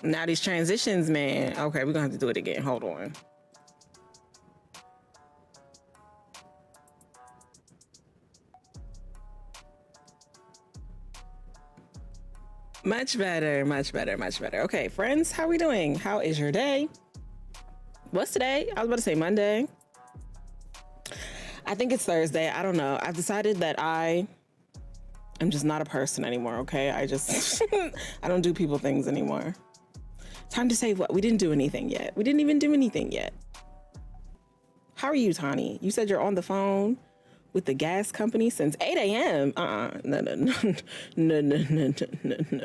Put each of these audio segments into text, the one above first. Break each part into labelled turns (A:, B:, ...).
A: Now these transitions, man. Okay, we're gonna have to do it again. Hold on. Much better, much better, much better. Okay, friends, how are we doing? How is your day? What's today? I was about to say Monday. I think it's Thursday. I don't know. I've decided that I'm just not a person anymore, okay? I don't do people things anymore. Time to say what? We didn't do anything yet. We didn't even do anything yet. How are you, Tawny? You said you're on the phone with the gas company since 8 a.m. No.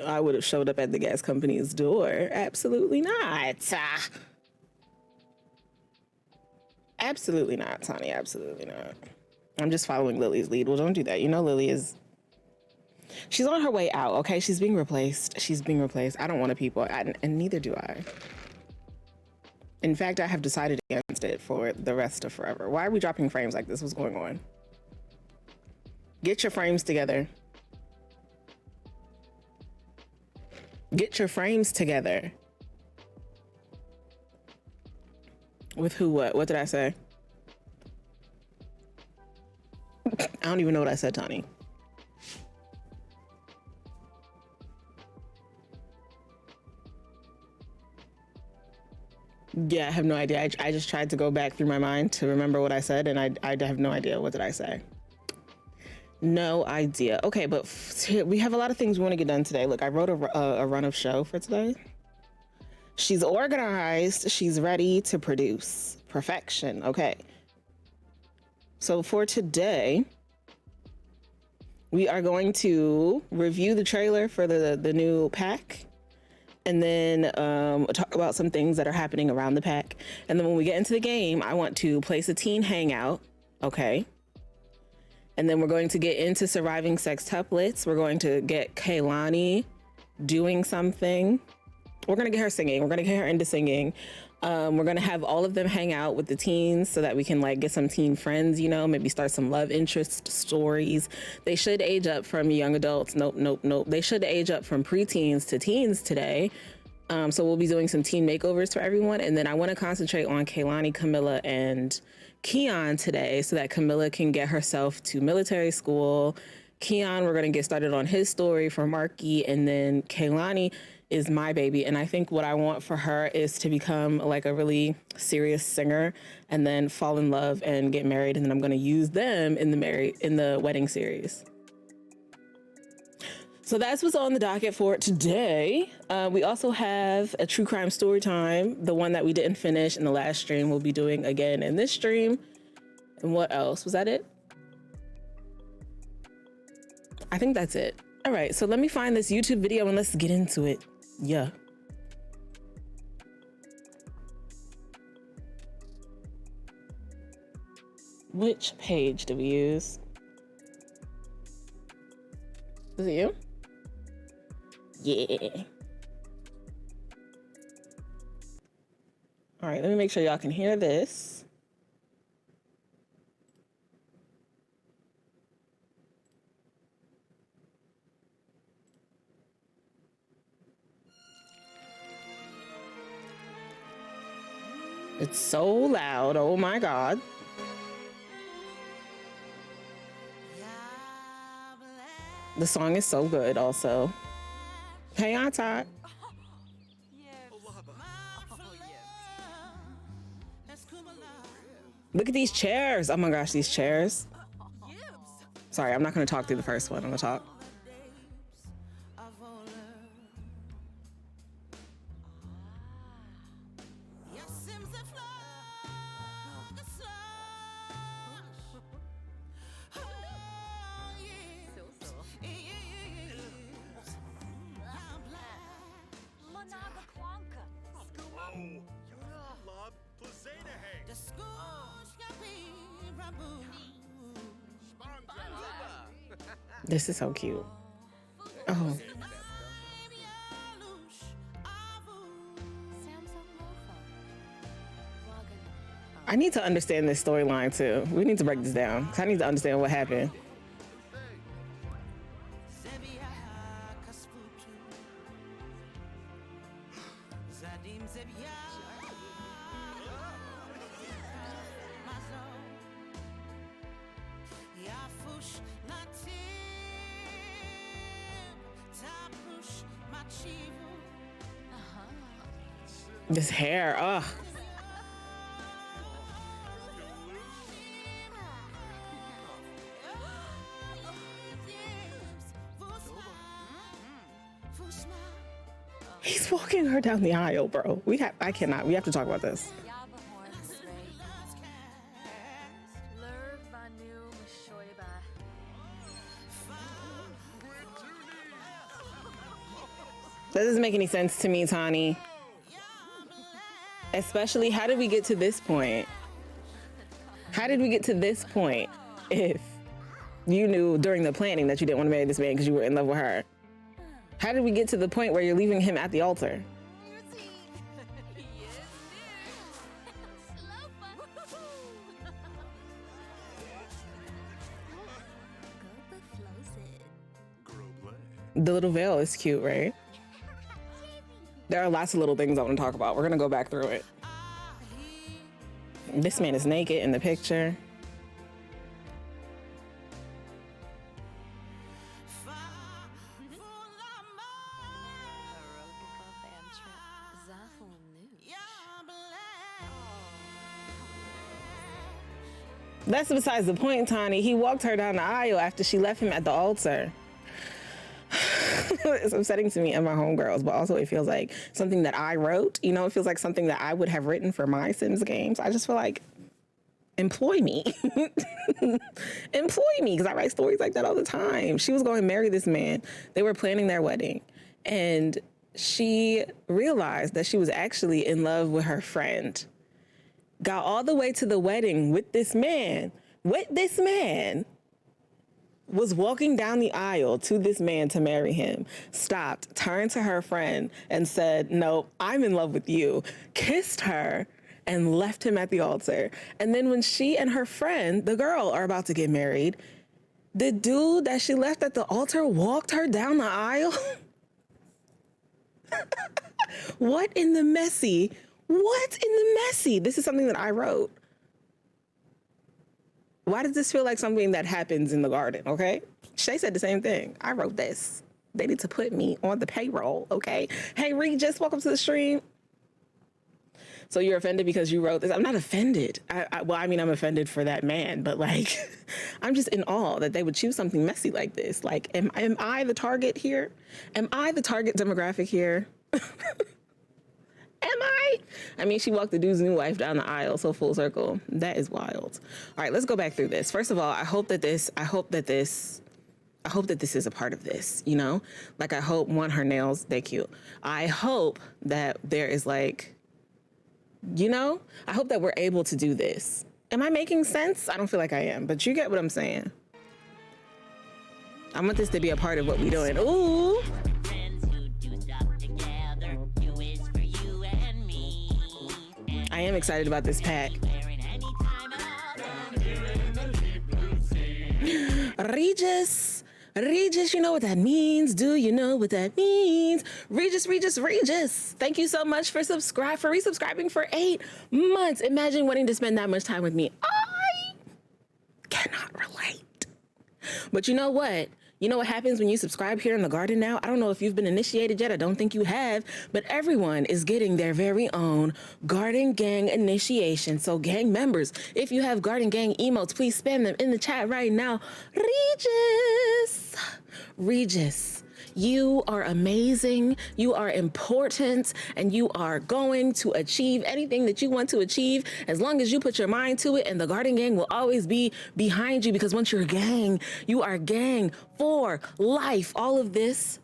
A: I would have showed up at the gas company's door. Absolutely not. Absolutely not, Tawny. Absolutely not. I'm just following Lily's lead. Well, don't do that. You know Lily she's on her way out, okay? She's being replaced. She's being replaced. I don't want to people, and neither do I. In fact, I have decided against it for the rest of forever. Why are we dropping frames like this? What's going on? Get your frames together. Get your frames together. With who, what? What did I say? I don't even know what I said, Tawny. Yeah, I have no idea. I just tried to go back through my mind to remember what I said, and I have no idea. What did I say? No idea. Okay, but we have a lot of things we want to get done today. Look, I wrote a run of show for today. She's organized. She's ready to produce. Perfection. Okay. So for today, we are going to review the trailer for the new pack. And then talk about some things that are happening around the pack. And then when we get into the game, I want to place a teen hangout, okay? And then we're going to get into Surviving Sextuplets. We're going to get Kaylani doing something. We're gonna get her singing. We're gonna get her into singing. We're gonna have all of them hang out with the teens so that we can like get some teen friends, you know, maybe start some love interest stories. They should age up from young adults. Nope. They should age up from preteens to teens today. So we'll be doing some teen makeovers for everyone. And then I wanna concentrate on Kaylani, Camilla, and Keon today so that Camilla can get herself to military school. Keon, we're gonna get started on his story for Marky, and then Kaylani is my baby, and I think what I want for her is to become like a really serious singer and then fall in love and get married, and then I'm gonna use them in the wedding series. So that's what's on the docket for today. We also have a true crime story time, the one that we didn't finish in the last stream we'll be doing again in this stream. And what else? Was that it? I think that's it. All right, so let me find this YouTube video and let's get into it. Yeah. Which page do we use? Is it you? Yeah. All right, let me make sure y'all can hear this. It's so loud. Oh my God. The song is so good also. Hey, Attire. Look at these chairs. Oh my gosh, these chairs. Sorry, I'm not going to talk through the first one. I'm going to talk. This is so cute. Oh. I need to understand this storyline too. We need to break this down because I need to understand what happened. This hair, ugh. He's walking her down the aisle, bro. We have to talk about this. That doesn't make any sense to me, Tawny. Especially, how did we get to this point? How did we get to this point if you knew during the planning that you didn't want to marry this man because you were in love with her? How did we get to the point where you're leaving him at the altar? The little veil is cute, right? There are lots of little things I want to talk about. We're gonna go back through it. This man is naked in the picture. That's besides the point, Tawny. He walked her down the aisle after she left him at the altar. It's upsetting to me and my homegirls, but also it feels like something that I wrote. You know, it feels like something that I would have written for my Sims games. I just feel like, employ me. Employ me, because I write stories like that all the time. She was going to marry this man. They were planning their wedding. And she realized that she was actually in love with her friend. Got all the way to the wedding with this man. Was walking down the aisle to this man to marry him, stopped, turned to her friend and said, no, I'm in love with you, kissed her, and left him at the altar. And then when she and her friend, the girl, are about to get married, the dude that she left at the altar walked her down the aisle. What in the messy? This is something that I wrote. Why does this feel like something that happens in the garden, okay? Shay said the same thing. I wrote this. They need to put me on the payroll, okay? Hey, Regis, welcome to the stream. So you're offended because you wrote this? I'm not offended. I'm offended for that man, but like, I'm just in awe that they would choose something messy like this. Like, am I the target here? Am I the target demographic here? Am I? I mean, she walked the dude's new wife down the aisle, so full circle. That is wild. All right, let's go back through this. First of all, I hope that this is a part of this, you know? Like, I hope, one, her nails, they're cute. I hope that there is like, you know, I hope that we're able to do this. Am I making sense? I don't feel like I am, but you get what I'm saying. I want this to be a part of what we're doing. Ooh. I am excited about this pack. Regis, you know what that means? Do you know what that means? Regis. Thank you so much for resubscribing for 8 months. Imagine wanting to spend that much time with me. I cannot relate. But you know what? You know what happens when you subscribe here in the garden now? I don't know if you've been initiated yet. I don't think you have, but everyone is getting their very own Garden Gang initiation. So gang members, if you have Garden Gang emotes, please spam them in the chat right now. Regis, you are amazing, you are important, and you are going to achieve anything that you want to achieve as long as you put your mind to it, and the Garden Gang will always be behind you, because once you're a gang, you are gang for life. All of this,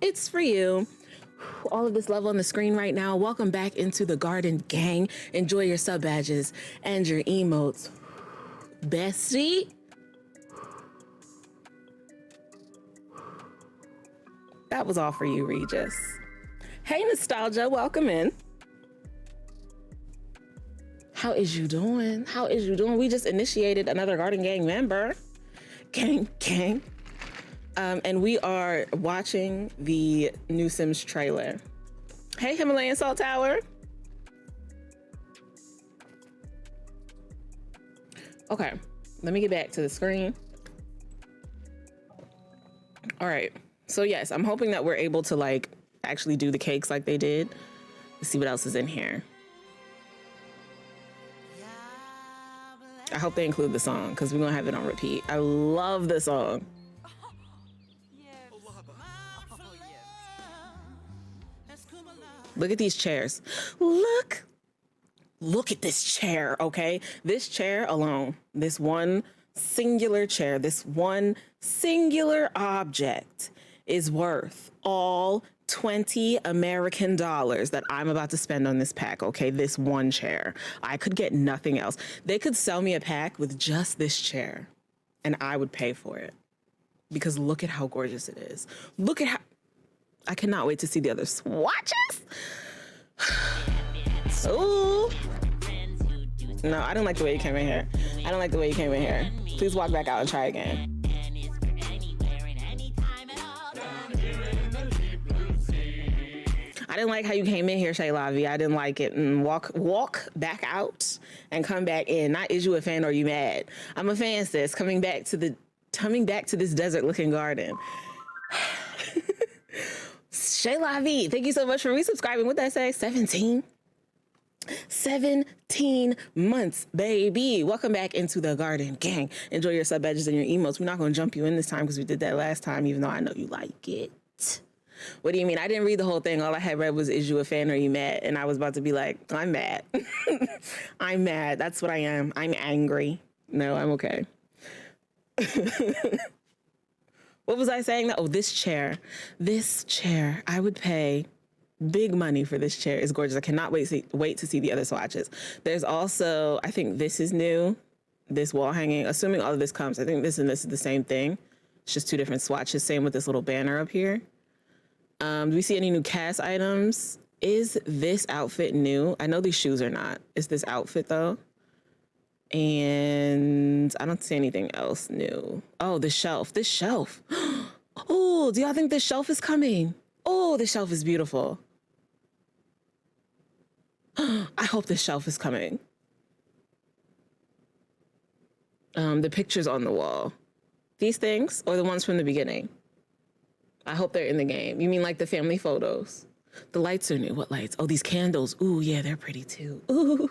A: it's for you. All of this love on the screen right now. Welcome back into the Garden Gang. Enjoy your sub badges and your emotes. Bestie. That was all for you, Regis. Hey, Nostalgia, welcome in. How is you doing? We just initiated another Garden Gang member. Gang. And we are watching the new Sims trailer. Hey, Himalayan Salt Tower. Okay, let me get back to the screen. All right. So yes, I'm hoping that we're able to like actually do the cakes like they did. Let's see what else is in here. I hope they include the song because we're gonna have it on repeat. I love the song. Look at these chairs. Look at this chair, okay? This chair alone, this one singular chair, this one singular object is worth all 20 American dollars that I'm about to spend on this pack, okay? This one chair. I could get nothing else. They could sell me a pack with just this chair and I would pay for it because look at how gorgeous it is. Look at how, I cannot wait to see the other swatches. Ooh. No, I didn't like the way you came in here. I don't like the way you came in here. Please walk back out and try again. I didn't like how you came in here, Shay Lavi. I didn't like it. And walk back out and come back in. Not is you a fan or you mad? I'm a fan, sis. Coming back to this desert looking garden. Shay Lavi, thank you so much for resubscribing. What'd I say? 17 months, baby. Welcome back into the garden, gang. Enjoy your sub badges and your emotes. We're not going to jump you in this time because we did that last time, even though I know you like it. What do you mean? I didn't read the whole thing. All I had read was, is you a fan or you mad? And I was about to be like, I'm mad. I'm mad. That's what I am. I'm angry. No, I'm okay. What was I saying? Oh, this chair. This chair. I would pay big money for this chair. It's gorgeous. I cannot wait to see the other swatches. There's also, I think this is new, this wall hanging. Assuming all of this comes, I think this and this is the same thing. It's just two different swatches. Same with this little banner up here. Do we see any new cast items? Is this outfit new? I know these shoes are not. Is this outfit though? And I don't see anything else new. Oh, the shelf. This shelf. Oh, do y'all think this shelf is coming? Oh, this shelf is beautiful. I hope this shelf is coming. The pictures on the wall. These things or the ones from the beginning? I hope they're in the game. You mean like the family photos? The lights are new. What lights? Oh, these candles. Ooh, yeah, they're pretty too. Ooh.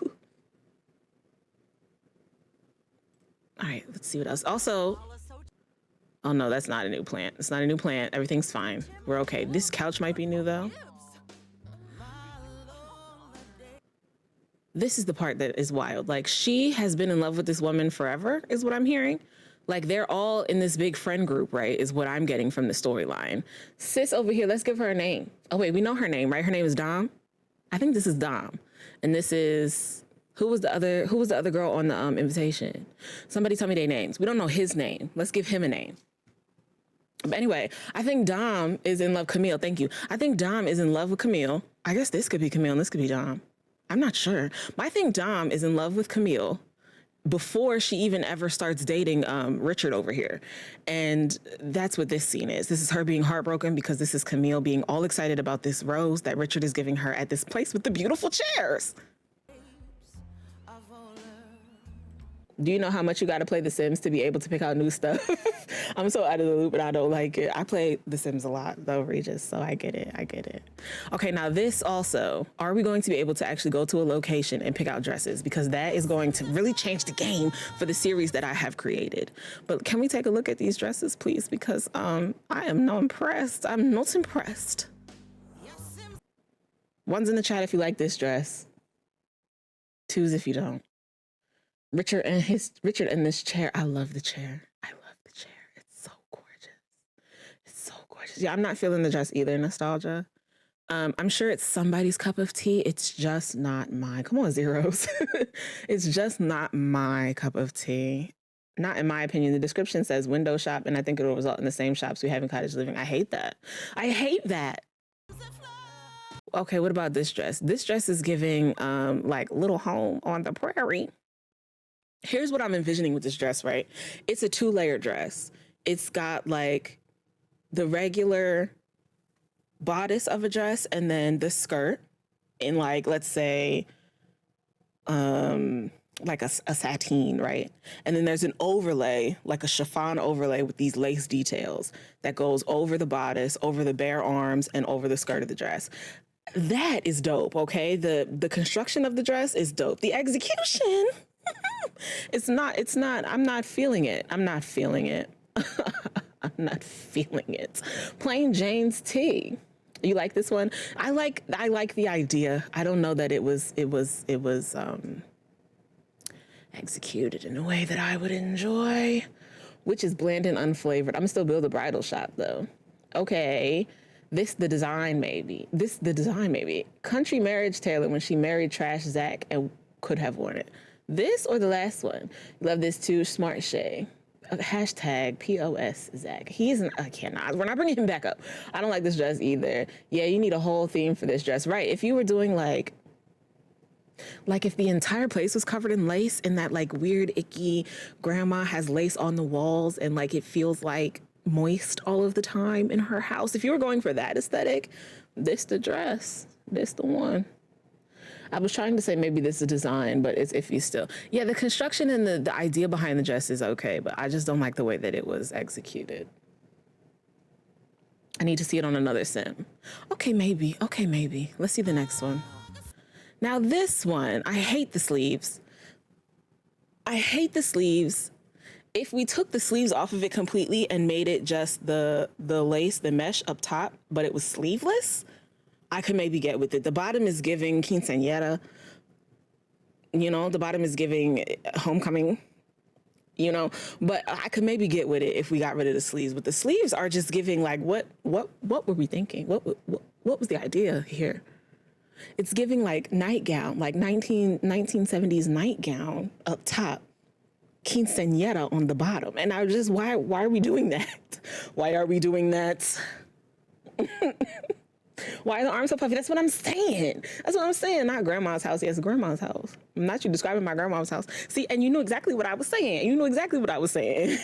A: All right, let's see what else. Also, oh no, that's not a new plant. It's not a new plant. Everything's fine. We're okay. This couch might be new though. This is the part that is wild. Like, she has been in love with this woman forever, is what I'm hearing. Like, they're all in this big friend group, right, is what I'm getting from the storyline. Sis over here, let's give her a name. Oh, wait, we know her name, right? Her name is Dom. I think this is Dom. And this is, who was the other girl on the invitation? Somebody tell me their names. We don't know his name. Let's give him a name. But anyway, I think Dom is in love. Camille, thank you. I think Dom is in love with Camille. I guess this could be Camille and this could be Dom. I'm not sure. But I think Dom is in love with Camille before she even ever starts dating Richard over here. And that's what this scene is. This is her being heartbroken because this is Camille being all excited about this rose that Richard is giving her at this place with the beautiful chairs. Do you know how much you got to play The Sims to be able to pick out new stuff? I'm so out of the loop and I don't like it. I play The Sims a lot though, Regis, so I get it. I get it. Okay, now this also, are we going to be able to actually go to a location and pick out dresses? Because that is going to really change the game for the series that I have created. But can we take a look at these dresses, please? Because I am not impressed. I'm not impressed. One's in the chat if you like this dress. Two's if you don't. Richard and this chair. I love the chair. I love the chair. It's so gorgeous. It's so gorgeous. Yeah, I'm not feeling the dress either, nostalgia. I'm sure it's somebody's cup of tea. It's just not mine. Come on, zeros. It's just not my cup of tea. Not in my opinion. The description says window shop, and I think it will result in the same shops we have in cottage living. I hate that. I hate that. Okay, what about this dress? This dress is giving like little home on the prairie. Here's what I'm envisioning with this dress, right? It's a 2-layer dress. It's got like the regular bodice of a dress and then the skirt in like, let's say, like a sateen, right? And then there's an overlay, like a chiffon overlay with these lace details that goes over the bodice, over the bare arms, and over the skirt of the dress. That is dope, okay? The construction of the dress is dope. The execution, it's not, I'm not feeling it. I'm not feeling it. I'm not feeling it. Plain Jane's tee. You like this one? I like the idea. I don't know that it was executed in a way that I would enjoy, which is bland and unflavored. I'm still build a bridal shop though. Okay. The design maybe. Country marriage Taylor when she married Trash Zach and could have worn it. This or the last one? Love this too. Smart Shay. Hashtag POS Zach. I cannot. We're not bringing him back up. I don't like this dress either. Yeah, you need a whole theme for this dress, right? If you were doing like if the entire place was covered in lace and that like weird icky grandma has lace on the walls and like it feels like moist all of the time in her house. If you were going for that aesthetic, this the dress. This the one. I was trying to say maybe this is a design, but it's iffy still. Yeah, the construction and the idea behind the dress is okay, but I just don't like the way that it was executed. I need to see it on another sim. Okay, maybe. Let's see the next one. Now this one, I hate the sleeves. If we took the sleeves off of it completely and made it just the lace, the mesh up top, but it was sleeveless, I could maybe get with it. The bottom is giving quinceañera. You know, the bottom is giving homecoming. You know, but I could maybe get with it if we got rid of the sleeves. But the sleeves are just giving like what were we thinking? What was the idea here? It's giving like nightgown, like 1970s nightgown up top, quinceañera on the bottom. And I was just, why are we doing that? Why are we doing that? Why are the arms so puffy? That's what I'm saying. Not grandma's house. Yes, grandma's house. Not you describing my grandma's house. See, and you knew exactly what I was saying.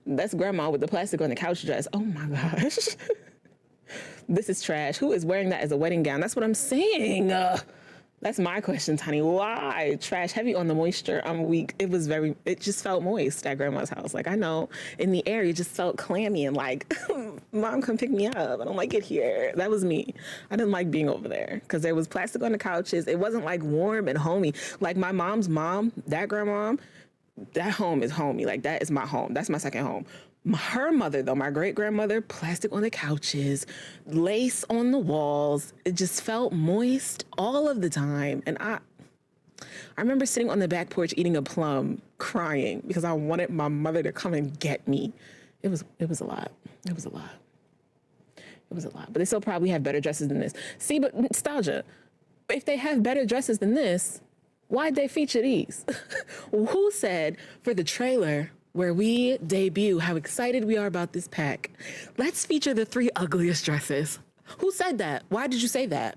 A: That's grandma with the plastic on the couch dress. Oh my gosh. This is trash. Who is wearing that as a wedding gown? That's what I'm saying. That's my question, Tiny. Why? Trash, heavy on the moisture. I'm weak. It just felt moist at grandma's house. Like, I know in the air, it just felt clammy and like, Mom, come pick me up. I don't like it here. That was me. I didn't like being over there because there was plastic on the couches. It wasn't like warm and homey. Like my mom's mom, that grandmom, that home is homey. Like that is my home. That's my second home. Her mother, though, my great-grandmother, plastic on the couches, lace on the walls. It just felt moist all of the time. And I remember sitting on the back porch eating a plum, crying because I wanted my mother to come and get me. It was a lot. But they still probably have better dresses than this. See, but nostalgia, if they have better dresses than this, why'd they feature these? Who said for the trailer where we debut how excited we are about this pack, let's feature the 3 ugliest dresses? Who said that? Why did you say that?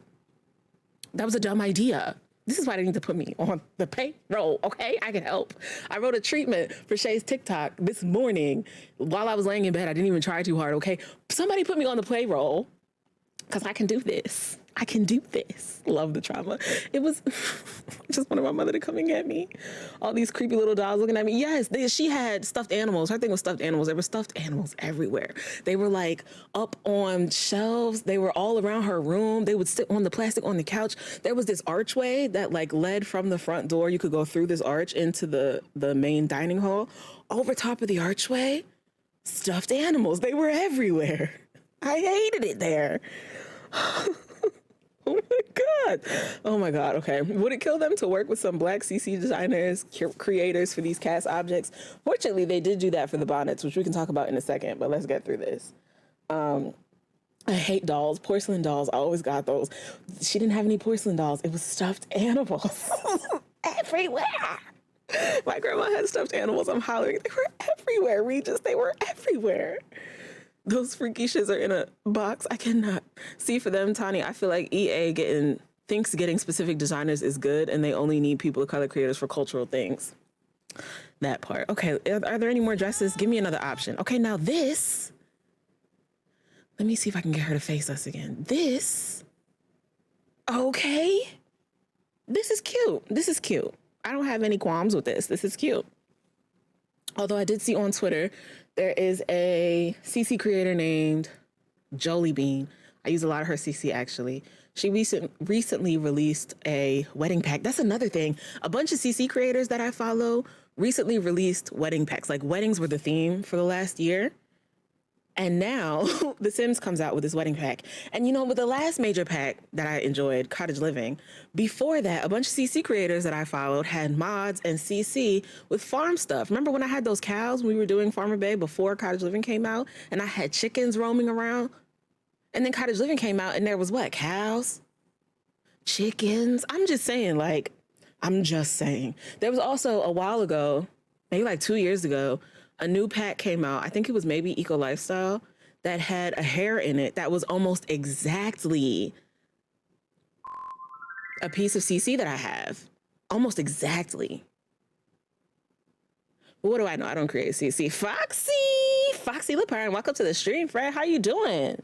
A: That was a dumb idea. This is why they need to put me on the payroll, okay? I can help. I wrote a treatment for Shay's TikTok this morning while I was laying in bed. I didn't even try too hard, okay? Somebody put me on the payroll because I can do this. Love the trauma. It was just wanted my mother to come and get me. All these creepy little dolls looking at me. Yes, she had stuffed animals. Her thing was stuffed animals. There were stuffed animals everywhere. They were like up on shelves. They were all around her room. They would sit on the plastic on the couch. There was this archway that like led from the front door. You could go through this arch into the main dining hall. Over top of the archway, stuffed animals. They were everywhere. I hated it there. Oh my God. Okay. Would it kill them to work with some black CC designers, creators for these cast objects? Fortunately, they did do that for the bonnets, which we can talk about in a second, but let's get through this. I hate dolls, porcelain dolls. I always got those. She didn't have any porcelain dolls. It was stuffed animals everywhere. My grandma had stuffed animals. I'm hollering. They were everywhere, Regis. They were everywhere. Those freaky shits are in a box. I cannot see for them, Tani. I feel like EA thinks getting specific designers is good and they only need people of color creators for cultural things. That part. Okay, are there any more dresses? Give me another option. Okay, now this. Let me see if I can get her to face us again. This. Okay. This is cute. I don't have any qualms with this. This is cute. Although I did see on Twitter, there is a CC creator named Jolie Bean. I use a lot of her CC actually. She recently released a wedding pack. That's another thing. A bunch of CC creators that I follow recently released wedding packs. Like weddings were the theme for the last year. And now The Sims comes out with this wedding pack. And you know, with the last major pack that I enjoyed, Cottage Living, before that, a bunch of CC creators that I followed had mods and CC with farm stuff. Remember when I had those cows when we were doing Farmer Bay before Cottage Living came out? And I had chickens roaming around? And then Cottage Living came out and there was what? Cows? Chickens? I'm just saying. There was also a while ago, maybe like 2 years ago, a new pack came out. I think it was maybe Eco Lifestyle that had a hare in it that was almost exactly a piece of CC that I have. Almost exactly. But what do I know? I don't create CC. Foxy Lipine, welcome to the stream, friend. How you doing?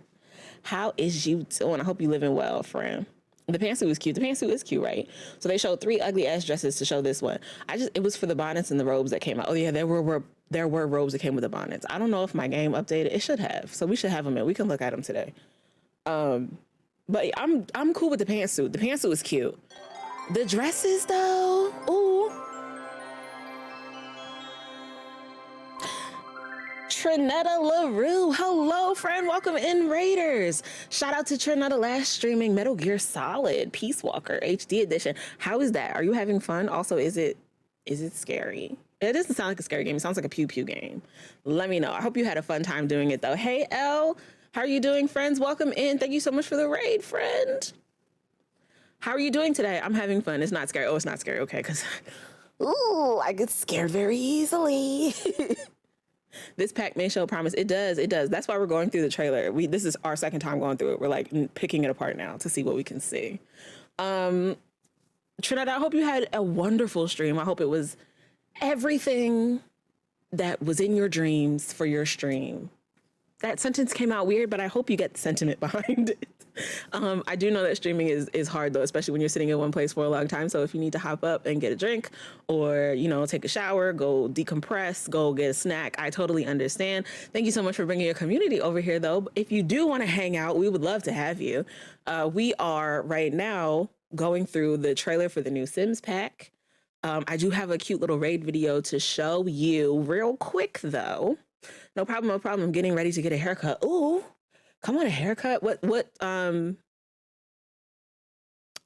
A: How is you doing? I hope you living well, friend. The pantsuit was cute. The pantsuit is cute, right? So they showed 3 ugly ass dresses to show this one. It was for the bonnets and the robes that came out. Oh yeah, there were robes that came with the bonnets. I don't know if my game updated. It should have. So we should have them in. We can look at them today. But I'm cool with the pantsuit. The pantsuit is cute. The dresses though, ooh. Trinetta LaRue, hello friend, welcome in Raiders. Shout out to Trinetta last streaming Metal Gear Solid Peace Walker HD edition. How is that? Are you having fun? Also, is it scary? It doesn't sound like a scary game. It sounds like a pew pew game. Let me know. I hope you had a fun time doing it though. Hey Elle, how are you doing, friends? Welcome in. Thank you so much for the raid, friend. How are you doing today? I'm having fun. It's not scary. Oh, it's not scary. Okay, because ooh, I get scared very easily. This pack may show promise. It does. That's why we're going through the trailer. This is our second time going through it. We're like picking it apart now to see what we can see. Trinidad, I hope you had a wonderful stream. I hope it was everything that was in your dreams for your stream. That sentence came out weird, but I hope you get the sentiment behind it. I do know that streaming is hard though, especially when you're sitting in one place for a long time. So if you need to hop up and get a drink or, you know, take a shower, go decompress, go get a snack, I totally understand. Thank you so much for bringing your community over here though. If you do want to hang out, we would love to have you. We are right now going through the trailer for the new Sims pack. I do have a cute little raid video to show you real quick though. No problem. I'm getting ready to get a haircut. Ooh, come on, a haircut? What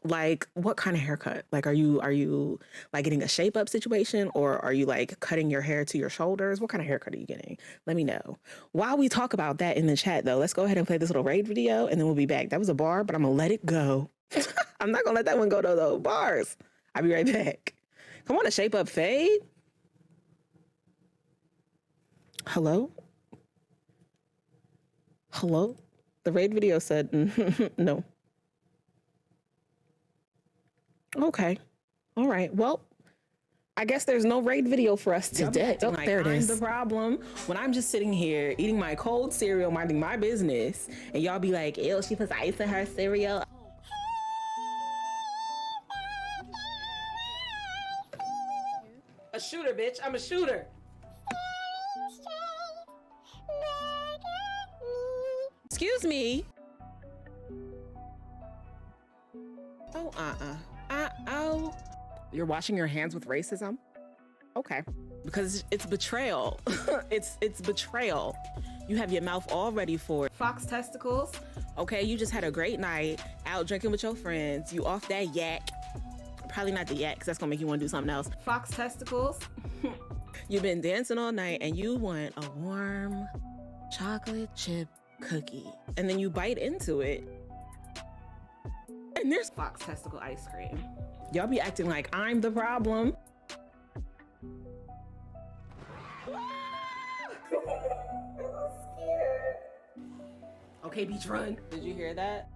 A: like what kind of haircut? Like, are you like getting a shape up situation, or are you like cutting your hair to your shoulders? What kind of haircut are you getting? Let me know. While we talk about that in the chat though, let's go ahead and play this little raid video and then we'll be back. That was a bar, but I'm gonna let it go. I'm not gonna let that one go though. Bars. I'll be right back. Come on, a shape up fade. Hello? The raid video said no. Okay. All right. Well, I guess there's no raid video for us today. Oh, there it is. I'm the problem when I'm just sitting here eating my cold cereal, minding my business, and y'all be like, ew, she puts ice in her cereal. A shooter, bitch. I'm a shooter. Excuse me. Oh, oh. You're washing your hands with racism? Okay. Because it's betrayal. it's betrayal. You have your mouth all ready for it. Fox testicles. Okay, you just had a great night out drinking with your friends. You off that yak. Probably not the yak, because that's gonna make you want to do something else. Fox testicles. You've been dancing all night and you want a warm chocolate chip cookie. And then you bite into it. And there's fox testicle ice cream. Y'all be acting like I'm the problem. Okay, beach run. Did you hear that?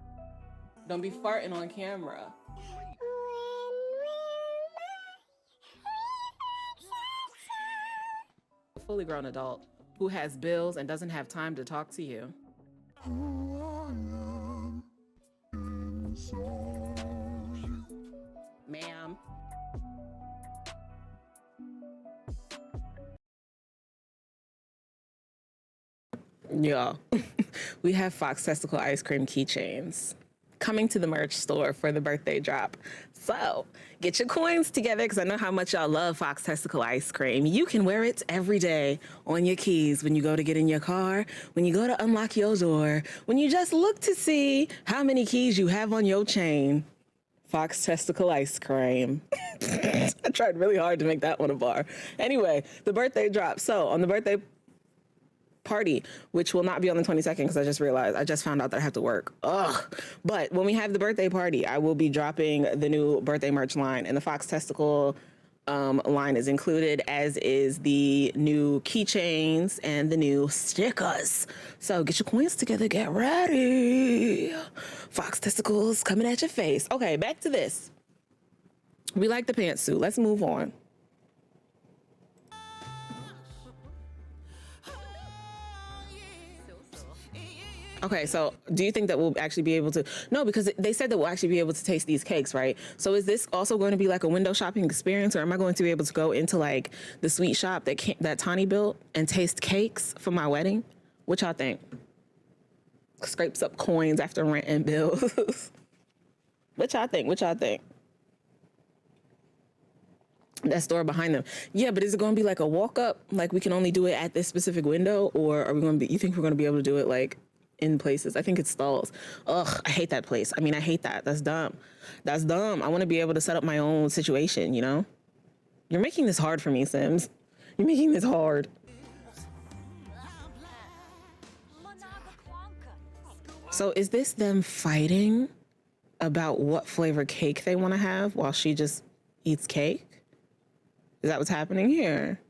A: Don't be farting on camera. A fully grown adult who has bills and doesn't have time to talk to you. Ma'am. Yeah. We have Fox Testicle ice cream keychains coming to the merch store for the birthday drop. So get your coins together because I know how much y'all love Fox Testicle ice cream. You can wear it every day on your keys when you go to get in your car, when you go to unlock your door, when you just look to see how many keys you have on your chain. Fox Testicle ice cream. I tried really hard to make that one a bar. Anyway, the birthday drop. So on the birthday party, which will not be on the 22nd because I just found out that I have to work. Ugh. But when we have the birthday party, I will be dropping the new birthday merch line, and the Fox Testicle line is included, as is the new keychains and the new stickers. So get your coins together, get ready. Fox Testicles coming at your face. Okay, back to this. We like the pantsuit. Let's move on. Okay, so do you think that we'll actually be able to? No, because they said that we'll actually be able to taste these cakes, right? So is this also going to be like a window shopping experience, or am I going to be able to go into like the sweet shop that Tawny built and taste cakes for my wedding? What y'all think? Scrapes up coins after rent and bills. What y'all think? What y'all think? That store behind them. Yeah, but is it going to be like a walk up? Like we can only do it at this specific window, or are we going to be? You think we're going to be able to do it like in places? I think it stalls. Ugh, I hate that place. I mean, I hate that. That's dumb. That's dumb. I want to be able to set up my own situation, you know? You're making this hard for me, Sims. You're making this hard. So is this them fighting about what flavor cake they want to have while she just eats cake? Is that what's happening here?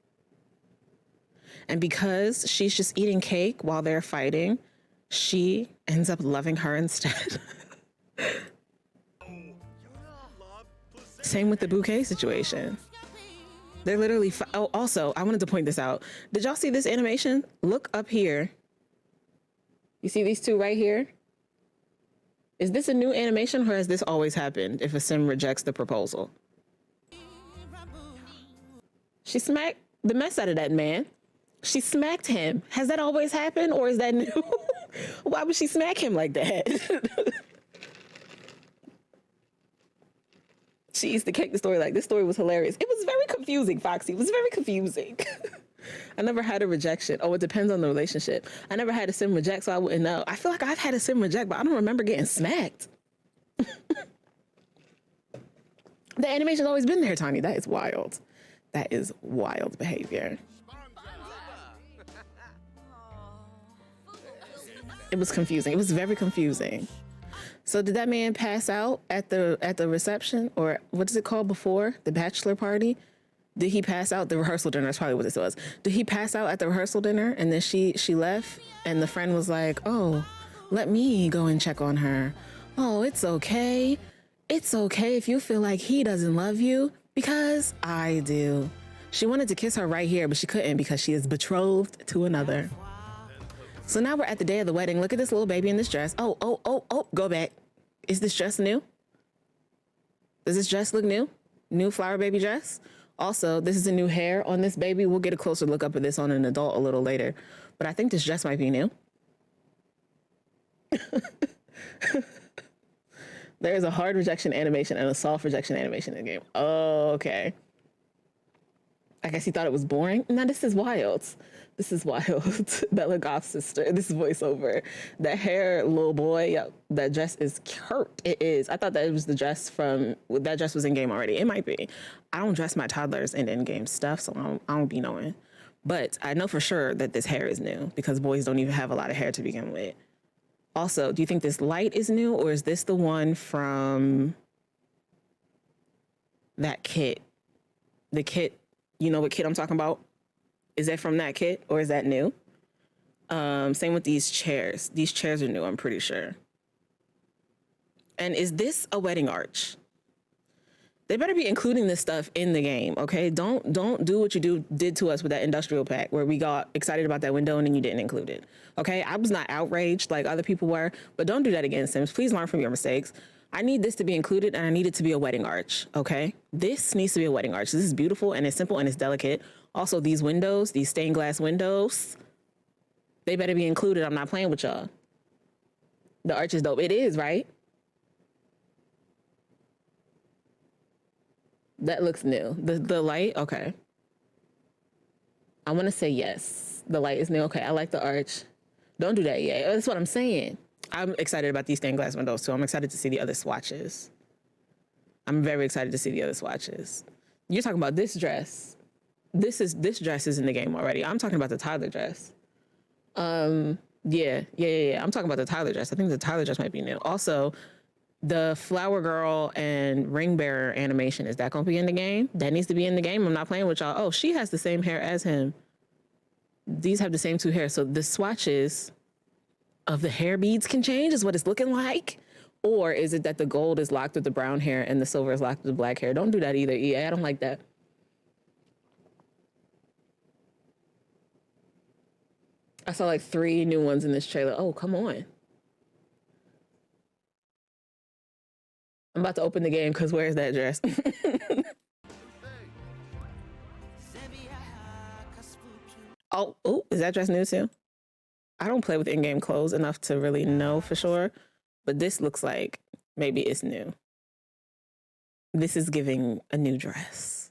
A: And because she's just eating cake while they're fighting, she ends up loving her instead. Same with the bouquet situation. They're literally, oh, also, I wanted to point this out. Did y'all see this animation? Look up here. You see these two right here? Is this a new animation, or has this always happened if a sim rejects the proposal? She smacked the mess out of that man. She smacked him. Has that always happened, or is that new? Why would she smack him like that? She used to cake the story like this story was hilarious. It was very confusing, Foxy. It was very confusing. I never had a rejection. Oh, it depends on the relationship. I never had a sim reject, so I wouldn't know. I feel like I've had a sim reject, but I don't remember getting smacked. The animation's always been there, Tiny. That is wild. That is wild behavior. It was confusing. It was very confusing. So did that man pass out at the reception, or what is it called before the bachelor party? Did he pass out? The rehearsal dinner is probably what this was. Did he pass out at the rehearsal dinner and then she left and the friend was like, oh, let me go and check on her. Oh, it's okay. It's okay if you feel like he doesn't love you because I do. She wanted to kiss her right here, but she couldn't because she is betrothed to another. So now we're at the day of the wedding. Look at this little baby in this dress. Oh, go back. Is this dress new? Does this dress look new? New flower baby dress? Also, this is a new hair on this baby. We'll get a closer look up at this on an adult a little later. But I think this dress might be new. There is a hard rejection animation and a soft rejection animation in the game. Oh, okay. I guess he thought it was boring. No, this is wild. This is wild. Bella Goth's sister. This is voiceover. That hair, little boy. Yep. That dress is cute. It is. I thought that it was the dress from, that dress was in game already. It might be. I don't dress my toddlers in in-game stuff, so I don't be knowing. But I know for sure that this hair is new because boys don't even have a lot of hair to begin with. Also, do you think this light is new, or is this the one from that kit? The kit, you know what kit I'm talking about? Is that from that kit, or is that new? Same with these chairs. These chairs are new, I'm pretty sure. And is this a wedding arch? They better be including this stuff in the game, okay? Don't do what you did to us with that industrial pack where we got excited about that window and then you didn't include it, okay? I was not outraged like other people were, but don't do that again, Sims. Please learn from your mistakes. I need this to be included, and I need it to be a wedding arch, okay? This needs to be a wedding arch. This is beautiful, and it's simple, and it's delicate. Also, these windows, these stained glass windows, They better be included. I'm not playing with y'all. The arch is dope. It is, right? That looks new. The light, okay. I want to say yes. The light is new. Okay, I like the arch. Don't do that yet. That's what I'm saying. I'm excited about these stained glass windows too. I'm excited to see the other swatches. I'm very excited to see the other swatches. You're talking about this dress. This dress is in the game already. I'm talking about the Tyler dress. Yeah. I'm talking about the Tyler dress. I think the Tyler dress might be new. Also, the flower girl and ring bearer animation, is that going to be in the game? That needs to be in the game. I'm not playing with y'all. Oh, she has the same hair as him. These have the same two hairs. So the swatches of the hair beads can change is what it's looking like. Or is it that the gold is locked with the brown hair and the silver is locked with the black hair? Don't do that either, EA. I don't like that. I saw like 3 new ones in this trailer. Oh, come on. I'm about to open the game because where's that dress? Oh, is that dress new too? I don't play with in-game clothes enough to really know for sure, but this looks like maybe it's new. This is giving a new dress.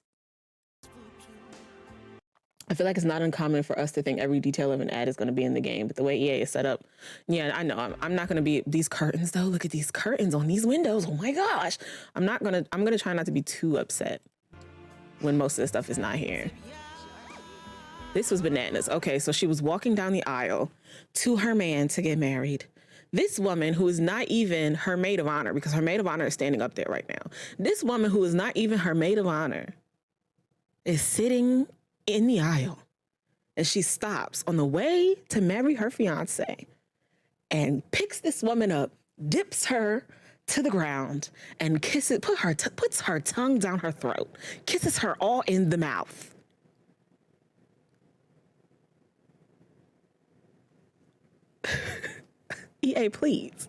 A: I feel like it's not uncommon for us to think every detail of an ad is going to be in the game, but the way EA is set up, yeah, I know. I'm not going to be, these curtains though, look at these curtains on these windows. Oh my gosh. I'm going to try not to be too upset when most of the stuff is not here. This was bananas. Okay, so she was walking down the aisle to her man to get married. This woman who is not even her maid of honor, because her maid of honor is standing up there right now. This woman who is not even her maid of honor is sitting in the aisle, and she stops on the way to marry her fiance and picks this woman up, dips her to the ground, and puts her tongue down her throat, kisses her all in the mouth. EA, please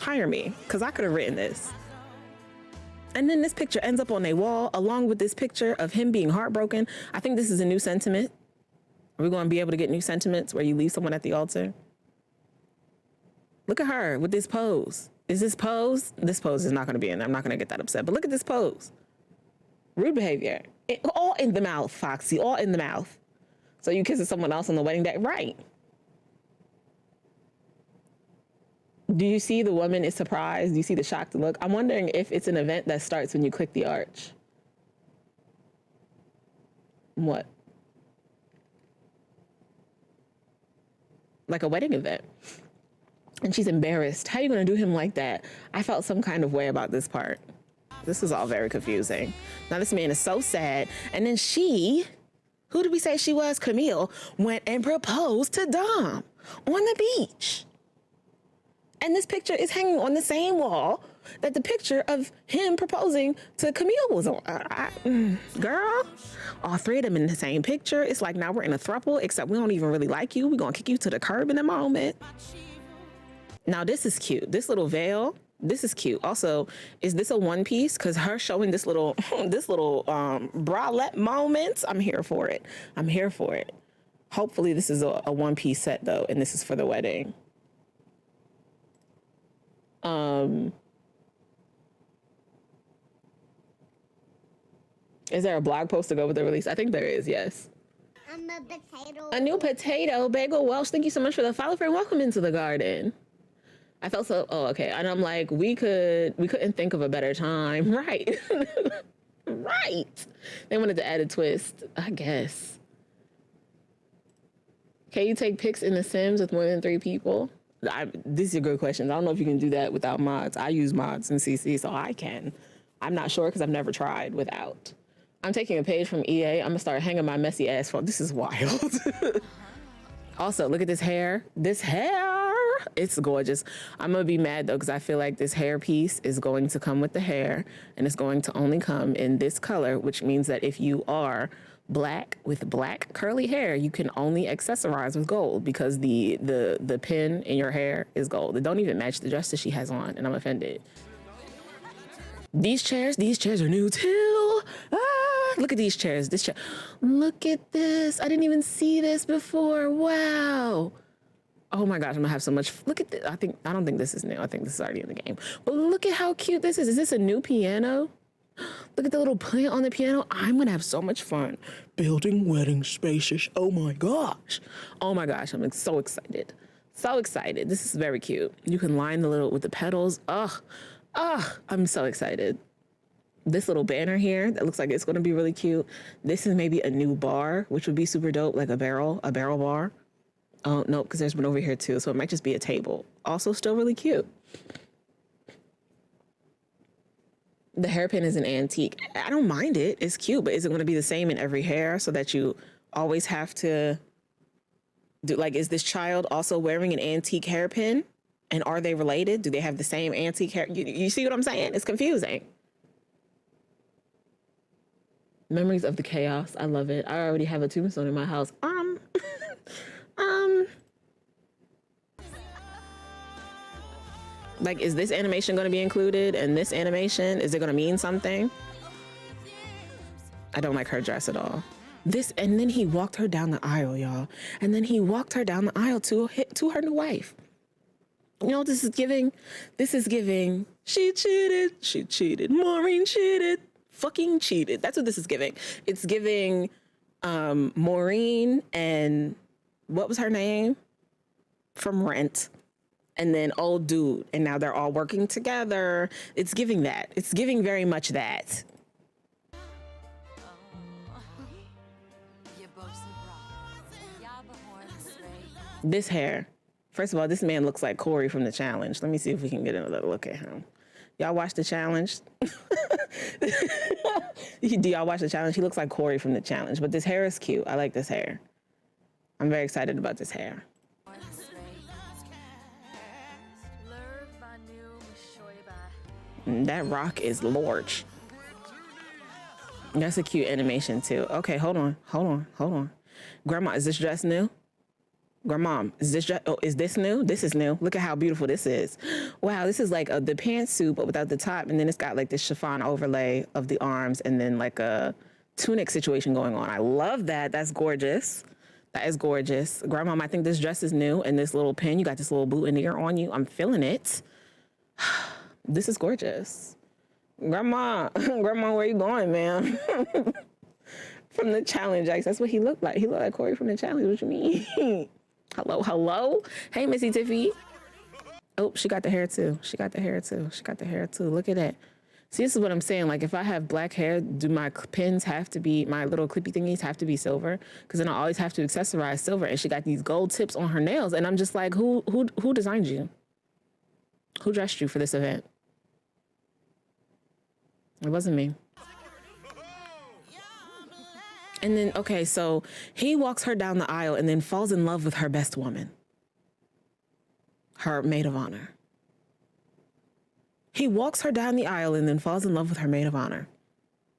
A: hire me, because I could have written this. And then this picture ends up on a wall along with this picture of him being heartbroken. I think this is a new sentiment. Are we going to be able to get new sentiments where you leave someone at the altar? Look at her with this pose. Is this pose? This pose is not going to be in there. I'm not going to get that upset. But look at this pose. Rude behavior. All in the mouth, Foxy. All in the mouth. So you kissing someone else on the wedding day? Right. Do you see the woman is surprised? Do you see the shocked look? I'm wondering if it's an event that starts when you click the arch. What? Like a wedding event. And she's embarrassed. How are you going to do him like that? I felt some kind of way about this part. This is all very confusing. Now this man is so sad. And then she, who did we say she was? Camille, went and proposed to Dom on the beach. And this picture is hanging on the same wall that the picture of him proposing to Camille was on. Girl, all 3 of them in the same picture. It's like now we're in a throuple, except we don't even really like you. We're going to kick you to the curb in a moment. Now this is cute. This little veil, this is cute. Also, is this a one piece? Because her showing this little bralette moment, I'm here for it. I'm here for it. Hopefully this is a one piece set though, and this is for the wedding. Is there a blog post to go with the release? I think there is, yes.
B: I'm a potato.
A: A new potato, Bagel Welsh. Thank you so much for the follow, friend. Welcome into the garden. I felt so, oh, okay. And I'm like, we couldn't think of a better time. Right. Right. They wanted to add a twist, I guess. Can you take pics in The Sims with more than 3 people? These are good questions. I don't know if you can do that without mods. I use mods in CC, so I can. I'm not sure because I've never tried without. I'm taking a page from EA. I'm gonna start hanging my messy ass phone. This is wild. Also, look at this hair. This hair, it's gorgeous. I'm gonna be mad though because I feel like this hair piece is going to come with the hair and it's going to only come in this color, which means that if you are black with black curly hair, you can only accessorize with gold because the pin in your hair is gold. It don't even match the dress that she has on, and I'm offended. These chairs are new too. Look at these chairs. This chair. Look at this. I didn't even see this before. Wow. Oh my gosh, I'm gonna have so much. Look at this. I don't think this is new. I think this is already in the game. But look at how cute this is. Is this a new piano? Look at the little plant on the piano. I'm gonna have so much fun building wedding spaces. Oh my gosh. Oh my gosh, I'm so excited. So excited. This is very cute. You can line the little with the petals. I'm so excited. This little banner here that looks like it's gonna be really cute. This is maybe a new bar, which would be super dope, like a barrel bar. Oh, no, because there's one over here too. So it might just be a table. Also still really cute. The hairpin is an antique. I don't mind it. It's cute, but is it going to be the same in every hair so that you always have to do, like, is this child also wearing an antique hairpin? And are they related? Do they have the same antique hair? You see what I'm saying? It's confusing. Memories of the chaos. I love it. I already have a tombstone in my house. Like, is this animation going to be included? And this animation, is it going to mean something? I don't like her dress at all. This, and then he walked her down the aisle, y'all. And then he walked her down the aisle to her new wife. You know, this is giving, she cheated, Maureen cheated, fucking cheated. That's what this is giving. It's giving Maureen and what was her name? From Rent. And then old dude, and now they're all working together. It's giving that. It's giving very much that. This hair. First of all, this man looks like Corey from the challenge. Let me see if we can get another look at him. Y'all watch the challenge? Do y'all watch the challenge? He looks like Corey from the challenge, but this hair is cute. I like this hair. I'm very excited about this hair. That rock is large. That's a cute animation too. Okay, hold on. Grandma, is this dress new? Grandma, is this dress, is this new? This is new. Look at how beautiful this is. Wow, this is like the pantsuit, but without the top. And then it's got like this chiffon overlay of the arms and then like a tunic situation going on. I love that. That's gorgeous. That is gorgeous. Grandma, I think this dress is new. And this little pin, you got this little boutonniere on you. I'm feeling it. This is gorgeous. Grandma, where you going, ma'am? From the challenge, that's what he looked like. He looked like Corey from the challenge. What you mean? Hello? Hey, Missy Tiffy. Oh, she got the hair too. Look at that. See, this is what I'm saying. Like, if I have black hair, do my pins have to be, my little clippy thingies have to be silver? Because then I always have to accessorize silver. And she got these gold tips on her nails. And I'm just like, who designed you? Who dressed you for this event? It wasn't me. And then, okay, so he walks her down the aisle and then falls in love with her best woman, her maid of honor. He walks her down the aisle and then falls in love with her maid of honor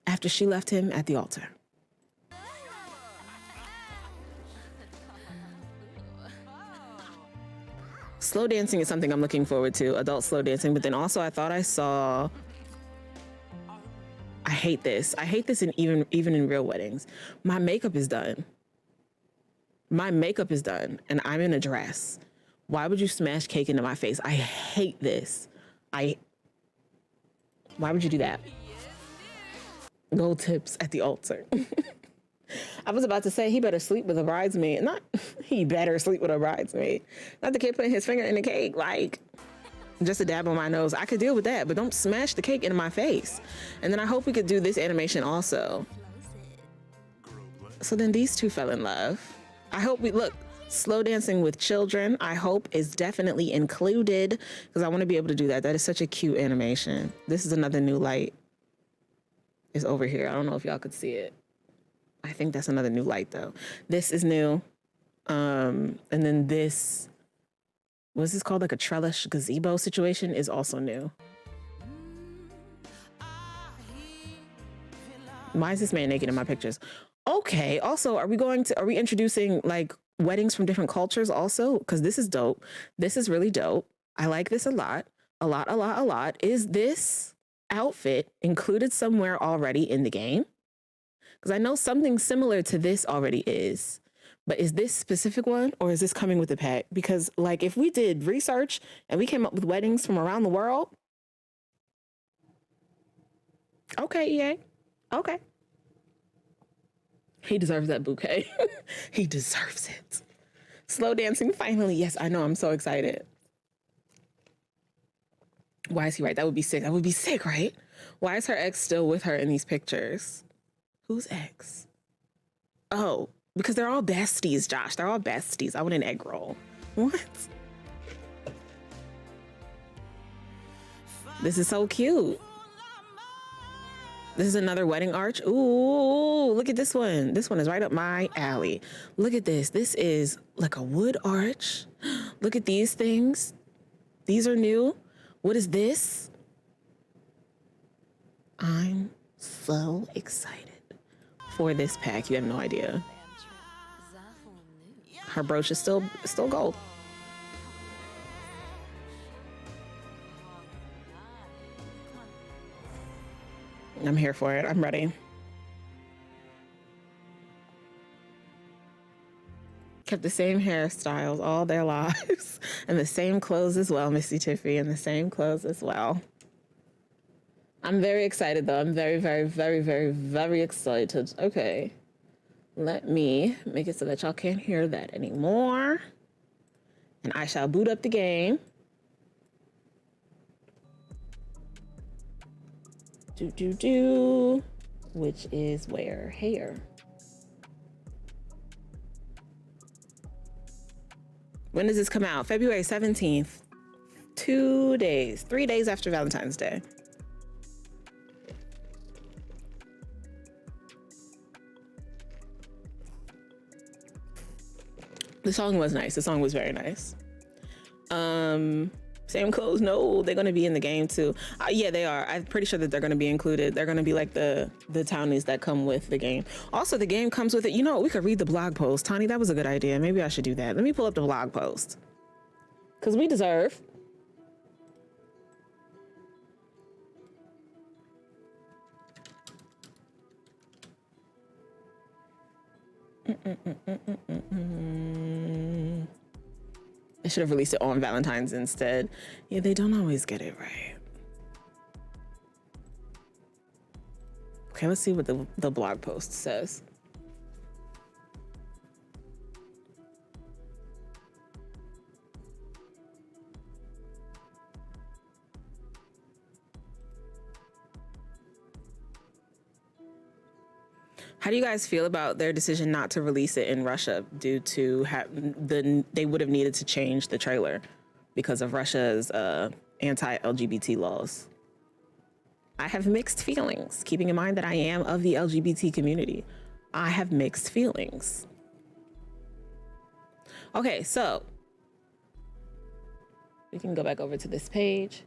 A: after she left him at the altar. Slow dancing is something I'm looking forward to, adult slow dancing, but then also I thought I saw, I hate this in even in real weddings. My makeup is done. And I'm in a dress. Why would you smash cake into my face? I hate this. Why would you do that? Gold tips at the altar. I was about to say he better sleep with a bridesmaid. Not he better sleep with a bridesmaid. Not the kid putting his finger in the cake, like just a dab on my nose. I could deal with that, but don't smash the cake into my face. And then I hope we could do this animation also. So then these two fell in love. I hope slow dancing with children, I hope is definitely included because I want to be able to do that. That is such a cute animation. This is another new light. It's over here. I don't know if y'all could see it. I think that's another new light though. This is new. And then this, what's this called? Like a trellis gazebo situation is also new. Why is this man naked in my pictures? Okay. Also, are we introducing like weddings from different cultures also? Because this is dope. This is really dope. I like this a lot. A lot. Is this outfit included somewhere already in the game? Because I know something similar to this already is. But is this specific one or is this coming with the pack? Because like if we did research and we came up with weddings from around the world. Okay, EA. Okay. He deserves that bouquet. He deserves it. Slow dancing finally. Yes, I know. I'm so excited. Why is he right? That would be sick. That would be sick, right? Why is her ex still with her in these pictures? Who's ex? Oh, because they're all besties, Josh. They're all besties. I want an egg roll. What? This is so cute. This is another wedding arch. Ooh, look at this one. This one is right up my alley. Look at this. This is like a wood arch. Look at these things. These are new. What is this? I'm so excited for this pack. You have no idea. Her brooch is still gold. I'm here for it. I'm ready. Kept the same hairstyles all their lives and the same clothes as well, Missy Tiffy, and the same clothes as well. I'm very excited though. I'm very, very, very, very, very excited. Okay. Let me make it so that y'all can't hear that anymore. And I shall boot up the game. Which is where? Here. When does this come out? February 17th. 2 days. 3 days after Valentine's Day. The song was nice. The song was very nice. Same clothes. No, they're going to be in the game too. Yeah, they are. I'm pretty sure that they're going to be included. They're going to be like the townies that come with the game. Also, the game comes with it. You know, we could read the blog post. Tawny, that was a good idea. Maybe I should do that. Let me pull up the blog post. Because we deserve. I should have released it on Valentine's instead. Yeah, they don't always get it right. Okay, let's see what the blog post says. How do you guys feel about their decision not to release it in Russia due to they would have needed to change the trailer because of Russia's anti-LGBT laws? I have mixed feelings, keeping in mind that I am of the LGBT community. I have mixed feelings. Okay, so we can go back over to this page.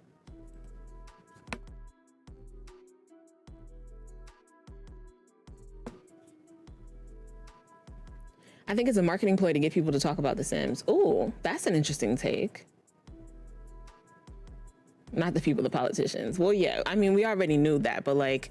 A: I think it's a marketing ploy to get people to talk about The Sims. Ooh, that's an interesting take. Not the people, the politicians. Well, yeah, I mean, we already knew that, but like,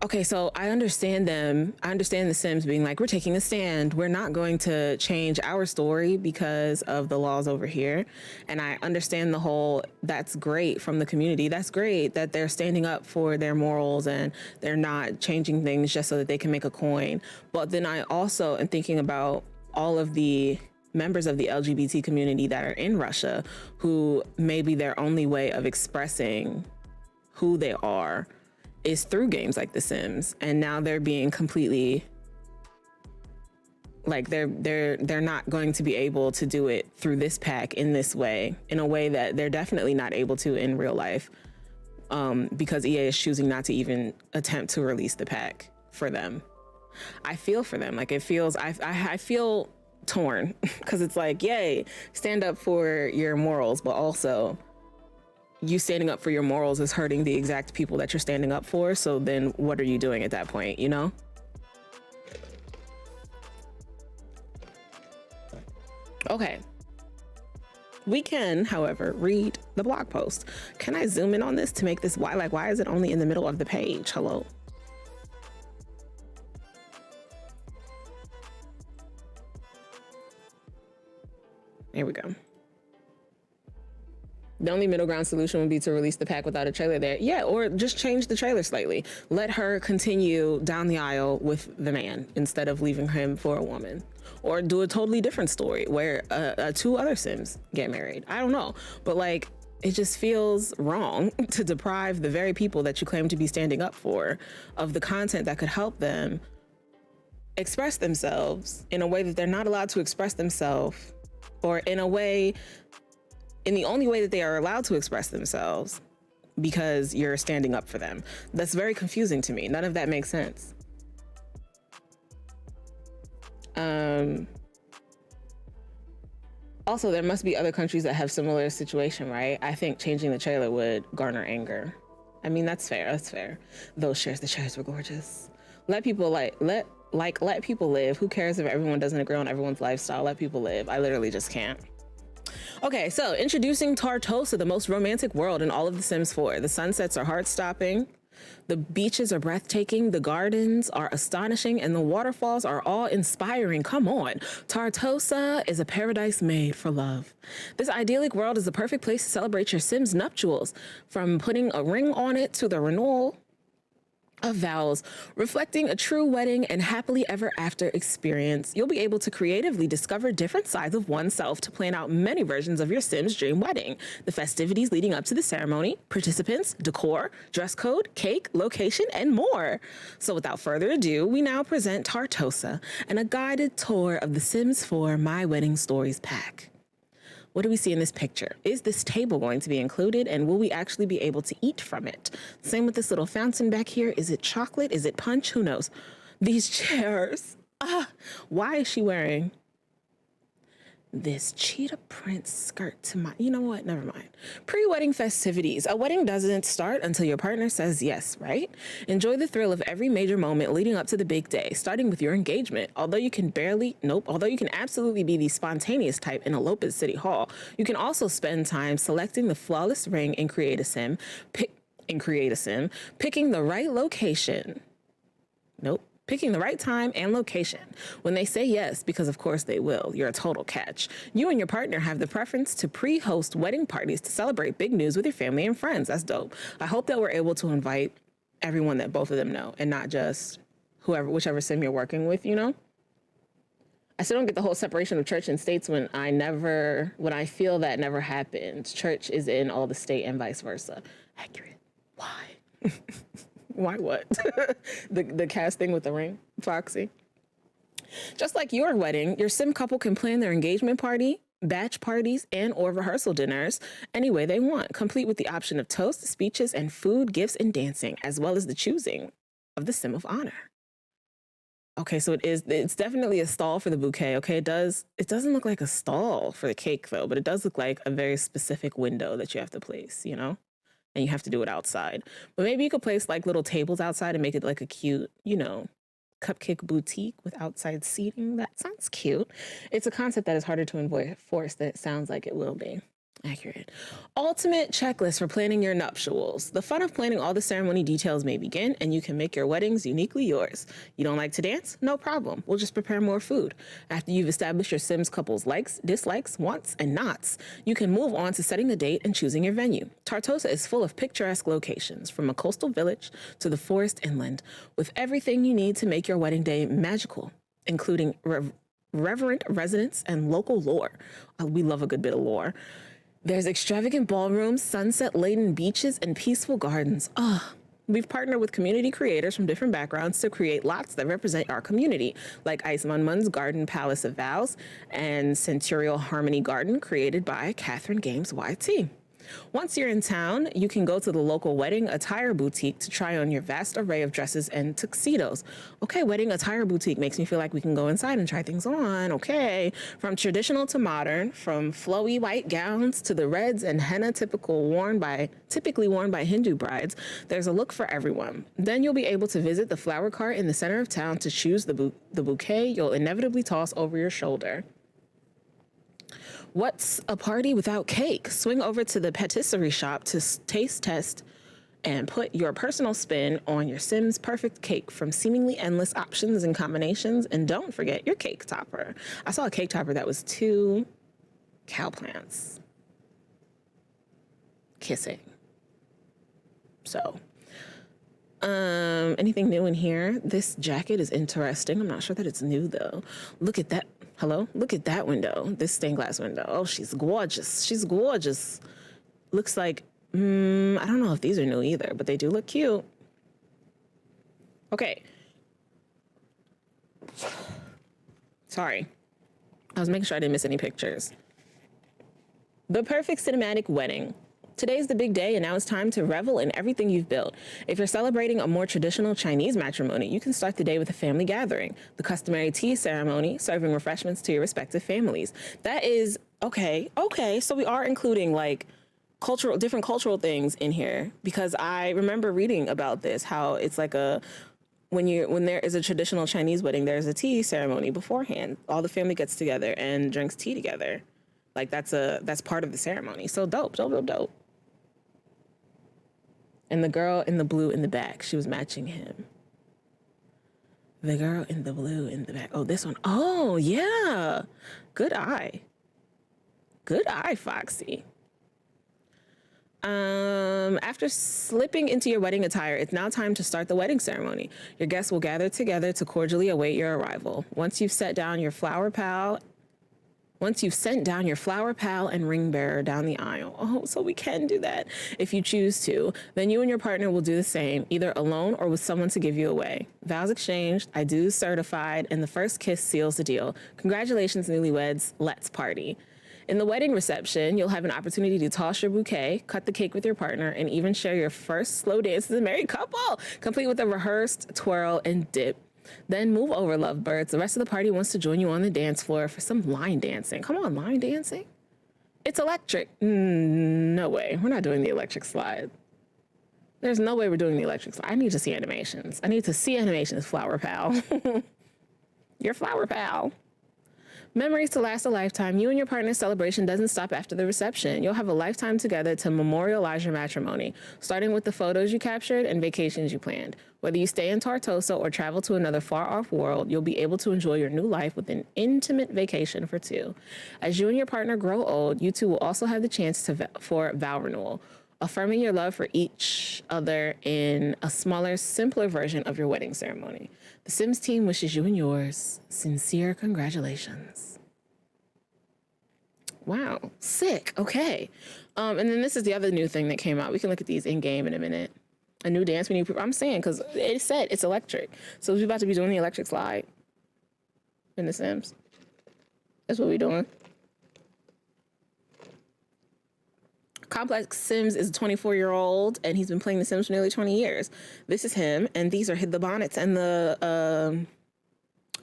A: okay, so I understand them. I understand The Sims being like, we're taking a stand. We're not going to change our story because of the laws over here. And I understand the whole, that's great from the community. That's great that they're standing up for their morals and they're not changing things just so that they can make a coin. But then I also am thinking about all of the members of the LGBT community that are in Russia who maybe their only way of expressing who they are is through games like The Sims, and now they're being completely like they're not going to be able to do it through this pack in this way, in a way that they're definitely not able to in real life, because EA is choosing not to even attempt to release the pack for them. I feel for them. Like it feels, I feel torn because it's like, yay, stand up for your morals, but also you standing up for your morals is hurting the exact people that you're standing up for. So then what are you doing at that point, you know? Okay. We can, however, read the blog post. Can I zoom in on this to make this why is it only in the middle of the page? Hello. Here we go. The only middle ground solution would be to release the pack without a trailer there. Yeah, or just change the trailer slightly. Let her continue down the aisle with the man instead of leaving him for a woman. Or do a totally different story where two other Sims get married. I don't know. But like, it just feels wrong to deprive the very people that you claim to be standing up for of the content that could help them express themselves in a way that they're not allowed to express themselves, or in the only way that they are allowed to express themselves because you're standing up for them. That's very confusing to me. None of that makes sense. Also, there must be other countries that have similar situation, right? I think changing the trailer would garner anger. I mean, that's fair. That's fair. The chairs were gorgeous. Let people let people live. Who cares if everyone doesn't agree on everyone's lifestyle? Let people live. I literally just can't. Okay, so introducing Tartosa, the most romantic world in all of The Sims 4. The sunsets are heart-stopping, the beaches are breathtaking, the gardens are astonishing, and the waterfalls are awe-inspiring. Come on, Tartosa is a paradise made for love. This idyllic world is the perfect place to celebrate your Sims' nuptials, from putting a ring on it to the renewal of vows, reflecting a true wedding and happily ever after experience. You'll be able to creatively discover different sides of oneself to plan out many versions of your Sims dream wedding. The festivities leading up to the ceremony, participants, decor, dress code, cake, location, and more. So without further ado, we now present Tartosa and a guided tour of the Sims 4 My Wedding Stories pack. What do we see in this picture? Is this table going to be included, and will we actually be able to eat from it? Same with this little fountain back here. Is it chocolate? Is it punch? Who knows? These chairs. Why is she wearing this cheetah print skirt to my, you know what? Never mind. Pre-wedding festivities. A wedding doesn't start until your partner says yes, right? Enjoy the thrill of every major moment leading up to the big day, starting with your engagement. Although you can absolutely be the spontaneous type and elope at City Hall, you can also spend time selecting the flawless ring and create a sim, picking the right location. Picking the right time and location. When they say yes, because of course they will, you're a total catch. You and your partner have the preference to pre-host wedding parties to celebrate big news with your family and friends. That's dope. I hope that we're able to invite everyone that both of them know and not just whichever sim you're working with, you know? I still don't get the whole separation of church and states when I feel that never happened. Church is in all the state and vice versa. Accurate. Why? Why what? the casting with the ring, Foxy. Just like your wedding, your sim couple can plan their engagement party, batch parties, and or rehearsal dinners any way they want, complete with the option of toasts, speeches, and food, gifts, and dancing, as well as the choosing of the sim of honor. Okay, so it's definitely a stall for the bouquet. Okay, it doesn't look like a stall for the cake though, but it does look like a very specific window that you have to place, you know? And you have to do it outside. But maybe you could place like little tables outside and make it like a cute, you know, cupcake boutique with outside seating. That sounds cute. It's a concept that is harder to enforce than it sounds like it will be. Accurate. Ultimate checklist for planning your nuptials. The fun of planning all the ceremony details may begin, and you can make your weddings uniquely yours. You don't like to dance? No problem. We'll just prepare more food. After you've established your Sims couple's likes, dislikes, wants, and nots, you can move on to setting the date and choosing your venue. Tartosa is full of picturesque locations, from a coastal village to the forest inland, with everything you need to make your wedding day magical, including reverent residents and local lore. We love a good bit of lore. There's extravagant ballrooms, sunset-laden beaches, and peaceful gardens. We've partnered with community creators from different backgrounds to create lots that represent our community, like Ice Munmun's Garden Palace of Vows and Centurial Harmony Garden, created by Catherine Games YT. Once you're in town, you can go to the local wedding attire boutique to try on your vast array of dresses and tuxedos. Okay, wedding attire boutique makes me feel like we can go inside and try things on. Okay, from traditional to modern, from flowy white gowns to the reds and henna typically worn by Hindu brides, there's a look for everyone. Then you'll be able to visit the flower cart in the center of town to choose the bouquet you'll inevitably toss over your shoulder. What's a party without cake? Swing over to the patisserie shop to taste test and put your personal spin on your Sims perfect cake from seemingly endless options and combinations. And don't forget your cake topper. I saw a cake topper that was too cow plants. Kissing. So, anything new in here? This jacket is interesting. I'm not sure that it's new though. Look at that. Hello? Look at that window. This stained glass window. Oh, she's gorgeous. She's gorgeous. Looks like, I don't know if these are new either, but they do look cute. Okay. Sorry. I was making sure I didn't miss any pictures. The perfect cinematic wedding. Today's the big day, and now it's time to revel in everything you've built. If you're celebrating a more traditional Chinese matrimony, you can start the day with a family gathering, the customary tea ceremony, serving refreshments to your respective families. That is, okay, so we are including like different cultural things in here, because I remember reading about this, how it's like when there is a traditional Chinese wedding, there's a tea ceremony beforehand. All the family gets together and drinks tea together. Like that's part of the ceremony. So dope. And the girl in the blue in the back, she was matching him. The girl in the blue in the back. Oh, this one. Oh, yeah. Good eye. Good eye, Foxy. After slipping into your wedding attire, it's now time to start the wedding ceremony. Your guests will gather together to cordially await your arrival. Once you've sent down your flower pal and ring bearer down the aisle. Oh, so we can do that if you choose to. Then you and your partner will do the same, either alone or with someone to give you away. Vows exchanged, I do certified, and the first kiss seals the deal. Congratulations, newlyweds. Let's party. In the wedding reception, you'll have an opportunity to toss your bouquet, cut the cake with your partner, and even share your first slow dance as a married couple, complete with a rehearsed twirl and dip. Then move over, lovebirds. The rest of the party wants to join you on the dance floor for some line dancing. Come on, line dancing? It's electric. No way. We're not doing the electric slide. There's no way we're doing the electric slide. I need to see animations. Flower pal. Your flower pal. Memories to last a lifetime. You and your partner's celebration doesn't stop after the reception. You'll have a lifetime together to memorialize your matrimony, starting with the photos you captured and vacations you planned. Whether you stay in Tortosa or travel to another far-off world, you'll be able to enjoy your new life with an intimate vacation for two. As you and your partner grow old, you two will also have the chance for vow renewal, affirming your love for each other in a smaller, simpler version of your wedding ceremony. The Sims team wishes you and yours sincere congratulations. Wow, sick. Okay. And then this is the other new thing that came out. We can look at these in game in a minute. A new dance menu. I'm saying, because it said it's electric. So we're about to be doing the electric slide in The Sims. That's what we're doing. Complex Sims is a 24-year-old, and he's been playing The Sims for nearly 20 years. This is him, and these are the bonnets and the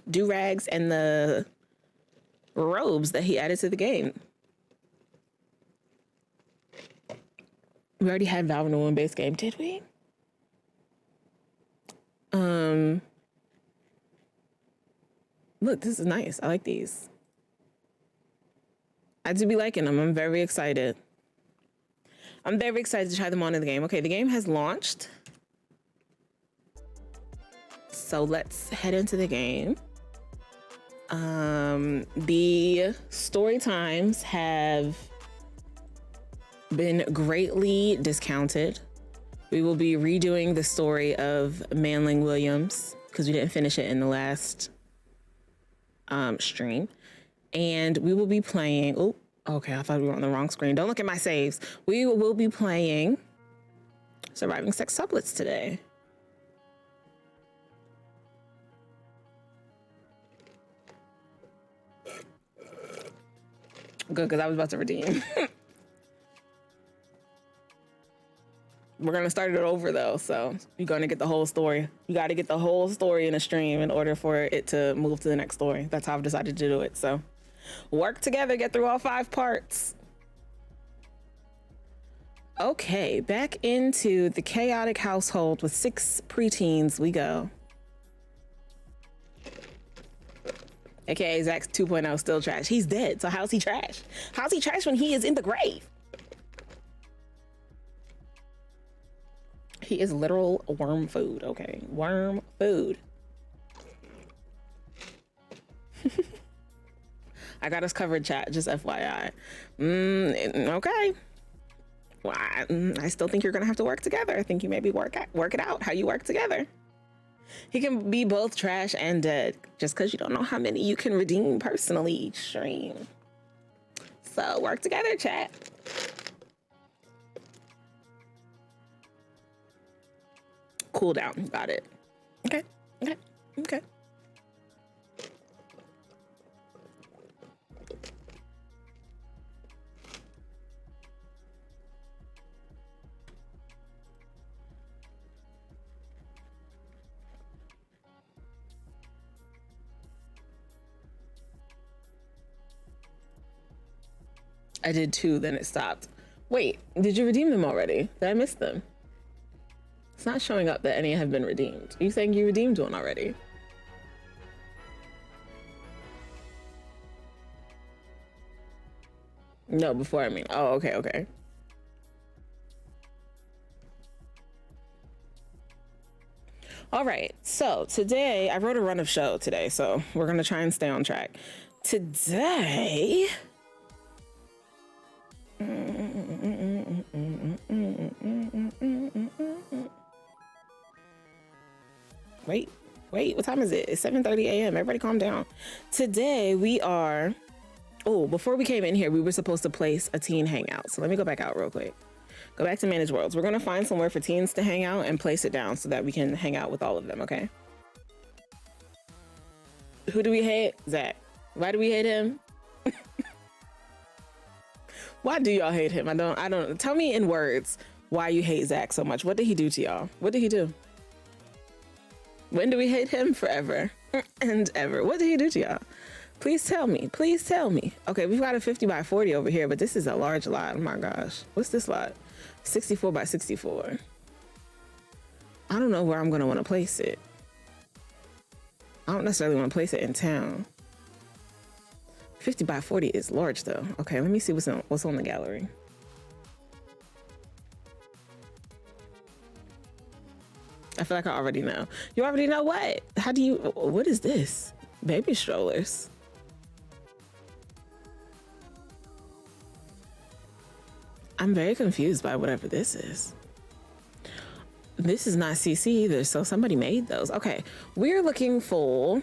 A: do-rags and the robes that he added to the game. We already had vow renewal in base game, did we? Look, this is nice. I like these. I do be liking them. I'm very excited. I'm very excited to try them on in the game. Okay, the game has launched. So let's head into the game. The story times have been greatly discounted. We will be redoing the story of Manling Williams because we didn't finish it in the last stream. And we will be playing... Oh, okay, I thought we were on the wrong screen. Don't look at my saves. We will be playing Surviving Sextuplets today. Good, because I was about to redeem. We're going to start it over, though, so you're going to get the whole story. You got to get the whole story in a stream in order for it to move to the next story. That's how I've decided to do it, so... Work together, get through all 5 parts. Okay, back into the chaotic household with 6 preteens we go. AKA Zach 2.0 still trash. He's dead, so how's he trash? How's he trash when he is in the grave? He is literal worm food, okay? Worm food. I got us covered, chat. Just FYI. Okay. Well, I still think you're gonna have to work together. I think you maybe work it out how you work together. He can be both trash and dead, just because you don't know how many you can redeem personally each stream. So work together, chat. Cool down. Got it. Okay. Okay. Okay. I did 2, then it stopped. Wait, did you redeem them already? Did I miss them? It's not showing up that any have been redeemed. Are you saying you redeemed one already? No, before I mean. Oh, okay, okay. All right, so today I wrote a run of show today, so we're gonna try and stay on track. Today, wait, what time is it? It's 7:30 a.m. Everybody calm down. Today we are, oh, before we came in here, we were supposed to place a teen hangout. So let me go back out real quick. Go back to Manage Worlds. We're gonna find somewhere for teens to hang out and place it down so that we can hang out with all of them, okay? Who do we hate? Zach. Why do we hate him? Why do y'all hate him? I don't, tell me in words why you hate Zach so much. What did he do to y'all? What did he do? When do we hate him? Forever and ever. What did he do to y'all? Please tell me. Please tell me. Okay, we've got a 50 by 40 over here, but this is a large lot. Oh my gosh. What's this lot? 64 by 64. I don't know where I'm gonna want to place it. I don't necessarily want to place it in town. 50 by 40 is large though. Okay, let me see what's on the gallery. I feel like I already know. You already know what? How do you, what is this? Baby strollers. I'm very confused by whatever this is. This is not CC either, so somebody made those. Okay, we're looking for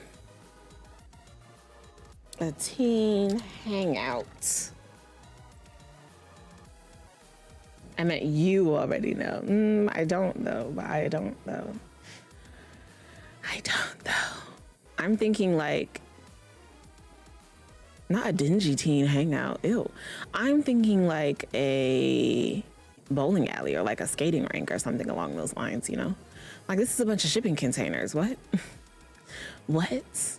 A: a teen hangout. I meant you already know. I don't know, but I don't know. I don't know. I'm thinking like, not a dingy teen hangout, ew. I'm thinking like a bowling alley or like a skating rink or something along those lines, you know? Like this is a bunch of shipping containers, what? What?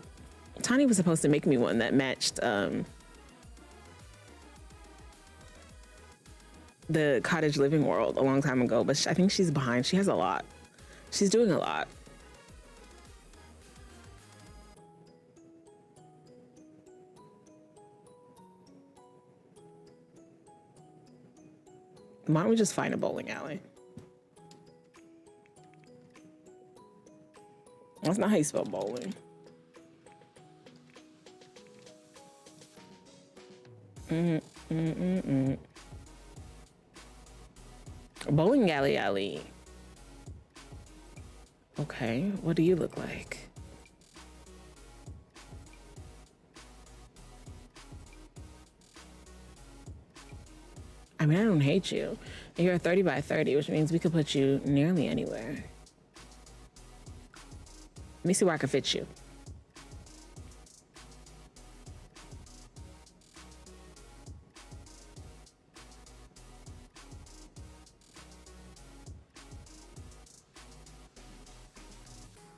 A: Tawny was supposed to make me one that matched the cottage living world a long time ago, but I think she's behind. She has a lot. She's doing a lot. Why don't we just find a bowling alley? That's not how you spell bowling. Bowling alley. Okay, what do you look like? I mean, I don't hate you. You're a 30 by 30, which means we could put you nearly anywhere. Let me see where I can fit you.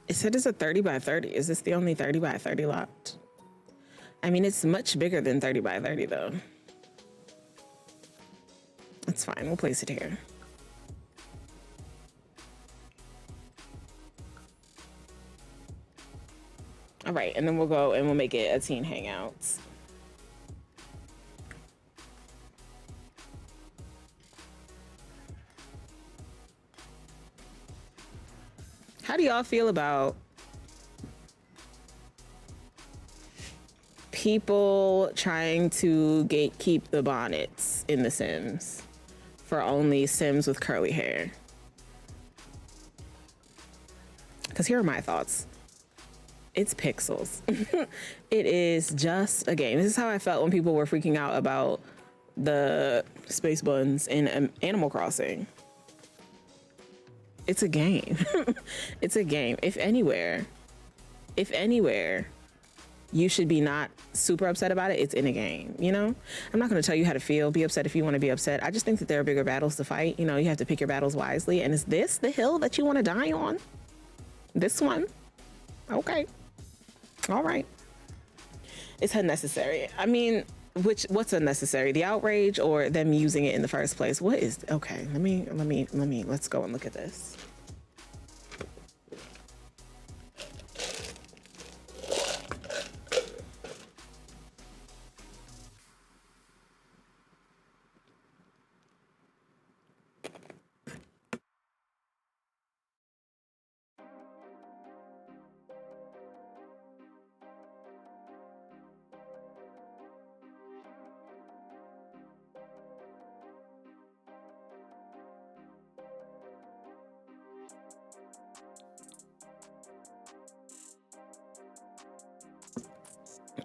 A: It said it's a 30 by 30. Is this the only 30 by 30 lot? I mean, it's much bigger than 30 by 30 though. It's fine, we'll place it here. All right, and then we'll go and we'll make it a teen hangouts. How do y'all feel about people trying to gatekeep the bonnets in The Sims for only Sims with curly hair. Because here are my thoughts. It's pixels. It is just a game. This is how I felt when people were freaking out about the space buttons in Animal Crossing. It's a game. It's a game. If anywhere, you should be not super upset about it. It's in a game, you know? I'm not going to tell you how to feel. Be upset if you want to be upset. I just think that there are bigger battles to fight. You know, you have to pick your battles wisely. And is this the hill that you want to die on? This one? Okay. All right. It's unnecessary. I mean, what's unnecessary? The outrage or them using it in the first place? What is, okay, let's go and look at this.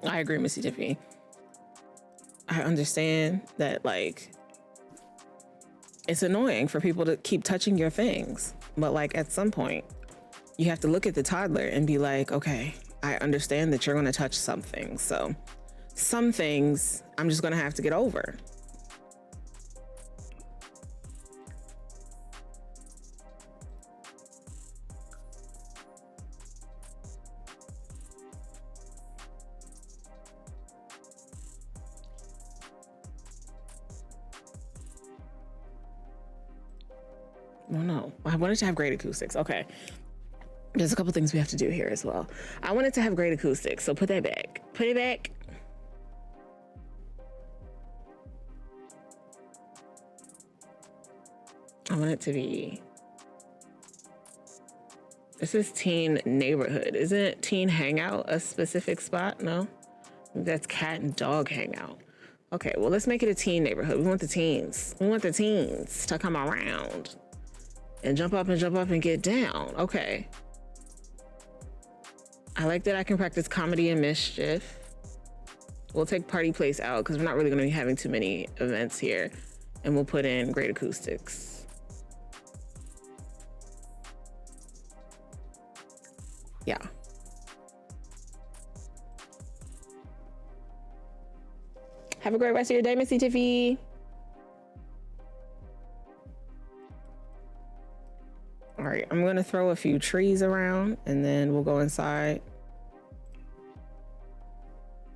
A: I agree, Missy Tiffany. I understand that, like, it's annoying for people to keep touching your things, but like at some point you have to look at the toddler and be like, okay, I understand that you're going to touch something. So some things I'm just going to have to get over. Well, no, I wanted to have great acoustics. Okay. There's a couple things we have to do here as well. I wanted to have great acoustics, so put that back. Put it back. I want it to be... This is teen neighborhood. Isn't teen hangout a specific spot? No? That's cat and dog hangout. Okay, well, let's make it a teen neighborhood. We want the teens. We want the teens to come around and jump up and get down. Okay. I like that I can practice comedy and mischief. We'll take party place out because we're not really going to be having too many events here. And we'll put in great acoustics. Yeah. Have a great rest of your day, Missy Tiffy. All right, I'm gonna throw a few trees around and then we'll go inside.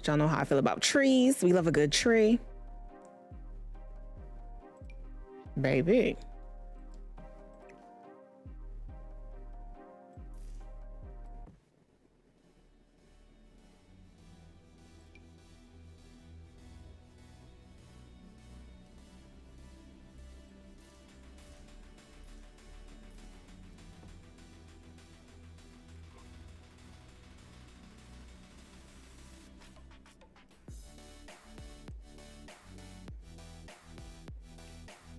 A: Y'all know how I feel about trees. We love a good tree. Baby.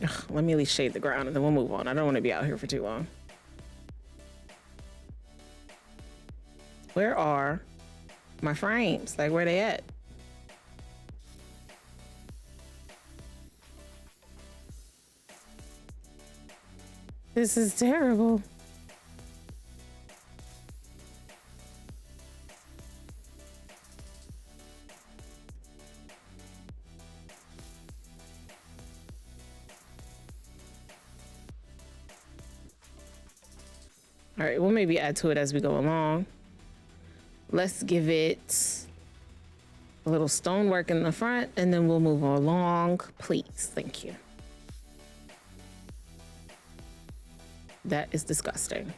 A: Ugh, let me at least shade the ground and then we'll move on. I don't want to be out here for too long. Where are my frames? Like, where they at? This is terrible. All right, we'll maybe add to it as we go along. Let's give it a little stonework in the front and then we'll move along, please. Thank you. That is disgusting.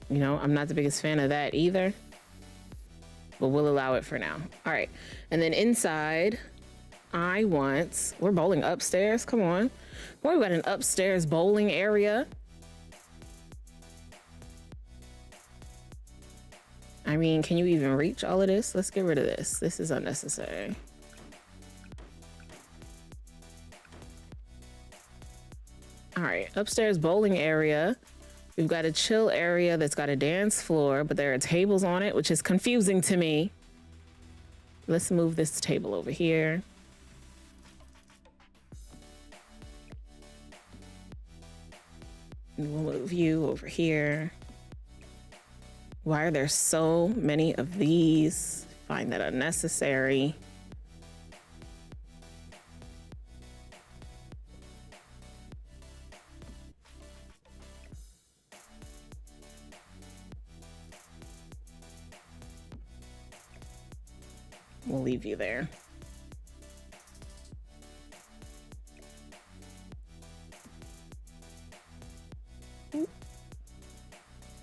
A: You know, I'm not the biggest fan of that either, but we'll allow it for now. All right, and then inside, we're bowling upstairs, come on. Boy, we got an upstairs bowling area. I mean, can you even reach all of this? Let's get rid of this. This is unnecessary. All right, upstairs bowling area. We've got a chill area that's got a dance floor, but there are tables on it, which is confusing to me. Let's move this table over here. And we'll move you over here. Why are there so many of these? Find that unnecessary. We'll leave you there.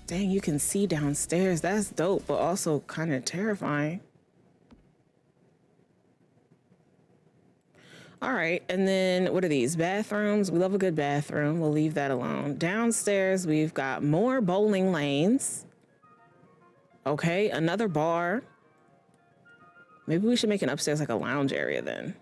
A: Dang, you can see downstairs. That's dope, but also kind of terrifying. All right, and then what are these? Bathrooms. We love a good bathroom. We'll leave that alone. Downstairs, we've got more bowling lanes. Okay, another bar. Maybe we should make an upstairs like a lounge area then.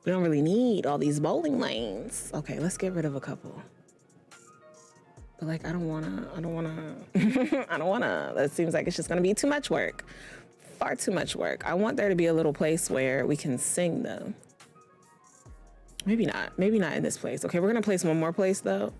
A: We don't really need all these bowling lanes. Okay, let's get rid of a couple. But like, I don't wanna, I don't wanna. That seems like it's just gonna be too much work. Far too much work. I want there to be a little place where we can sing though. Maybe not in this place. Okay, we're gonna place one more place though.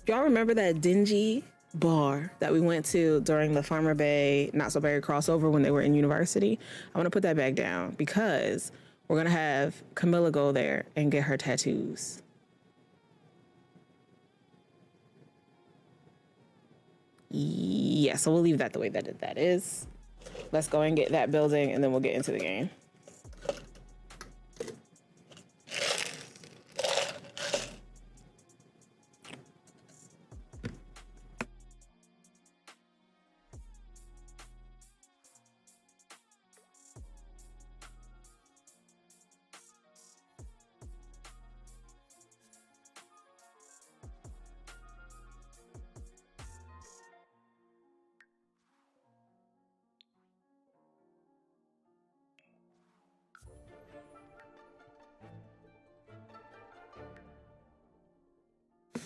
A: Y'all remember that dingy bar that we went to during the Farmer Bay Not So Berry crossover when they were in university? I wanna put that back down because we're gonna have Camilla go there and get her tattoos. Yeah, so we'll leave that the way that is. Let's go and get that building and then we'll get into the game.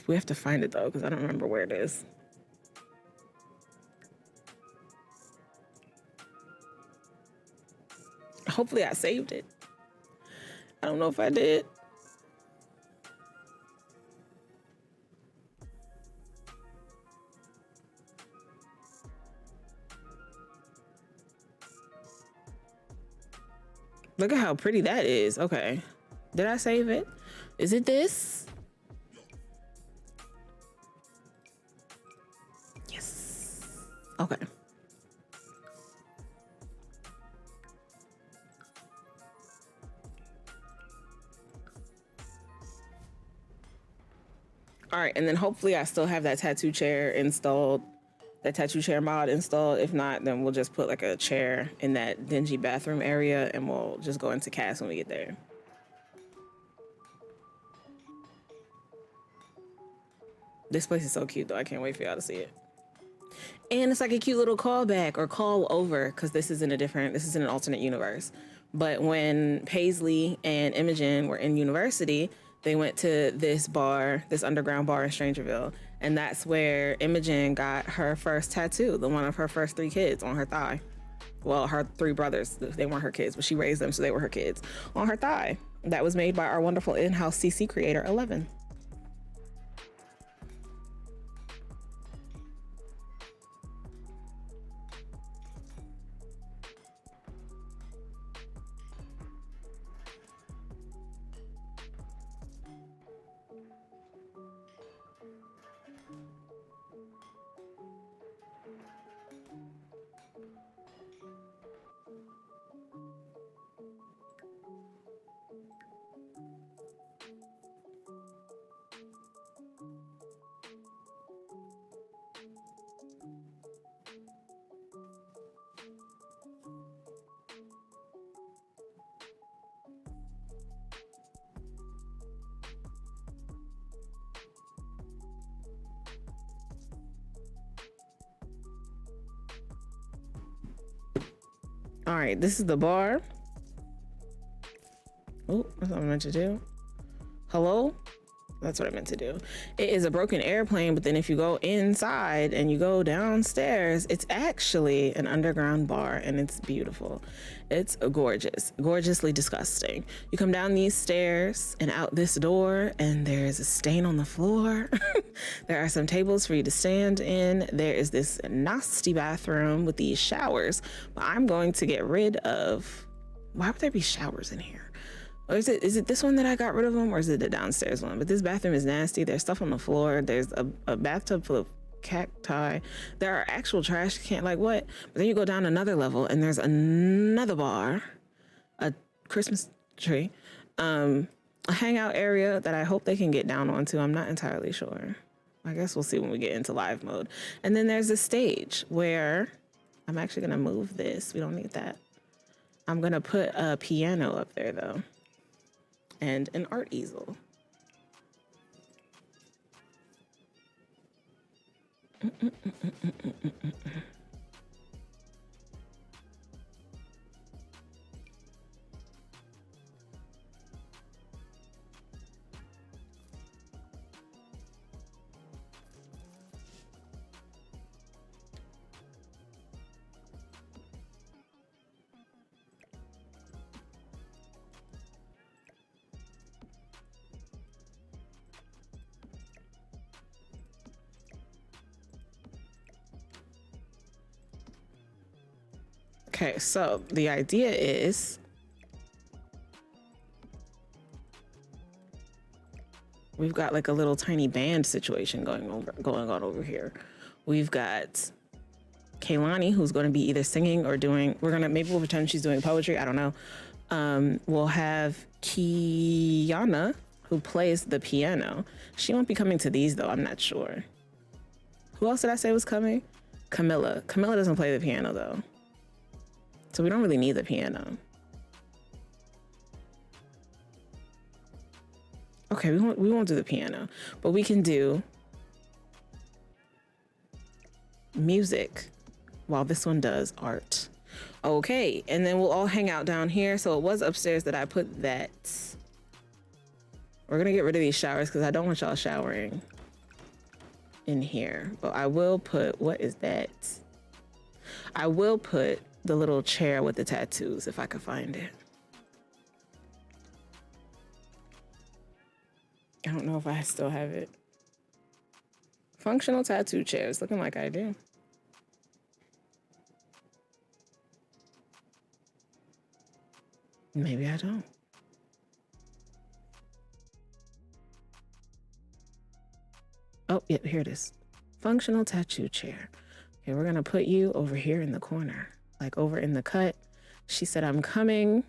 A: We have to find it though, because I don't remember where it is. Hopefully I saved it. I don't know if I did. Look at how pretty that is. Okay. Did I save it? Is it this? Yes. Okay. All right, and then hopefully I still have that tattoo chair installed, that tattoo chair mod installed. If not, then we'll just put like a chair in that dingy bathroom area and we'll just go into cast when we get there. This place is so cute though. I can't wait for y'all to see it. And it's like a cute little callback or call over because this is in an alternate universe. But when Paisley and Imogen were in university, they went to this bar, this underground bar in Strangerville. And that's where Imogen got her first tattoo, the one of her first 3 kids on her thigh. Well, her 3 brothers, they weren't her kids, but she raised them, so they were her kids, on her thigh. That was made by our wonderful in-house CC creator, 11. All right, this is the bar. Oh, that's what I meant to do. Hello? That's what I meant to do. It is a broken airplane, but then if you go inside and you go downstairs, it's actually an underground bar and it's beautiful. It's gorgeous, gorgeously disgusting. You come down these stairs and out this door and there's a stain on the floor. There are some tables for you to stand in. There is this nasty bathroom with these showers, but I'm going to get rid of, why would there be showers in here? Or is it this one that I got rid of them, or is it the downstairs one? But this bathroom is nasty. There's stuff on the floor. There's a bathtub full of cacti. There are actual trash can, like what? But then you go down another level and there's another bar, a Christmas tree, a hangout area that I hope they can get down onto. I'm not entirely sure. I guess we'll see when we get into live mode. And then there's a stage where I'm actually gonna move this. We don't need that. I'm gonna put a piano up there though. And an art easel. Okay, so the idea is we've got like a little tiny band situation going on over here. We've got Kaylani, who's going to be either singing or doing, maybe we'll pretend she's doing poetry. I don't know. We'll have Kiana, who plays the piano. She won't be coming to these though. I'm not sure. Who else did I say was coming? Camilla. Camilla doesn't play the piano though. So we don't really need the piano. Okay, we won't do the piano, but we can do music while this one does art. Okay, and then we'll all hang out down here. So it was upstairs that I put that. We're gonna get rid of these showers because I don't want y'all showering in here. But I will put, what is that? I will put the little chair with the tattoos if I could find it. I don't know if I still have it. Functional tattoo chairs, looking like I do. Maybe I don't. Oh, yeah, here it is. Functional tattoo chair. Okay, we're gonna put you over here in the corner, like over in the cut. She said, I'm coming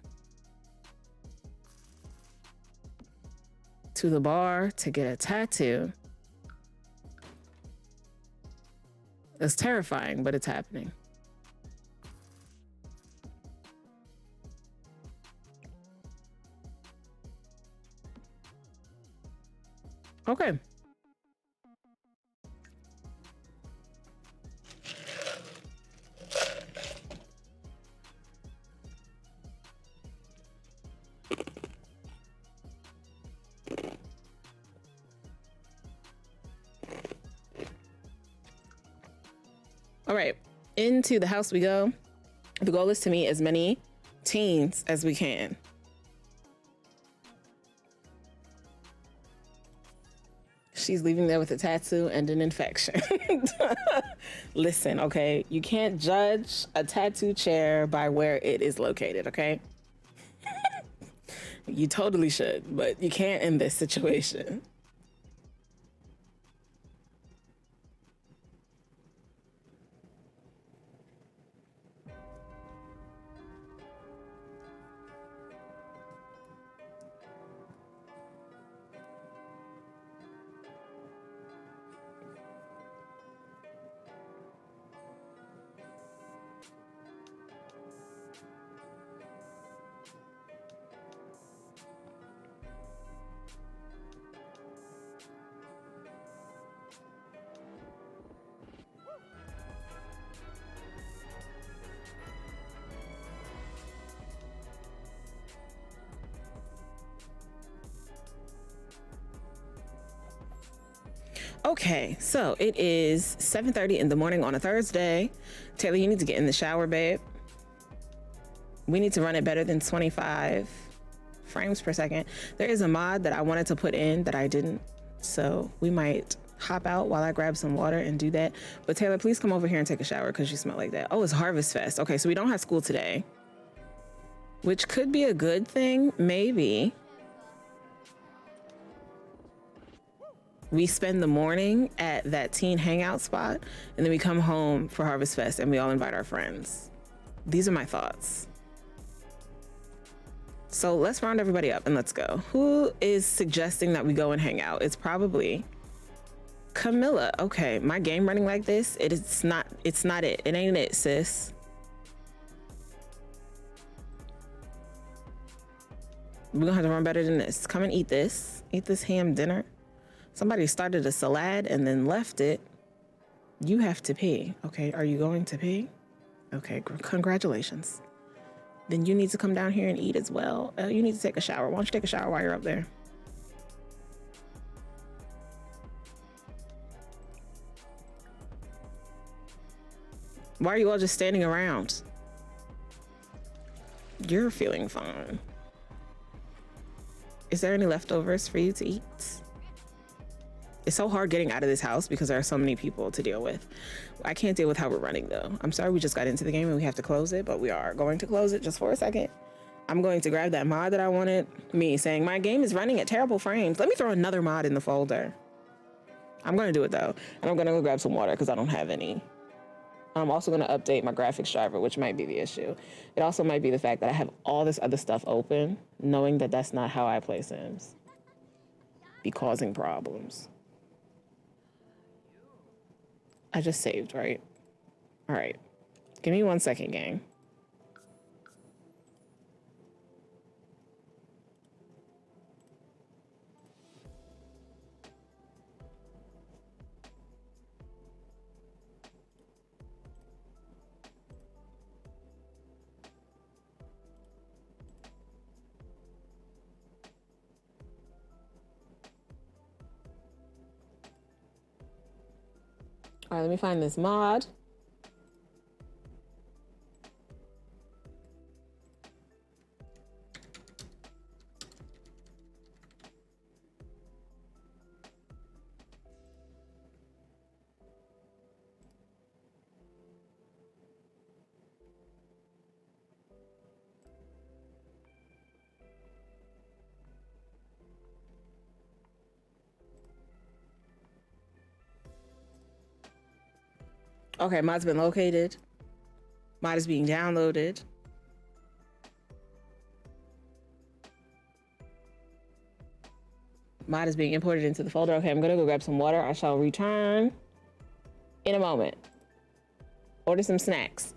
A: to the bar to get a tattoo. It's terrifying, but it's happening. Okay. All right, into the house we go. The goal is to meet as many teens as we can. She's leaving there with a tattoo and an infection. Listen, okay, you can't judge a tattoo chair by where it is located, okay? You totally should, but you can't in this situation. Okay, so it is 7:30 in the morning on a Thursday. Taylor, you need to get in the shower, babe. We need to run it better than 25 frames per second. There is a mod that I wanted to put in that I didn't, so we might hop out while I grab some water and do that. But Taylor, please come over here and take a shower because you smell like that. Oh, it's Harvest Fest. Okay, so we don't have school today, which could be a good thing, maybe. We spend the morning at that teen hangout spot, and then we come home for Harvest Fest and we all invite our friends. These are my thoughts. So let's round everybody up and let's go. Who is suggesting that we go and hang out? It's probably Camilla. Okay, my game running like this, it's not it. It ain't it, sis. We're gonna have to run better than this. Come and eat this. Eat this ham dinner. Somebody started a salad and then left it. You have to pee. Okay, are you going to pee? Okay, congratulations. Then you need to come down here and eat as well. You need to take a shower. Why don't you take a shower while you're up there? Why are you all just standing around? You're feeling fine. Is there any leftovers for you to eat? It's so hard getting out of this house because there are so many people to deal with. I can't deal with how we're running though. I'm sorry we just got into the game and we have to close it, but we are going to close it just for a second. I'm going to grab that mod that I wanted. Me saying my game is running at terrible frames. Let me throw another mod in the folder. I'm going to do it though. And I'm going to go grab some water because I don't have any. I'm also going to update my graphics driver, which might be the issue. It also might be the fact that I have all this other stuff open, knowing that that's not how I play Sims. Be causing problems. I just saved, right? All right. Give me 1 second, gang. All right, let me find this mod. Okay, mod's been located. Mod is being downloaded. Mod is being imported into the folder. Okay, I'm gonna go grab some water. I shall return in a moment. Order some snacks.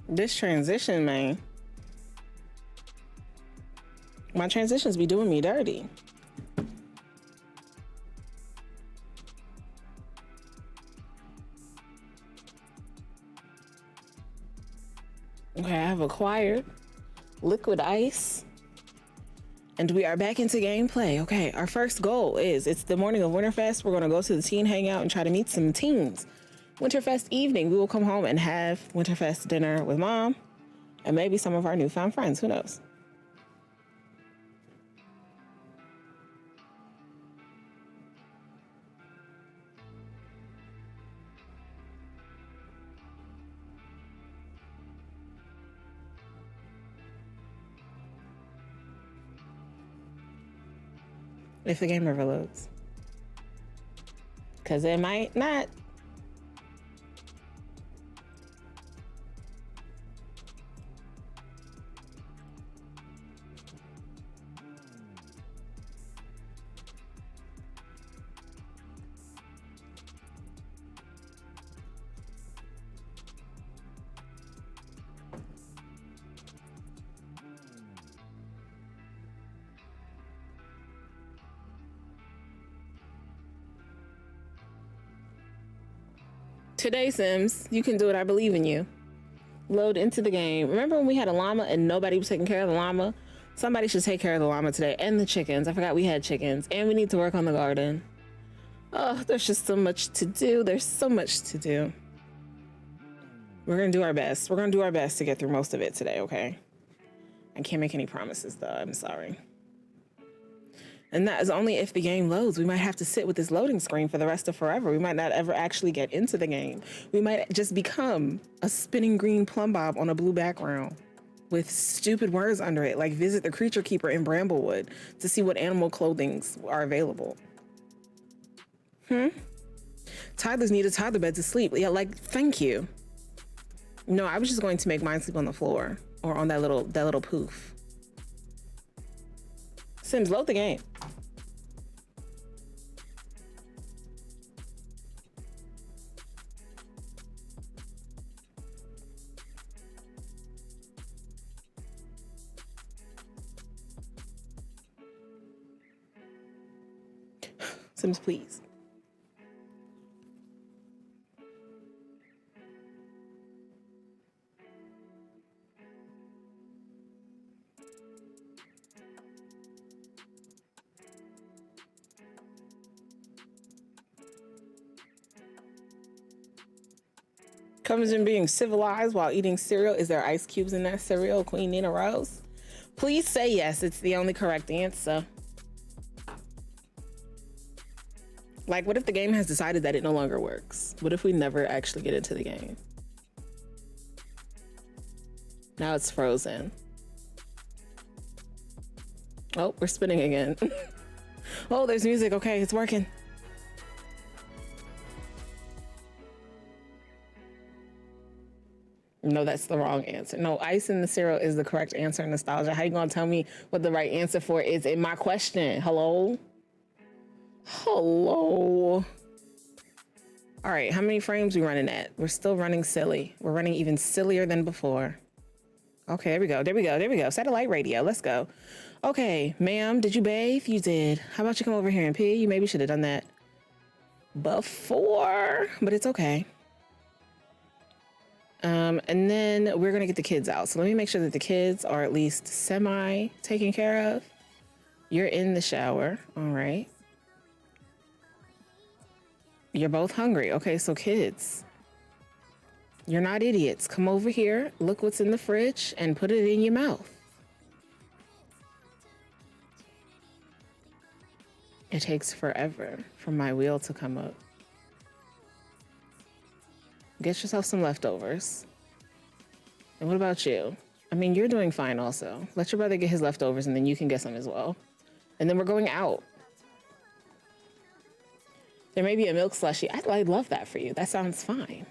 A: This transition, man. My transitions be doing me dirty. Okay, I have acquired liquid ice. And we are back into gameplay. Okay, our first goal is, it's the morning of Winterfest. We're gonna go to the teen hangout and try to meet some teens. Winterfest evening, we will come home and have Winterfest dinner with mom and maybe some of our newfound friends, who knows? If the game ever loads. Because it might not. Today, Sims, you can do it. I believe in you. Load into the game. Remember when we had a llama and nobody was taking care of the llama? Somebody should take care of the llama today, and the chickens. I forgot we had chickens, and we need to work on the garden. Oh, there's just so much to do. There's so much to do. We're gonna do our best. We're gonna do our best to get through most of it today, okay? I can't make any promises though, I'm sorry. And that is only if the game loads. We might have to sit with this loading screen for the rest of forever. We might not ever actually get into the game. We might just become a spinning green plumb bob on a blue background with stupid words under it, like visit the creature keeper in Bramblewood to see what animal clothings are available. Toddlers need a toddler bed to sleep. Yeah, like, thank you. No, I was just going to make mine sleep on the floor or on that little poof. Sims, load the game. Sims, please. Comes in being civilized while eating cereal. Is there ice cubes in that cereal, Queen Nina Rose? Please say yes. It's the only correct answer. Like, what if the game has decided that it no longer works? What if we never actually get into the game? Now it's frozen. Oh, we're spinning again. Oh, there's music. Okay, it's working. No, that's the wrong answer. No, ice in the cereal is the correct answer. Nostalgia. How you gonna tell me what the right answer for is in my question? Hello? Hello? All right, how many frames we running at? We're still running silly. We're running even sillier than before. Okay, there we go. There we go. There we go. Satellite radio. Let's go. Okay, ma'am, did you bathe? You did. How about you come over here and pee? You maybe should have done that before, but it's okay. And then we're gonna get the kids out. So let me make sure that the kids are at least semi taken care of. You're in the shower. All right. You're both hungry. Okay, so kids, you're not idiots. Come over here, look what's in the fridge, and put it in your mouth. It takes forever for my wheel to come up. Get yourself some leftovers. And what about you? I mean, you're doing fine also. Let your brother get his leftovers and then you can get some as well. And then we're going out. There may be a milk slushie. I love that for you. That sounds fine.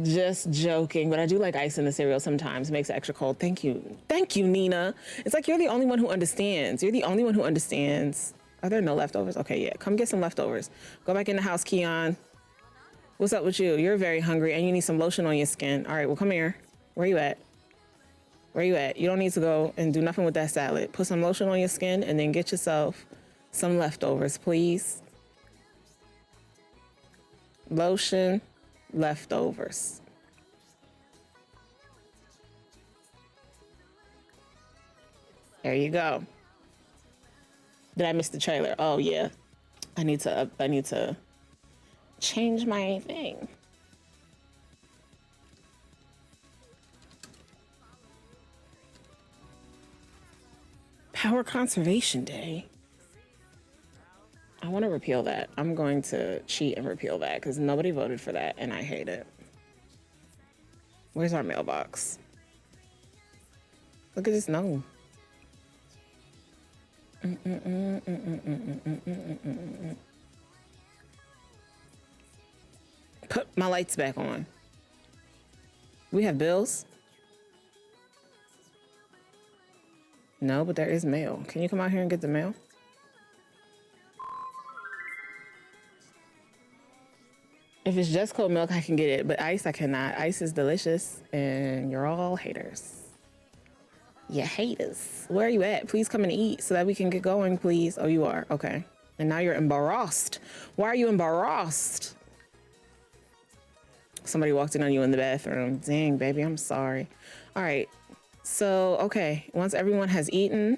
A: Just joking, but I do like ice in the cereal sometimes. It makes it extra cold. Thank you. Thank you, Nina. It's like you're the only one who understands. You're the only one who understands. Are there no leftovers? Okay, yeah. Come get some leftovers. Go back in the house, Keon. What's up with you? You're very hungry and you need some lotion on your skin. All right, well, come here. Where you at? Where you at? You don't need to go and do nothing with that salad. Put some lotion on your skin and then get yourself some leftovers, please. Lotion, leftovers. There you go. Did I miss the trailer? Oh yeah. I need to change my thing. Power Conservation Day. I want to repeal that. I'm going to cheat and repeal that because nobody voted for that and I hate it. Where's our mailbox? Look at this gnome. Put my lights back on. We have bills? No, but there is mail. Can you come out here and get the mail? If it's just cold milk, I can get it, but ice, I cannot. Ice is delicious, and you're all haters. You haters. Where are you at? Please come and eat so that we can get going, please. Oh, you are? Okay. And now you're embarrassed. Why are you embarrassed? Somebody walked in on you in the bathroom. Dang, baby, I'm sorry. All right. So, okay. Once everyone has eaten,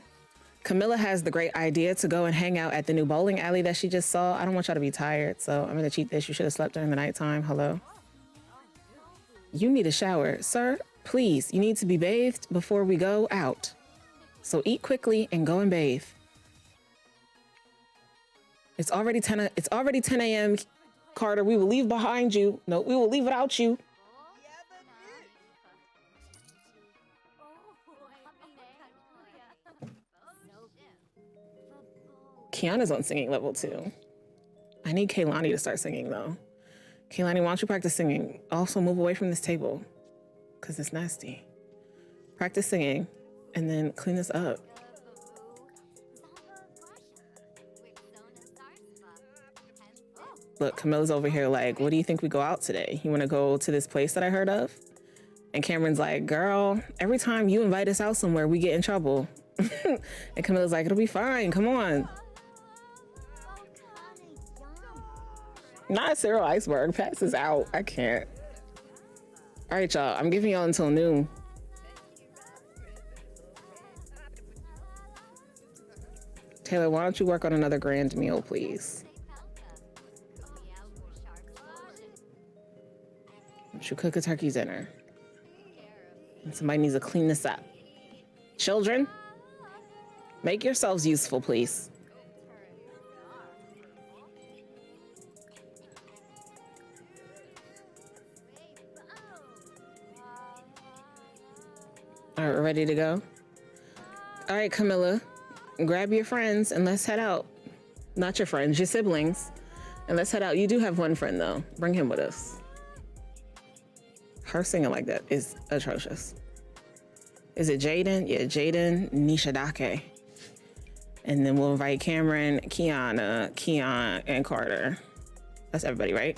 A: Camilla has the great idea to go and hang out at the new bowling alley that she just saw. I don't want y'all to be tired, so I'm going to cheat this. You should have slept during the nighttime. Hello? You need a shower. Sir, please, you need to be bathed before we go out. So eat quickly and go and bathe. It's already 10 a.m., Carter. We will leave behind you. No, we will leave without you. Kiana's on singing level 2. I need Kaylani to start singing though. Kaylani, why don't you practice singing? Also move away from this table because it's nasty. Practice singing and then clean this up. Look, Camilla's over here like, what do you think we go out today? You want to go to this place that I heard of? And Cameron's like, girl, every time you invite us out somewhere, we get in trouble. And Camilla's like, it'll be fine. Come on. Not Cyril Iceberg. Passes out. I can't. All right, y'all. I'm giving y'all until noon. Taylor, why don't you work on another grand meal, please? You should cook a turkey dinner. And somebody needs to clean this up. Children, make yourselves useful, please. All right, we're ready to go. All right, Camilla, grab your friends and let's head out. Not your friends, your siblings. And let's head out. You do have one friend though. Bring him with us. Her singing like that is atrocious. Is it Jaden? Yeah, Jaden Nishidake. And then we'll invite Cameron, Kiana, Keon, and Carter. That's everybody, right?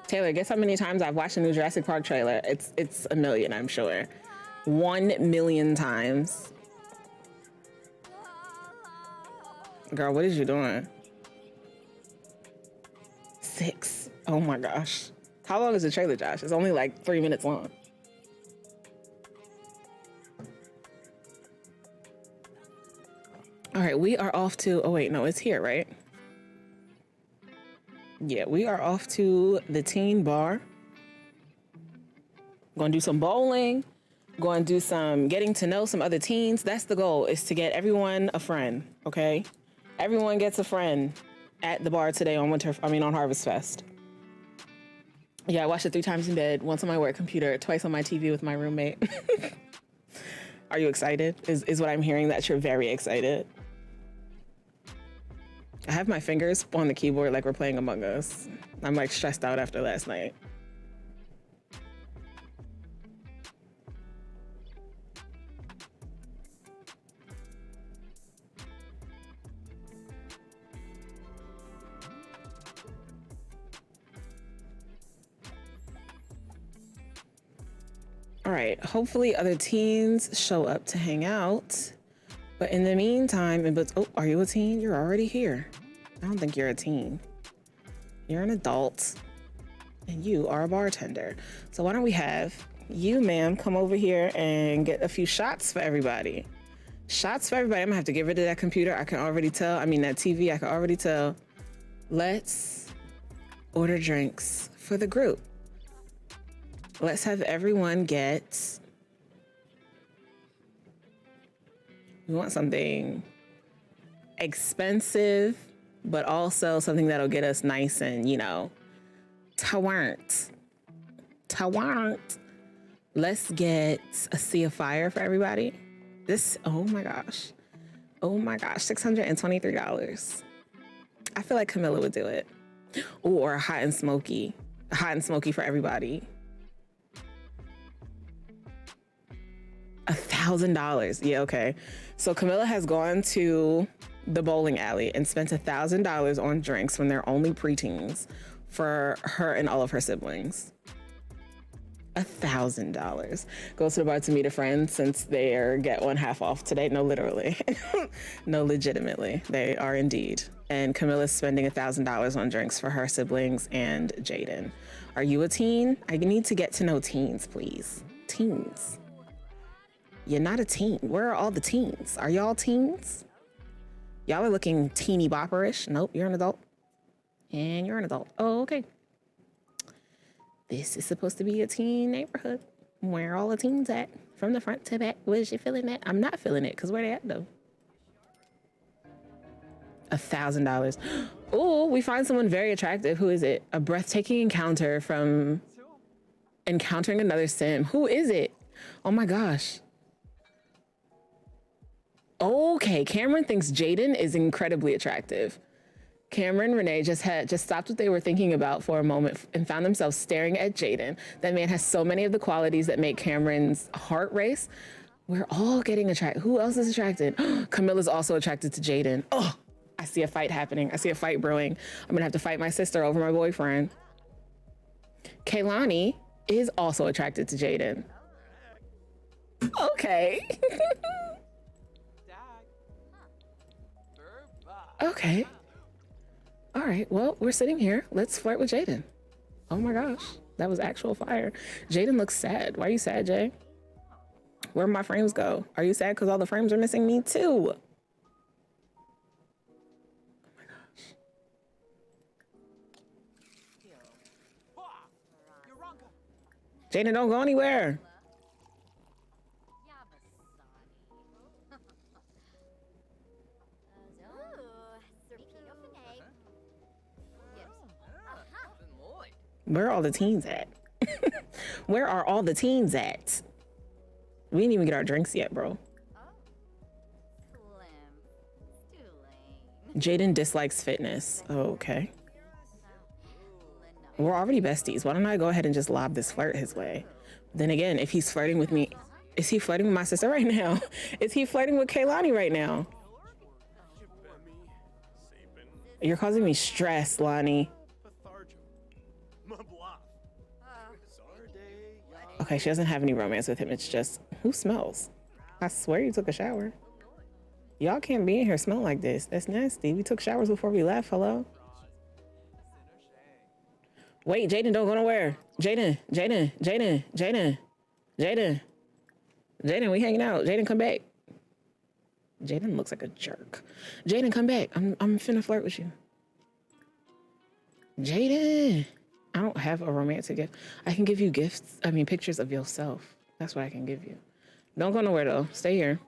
A: Taylor, guess how many times I've watched the new Jurassic Park trailer? It's a million, I'm sure. 1 million times. Girl, what is you doing? 6. Oh my gosh. How long is the trailer, Josh? It's only like 3 minutes long. All right, we are off to, oh wait, no, it's here, right? Yeah, we are off to the teen bar. Going to do some bowling. Going to do some getting to know some other teens. That's the goal, is to get everyone a friend, okay? Everyone gets a friend at the bar today on Harvest Fest. Yeah, I watched it 3 times in bed, once on my work computer, twice on my TV with my roommate. Are you excited? Is what I'm hearing, that you're very excited. I have my fingers on the keyboard like we're playing Among Us. I'm like stressed out after last night. All right, hopefully other teens show up to hang out. But in the meantime, oh, are you a teen? You're already here. I don't think you're a teen. You're an adult and you are a bartender. So why don't we have you, ma'am, come over here and get a few shots for everybody. Shots for everybody. I'm gonna have to get rid of that computer. I can already tell. I mean, that TV, I can already tell. Let's order drinks for the group. Let's have everyone get, we want something expensive, but also something that'll get us nice and, you know, towant. Let's get a Sea of Fire for everybody. This, oh my gosh, $623. I feel like Camilla would do it. Or a hot and smoky for everybody. $1,000. Yeah, okay. So Camilla has gone to the bowling alley and spent $1,000 on drinks when they're only preteens for her and all of her siblings. $1,000. Goes to the bar to meet a friend since they get one half off today. No, literally. No, legitimately. They are indeed. And Camilla's spending $1,000 on drinks for her siblings and Jaden. Are you a teen? I need to get to know teens, please. Teens. You're not a teen. Where are all the teens? Are y'all teens? Y'all are looking teeny bopperish. Nope, you're an adult. And you're an adult. Oh, okay. This is supposed to be a teen neighborhood. Where are all the teens at? From the front to back. Was you feeling that? I'm not feeling it, because where they at though? $1,000. Oh, we find someone very attractive. Who is it? A breathtaking encounter from encountering another sim. Who is it? Oh my gosh. Okay, Cameron thinks Jaden is incredibly attractive. Cameron and Renee just stopped what they were thinking about for a moment and found themselves staring at Jaden. That man has so many of the qualities that make Cameron's heart race. We're all getting attracted. Who else is attracted? Camilla's also attracted to Jaden. Oh, I see a fight happening. I see a fight brewing. I'm gonna have to fight my sister over my boyfriend. Kaylani is also attracted to Jaden. Okay. Okay. All right, well, we're sitting here. Let's flirt with Jaden. Oh my gosh, that was actual fire. Jaden looks sad. Why are you sad, Jay? Where'd my frames go? Are you sad because all the frames are missing? Me too. Oh my gosh. Jaden, don't go anywhere. Where are all the teens at? Where are all the teens at? We didn't even get our drinks yet, bro. Jaden dislikes fitness. Oh, okay. We're already besties. Why don't I go ahead and just lob this flirt his way? Then again, if he's flirting with me, is he flirting with my sister right now? Is he flirting with Kaylani right now? You're causing me stress, Lonnie. Okay, she doesn't have any romance with him. It's just, who smells? I swear you took a shower. Y'all can't be in here smelling like this. That's nasty. We took showers before we left. Hello? Wait, Jaden, don't go nowhere. Jaden, we hanging out. Jaden, come back. Jaden looks like a jerk. Jaden, come back. I'm finna flirt with you. Jaden. I don't have a romantic gift. I can give you gifts. I mean, pictures of yourself. That's what I can give you. Don't go nowhere though. Stay here.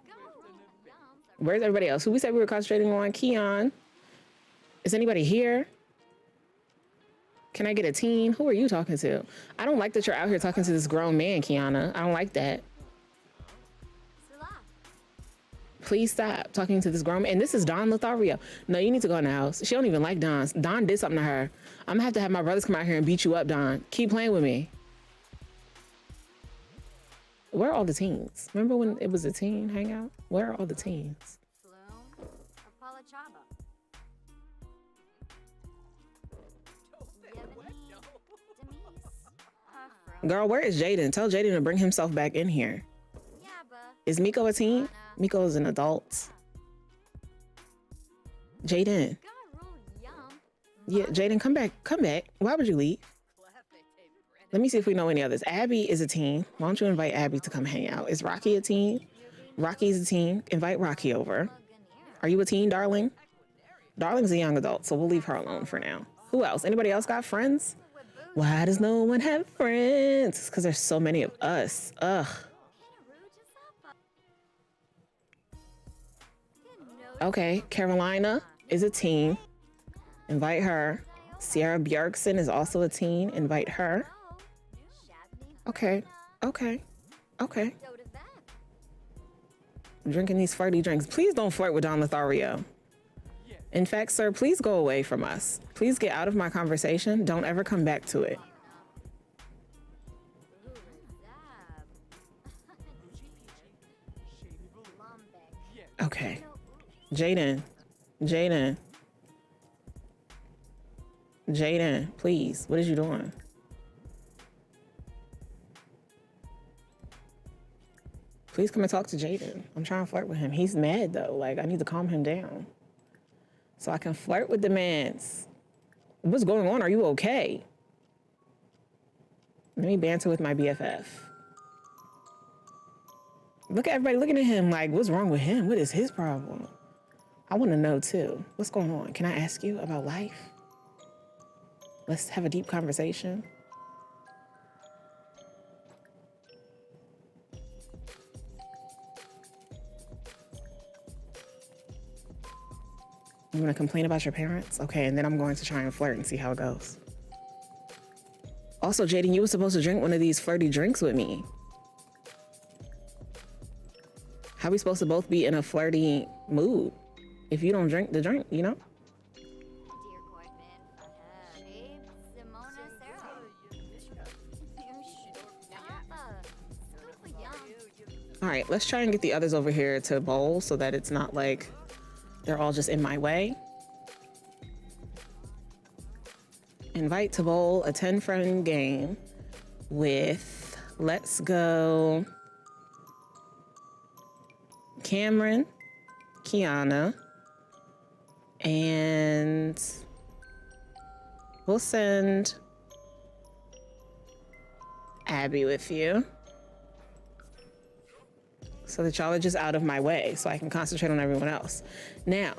A: Where's everybody else? Who we said we were concentrating on? Keon. Is anybody here? Can I get a teen? Who are you talking to? I don't like that you're out here talking to this grown man, Kiana. I don't like that. Please stop talking to this grown man. And this is Dawn Lothario. No, you need to go in the house. She don't even like Dawn. Dawn did something to her. I'm gonna have my brothers come out here and beat you up, Dawn. Keep playing with me. Where are all the teens? Remember when it was a teen hangout? Where are all the teens? Girl, where is Jaden? Tell Jaden to bring himself back in here. Is Miko a teen? Miko is an adult. Jaden. Yeah, Jaden, come back. Come back. Why would you leave? Let me see if we know any others. Abby is a teen. Why don't you invite Abby to come hang out? Is Rocky a teen? Rocky's a teen. Invite Rocky over. Are you a teen, darling? Darling's a young adult, so we'll leave her alone for now. Who else? Anybody else got friends? Why does no one have friends? It's because there's so many of us. Ugh. Okay, Carolina is a teen. Invite her. Sierra Bjergsen is also a teen. Invite her. Okay, okay, okay. I'm drinking these flirty drinks. Please don't flirt with Don Lothario. In fact, sir, please go away from us. Please get out of my conversation. Don't ever come back to it. Okay. Jaden. Jaden. Jaden, please. What is you doing? Please come and talk to Jaden. I'm trying to flirt with him. He's mad though. Like, I need to calm him down so I can flirt with the mans. What's going on? Are you okay? Let me banter with my BFF. Look at everybody looking at him like, what's wrong with him? What is his problem? I want to know too. What's going on? Can I ask you about life? Let's have a deep conversation. You want to complain about your parents? Okay, and then I'm going to try and flirt and see how it goes. Also, Jaden, you were supposed to drink one of these flirty drinks with me. How are we supposed to both be in a flirty mood if you don't drink the drink, you know? All right, let's try and get the others over here to bowl so that it's not like they're all just in my way. Invite to bowl, a 10-friend game with, let's go, Cameron, Kiana, and we'll send Abby with you so that y'all are just out of my way so I can concentrate on everyone else. Now,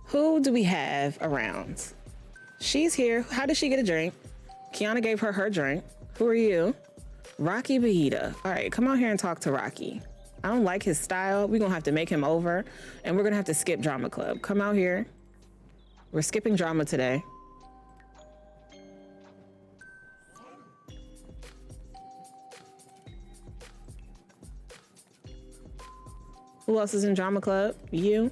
A: who do we have around? She's here. How did she get a drink? Kiana gave her her drink. Who are you? Rocky Bahita. All right, come out here and talk to Rocky. I don't like his style. We're gonna have to make him over and we're gonna have to skip drama club. Come out here. We're skipping drama today. Who else is in drama club? You.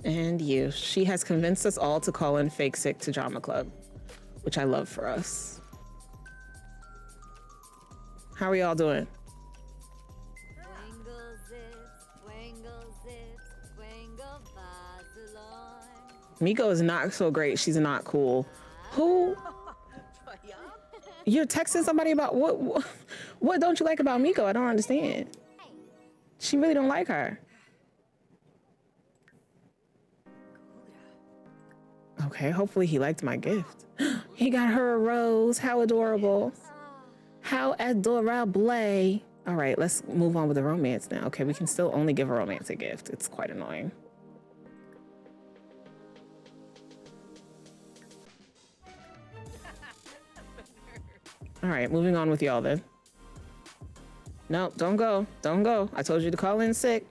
A: And you. She has convinced us all to call in fake sick to drama club, which I love for us. How are y'all doing? Miko is not so great. She's not cool. Who? You're texting somebody about what don't you like about Miko? I don't understand. She really don't like her. Okay, hopefully he liked my gift. He got her a rose. How adorable. How adorable. All right, let's move on with the romance now. Okay, we can still only give a romantic gift. It's quite annoying. All right, moving on with y'all then. No, don't go. Don't go. I told you to call in sick.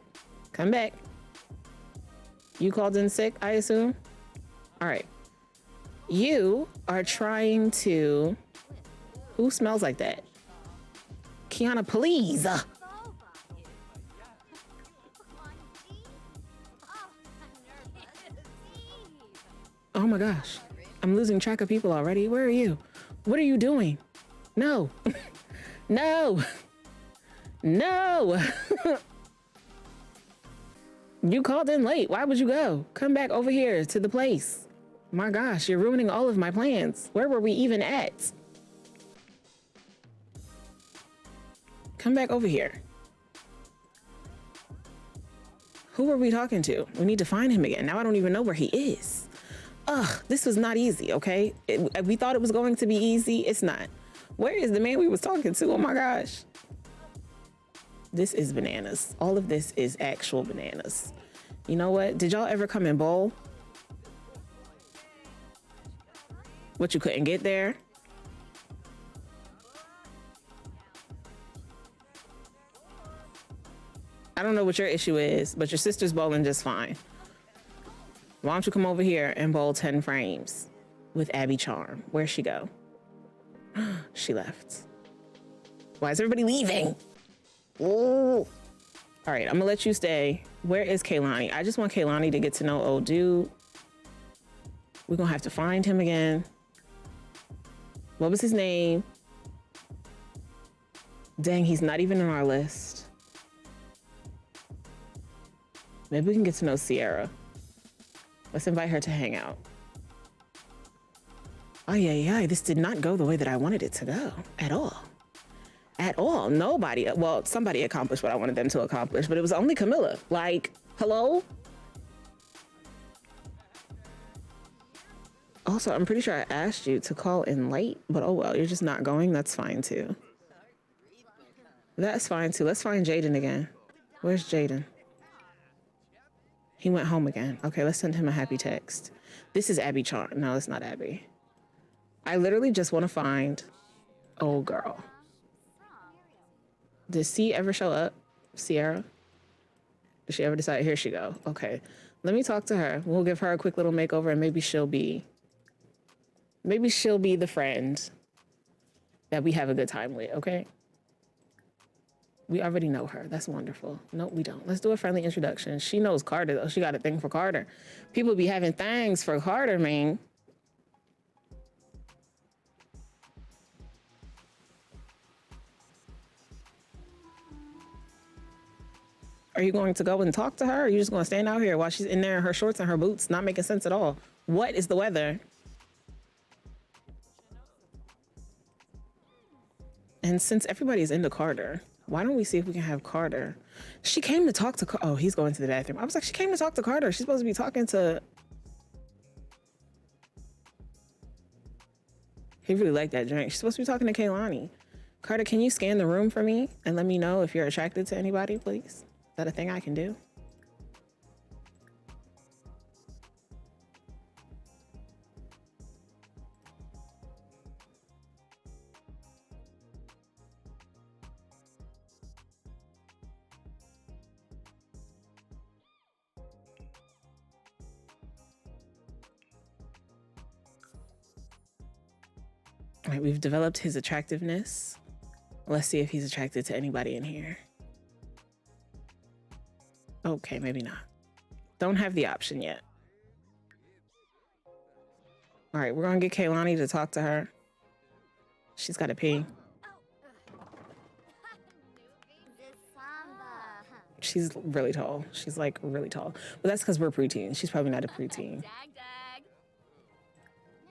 A: Come back. You called in sick, I assume? All right. You are trying to... Who smells like that? Kiana, please. Oh my gosh. I'm losing track of people already. Where are you? What are you doing? No. No. No. You called in late. Why would you go? Come back over here to the place. My gosh, you're ruining all of my plans. Where were we even at? Come back over here. Who were we talking to? We need to find him again. Now I don't even know where he is. Ugh, this was not easy, okay? We thought it was going to be easy. It's not. Where is the man we was talking to? Oh my gosh. This is bananas. All of this is actual bananas. You know what? Did y'all ever come and bowl? What, you couldn't get there? I don't know what your issue is, but your sister's bowling just fine. Why don't you come over here and bowl 10 frames with Abby Charm? Where'd she go? She left. Why is everybody leaving? Ooh. All right, I'm gonna let you stay. Where is Kaylani? I just want Kaylani to get to know old dude. We're gonna have to find him again. What was his name? Dang, he's not even on our list. Maybe we can get to know Sierra. Let's invite her to hang out. Ay, this did not go the way that I wanted it to go at all. At all. Nobody, well, somebody accomplished what I wanted them to accomplish, but it was only Camilla. Like, hello? Also, I'm pretty sure I asked you to call in late, but oh well, you're just not going. That's fine too. That's fine too. Let's find Jaden again. Where's Jaden? He went home again. Okay, let's send him a happy text. This is Abby Charm. No, it's not Abby. I literally just want to find old girl. Did C ever show up? Sierra? Did she ever decide? Here she go. Okay, let me talk to her. We'll give her a quick little makeover and maybe she'll be the friend that we have a good time with, okay? We already know her. That's wonderful. No, we don't. Let's do a friendly introduction. She knows Carter, though. She got a thing for Carter. People be having things for Carter, man. Are you going to go and talk to her? Or are you just going to stand out here while she's in there in her shorts and her boots, not making sense at all? What is the weather? And since everybody's into Carter, why don't we see if we can have Carter? She came to talk to oh, he's going to the bathroom. I was like, she came to talk to Carter. She's supposed to be talking to... He really liked that drink. She's supposed to be talking to Kaylani. Carter, can you scan the room for me and let me know if you're attracted to anybody, please? Is that a thing I can do? All right, we've developed his attractiveness. Let's see if he's attracted to anybody in here. Okay, maybe not. Don't have the option yet. All right, we're gonna get Kaylani to talk to her. She's got to pee. She's really tall. She's like really tall. But that's because we're preteens. She's probably not a preteen.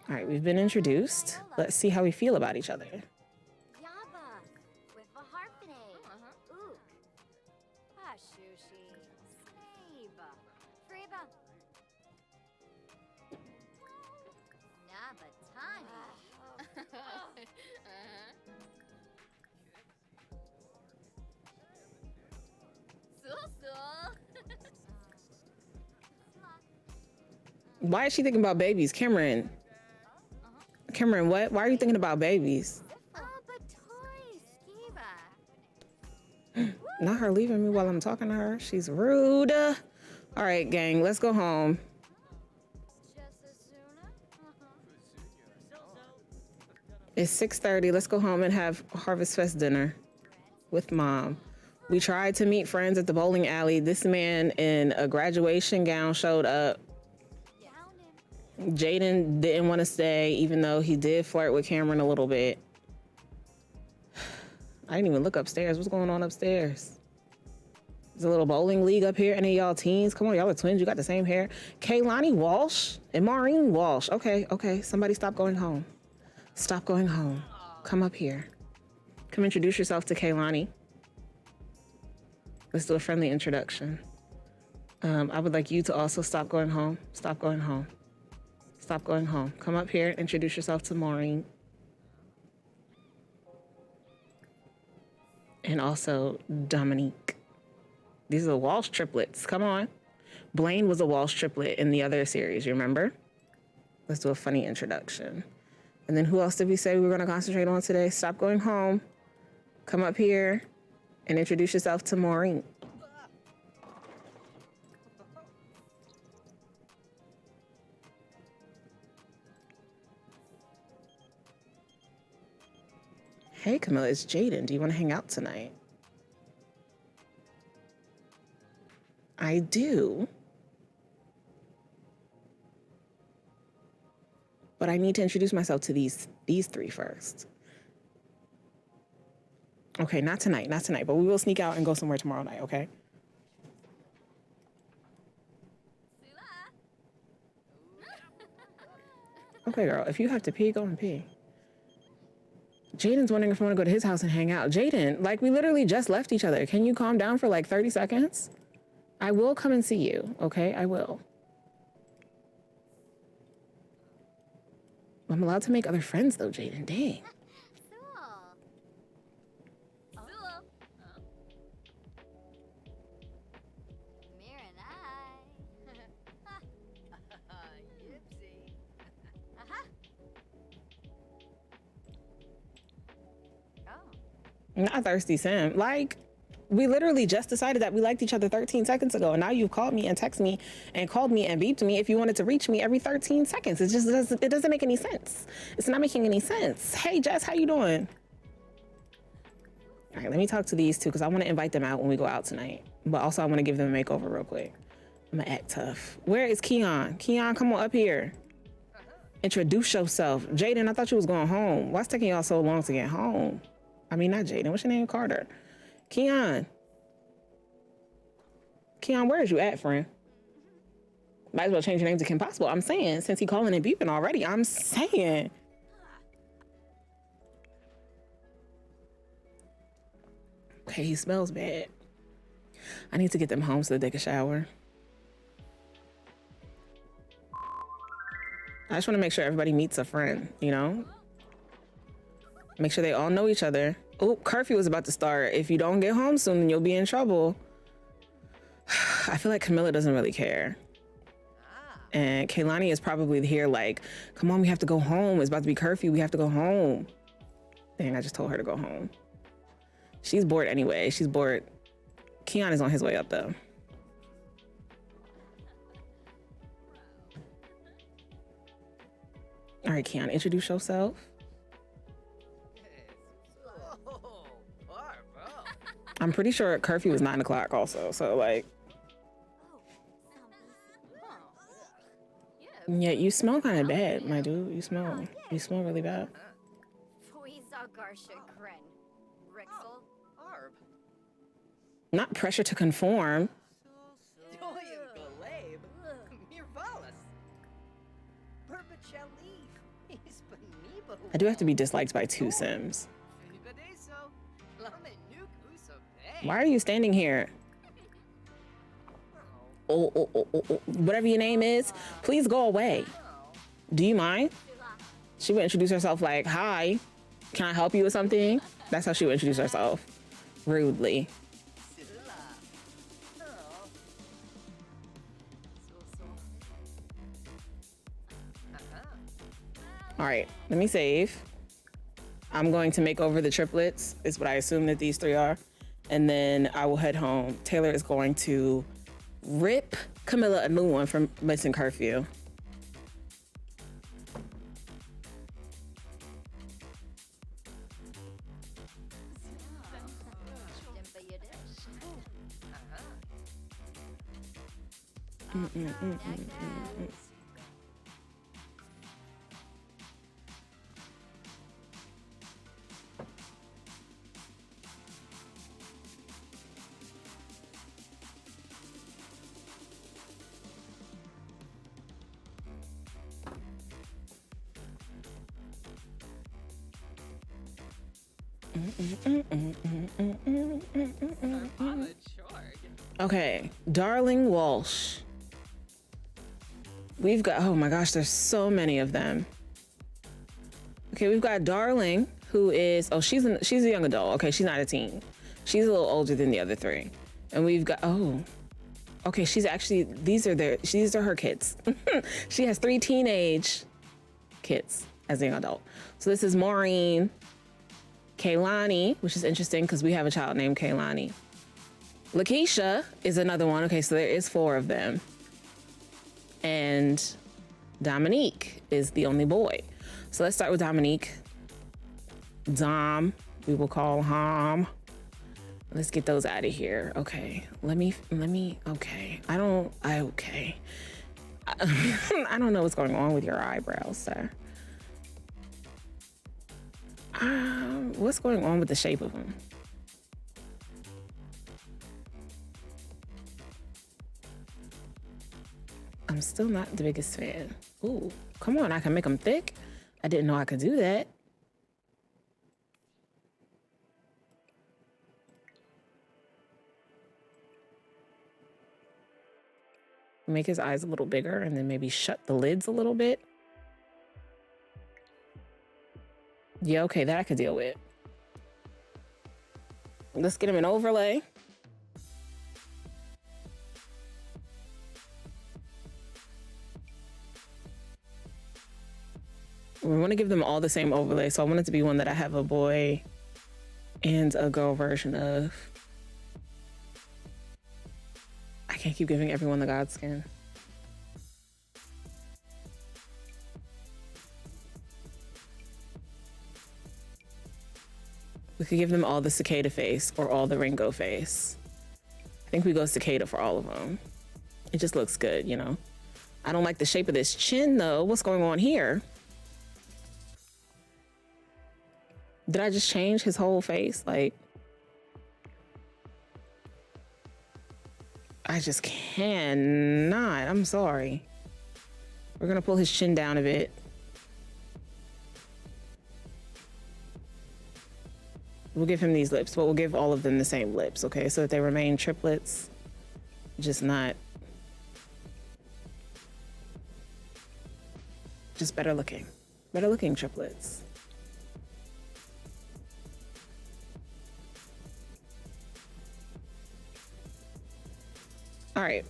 A: All right, we've been introduced. Let's see how we feel about each other. Why is she thinking about babies? Cameron, what? Why are you thinking about babies? Not her leaving me while I'm talking to her. She's rude. All right, gang, let's go home. It's 6:30. Let's go home and have Harvest Fest dinner with Mom. We tried to meet friends at the bowling alley. This man in a graduation gown showed up. Jaden didn't want to stay, even though he did flirt with Cameron a little bit. I didn't even look upstairs. What's going on upstairs? There's a little bowling league up here. Any of y'all teens? Come on, y'all are twins. You got the same hair. Kaylani Walsh and Maureen Walsh. Okay, okay. Somebody stop going home. Stop going home. Come up here. Come introduce yourself to Kaylani. Let's do a friendly introduction. I would like you to also stop going home. Stop going home. Stop going home. Come up here. Introduce yourself to Maureen. And also Dominique. These are the Walsh triplets. Come on. Blaine was a Walsh triplet in the other series, you remember? Let's do a funny introduction. And then who else did we say we were going to concentrate on today? Stop going home. Come up here and introduce yourself to Maureen. Hey, Camilla, it's Jaden. Do you want to hang out tonight? I do. But I need to introduce myself to these three first. Okay, not tonight, but we will sneak out and go somewhere tomorrow night, okay? Okay, girl, if you have to pee, go and pee. Jaden's wondering if I want to go to his house and hang out. Jaden, like, we literally just left each other. Can you calm down for like 30 seconds? I will come and see you, okay? I will. I'm allowed to make other friends though, Jaden. Dang. Not thirsty Sim. Like, we literally just decided that we liked each other 13 seconds ago, and now you've called me and texted me and called me and beeped me if you wanted to reach me every 13 seconds. It just doesn't make any sense. It's not making any sense. Hey, Jess, how you doing? All right, let me talk to these two because I want to invite them out when we go out tonight. But also I want to give them a makeover real quick. I'm gonna act tough. Where is Keon? Keon, come on up here. Introduce yourself. Jaden, I thought you was going home. Why's taking y'all so long to get home? I mean, not Jaden. What's your name? Carter. Keon. Keon, where is you at, friend? Might as well change your name to Kim Possible. I'm saying, since he calling and beeping already, I'm saying. Okay, he smells bad. I need to get them home so that they can shower. I just want to make sure everybody meets a friend, you know? Make sure they all know each other. Oh, curfew is about to start. If you don't get home soon, then you'll be in trouble. I feel like Camilla doesn't really care. And Kaylani is probably here like, come on, we have to go home. It's about to be curfew. We have to go home. Dang, I just told her to go home. She's bored anyway. She's bored. Keon is on his way up though. All right, Keon, introduce yourself. I'm pretty sure curfew is 9 o'clock also, so like. Yeah, you smell kind of bad, my dude. You smell really bad. Not pressure to conform. I do have to be disliked by 2 Sims. Why are you standing here? Oh, whatever your name is, please go away. Do you mind? She would introduce herself like, hi, can I help you with something? That's how she would introduce herself. Rudely. All right, let me save. I'm going to make over the triplets, is what I assume that these 3 are. And then I will head home. Taylor is going to rip Camilla a new one for missing curfew. Okay, Darling Walsh. We've got, oh my gosh, there's so many of them. Okay, we've got Darling, who is, oh, she's a young adult. Okay, she's not a teen. She's a little older than the other three. And we've got, oh, okay, she's actually, these are her kids. She has 3 teenage kids as a young adult. So this is Maureen, Kaylani, which is interesting because we have a child named Kaylani. Lakeisha is another one. Okay, so there is 4 of them. And Dominique is the only boy. So let's start with Dominique. Dom, we will call Hom. Let's get those out of here. Okay, let me, okay. I don't know what's going on with your eyebrows, sir. What's going on with the shape of them? I'm still not the biggest fan. Ooh, come on, I can make them thick. I didn't know I could do that. Make his eyes a little bigger and then maybe shut the lids a little bit. Yeah, okay, that I could deal with. Let's get him an overlay. We want to give them all the same overlay. So I want it to be one that I have a boy and a girl version of. I can't keep giving everyone the God skin. We could give them all the cicada face or all the Ringo face. I think we go cicada for all of them. It just looks good, you know? I don't like the shape of this chin though. What's going on here? Did I just change his whole face? Like, I just cannot. I'm sorry. We're gonna pull his chin down a bit. We'll give him these lips, but we'll give all of them the same lips, okay? So that they remain triplets, just better looking triplets. All right,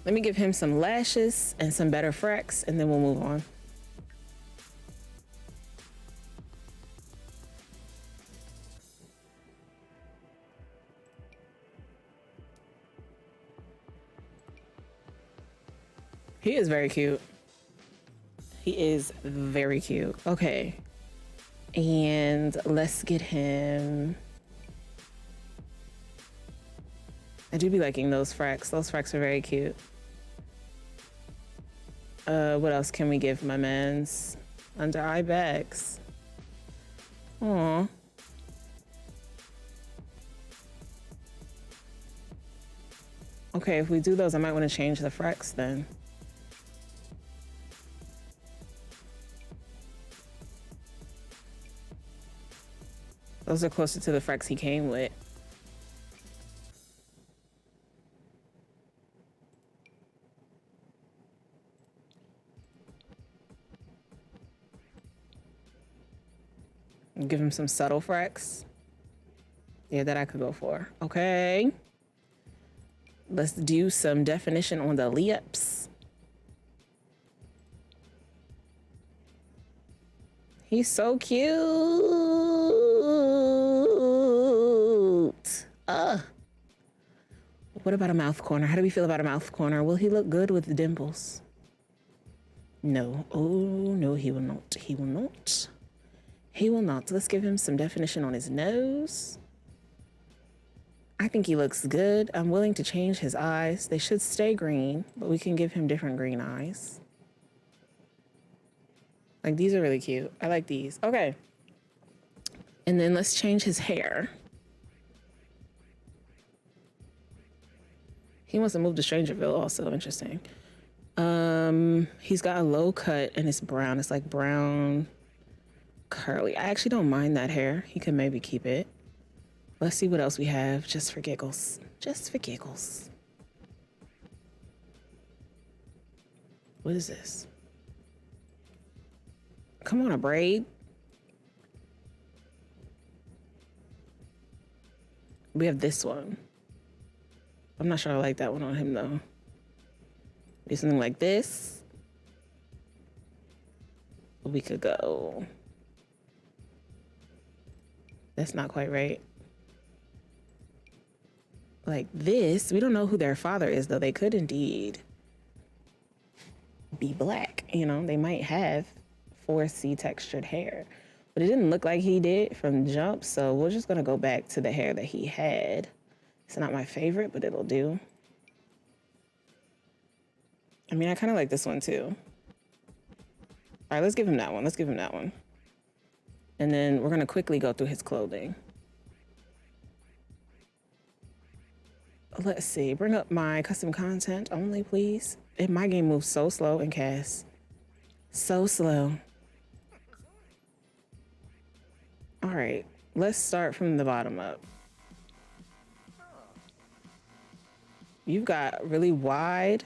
A: let me give him some lashes and some better frecks, and then we'll move on. He is very cute. He is very cute. Okay, and let's get him. I do be liking those frecks. Those frecks are very cute. What else can we give my mans? Under eye bags. Aw. Okay, if we do those, I might want to change the frecks then. Those are closer to the frecks he came with. Give him some subtle frecks. Yeah, that I could go for. Okay. Let's do some definition on the lips. He's so cute. What about a mouth corner? How do we feel about a mouth corner? Will he look good with dimples? No. Oh, no, he will not. He will not. He will not. Let's give him some definition on his nose. I think he looks good. I'm willing to change his eyes. They should stay green, but we can give him different green eyes. Like, these are really cute. I like these. Okay. And then let's change his hair. He wants to move to Strangerville also. Interesting. He's got a low cut and it's brown. It's like brown curly. I actually don't mind that hair. He could maybe keep it. Let's see what else we have, just for giggles. Just for giggles. What is this? Come on, a braid. We have this one. I'm not sure I like that one on him though. Do something like this. We could go. That's not quite right. Like this. We don't know who their father is though. They could indeed be black. You know, they might have 4C textured hair. But it didn't look like he did from jump, so we're just gonna go back to the hair that he had. It's not my favorite, but it'll do. I mean, I kind of like this one too. All right, let's give him that one. Let's give him that one. And then we're gonna quickly go through his clothing. Let's see, bring up my custom content only, please. My game moves so slow in CAS. So slow. All right, let's start from the bottom up. You've got really wide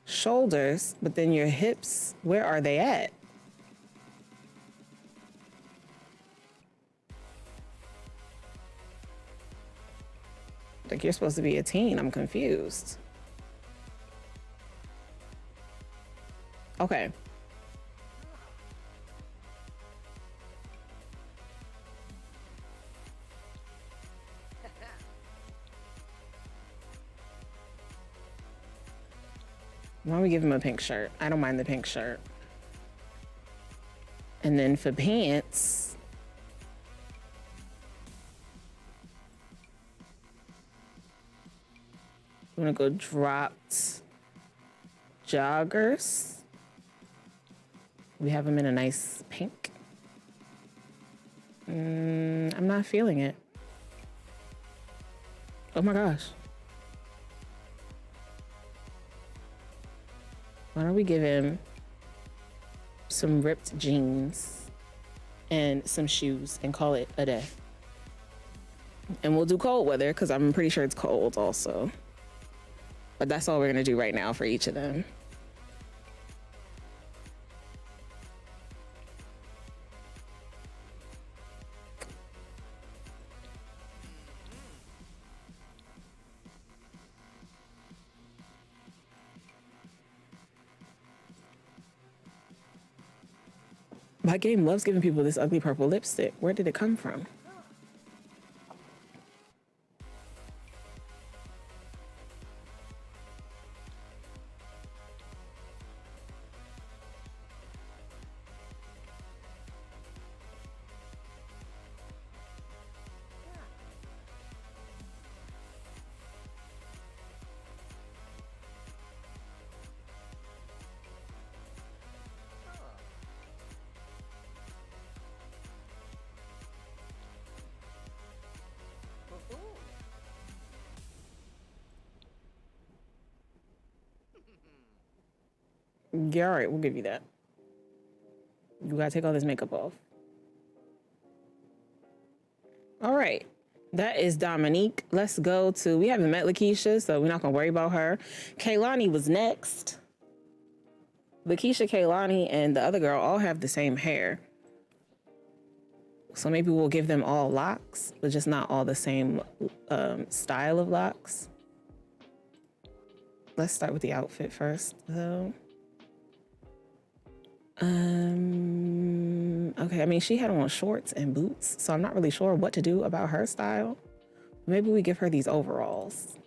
A: shoulders, but then your hips, where are they at? Like you're supposed to be a teen, I'm confused. Okay. Why don't we give him a pink shirt? I don't mind the pink shirt. And then for pants, I'm gonna go dropped joggers. We have them in a nice pink. I'm not feeling it. Oh my gosh. Why don't we give him some ripped jeans and some shoes and call it a day? And we'll do cold weather because I'm pretty sure it's cold also. But that's all we're gonna do right now for each of them. My game loves giving people this ugly purple lipstick. Where did it come from? Yeah, all right, we'll give you that. You gotta take all this makeup off. All right, that is Dominique. Let's go to, we haven't met Lakeisha, so we're not gonna worry about her. Kaylani was next. Lakeisha, Kaylani, and the other girl all have the same hair. So maybe we'll give them all locks, but just not all the same style of locks. Let's start with the outfit first, though. Okay, I mean, she had on shorts and boots, so I'm not really sure what to do about her style. Maybe we give her these overalls.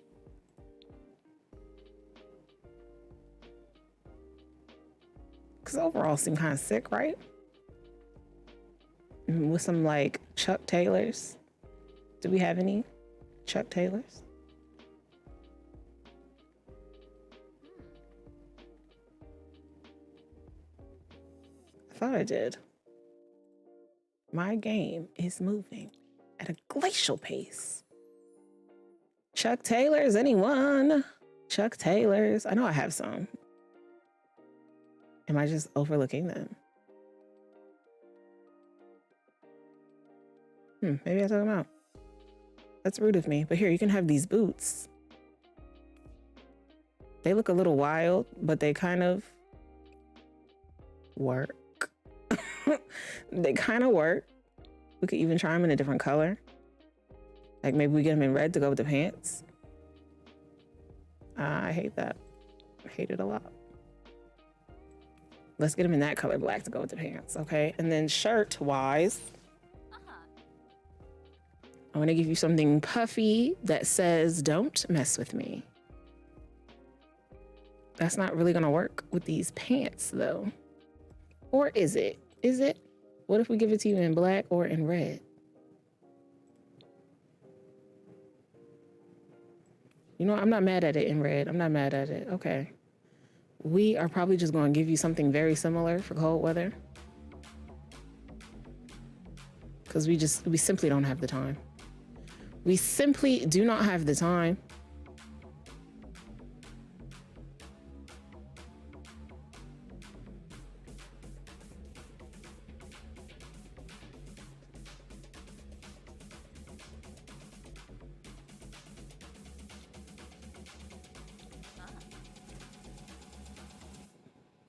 A: Because overalls seem kind of sick, right? With some like Chuck Taylors. Do we have any Chuck Taylors? I thought I did. My game is moving at a glacial pace. Chuck Taylors, anyone? Chuck Taylors. I know I have some. Am I just overlooking them? Maybe I took them out. That's rude of me. But here, you can have these boots. They look a little wild, but they kind of work. They kind of work. We could even try them in a different color. Like maybe we get them in red to go with the pants. I hate that. I hate it a lot. Let's get them in that color black to go with the pants, okay? And then shirt-wise, I want to give you something puffy that says, "Don't mess with me." That's not really gonna work with these pants though. Or is it? Is it? What if we give it to you in black or in red? You know, I'm not mad at it in red. I'm not mad at it. Okay. We are probably just going to give you something very similar for cold weather. Because we simply don't have the time. We simply do not have the time.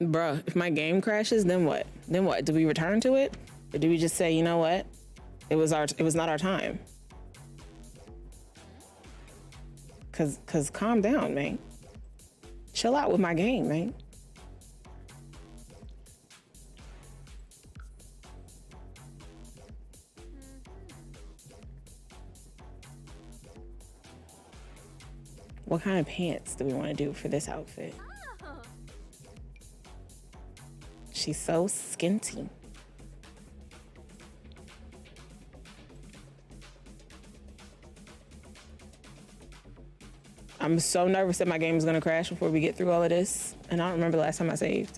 A: Bruh, if my game crashes, then what? Then what? Do we return to it? Or do we just say, you know what? It was not our time. Cause calm down, man. Chill out with my game, man. What kind of pants do we want to do for this outfit? She's so skinty. I'm so nervous that my game is gonna crash before we get through all of this. And I don't remember the last time I saved.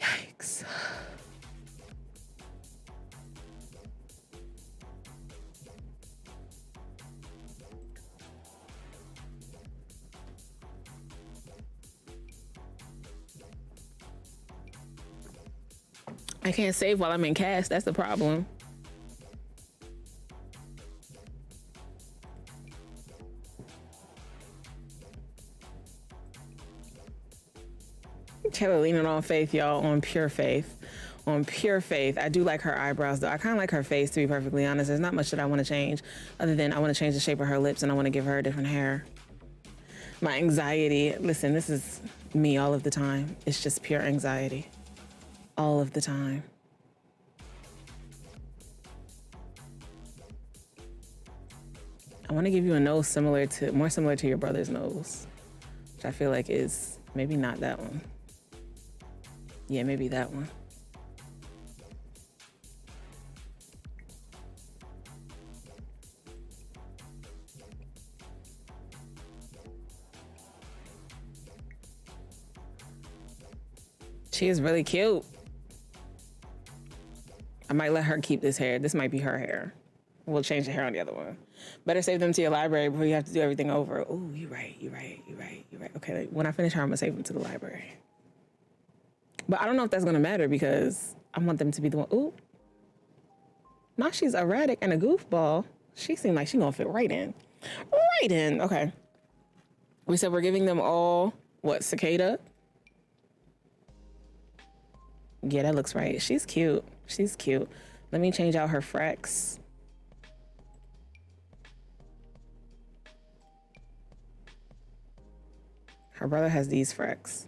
A: Yikes. I can't save while I'm in cast. That's the problem. Taylor leaning on faith, y'all, on pure faith. On pure faith. I do like her eyebrows, though. I kind of like her face, to be perfectly honest. There's not much that I want to change, other than I want to change the shape of her lips and I want to give her a different hair. My anxiety, listen, this is me all of the time. It's just pure anxiety. All of the time. I want to give you a nose more similar to your brother's nose, which I feel like is maybe not that one. Yeah, maybe that one. She is really cute. I might let her keep this hair. This might be her hair. We'll change the hair on the other one. Better save them to your library before you have to do everything over. Oh, you're right. Okay, when I finish her, I'm gonna save them to the library. But I don't know if that's gonna matter because I want them to be the one. Ooh. Now she's erratic and a goofball. She seemed like she's gonna fit right in. Right in. Okay. We said we're giving them all, what, cicada? Yeah, that looks right. She's cute. She's cute. Let me change out her fracks. Her brother has these fracks.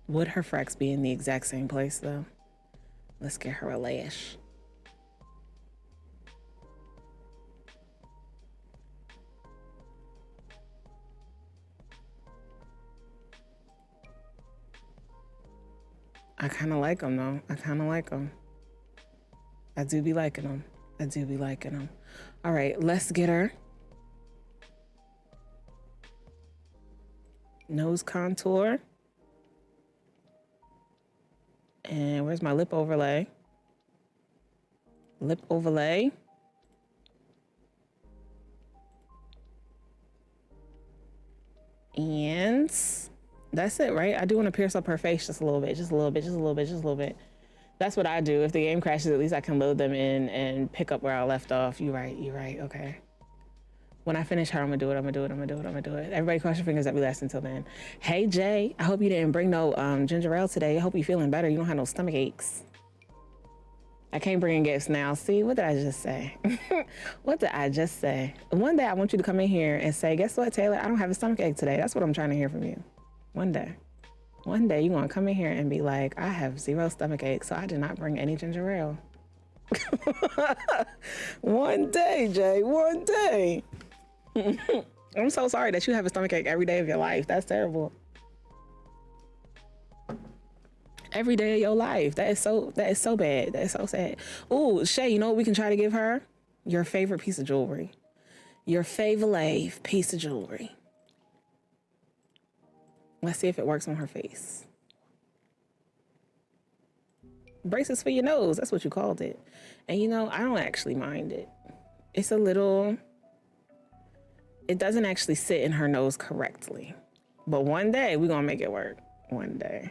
A: Would her fracks be in the exact same place though? Let's get her a lash. I kind of like them though. I kind of like them. I do be liking them. I do be liking them. All right, let's get her nose contour. And where's my lip overlay? Lip overlay. And That's it, right? I do want to pierce up her face just a little bit, just a little bit, just a little bit, just a little bit. That's what I do. If the game crashes, at least I can load them in and pick up where I left off. You're right, okay. When I finish her, I'm gonna do it. Everybody cross your fingers that we last until then. Hey Jay, I hope you didn't bring no ginger ale today. I hope you're feeling better. You don't have no stomach aches. I can't bring in gifts now. See, what did I just say? What did I just say? One day I want you to come in here and say, guess what, Taylor? I don't have a stomach ache today. That's what I'm trying to hear from you. One day you want to come in here and be like, I have 0 stomach ache, so I did not bring any ginger ale. One day, Jay, one day. I'm so sorry that you have a stomach ache every day of your life. That's terrible. Every day of your life. That is so bad. That is so sad. Ooh, Shay, you know what we can try to give her? Your favorite piece of jewelry. Your favorite piece of jewelry. Let's see if it works on her face. Braces for your nose. That's what you called it. And you know, I don't actually mind it. It's a little... It doesn't actually sit in her nose correctly. But one day, we're going to make it work. One day.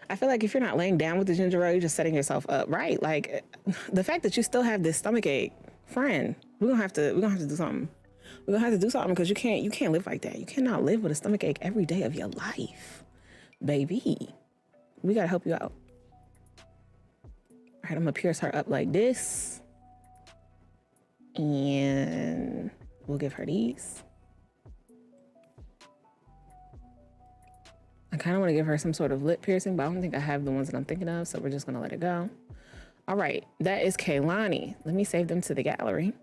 A: I feel like if you're not laying down with the ginger ale, you're just setting yourself up, right? Like, the fact that you still have this stomach ache, friend, we're going to have to do something. We're gonna have to do something because you can't live like that. You cannot live with a stomach ache every day of your life, baby. We gotta help you out. All right, I'm gonna pierce her up like this. And we'll give her these. I kind of want to give her some sort of lip piercing, but I don't think I have the ones that I'm thinking of, so we're just gonna let it go. All right, that is Kaylani. Let me save them to the gallery.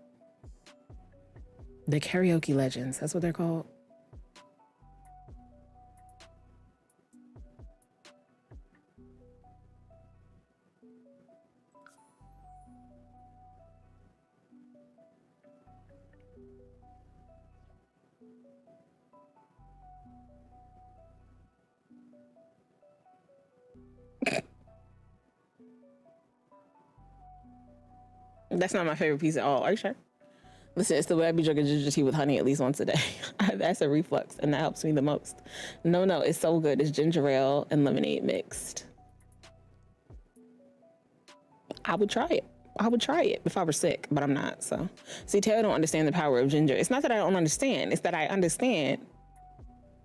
A: The karaoke legends, that's what they're called. That's not my favorite piece at all. Are you sure? Listen, it's the way I be drinking ginger tea with honey at least once a day. I have acid reflux, and that helps me the most. No, it's so good. It's ginger ale and lemonade mixed. I would try it. I would try it if I were sick, but I'm not. So, see, Taylor don't understand the power of ginger. It's not that I don't understand. It's that I understand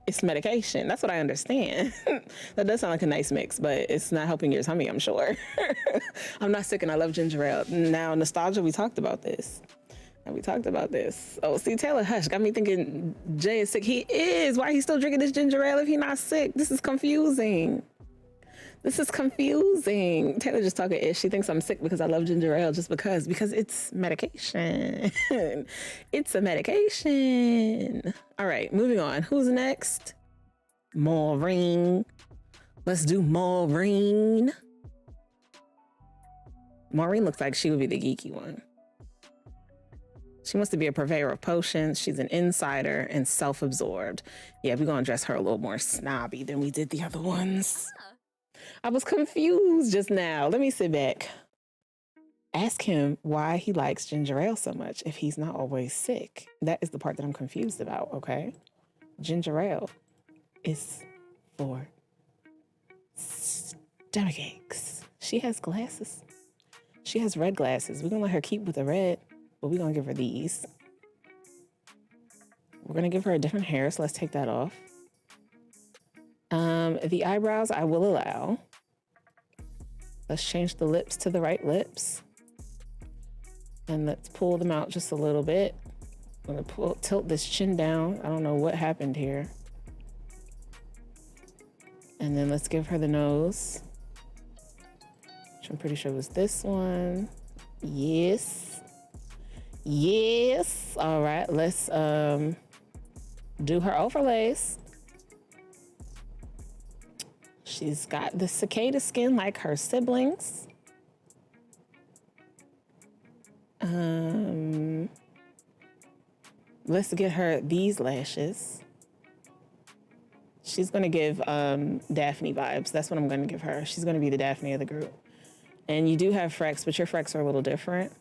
A: it's medication. That's what I understand. That does sound like a nice mix, but it's not helping your tummy, I'm sure. I'm not sick and I love ginger ale. Now, nostalgia, we talked about this. Oh, see, Taylor Hush got me thinking Jay is sick. He is. Why he's still drinking this ginger ale if he's not sick? This is confusing. Taylor just talking ish. She thinks I'm sick because I love ginger ale just because it's medication. It's a medication. All right, moving on. Who's next? Maureen. Let's do Maureen. Maureen looks like she would be the geeky one. She wants to be a purveyor of potions. She's an insider and self-absorbed. Yeah, we're gonna dress her a little more snobby than we did the other ones. I was confused just now. Let me sit back. Ask him why he likes ginger ale so much if he's not always sick. That is the part that I'm confused about, okay? Ginger ale is for stomach aches. She has glasses. She has red glasses. We're gonna let her keep with the red, but we're gonna give her these. We're gonna give her a different hair, so let's take that off. The eyebrows I will allow. Let's change the lips to the right lips. And let's pull them out just a little bit. I'm gonna tilt this chin down. I don't know what happened here. And then let's give her the nose, which I'm pretty sure was this one. Yes. All right, let's do her overlays. She's got the cicada skin like her siblings. Let's get her these lashes. She's gonna give Daphne vibes. That's what I'm gonna give her. She's gonna be the Daphne of the group. And you do have frecks, but your frecks are a little different.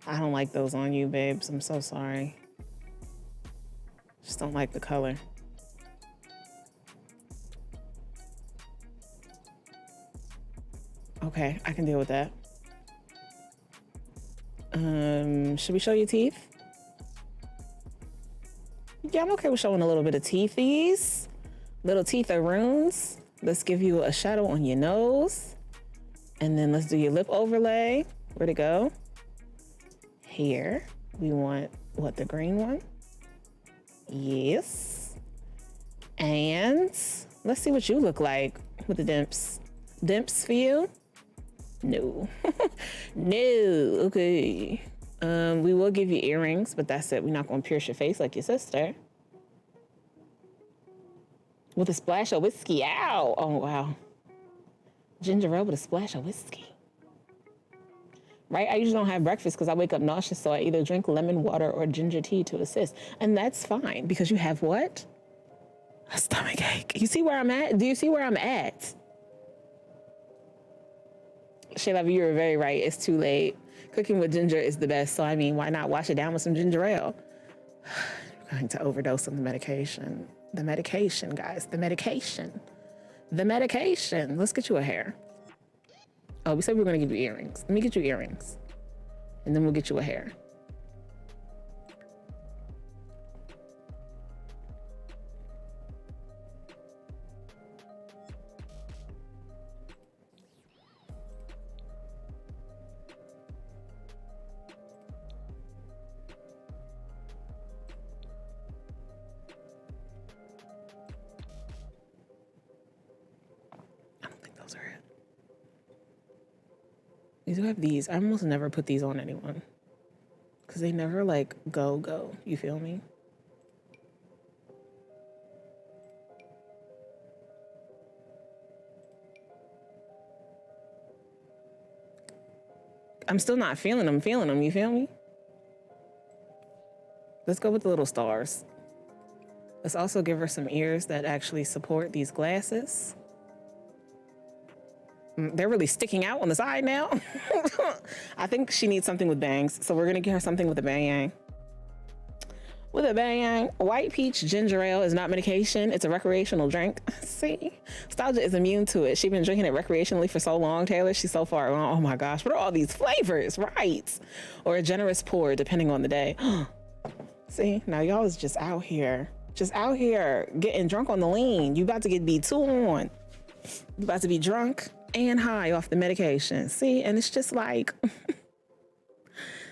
A: I don't like those on you, babes. I'm so sorry. Just don't like the color. Okay, I can deal with that. Should we show you teeth? Yeah, I'm okay with showing a little bit of teethies. Little teeth or runes. Let's give you a shadow on your nose. And then let's do your lip overlay. Where'd it go? Here. We want, what, the green one? Yes. And let's see what you look like with the dimps. Dimps for you? No. No. Okay. We will give you earrings, but that's it. We're not going to pierce your face like your sister. With a splash of whiskey. Ow. Oh, wow. Ginger ale with a splash of whiskey. Right? I usually don't have breakfast because I wake up nauseous, so I either drink lemon water or ginger tea to assist. And that's fine because you have what? A stomach ache. You see where I'm at? Do you see where I'm at? Shayla, you were very right. It's too late. Cooking with ginger is the best. So, I mean, why not wash it down with some ginger ale? I'm going to overdose on the medication. The medication, guys. The medication. The medication. Let's get you a hair. Oh, we said we were going to give you earrings. Let me get you earrings. And then we'll get you a hair. You do have these. I almost never put these on anyone because they never like go. You feel me? I'm still not feeling them. You feel me? Let's go with the little stars. Let's also give her some ears that actually support these glasses. They're really sticking out on the side now. I think she needs something with bangs. So we're going to give her something with a bang. With a bang. White peach ginger ale is not medication. It's a recreational drink. See? Nostalgia is immune to it. She's been drinking it recreationally for so long, Taylor. She's so far along. Oh my gosh. What are all these flavors? Right. Or a generous pour, depending on the day. See? Now y'all is just out here. Just out here getting drunk on the lean. You about to get B2 on. You about to be drunk and high off the medication. See, and it's just like,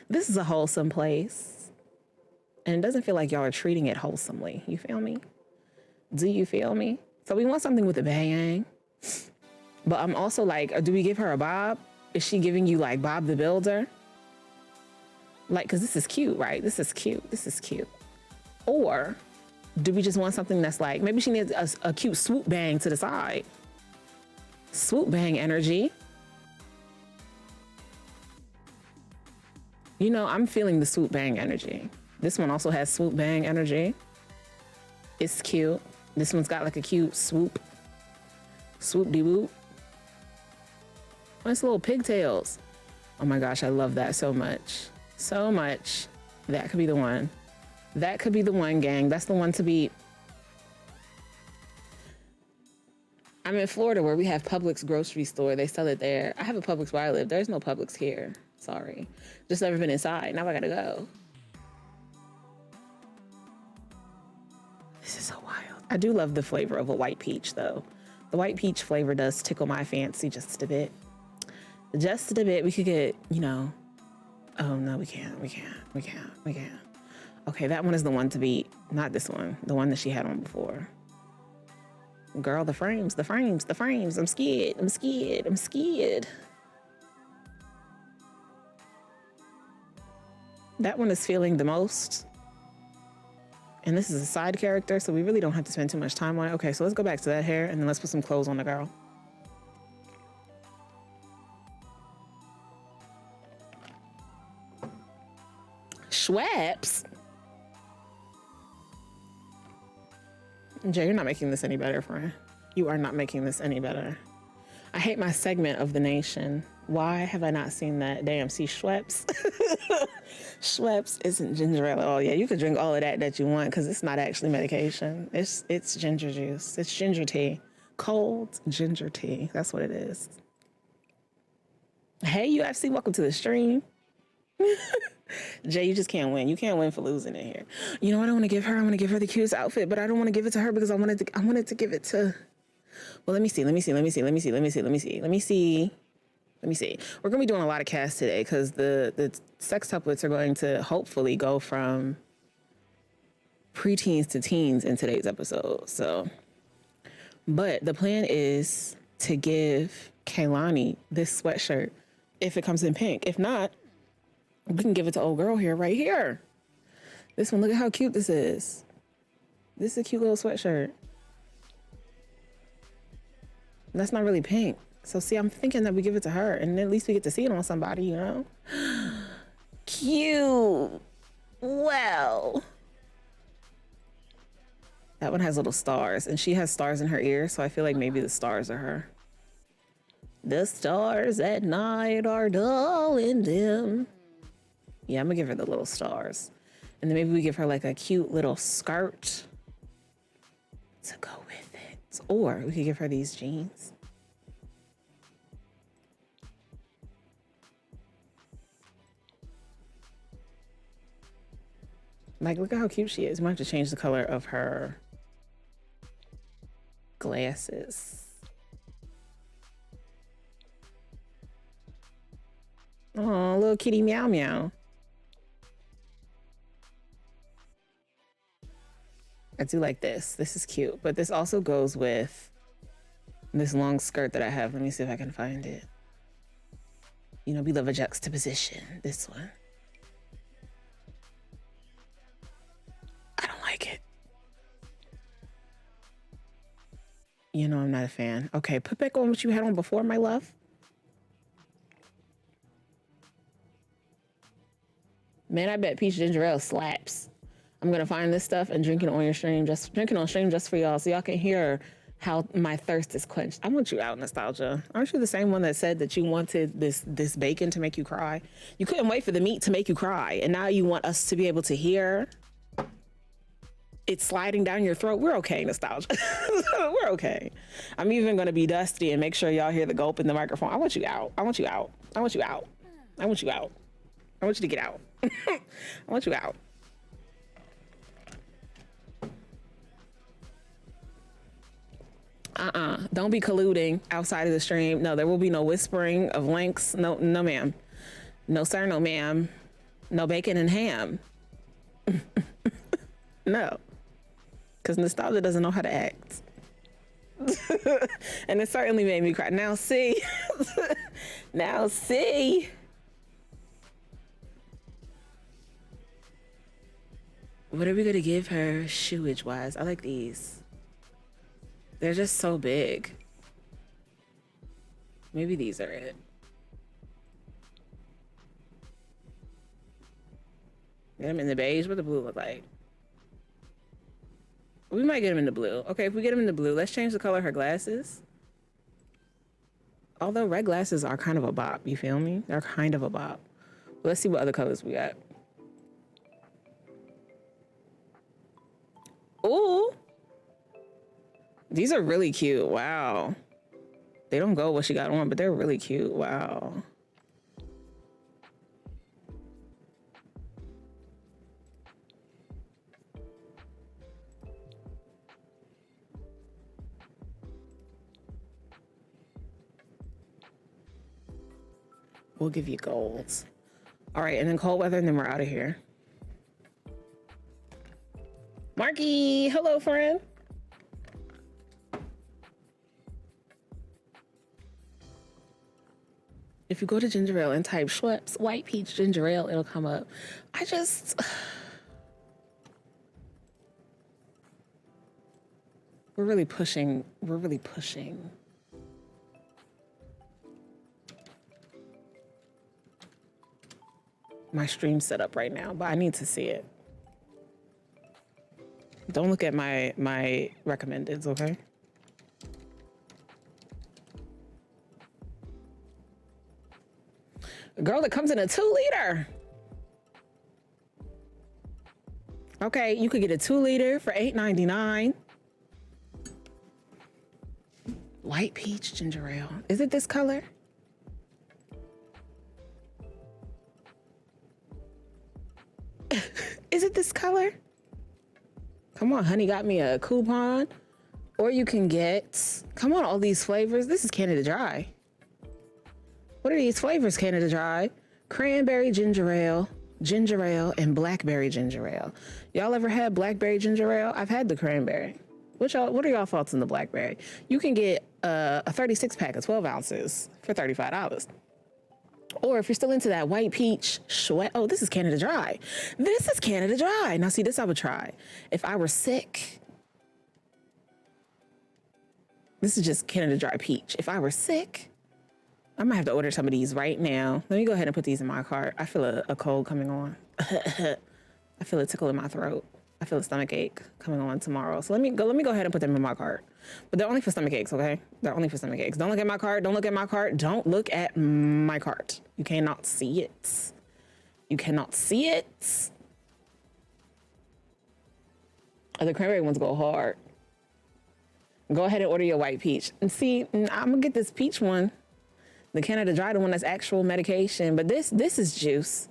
A: this is a wholesome place. And it doesn't feel like y'all are treating it wholesomely. You feel me? Do you feel me? So we want something with a bang. But I'm also like, do we give her a bob? Is she giving you like Bob the Builder? Like, cause this is cute, right? This is cute. This is cute. Or do we just want something that's like, maybe she needs a cute swoop bang to the side. Swoop bang energy. You know, I'm feeling the swoop bang energy. This one also has swoop bang energy. It's cute. This one's got like a cute swoop. Swoop de whoop. Nice little pigtails. Oh my gosh, I love that so much. So much. That could be the one. That could be the one, gang. That's the one to beat. I'm in Florida where we have Publix grocery store. They sell it there. I have a Publix where I live. There's no Publix here. Sorry. Just never been inside. Now I gotta go. This is so wild. I do love the flavor of a white peach though. The white peach flavor does tickle my fancy just a bit. Just a bit. We could get, you know, oh no, we can't. Okay, that one is the one to beat. Not this one. The one that she had on before. Girl, the frames. I'm scared. That one is feeling the most. And this is a side character, so we really don't have to spend too much time on it. Okay, so let's go back to that hair and then let's put some clothes on the girl. Schweppes? Jay, you're not making this any better, friend. You are not making this any better. I hate my segment of the nation. Why have I not seen that? Damn, see, Schweppes. Schweppes isn't ginger ale at all. Yeah, you could drink all of that you want because it's not actually medication. It's ginger juice. It's ginger tea. Cold ginger tea. That's what it is. Hey, UFC, welcome to the stream. Jay, you just can't win. You can't win for losing in here. You know what I want to give her? I want to give her the cutest outfit, but I don't want to give it to her because I wanted to give it to. Well, let me see. We're gonna be doing a lot of casts today because the sextuplets are going to hopefully go from preteens to teens in today's episode. So, but the plan is to give Kaylani this sweatshirt if it comes in pink. If not, we can give it to old girl here, right here. This one, look at how cute this is. This is a cute little sweatshirt. That's not really pink. So see, I'm thinking that we give it to her and at least we get to see it on somebody, you know? Cute. Well. That one has little stars and she has stars in her ears. So I feel like maybe the stars are her. The stars at night are dull and dim. Yeah, I'm gonna give her the little stars. And then maybe we give her like a cute little skirt to go with it. Or we could give her these jeans. Like, look at how cute she is. We might have to change the color of her glasses. Oh, little kitty meow meow. I do like this. This is cute, but this also goes with this long skirt that I have. Let me see if I can find it. You know, we love a juxtaposition. This one. I don't like it. You know, I'm not a fan. Okay, put back on what you had on before, my love. Man, I bet peach ginger ale slaps. I'm gonna find this stuff and drinking on stream just for y'all, so y'all can hear how my thirst is quenched. I want you out, Nostalgia. Aren't you the same one that said that you wanted this bacon to make you cry? You couldn't wait for the meat to make you cry, and now you want us to be able to hear it sliding down your throat. We're okay, Nostalgia. We're okay. I'm even gonna be dusty and make sure y'all hear the gulp in the microphone. I want you out. I want you out. I want you out. I want you out. I want you to get out. I want you out. Don't be colluding outside of the stream. No, there will be no whispering of links. No, no, ma'am. No, sir, no, ma'am. No bacon and ham. No. Because Nostalgia doesn't know how to act. And it certainly made me cry. Now, see. Now, see. What are we going to give her shoeage-wise? I like these. They're just so big. Maybe these are it. Get them in the beige. What the blue look like? We might get them in the blue. Okay, if we get them in the blue, let's change the color of her glasses. Although red glasses are kind of a bop, you feel me? They're kind of a bop. But let's see what other colors we got. Ooh. These are really cute. Wow. They don't go what she got on, but they're really cute. Wow. We'll give you golds. All right, and then cold weather, and then we're out of here. Marky, hello, friend. If you go to ginger ale and type Schweppes white peach ginger ale, it'll come up. We're really pushing. My stream setup right now, but I need to see it. Don't look at my recommendeds, okay? Girl, it comes in a 2-liter. Okay, you could get a 2-liter for $8.99. White peach ginger ale. Is it this color? Is it this color? Come on, honey, got me a coupon. Or you can get, come on, all these flavors. This is Canada Dry. What are these flavors, Canada Dry? Cranberry ginger ale, and blackberry ginger ale. Y'all ever had blackberry ginger ale? I've had the cranberry. What are y'all thoughts on the blackberry? You can get a 36 pack of 12 ounces for $35. Or if you're still into that white peach sweat, oh, this is Canada Dry. This is Canada Dry. Now see, this I would try. If I were sick, this is just Canada Dry peach. If I were sick, I might have to order some of these right now. Let me go ahead and put these in my cart. I feel a cold coming on. I feel a tickle in my throat. I feel a stomach ache coming on tomorrow. So let me go ahead and put them in my cart. But they're only for stomach aches, okay? They're only for stomach aches. Don't look at my cart. Don't look at my cart. Don't look at my cart. You cannot see it. You cannot see it. Oh, the cranberry ones go hard. Go ahead and order your white peach. And see, I'm gonna get this peach one. The Canada Dry, the one that's actual medication. But this is juice.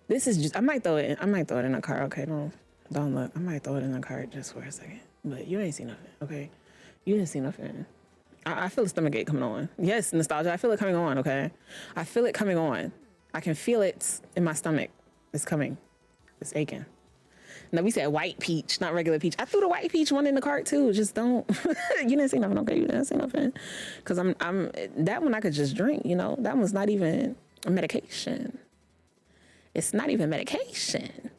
A: This is juice. I might throw it in a cart. Okay, don't look. I might throw it in the cart just for a second. But you ain't see nothing, okay? You didn't see nothing. I feel a stomach ache coming on. Yes, nostalgia. I feel it coming on, okay? I feel it coming on. I can feel it in my stomach. It's coming. It's aching. No, we said white peach, not regular peach. I threw the white peach one in the cart too. Just don't. You didn't see nothing, okay? You didn't see nothing. Because I'm that one I could just drink, you know? That one's not even a medication. It's not even medication.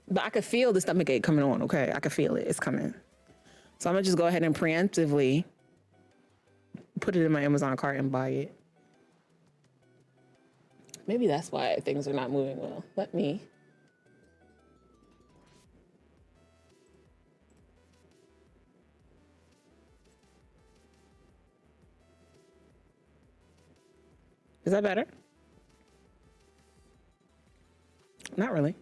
A: But I could feel the stomach ache coming on, okay? I could feel it. It's coming. So I'm going to just go ahead and preemptively put it in my Amazon cart and buy it. Maybe that's why things are not moving well. Let me... Is that better? Not really.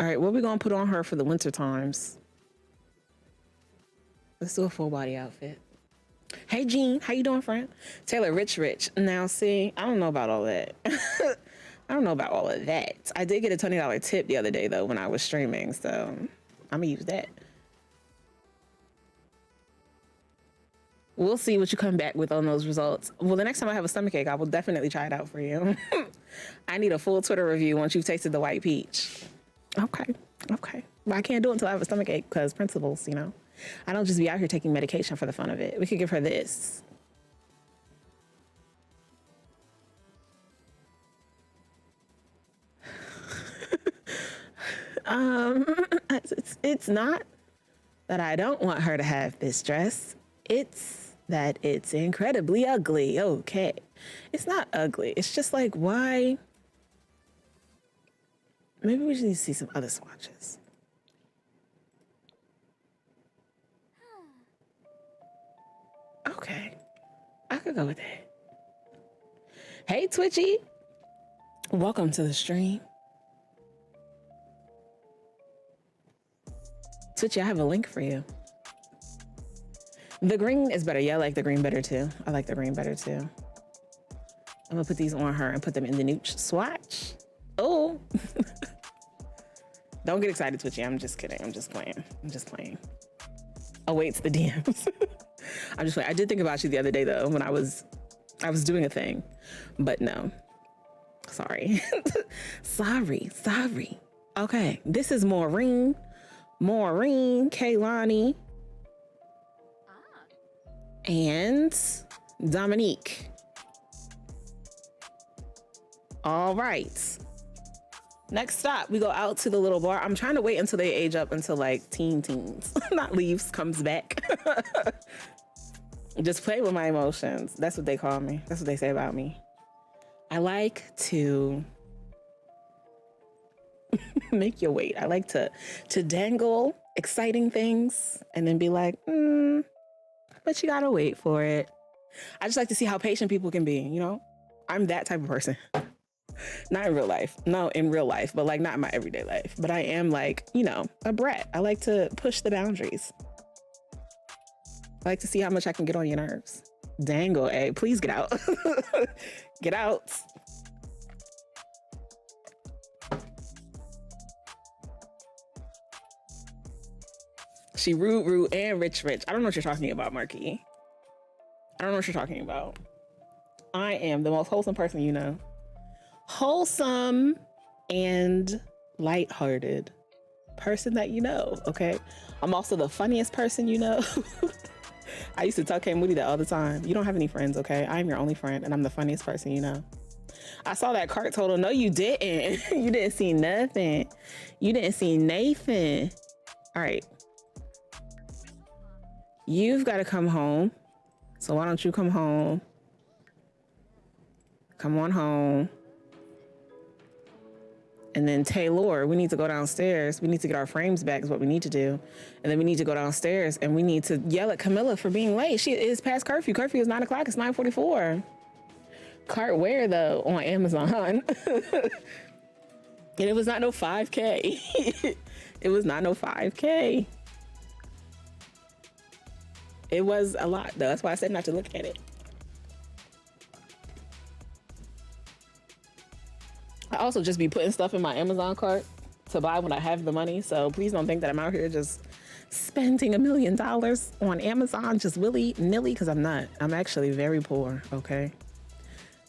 A: All right, what are we gonna put on her for the winter times? Let's do a full body outfit. Hey, Jean, how you doing, friend? Taylor, rich. Now, see, I don't know about all that. I don't know about all of that. I did get a $20 tip the other day, though, when I was streaming, so I'm gonna use that. We'll see what you come back with on those results. Well, the next time I have a stomach ache, I will definitely try it out for you. I need a full Twitter review once you've tasted the white peach. Okay. But I can't do it until I have a stomach ache because principles, you know. I don't just be out here taking medication for the fun of it. We could give her this. It's not that I don't want her to have this dress. It's that it's incredibly ugly. Okay. It's not ugly. It's just like, why? Maybe we just need to see some other swatches. Okay. I could go with that. Hey, Twitchy. Welcome to the stream. Twitchy, I have a link for you. The green is better. Yeah, I like the green better too. I like the green better too. I'm gonna put these on her and put them in the nooch swatch. Oh. Don't get excited, Twitchy. I'm just kidding. I'm just playing. Awaits the DMs. I'm just playing. I did think about you the other day though when I was doing a thing, but no. Sorry. Sorry. Okay, this is Maureen, Kaylani, and Dominique. All right. Next stop, we go out to the little bar. I'm trying to wait until they age up until like teens. Not leaves, comes back. Just play with my emotions. That's what they call me. That's what they say about me. I like to make you wait. I like to dangle exciting things and then be like, but you gotta wait for it. I just like to see how patient people can be, you know? I'm that type of person. Not in real life. No, in real life, but like not in my everyday life. But I am like, you know, a brat. I like to push the boundaries. I like to see how much I can get on your nerves. Dangle, please get out. Get out. She rude, and rich. I don't know what you're talking about, Marquis. I don't know what you're talking about. I am the most wholesome person you know. Wholesome and lighthearted person that you know, okay? I'm also the funniest person you know. I used to tell K Moody that all the time. You don't have any friends, okay? I'm your only friend, and I'm the funniest person you know. I saw that cart total. No, you didn't. You didn't see nothing. You didn't see Nathan. All right. You've got to come home. So why don't you come home? Come on home. And then Taylor, we need to go downstairs. We need to get our frames back is what we need to do. And then we need to go downstairs and we need to yell at Camilla for being late. She is past curfew. Curfew is 9 o'clock. It's 9:44. Cart where though? On Amazon. And it was not no 5K. It was not no 5K. It was a lot though. That's why I said not to look at it. I also just be putting stuff in my Amazon cart to buy when I have the money. So please don't think that I'm out here just spending $1 million on Amazon just willy-nilly, because I'm not. I'm actually very poor, okay?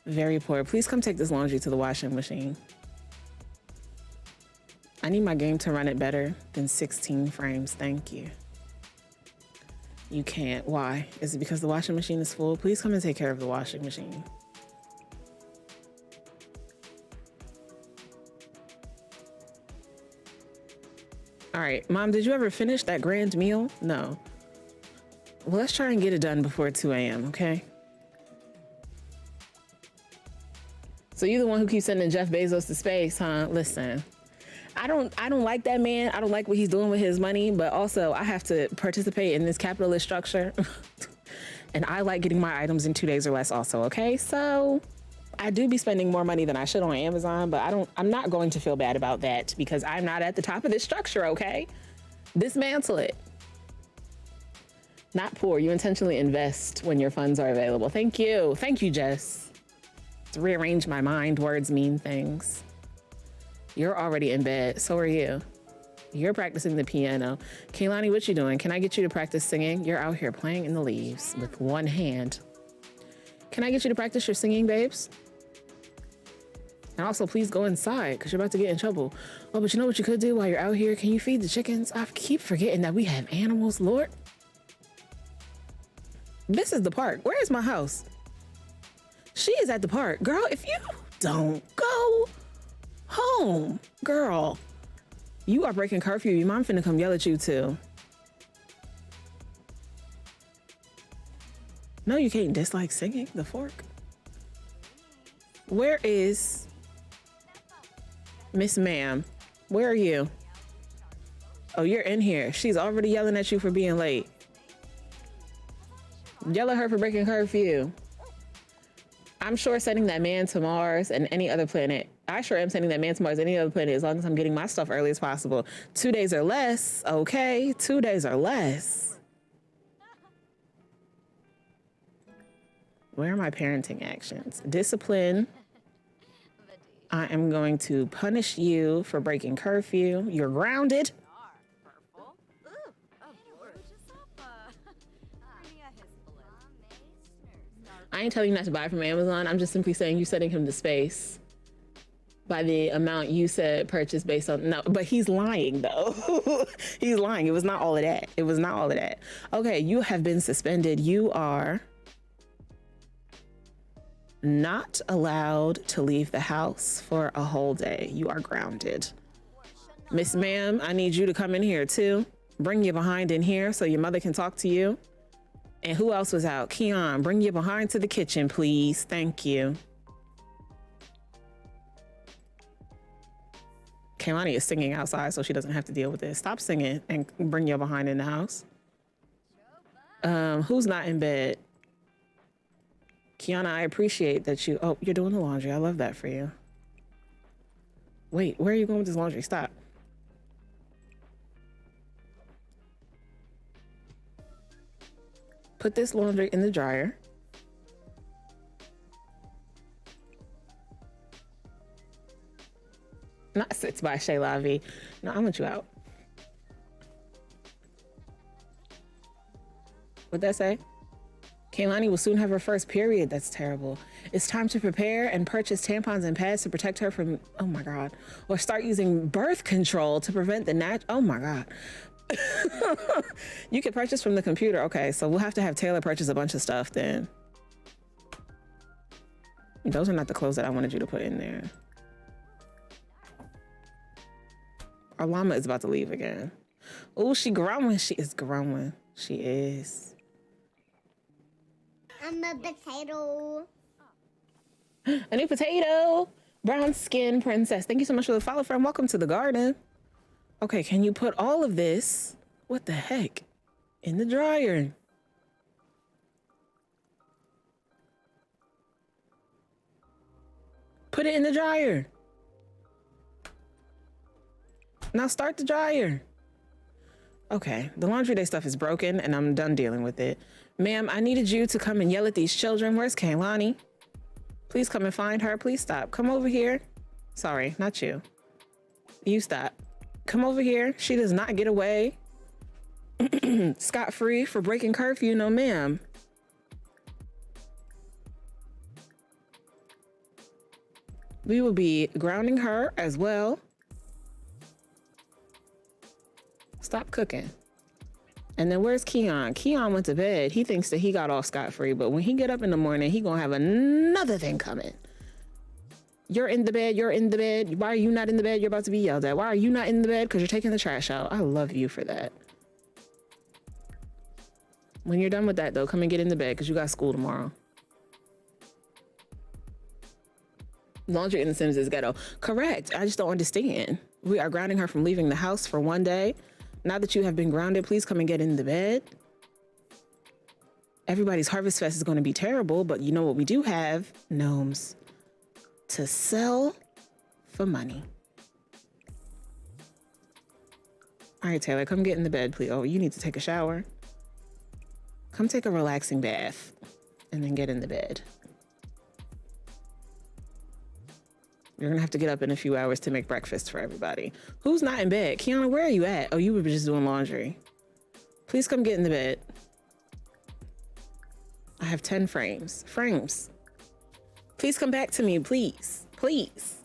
A: Very poor. Please come take this laundry to the washing machine. I need my game to run it better than 16 frames. Thank you. You can't. Why? Is it because the washing machine is full? Please come and take care of the washing machine. All right, Mom, did you ever finish that grand meal? No. Well, let's try and get it done before 2 a.m., okay? So you're the one who keeps sending Jeff Bezos to space, huh? Listen, I don't like that man. I don't like what he's doing with his money, but also I have to participate in this capitalist structure. And I like getting my items in 2 days or less also, okay? So I do be spending more money than I should on Amazon, but I'm not going to feel bad about that because I'm not at the top of this structure, okay? Dismantle it. Not poor. You intentionally invest when your funds are available. Thank you. Thank you, Jess. To rearrange my mind, words mean things. You're already in bed. So are you. You're practicing the piano. Kaylani, what you doing? Can I get you to practice singing? You're out here playing in the leaves with one hand. Can I get you to practice your singing, babes? And also, please go inside because you're about to get in trouble. Oh, but you know what you could do while you're out here? Can you feed the chickens? I keep forgetting that we have animals, Lord. This is the park. Where is my house? She is at the park. Girl, if you don't go home, girl, you are breaking curfew. Your mom finna come yell at you too. No, you can't dislike singing the fork. Where is Miss Ma'am? Where are you? Oh, you're in here. She's already yelling at you for being late. Yell at her for breaking curfew. I'm sure sending that man to Mars and any other planet. I sure am sending that man to Mars and any other planet as long as I'm getting my stuff early as possible. 2 days or less, okay? 2 days or less. Where are my parenting actions? Discipline. I am going to punish you for breaking curfew. You're grounded. I ain't telling you not to buy from Amazon. I'm just simply saying you're setting him to space by the amount you said purchase based on. No, but he's lying though. He's lying. It was not all of that. It was not all of that. Okay, you have been suspended. You are not allowed to leave the house for a whole day. You are grounded. Miss Ma'am, I need you to come in here too. Bring your behind in here so your mother can talk to you. And who else was out? Keon, bring your behind to the kitchen, please. Thank you. Kaylani is singing outside so she doesn't have to deal with this. Stop singing and bring your behind in the house. Who's not in bed? Kiana, I appreciate that you... Oh, you're doing the laundry. I love that for you. Wait, where are you going with this laundry? Stop. Put this laundry in the dryer. Not sits by Shay Lavi. No, I want you out. What'd that say? Kaylani will soon have her first period. That's terrible. It's time to prepare and purchase tampons and pads to protect her from, oh my God. Or start using birth control to prevent the oh my God. You can purchase from the computer. Okay, so we'll have to have Taylor purchase a bunch of stuff then. Those are not the clothes that I wanted you to put in there. Our llama is about to leave again. Oh, she growing. She is growing. She is.
B: I'm a potato.
A: A new potato. Brown skin princess. Thank you so much for the follow, friend. Welcome to the garden. Okay, can you put all of this, what the heck, in the dryer? Put it in the dryer. Now start the dryer. Okay, the laundry day stuff is broken and I'm done dealing with it. Ma'am, I needed you to come and yell at these children. Where's Kaylani? Please come and find her. Please stop. Come over here. Sorry, not you. You stop. Come over here. She does not get away scot-free for breaking curfew. No, ma'am. We will be grounding her as well. Stop cooking. And then where's Keon? Keon went to bed. He thinks that he got off scot-free, but when he get up in the morning, he gonna have another thing coming. You're in the bed. You're in the bed. Why are you not in the bed? You're about to be yelled at. Why are you not in the bed? Because you're taking the trash out. I love you for that. When you're done with that, though, come and get in the bed because you got school tomorrow. Laundry in The Sims is ghetto. Correct. I just don't understand. We are grounding her from leaving the house for one day. Now that you have been grounded, please come and get in the bed. Everybody's Harvest Fest is going to be terrible, but you know what we do have? Gnomes to sell for money. All right, Taylor, come get in the bed, please. Oh, you need to take a shower. Come take a relaxing bath and then get in the bed. You're gonna have to get up in a few hours to make breakfast for everybody. Who's not in bed? Kiana, where are you at? Oh, you were just doing laundry. Please come get in the bed. I have 10 frames. Frames. Please come back to me, please. Please.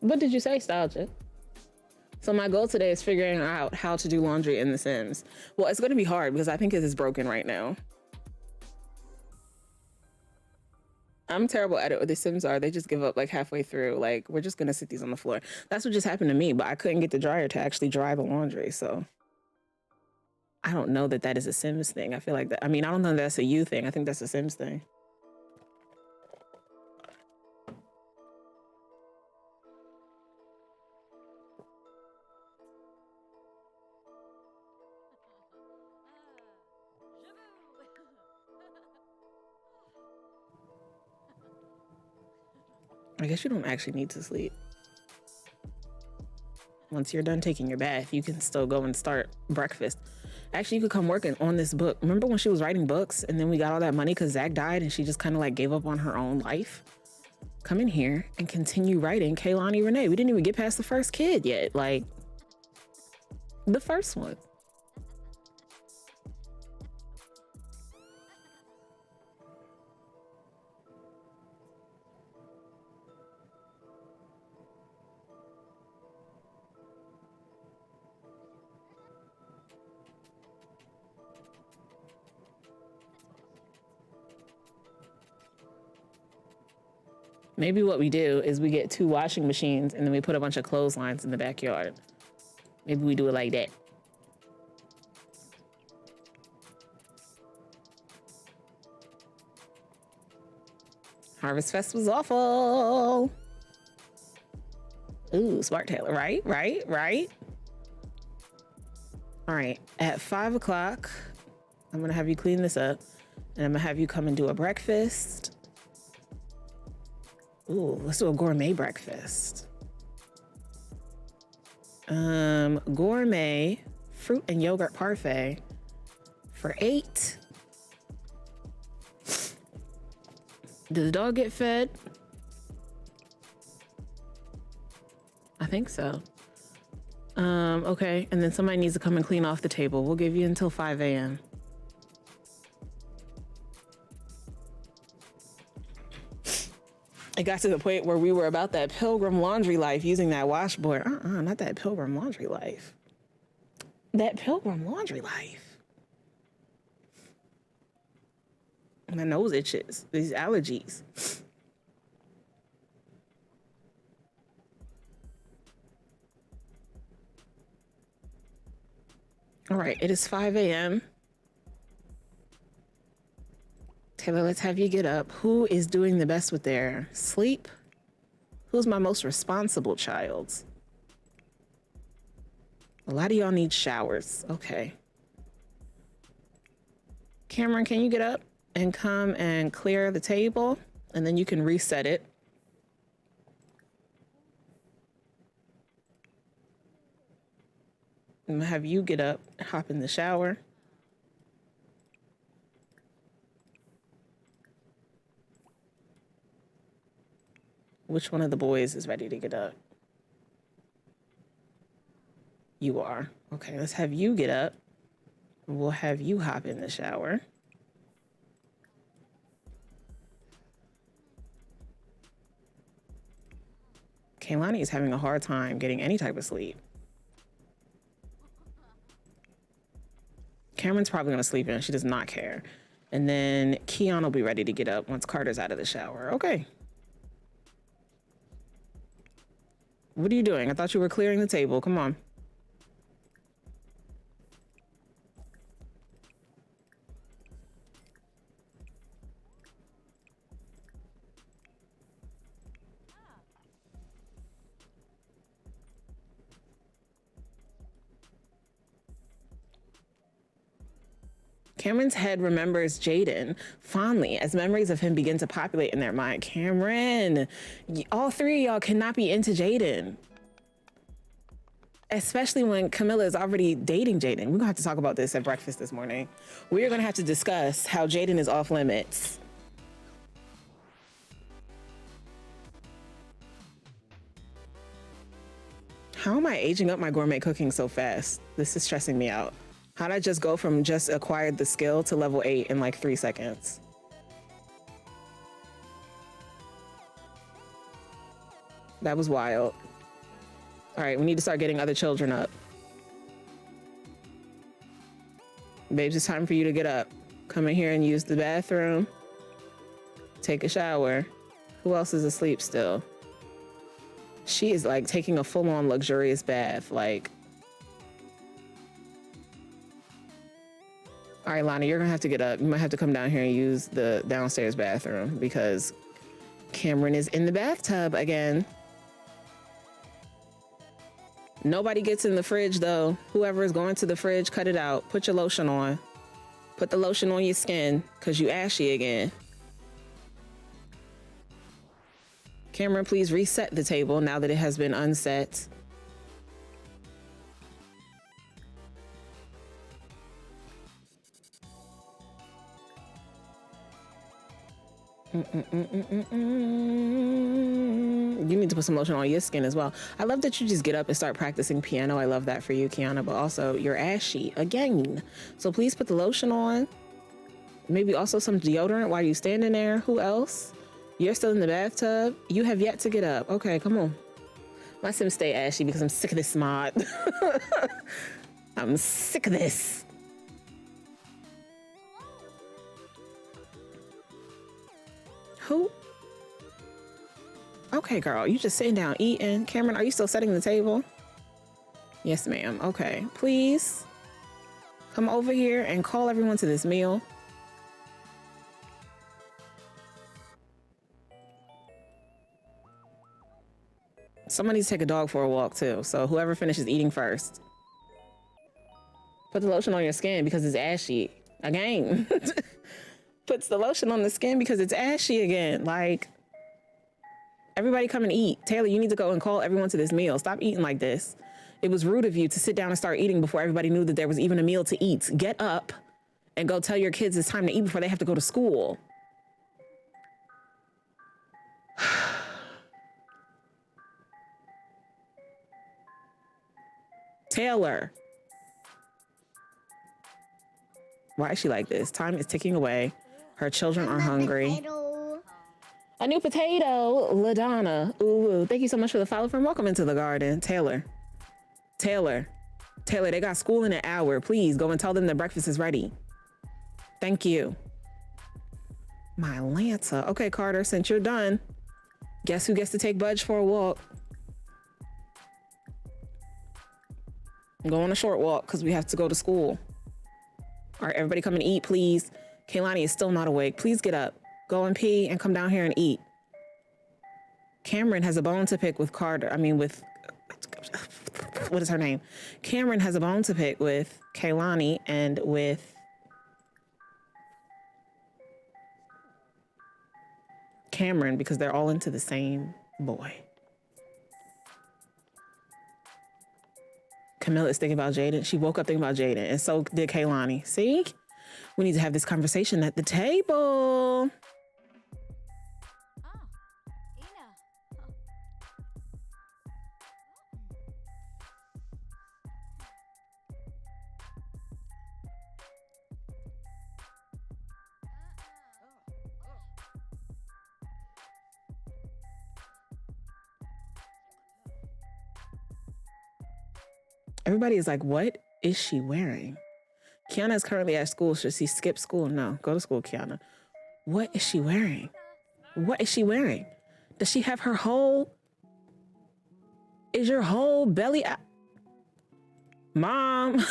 A: What did you say, Stalgia? So my goal today is figuring out how to do laundry in The Sims. Well, it's going to be hard because I think it is broken right now. I'm terrible at it. What The Sims are, they just give up like halfway through. Like, we're just going to sit these on the floor. That's what just happened to me, but I couldn't get the dryer to actually dry the laundry. So I don't know that that is a Sims thing. I feel like that. I mean, I don't know that's a you thing. I think that's a Sims thing. I guess you don't actually need to sleep. Once you're done taking your bath, you can still go and start breakfast. Actually, you could come working on this book. Remember when she was writing books and then we got all that money because Zach died and she just kind of like gave up on her own life? Come in here and continue writing Kaylani Renee. We didn't even get past the first kid yet. Like, the first one. Maybe what we do is we get 2 washing machines and then we put a bunch of clotheslines in the backyard. Maybe we do it like that. Harvest Fest was awful. Ooh, smart Taylor, right? All right, at 5 o'clock, I'm gonna have you clean this up and I'm gonna have you come and do a breakfast. Ooh, let's do a gourmet breakfast. Gourmet fruit and yogurt parfait for 8. Did the dog get fed? I think so. Okay. And then somebody needs to come and clean off the table. We'll give you until 5 a.m. It got to the point where we were about that pilgrim laundry life using that washboard. Not that pilgrim laundry life. That pilgrim laundry life. My nose itches. These allergies. All right, it is 5 a.m. Taylor, let's have you get up. Who is doing the best with their sleep? Who's my most responsible child? A lot of y'all need showers. Okay. Cameron, can you get up and come and clear the table? And then you can reset it. I'm gonna have you get up, hop in the shower. Which one of the boys is ready to get up? You are. Okay, let's have you get up. We'll have you hop in the shower. Kaylani is having a hard time getting any type of sleep. Cameron's probably gonna sleep in. She does not care. And then Keon will be ready to get up once Carter's out of the shower. Okay. What are you doing? I thought you were clearing the table. Come on. Cameron's head remembers Jaden fondly as memories of him begin to populate in their mind. Cameron, all three of y'all cannot be into Jaden. Especially when Camilla is already dating Jaden. We're gonna have to talk about this at breakfast this morning. We're gonna have to discuss how Jaden is off limits. How am I aging up my gourmet cooking so fast? This is stressing me out. How'd I just go from just acquired the skill to level 8 in like 3 seconds? That was wild. All right, we need to start getting other children up. Babes, it's time for you to get up. Come in here and use the bathroom. Take a shower. Who else is asleep still? She is like taking a full-on luxurious bath, like. All right, Lana, you're gonna have to get up. You might have to come down here and use the downstairs bathroom because Cameron is in the bathtub again. Nobody gets in the fridge though. Whoever is going to the fridge, cut it out. Put your lotion on. Put the lotion on your skin because you ashy again. Cameron, please reset the table now that it has been unset. You need to put some lotion on your skin as well. I love that you just get up and start practicing piano. I love that for you, Kiana, but also you're ashy again. So please put the lotion on. Maybe also some deodorant while you're standing there. Who else? You're still in the bathtub. You have yet to get up. Okay, come on. My Sims stay ashy because I'm sick of this mod. I'm sick of this. Who? Okay, girl, you just sitting down eating. Cameron, are you still setting the table? Yes, ma'am. Okay, please come over here and call everyone to this meal. Someone needs to take a dog for a walk too. So whoever finishes eating first. Put the lotion on your skin because it's ashy. Again. Puts the lotion on the skin because it's ashy again. Like, everybody come and eat. Taylor, you need to go and call everyone to this meal. Stop eating like this. It was rude of you to sit down and start eating before everybody knew that there was even a meal to eat. Get up and go tell your kids it's time to eat before they have to go to school. Taylor. Why is she like this? Time is ticking away. Her children are hungry.
B: Potato.
A: A new potato, LaDonna. Ooh, thank you so much for the follow from welcome into the garden. Taylor. Taylor. Taylor, they got school in an hour. Please go and tell them that breakfast is ready. Thank you. My Lanta. Okay, Carter, since you're done, guess who gets to take Budge for a walk? Go on a short walk because we have to go to school. All right, everybody come and eat, please. Kaylani is still not awake. Please get up. Go and pee and come down here and eat. Cameron has a bone to pick with Carter. I mean, with... What is her name? Cameron has a bone to pick with Kaylani and with... Cameron because they're all into the same boy. Camilla is thinking about Jaden. She woke up thinking about Jaden, and so did Kaylani. See? We need to have this conversation at the table. Everybody is like, what is she wearing? Kiana is currently at school. Should she skip school? No, go to school, Kiana. What is she wearing? What is she wearing? Does she have her whole... Is your whole belly out? Mom,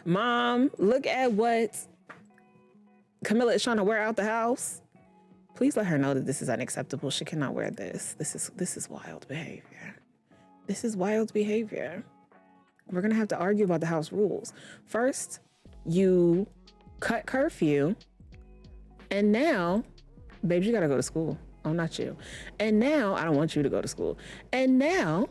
A: Mom, look at what Camilla is trying to wear out the house. Please let her know that this is unacceptable. She cannot wear this. This is wild behavior. This is wild behavior. We're gonna have to argue about the house rules. First, you cut curfew, and now, babes, you gotta go to school. Oh, not you. And now, I don't want you to go to school. And now,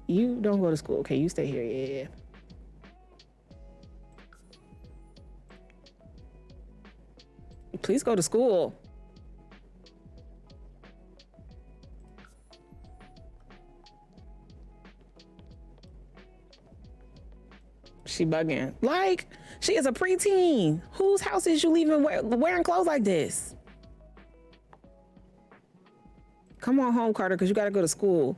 A: you don't go to school. Okay, you stay here. Yeah. Please go to school. She bugging. Like, she is a preteen. Whose house is you leaving wearing clothes like this? Come on home, Carter, because you got to go to school.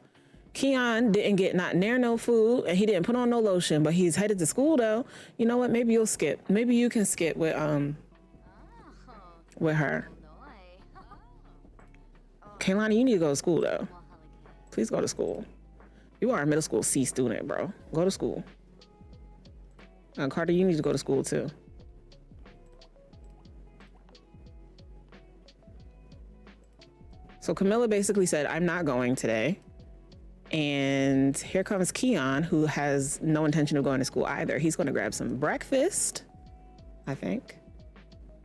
A: Keon didn't get not near no food, and he didn't put on no lotion, but he's headed to school, though. You know what? Maybe you'll skip. Maybe you can skip with her. Kaylani, you need to go to school, though. Please go to school. You are a middle school C student, bro. Go to school. Carter, you need to go to school too. So Camilla basically said, I'm not going today. And here comes Keon, who has no intention of going to school either. He's going to grab some breakfast, I think.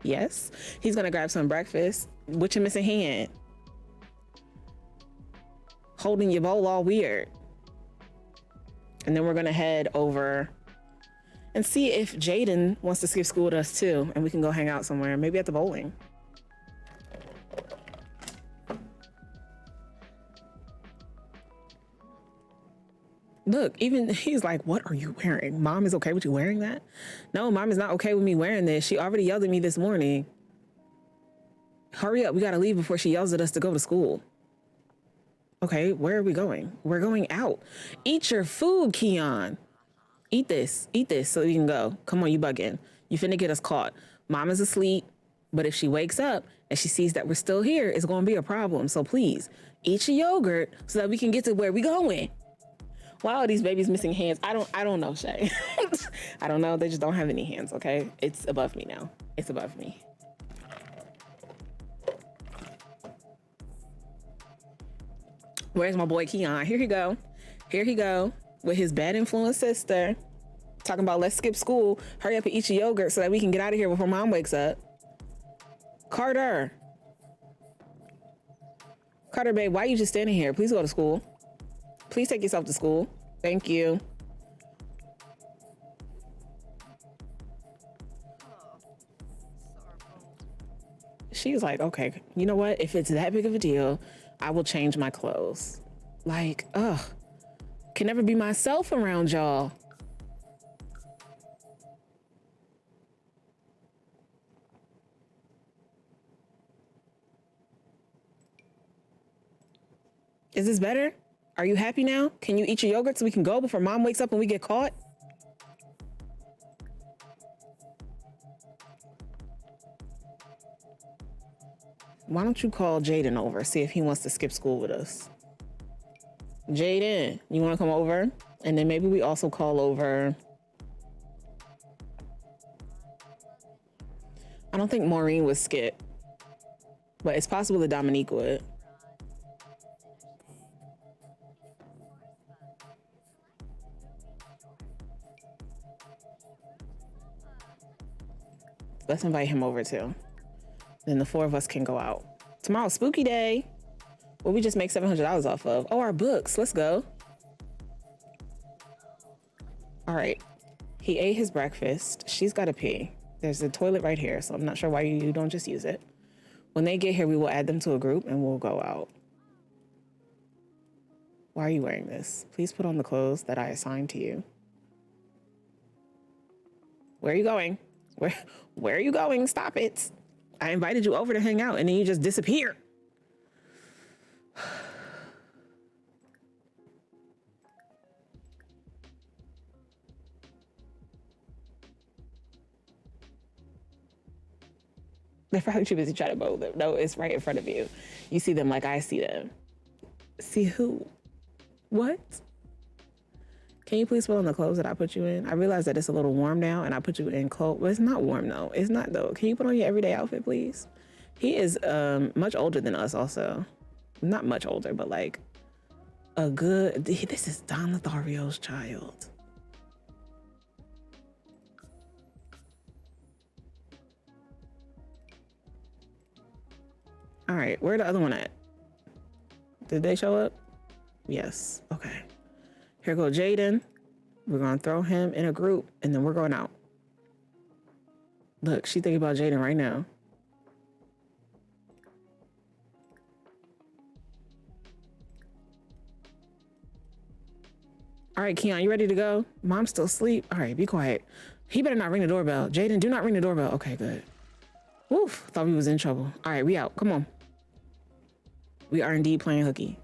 A: Yes, he's going to grab some breakfast with your missing hand. Holding your bowl all weird. And then we're going to head over and see if Jaden wants to skip school with us too, and we can go hang out somewhere, maybe at the bowling. Look, even he's like, what are you wearing? Mom is okay with you wearing that? No, Mom is not okay with me wearing this. She already yelled at me this morning. Hurry up, we gotta leave before she yells at us to go to school. Okay, where are we going? We're going out. Eat your food, Keon. Eat this so you can go. Come on, you bugging. You finna get us caught. Mom is asleep, but if she wakes up and she sees that we're still here, it's gonna be a problem. So please, eat your yogurt so that we can get to where we going. Why are these babies missing hands? I don't know, Shay. I don't know. They just don't have any hands, okay? It's above me now. It's above me. Where's my boy Keon? Here he go. Here he go with his bad influence sister. Talking about let's skip school. Hurry up and eat your yogurt so that we can get out of here before Mom wakes up. Carter. Carter, babe, why are you just standing here? Please go to school. Please take yourself to school. Thank you. she's like, okay, you know what? If it's that big of a deal, I will change my clothes. Like, ugh, can never be myself around y'all. Is this better? Are you happy now? Can you eat your yogurt so we can go before mom wakes up and we get caught? Why don't you call Jaden over, see if he wants to skip school with us? Jaden, you want to come over? And then maybe we also call over. I don't think Maureen would skip, but it's possible that Dominique would. Let's invite him over too. Then the four of us can go out. Tomorrow's spooky day. What we just make $700 off of. Oh, our books. Let's go. All right. He ate his breakfast. She's got to pee. There's a toilet right here, so I'm not sure why you don't just use it. When they get here, we will add them to a group and we'll go out. Why are you wearing this? Please put on the clothes that I assigned to you. Where are you going? Where are you going? Stop it. I invited you over to hang out and then you just disappear. They're probably too busy trying to bowl them. No, it's right in front of you. You see them like I see them. See who? What? Can you please put on the clothes that I put you in? I realize that it's a little warm now and I put you in cold, but it's not warm though. It's not though. Can you put on your everyday outfit, please? He is much older than us also. Not much older, but like a good, this is Don Lothario's child. All right, where the other one at? Did they show up? Yes, okay. Here go Jaden. We're gonna throw him in a group and then we're going out. Look, she's thinking about Jaden right now. All right, Keon, you ready to go? Mom's still asleep. All right, be quiet. He better not ring the doorbell. Jaden, do not ring the doorbell. Okay, good. Woof, thought we was in trouble. All right, we out, come on. We are indeed playing hooky.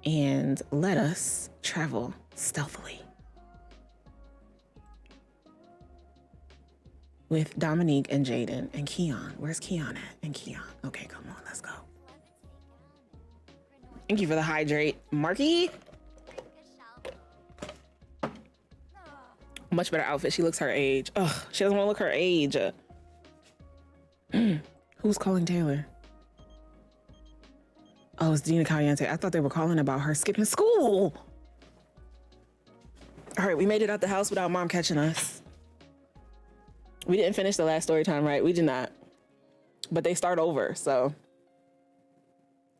A: And let us travel stealthily. With Dominique and Jaden and Keon. Where's Keon at? And Keon. Okay, come on, let's go. Thank you for the hydrate, Marky. Much better outfit. She looks her age. Ugh, she doesn't want to look her age. Who's calling Taylor? Oh, it's Dina Caliente. I thought they were calling about her skipping school. All right, we made it out the house without mom catching us. We didn't finish the last story time, right? We did not. But they start over, so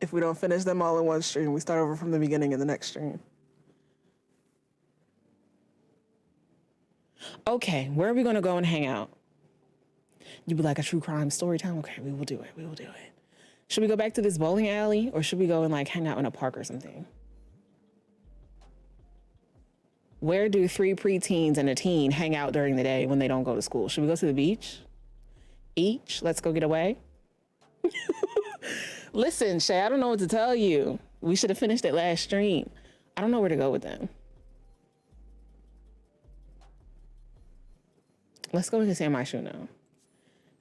A: if we don't finish them all in one stream, we start over from the beginning in the next stream. Okay, where are we gonna go and hang out? You would like a true crime story time? Okay, we will do it. We will do it. Should we go back to this bowling alley or should we go and like hang out in a park or something? Where do 3 preteens and a teen hang out during the day when they don't go to school? Should we go to the beach? Each? Let's go get away. Listen, Shay, I don't know what to tell you. We should have finished it last stream. I don't know where to go with them. Let's go into Sam My Shoe now.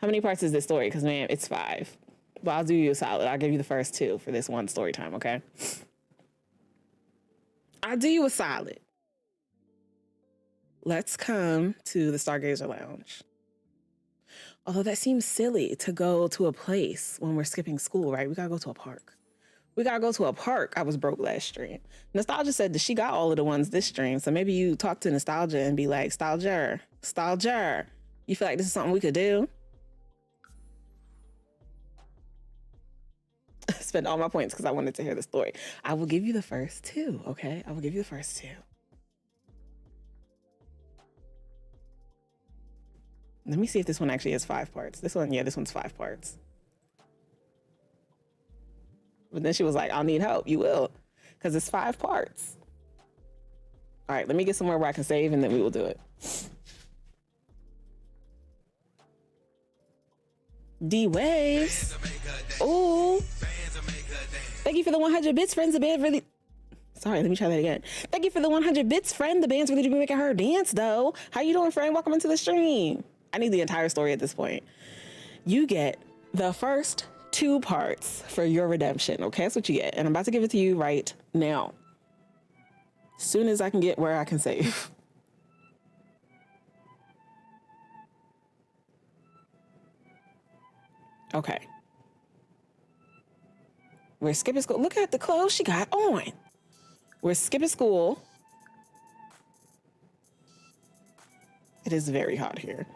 A: How many parts is this story? Because, man, it's 5. But I'll do you a solid. I'll give you the first 2 for this one story time, okay? I'll do you a solid. Let's come to the Stargazer Lounge. Although that seems silly to go to a place when we're skipping school, right? We gotta go to a park. We gotta go to a park. I was broke last stream. Nostalgia said that she got all of the ones this stream. So maybe you talk to Nostalgia and be like, Nostalgia, you feel like this is something we could do? Spend all my points because I wanted to hear the story. I will give you the first 2, okay? I will give you the first 2. Let me see if this one actually has 5 parts. This one, yeah, this one's 5 parts. But then she was like, I'll need help. You will. Because it's 5 parts. All right, let me get somewhere where I can save and then we will do it. D-Waves. Ooh. Thank you for the 100 bits, friends. The band really... Sorry, let me try that again. Thank you for the 100 bits, friend. The band's really do be making her dance, though. How you doing, friend? Welcome into the stream. I need the entire story at this point. You get the first 2 parts for your redemption, okay? That's what you get. And I'm about to give it to you right now. As soon as I can get where I can save. Okay. We're skipping school. Look at the clothes she got on. We're skipping school. It is very hot here.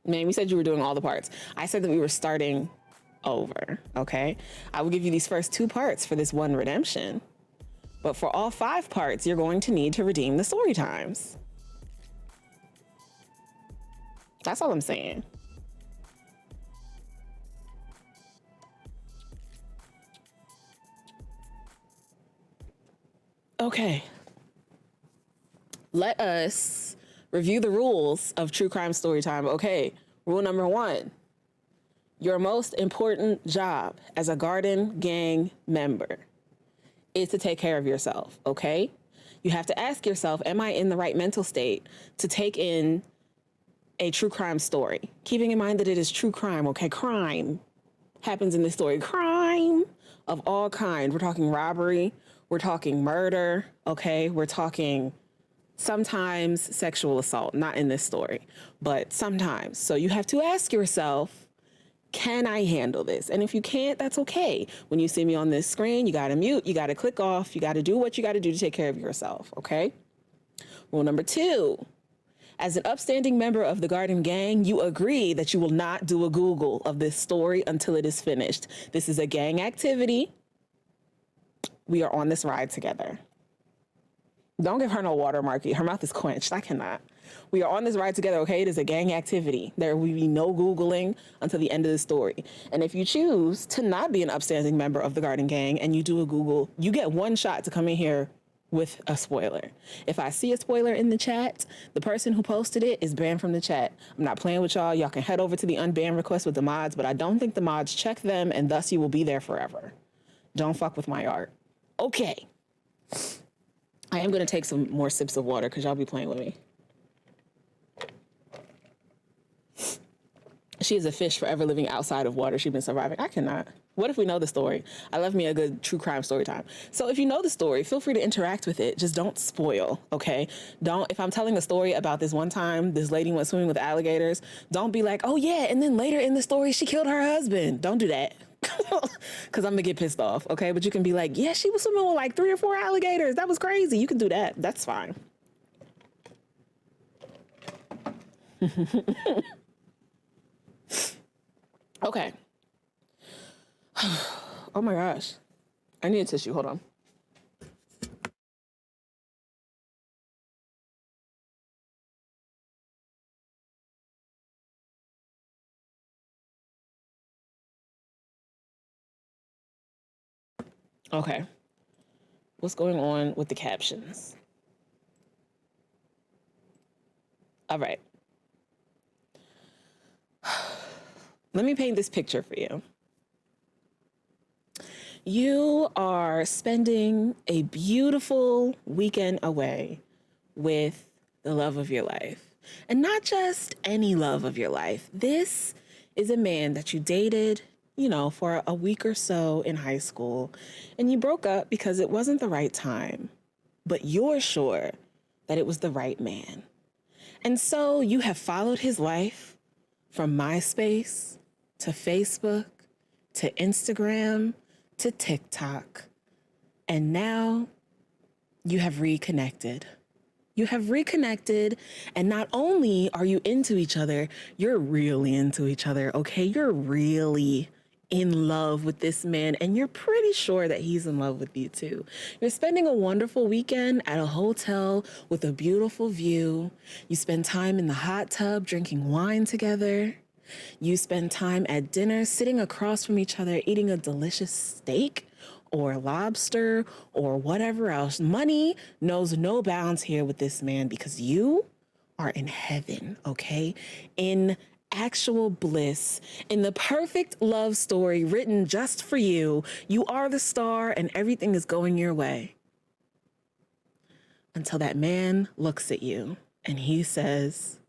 A: Man, we said you were doing all the parts. I said that we were starting over, okay? I will give you these first 2 parts for this one redemption. But for all 5 parts, you're going to need to redeem the story times. That's all I'm saying. Okay. Let us review the rules of true crime story time. Okay, rule number 1. Your most important job as a garden gang member is to take care of yourself, okay? You have to ask yourself, am I in the right mental state to take in a true crime story? Keeping in mind that it is true crime, okay? Crime happens in this story. Crime of all kinds. We're talking robbery. We're talking murder, okay? We're talking sometimes sexual assault, not in this story, but sometimes. So you have to ask yourself, can I handle this? And if you can't, that's okay. When you see me on this screen, you got to mute, you got to click off, you got to do what you got to do to take care of yourself, okay? Rule number 2, as an upstanding member of the Garden Gang, you agree that you will not do a Google of this story until it is finished. This is a gang activity. We are on this ride together. Don't give her no water, Marky. Her mouth is quenched. I cannot. We are on this ride together, okay? It is a gang activity. There will be no Googling until the end of the story. And if you choose to not be an upstanding member of the Garden Gang and you do a Google, you get 1 shot to come in here with a spoiler. If I see a spoiler in the chat, the person who posted it is banned from the chat. I'm not playing with y'all. Y'all can head over to the unban request with the mods, but I don't think the mods check them, and thus you will be there forever. Don't fuck with my art. Okay. I am going to take some more sips of water because y'all be playing with me. She is a fish forever living outside of water. She's been surviving. I cannot. What if we know the story? I love me a good true crime story time. So if you know the story, feel free to interact with it. Just don't spoil, okay? If I'm telling a story about this one time, this lady went swimming with alligators, don't be like, oh yeah, and then later in the story, she killed her husband. Don't do that. Because I'm going to get pissed off, okay? But you can be like, yeah, she was swimming with like 3 or 4 alligators. That was crazy. You can do that. That's fine. Okay. Oh my gosh. I need a tissue. Hold on. Okay. What's going on with the captions? All right. Let me paint this picture for you. You are spending a beautiful weekend away with the love of your life. And not just any love of your life. This is a man that you dated, for a week or so in high school, and you broke up because it wasn't the right time. But you're sure that it was the right man. And so you have followed his life from MySpace to Facebook to Instagram to TikTok. And now you have reconnected. You have reconnected, and not only are you into each other, you're really into each other, okay? You're really in love with this man, and you're pretty sure that he's in love with you too. You're spending a wonderful weekend at a hotel with a beautiful view. You spend time in the hot tub drinking wine together. You spend time at dinner sitting across from each other eating a delicious steak or lobster or whatever else. Money knows no bounds here with this man because you are in heaven, okay? In actual bliss, in the perfect love story written just for you. You are the star and everything is going your way. Until that man looks at you and he says,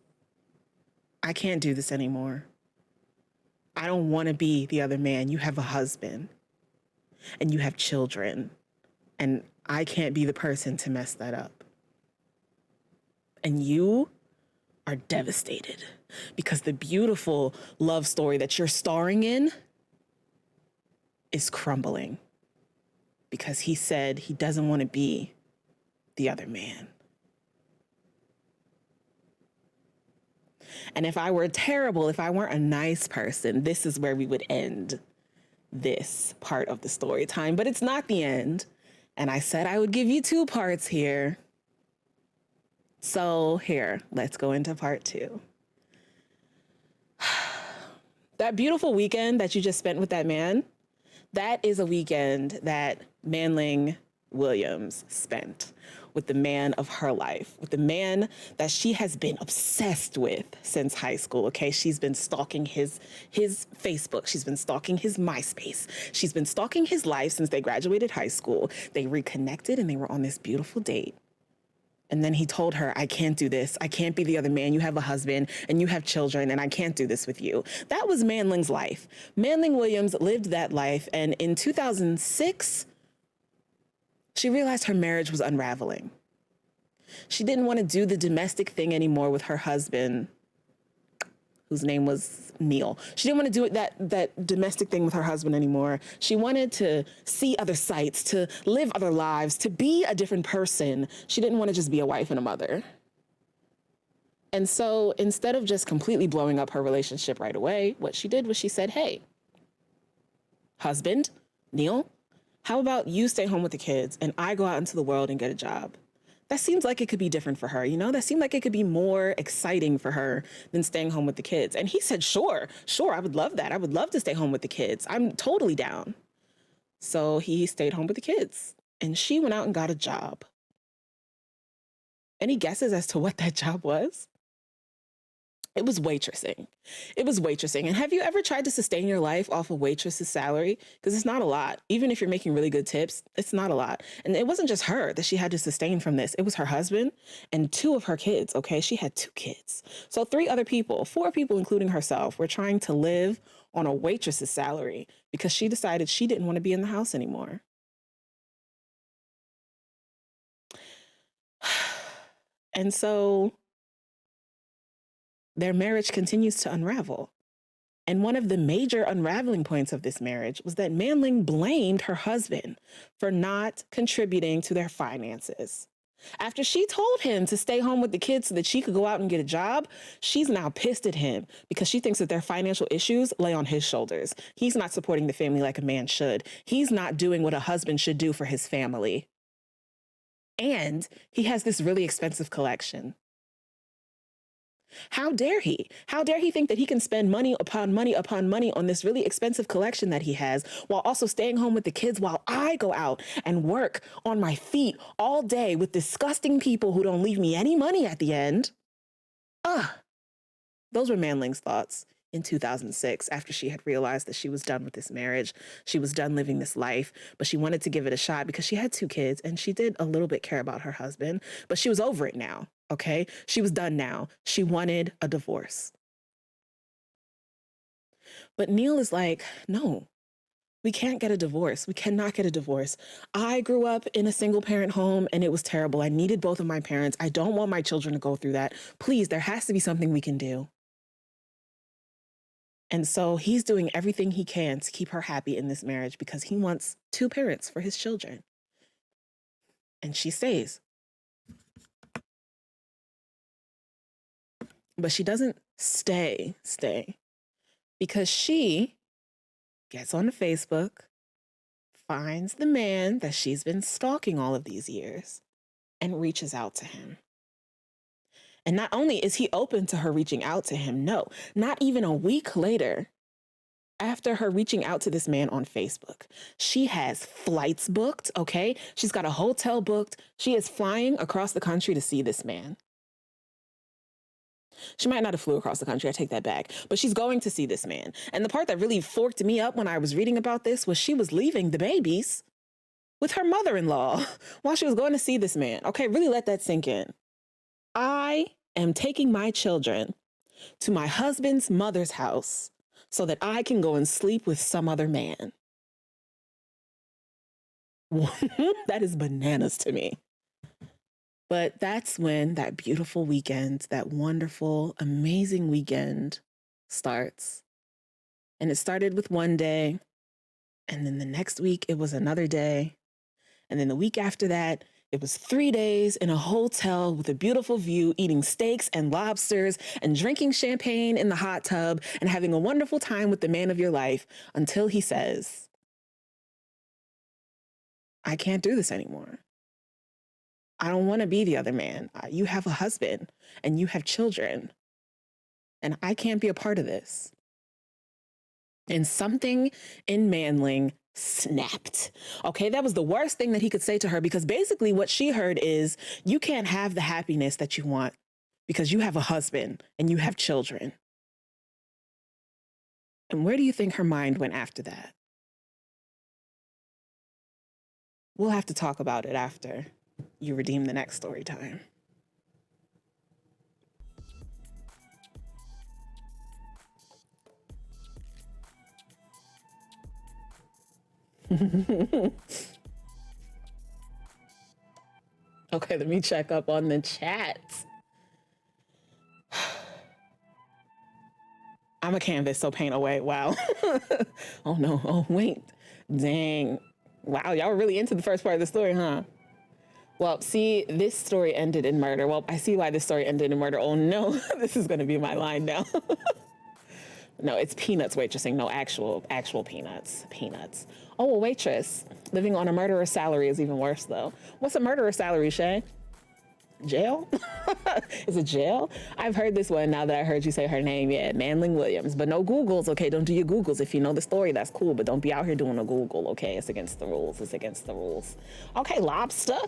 A: I can't do this anymore. I don't want to be the other man. You have a husband and you have children, and I can't be the person to mess that up. And you are devastated because the beautiful love story that you're starring in is crumbling because he said he doesn't want to be the other man. And if I were terrible, if I weren't a nice person, this is where we would end this part of the story time, but it's not the end. And I said I would give you 2 parts here. So here, let's go into part 2. That beautiful weekend that you just spent with that man, that is a weekend that Manling Williams spent with the man of her life, with the man that she has been obsessed with since high school, okay? She's been stalking his Facebook. She's been stalking his MySpace. She's been stalking his life since they graduated high school. They reconnected and they were on this beautiful date. And then he told her, I can't do this. I can't be the other man. You have a husband and you have children and I can't do this with you. That was Manling's life. Manling Williams lived that life. And in 2006, she realized her marriage was unraveling. She didn't want to do the domestic thing anymore with her husband, whose name was Neil. She didn't want to do that domestic thing with her husband anymore. She wanted to see other sights, to live other lives, to be a different person. She didn't want to just be a wife and a mother. And so instead of just completely blowing up her relationship right away, what she did was she said, hey, husband, Neil, how about you stay home with the kids and I go out into the world and get a job? That seems like it could be different for her, you know? That seemed like it could be more exciting for her than staying home with the kids. And he said, sure, I would love that. I would love to stay home with the kids. I'm totally down. So he stayed home with the kids and she went out and got a job. Any guesses as to what that job was? It was waitressing. It was waitressing. And have you ever tried to sustain your life off a waitress's salary? Because it's not a lot. Even if you're making really good tips, it's not a lot. And it wasn't just her that she had to sustain from this. It was her husband and 2 of her kids, okay? She had 2 kids. So 3 other people, 4 people, including herself, were trying to live on a waitress's salary because she decided she didn't want to be in the house anymore. And so their marriage continues to unravel. And one of the major unraveling points of this marriage was that Manling blamed her husband for not contributing to their finances. After she told him to stay home with the kids so that she could go out and get a job, she's now pissed at him because she thinks that their financial issues lay on his shoulders. He's not supporting the family like a man should. He's not doing what a husband should do for his family. And he has this really expensive collection. How dare he? How dare he think that he can spend money upon money upon money on this really expensive collection that he has while also staying home with the kids while I go out and work on my feet all day with disgusting people who don't leave me any money at the end? Those were Manling's thoughts in 2006 after she had realized that she was done with this marriage. She was done living this life, but she wanted to give it a shot because she had 2 kids and she did a little bit care about her husband, but she was over it now. Okay, she was done now. She wanted a divorce. But Neil is like, no, we can't get a divorce. We cannot get a divorce. I grew up in a single parent home and it was terrible. I needed both of my parents. I don't want my children to go through that. Please, there has to be something we can do. And so he's doing everything he can to keep her happy in this marriage because he wants 2 parents for his children. And she stays. But she doesn't stay because she gets on Facebook, finds the man that she's been stalking all of these years, and reaches out to him. And not only is he open to her reaching out to him, no, not even a week later, after her reaching out to this man on Facebook, she has flights booked, okay? She's got a hotel booked. She is flying across the country to see this man. She might not have flew across the country, I take that back, but she's going to see this man. And the part that really forked me up when I was reading about this was she was leaving the babies with her mother-in-law while she was going to see this man. Okay, really let that sink in. I am taking my children to my husband's mother's house so that I can go and sleep with some other man. That is bananas to me. But that's when that beautiful weekend, that wonderful, amazing weekend starts. And it started with one day, and then the next week it was another day. And then the week after that, it was 3 days in a hotel with a beautiful view, eating steaks and lobsters and drinking champagne in the hot tub and having a wonderful time with the man of your life until he says, I can't do this anymore. I don't want to be the other man. You have a husband and you have children, and I can't be a part of this. And something in Manling snapped. Okay, that was the worst thing that he could say to her, because basically what she heard is, you can't have the happiness that you want because you have a husband and you have children. And where do you think her mind went after that? We'll have to talk about it after you redeem the next story time. Okay, let me check up on the chat. I'm a canvas, so paint away. Wow. Oh no. Oh wait. Dang. Wow, y'all were really into the first part of the story, huh? Well, see, this story ended in murder. Well, I see why this story ended in murder. Oh no, this is gonna be my line now. No, it's peanuts waitressing. No, actual peanuts. Peanuts. Oh, a waitress. Living on a murderer's salary is even worse, though. What's a murderer's salary, Shay? Jail? Is it jail? I've heard this one now that I heard you say her name. Yeah, Manling Williams. But no Googles, okay? Don't do your Googles. If you know the story, that's cool. But don't be out here doing a Google, okay? It's against the rules. It's against the rules. Okay, lobster.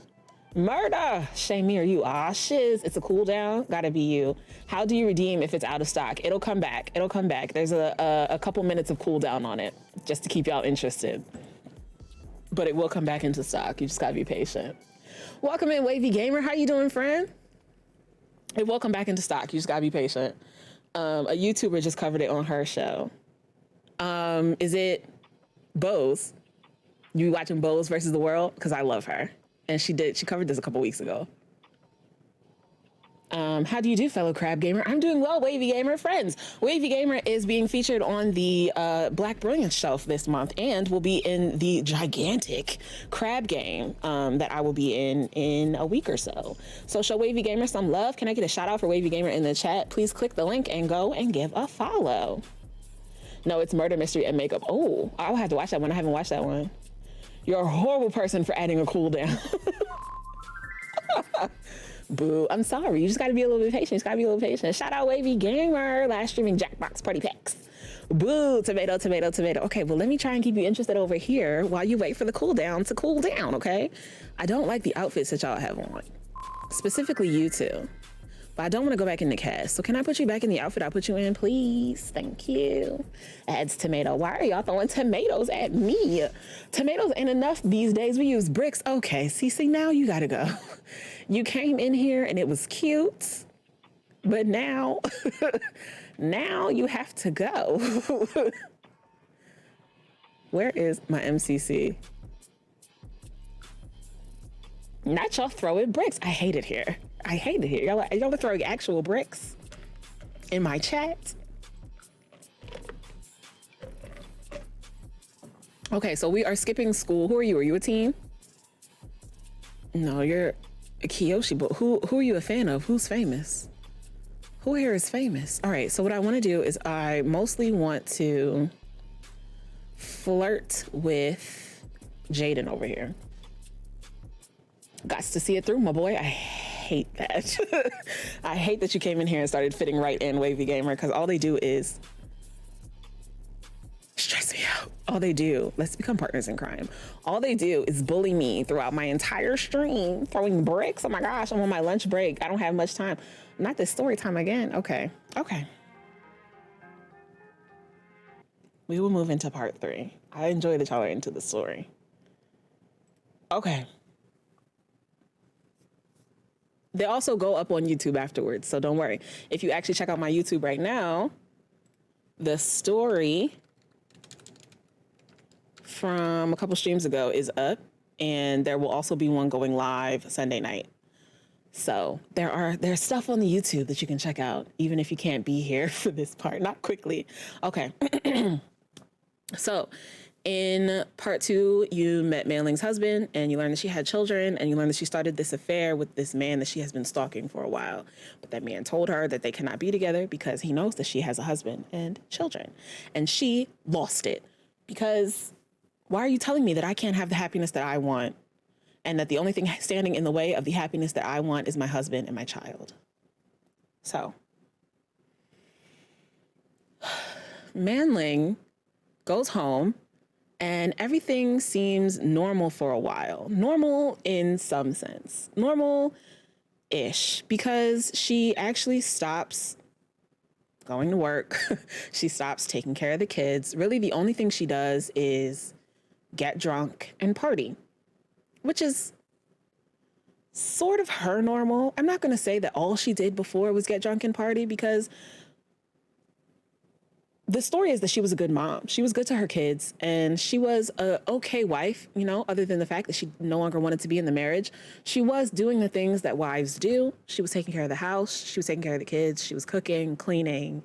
A: Murder. Shame me or you. Ah, shiz. It's a cool down. Gotta be you. How do you redeem if it's out of stock? It'll come back. It'll come back. There's a couple minutes of cooldown on it just to keep y'all interested. But it will come back into stock. You just gotta be patient. Welcome in, Wavy Gamer. How you doing, friend? It will come back into stock. You just gotta be patient. A YouTuber just covered it on her show. Is it Bose? You watching Bose versus the World? Because I love her. And she covered this a couple weeks ago. How do you do, fellow Crab Gamer? I'm doing well, Wavy Gamer friends. Wavy Gamer is being featured on the Black Brilliance shelf this month and will be in the gigantic Crab game that I will be in a week or so. So show Wavy Gamer some love. Can I get a shout out for Wavy Gamer in the chat? Please click the link and go and give a follow. No, it's Murder, Mystery, and Makeup. Oh, I'll have to watch that one. I haven't watched that one. You're a horrible person for adding a cooldown. Boo. I'm sorry. You just got to be a little bit patient. You just got to be a little patient. Shout out Wavy Gamer. Last streaming Jackbox Party Packs. Boo. Tomato, tomato, tomato. Okay, well, let me try and keep you interested over here while you wait for the cooldown to cool down, okay? I don't like the outfits that y'all have on. Specifically you two. But I don't want to go back in the cast. So can I put you back in the outfit I put you in, please? Thank you. Adds tomato. Why are y'all throwing tomatoes at me? Tomatoes ain't enough these days. We use bricks. Okay, see, now you gotta go. You came in here and it was cute, but now, now you have to go. Where is my MCC? Not y'all throwing bricks. I hate it here. I hate it here. Y'all are throwing actual bricks in my chat. Okay, so we are skipping school. Who are you? Are you a team? No, you're a Kiyoshi, but who are you a fan of? Who's famous? Who here is famous? All right, so what I want to do is I mostly want to flirt with Jaden over here. Got to see it through, my boy. I hate that. I hate that you came in here and started fitting right in, Wavy Gamer, because all they do is stress me out. All they do, let's become partners in crime. All they do is bully me throughout my entire stream, throwing bricks. Oh my gosh, I'm on my lunch break. I don't have much time. Not this story time again. Okay. We will move into part 3. I enjoy that y'all are into the story. Okay. They also go up on YouTube afterwards, so don't worry. If you actually check out my YouTube right now, the story from a couple streams ago is up, and there will also be one going live Sunday night. So there's stuff on the YouTube that you can check out, even if you can't be here for this part. Not quickly. Okay. So in part 2, you met Manling's husband, and you learned that she had children, and you learned that she started this affair with this man that she has been stalking for a while. But that man told her that they cannot be together because he knows that she has a husband and children. And she lost it because why are you telling me that I can't have the happiness that I want, and that the only thing standing in the way of the happiness that I want is my husband and my child? So Manling goes home, and everything seems normal for a while. Normal in some sense. Normal-ish, because she actually stops going to work. She stops taking care of the kids. Really, the only thing she does is get drunk and party, which is sort of her normal. I'm not going to say that all she did before was get drunk and party, because the story is that she was a good mom. She was good to her kids, and she was a okay wife, you know, other than the fact that she no longer wanted to be in the marriage. She was doing the things that wives do. She was taking care of the house. She was taking care of the kids. She was cooking, cleaning.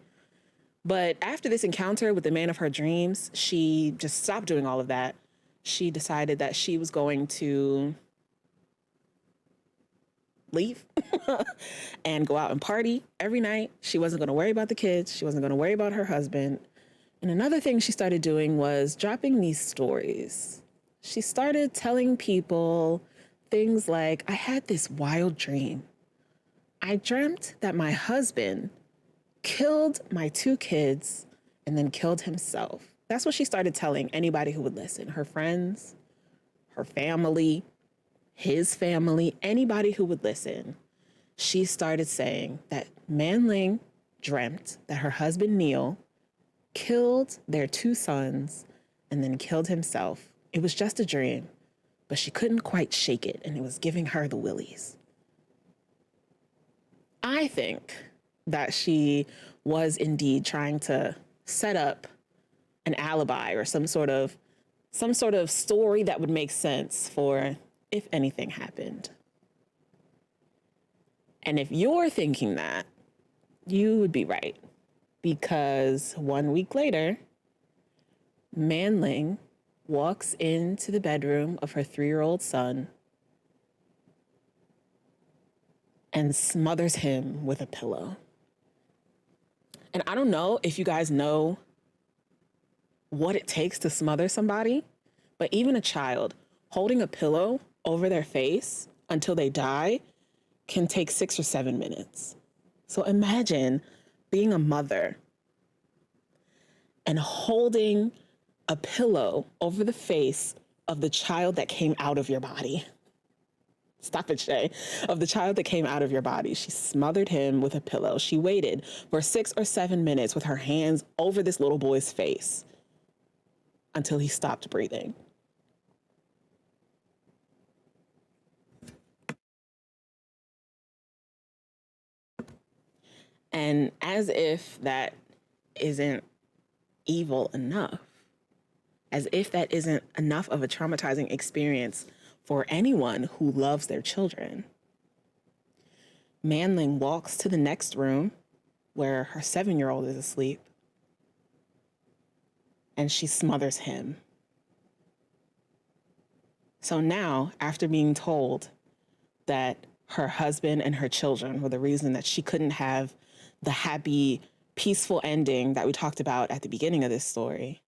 A: But after this encounter with the man of her dreams, she just stopped doing all of that. She decided that she was going to leave and go out and party every night. She wasn't going to worry about the kids. She wasn't going to worry about her husband. And another thing she started doing was dropping these stories. She started telling people things like, I had this wild dream. I dreamt that my husband killed my 2 kids and then killed himself. That's what she started telling anybody who would listen. Her friends, her family, his family, anybody who would listen. She started saying that Manling dreamt that her husband Neil killed their 2 sons and then killed himself. It was just a dream, but she couldn't quite shake it, and it was giving her the willies. I think that she was indeed trying to set up an alibi or some sort of story that would make sense for if anything happened. And if you're thinking that, you would be right, because 1 week later, Manling walks into the bedroom of her 3-year-old son and smothers him with a pillow. And I don't know if you guys know what it takes to smother somebody, but even a child holding a pillow over their face until they die can take 6 or 7 minutes. So imagine being a mother and holding a pillow over the face of the child that came out of your body. Stop it, Shay. Of the child that came out of your body. She smothered him with a pillow. She waited for 6 or 7 minutes with her hands over this little boy's face until he stopped breathing. And as if that isn't evil enough, as if that isn't enough of a traumatizing experience for anyone who loves their children, Manling walks to the next room where her 7-year-old is asleep, and she smothers him. So now, after being told that her husband and her children were the reason that she couldn't have the happy, peaceful ending that we talked about at the beginning of this story,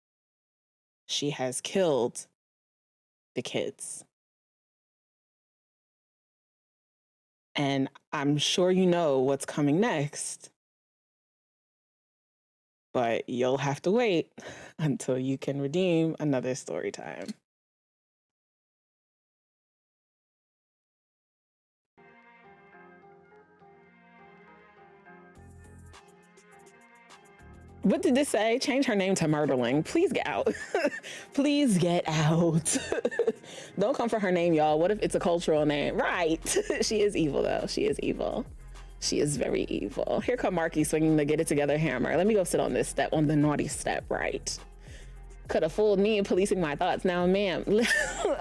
A: she has killed the kids. And I'm sure you know what's coming next, but you'll have to wait until you can redeem another story time. What did this say? Change her name to Murderling. Please get out. Please get out. Don't come for her name, y'all. What if it's a cultural name? Right. She is evil, though. She is evil. She is very evil. Here come Marky swinging the get it together hammer. Let me go sit on this step, on the naughty step, right? Could have fooled me in policing my thoughts. Now, ma'am,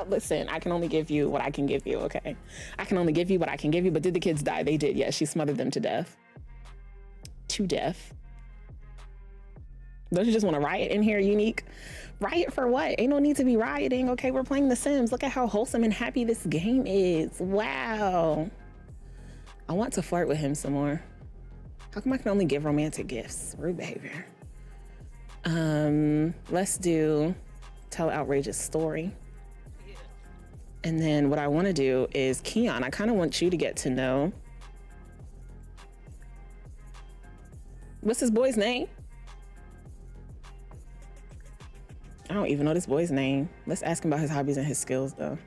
A: listen, I can only give you what I can give you, okay? I can only give you what I can give you, but did the kids die? They did, yes. She smothered them to death. To death. Don't you just want to riot in here, Unique? Riot for what? Ain't no need to be rioting, okay? We're playing The Sims. Look at how wholesome and happy this game is. Wow. I want to flirt with him some more. How come I can only give romantic gifts? Rude behavior. Let's do tell outrageous story. And then what I want to do is Keon, I kind of want you to get to know. What's this boy's name? I don't even know this boy's name. Let's ask him about his hobbies and his skills, though.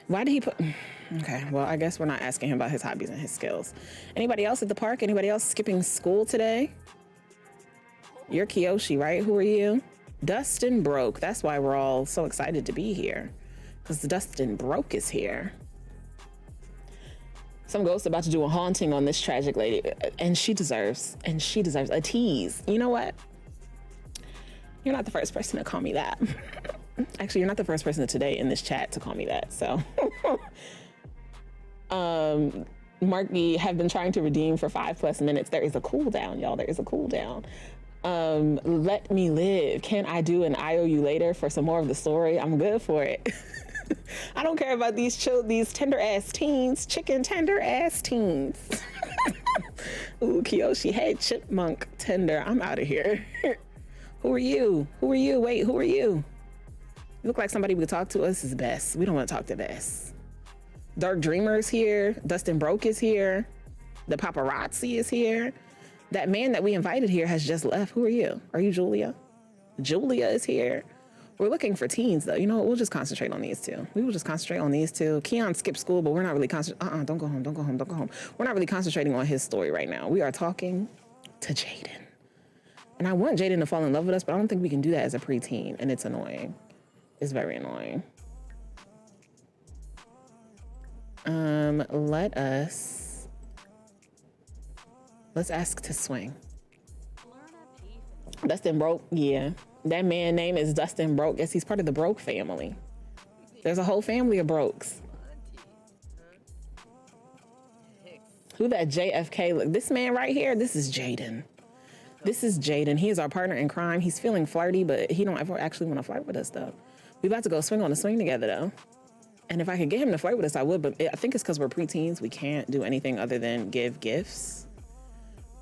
A: Why did he put... Okay, well, I guess we're not asking him about his hobbies and his skills. Anybody else at the park? Anybody else skipping school today? You're Kiyoshi, right? Who are you? Dustin Broke. That's why we're all so excited to be here. Because Dustin Broke is here. Some ghost about to do a haunting on this tragic lady. And she deserves a tease. You know what? You're not the first person to call me that. Actually, you're not the first person today in this chat to call me that. So, Marky have been trying to redeem for 5+ minutes. There is a cooldown, y'all. There is a cooldown. Let me live. Can I do an IOU later for some more of the story? I'm good for it. I don't care about these tender ass teens, chicken tender ass teens. Ooh, Kiyoshi, hey, chipmunk tender. I'm out of here. Who are you? Who are you? Wait, who are you? You look like somebody we could talk to. This is Bess. We don't want to talk to Bess. Dark Dreamer is here. Dustin Broke is here. The paparazzi is here. That man that we invited here has just left. Who are you? Are you Julia? Julia is here. We're looking for teens, though. You know what? We'll just concentrate on these two. We will just concentrate on these two. Keon skipped school, but we're not really concentrating. Don't go home. Don't go home. Don't go home. We're not really concentrating on his story right now. We are talking to Jaden. And I want Jaden to fall in love with us, but I don't think we can do that as a preteen. And it's annoying. It's very annoying. Let's ask to swing. Dustin Broke, yeah. That man name is Dustin Broke. Yes, he's part of the Broke family. There's a whole family of Brokes. Who that JFK look? This man right here, this is Jaden. This is Jaden. He is our partner in crime. He's feeling flirty, but he don't ever actually want to flirt with us, though. We about to go swing on the swing together, though. And if I could get him to flirt with us, I would, but I think it's because we're preteens. We can't do anything other than give gifts,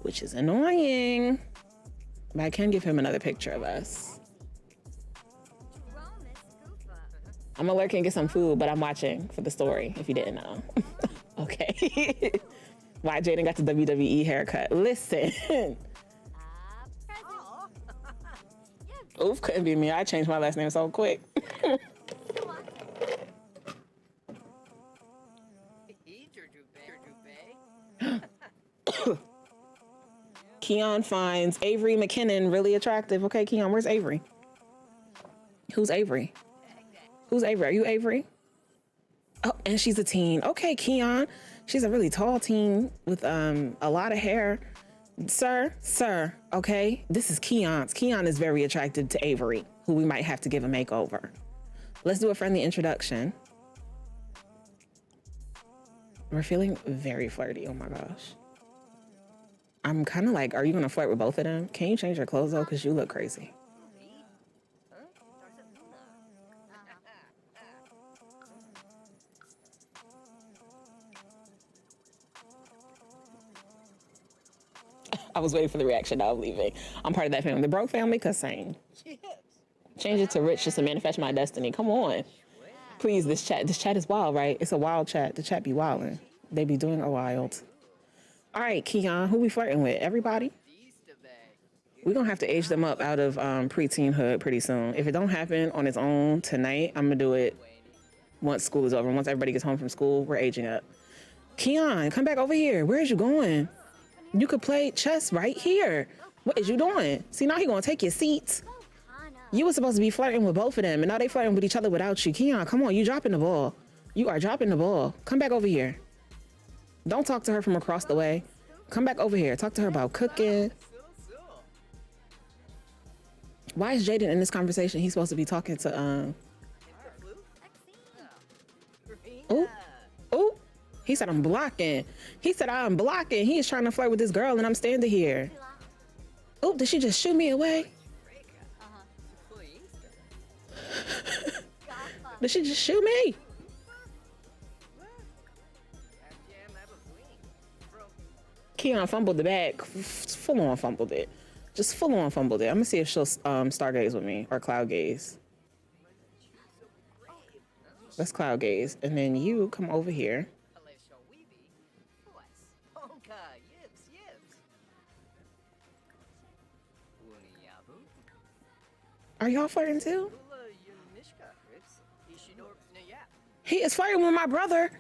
A: which is annoying. But I can give him another picture of us. I'm gonna lurk and get some food, but I'm watching for the story, if you didn't know. Okay. Why Jaden got the WWE haircut. Listen. Oof, couldn't be me. I changed my last name so quick. Keon finds Avery McKinnon really attractive. Okay, Keon, where's Avery? Who's Avery? Who's Avery? Are you Avery? Oh, and she's a teen. Okay, Keon. She's a really tall teen with a lot of hair. Sir, okay? This is Keon's. Keon is very attracted to Avery, who we might have to give a makeover. Let's do a friendly introduction. We're feeling very flirty. Oh my gosh. I'm kind of like, are you going to flirt with both of them? Can you change your clothes though? Because you look crazy. I was waiting for the reaction. Now I'm leaving. I'm part of that family. The broke family, cause same. Change it to rich just to manifest my destiny. Come on. Please, this chat is wild, right? It's a wild chat. The chat be wilding. They be doing a wild. All right, Keon, who we flirting with? Everybody? We're gonna have to age them up out of preteen-hood pretty soon. If it don't happen on its own tonight, I'm gonna do it once school is over. Once everybody gets home from school, we're aging up. Keon, come back over here. Where is you going? You could play chess right here. What is you doing? See, now he gonna take your seats. You were supposed to be flirting with both of them, and now they flirting with each other without you. Keon, come on, you dropping the ball. You are dropping the ball. Come back over here. Don't talk to her from across the way. Come back over here. Talk to her about cooking. Why is Jaden in this conversation? He's supposed to be talking to, Oh, oh. He said, I'm blocking. He said, I'm blocking. He is trying to flirt with this girl, and I'm standing here. Oh, did she just shoot me away? Did she just shoot me? Keon fumbled the bag. Full on fumbled it. Just full on fumbled it. I'm gonna see if she'll stargaze with me or cloud gaze. Let's cloud gaze. And then you come over here. Are y'all flirting too? He is flirting with my brother.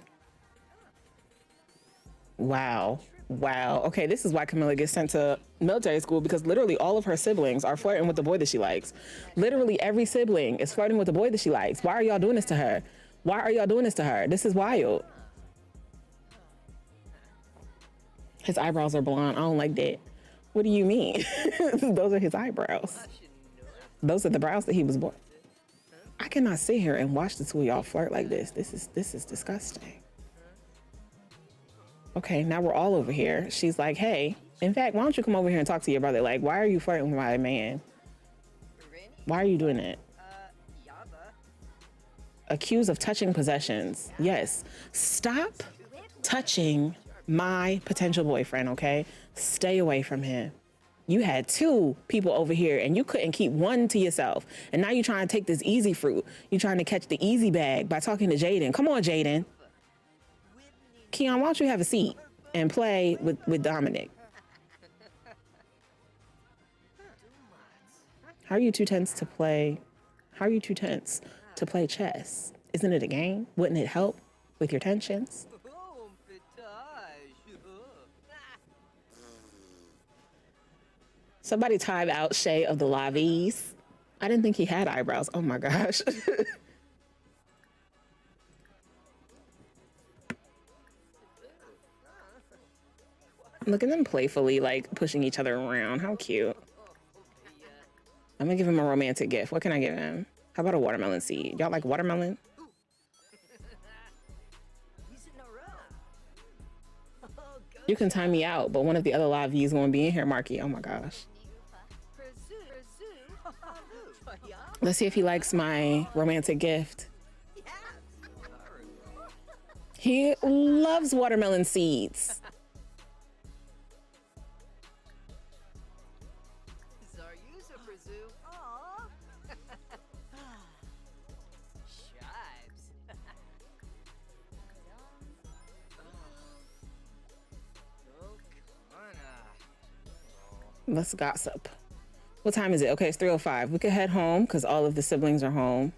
A: Wow. Wow. Okay, this is why Camilla gets sent to military school, because literally all of her siblings are flirting with the boy that she likes. Literally every sibling is flirting with the boy that she likes. Why are y'all doing this to her? Why are y'all doing this to her? This is wild. His eyebrows are blonde. I don't like that. What do you mean? Those are his eyebrows. Those are the brows that he was born. I cannot sit here and watch the two of y'all flirt like this. This is disgusting. Okay, now we're all over here. She's like, hey, in fact, why don't you come over here and talk to your brother? Like, why are you flirting with my man? Why are you doing that? Accused of touching possessions. Yes. Stop touching my potential boyfriend, okay? Stay away from him. You had two people over here and you couldn't keep one to yourself. And now you're trying to take this easy fruit. You're trying to catch the easy bag by talking to Jaden. Come on, Jaden. Keon, why don't you have a seat and play with Dominic? How are you too tense to play? How are you too tense to play chess? Isn't it a game? Wouldn't it help with your tensions? Somebody tied out Shay of the Lavies. I didn't think he had eyebrows. Oh my gosh. Look at them playfully, like, pushing each other around. How cute. I'm gonna give him a romantic gift. What can I give him? How about a watermelon seed? Y'all like watermelon? You can time me out, but one of the other Lavies won't be in here, Marky. Oh my gosh. Let's see if he likes my romantic gift. He loves watermelon seeds. Let's gossip. What time is it? Okay, it's 3:05. We could head home because all of the siblings are home.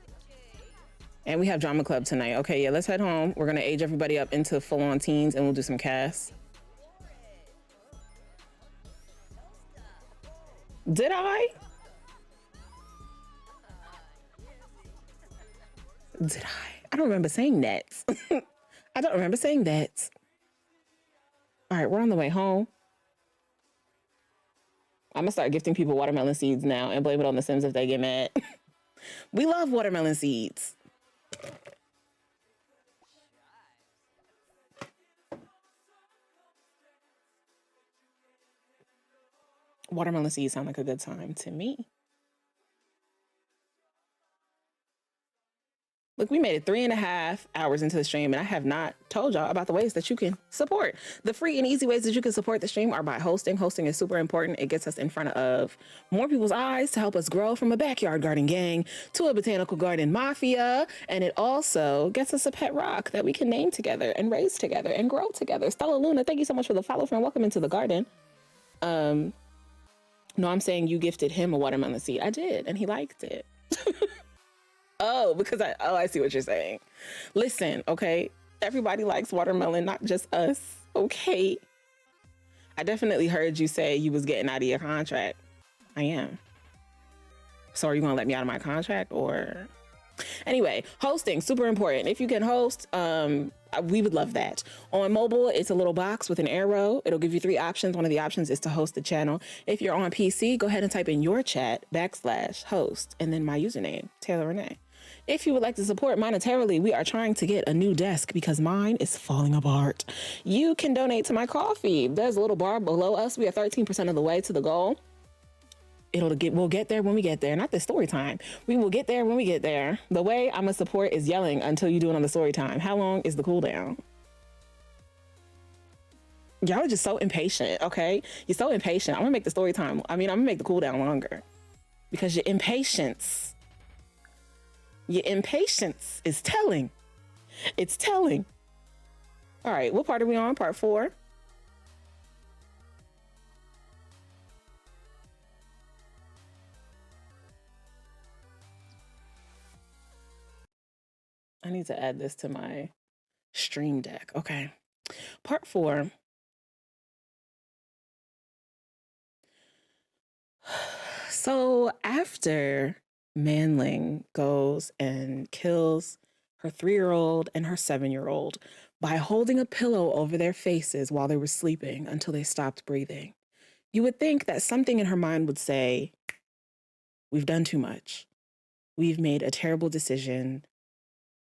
A: And we have drama club tonight. Okay, yeah, let's head home. We're gonna age everybody up into full-on teens and we'll do some casts. Did I? Did I? I don't remember saying that. I don't remember saying that. All right, we're on the way home. I'm gonna start gifting people watermelon seeds now and blame it on the Sims if they get mad. We love watermelon seeds. Watermelon seeds sound like a good time to me. Look, we made it 3.5 hours into the stream, and I have not told y'all about the ways that you can support. The free and easy ways that you can support the stream are by hosting. Hosting is super important. It gets us in front of more people's eyes to help us grow from a backyard garden gang to a botanical garden mafia. And it also gets us a pet rock that we can name together and raise together and grow together. Stella Luna, thank you so much for the follow, friend. Welcome into the garden. No, I'm saying you gifted him a watermelon seed. I did, and he liked it. Oh, because I see what you're saying. Listen, okay, everybody likes watermelon, not just us, okay? I definitely heard you say you was getting out of your contract. I am. So are you gonna let me out of my contract or? Anyway, hosting, super important. If you can host, we would love that. On mobile, it's a little box with an arrow. It'll give you 3 options. One of the options is to host the channel. If you're on PC, go ahead and type in your chat /host and then my username, Taylor Renee. If you would like to support monetarily, we are trying to get a new desk because mine is falling apart. You can donate to my coffee. There's a little bar below us. We are 13% of the way to the goal. We'll get there when we get there. Not the story time. We will get there when we get there. The way I'm gonna support is yelling until you do it on the story time. How long is the cooldown? Y'all are just so impatient, okay? You're so impatient. I'm gonna make the story time. I'm gonna make the cooldown longer because your impatience is telling. It's telling. All right, what part are we on? Part 4. I need to add this to my stream deck. Okay. Part 4. So after Manling goes and kills her 3-year-old and her 7-year-old by holding a pillow over their faces while they were sleeping until they stopped breathing, you would think that something in her mind would say, we've done too much. We've made a terrible decision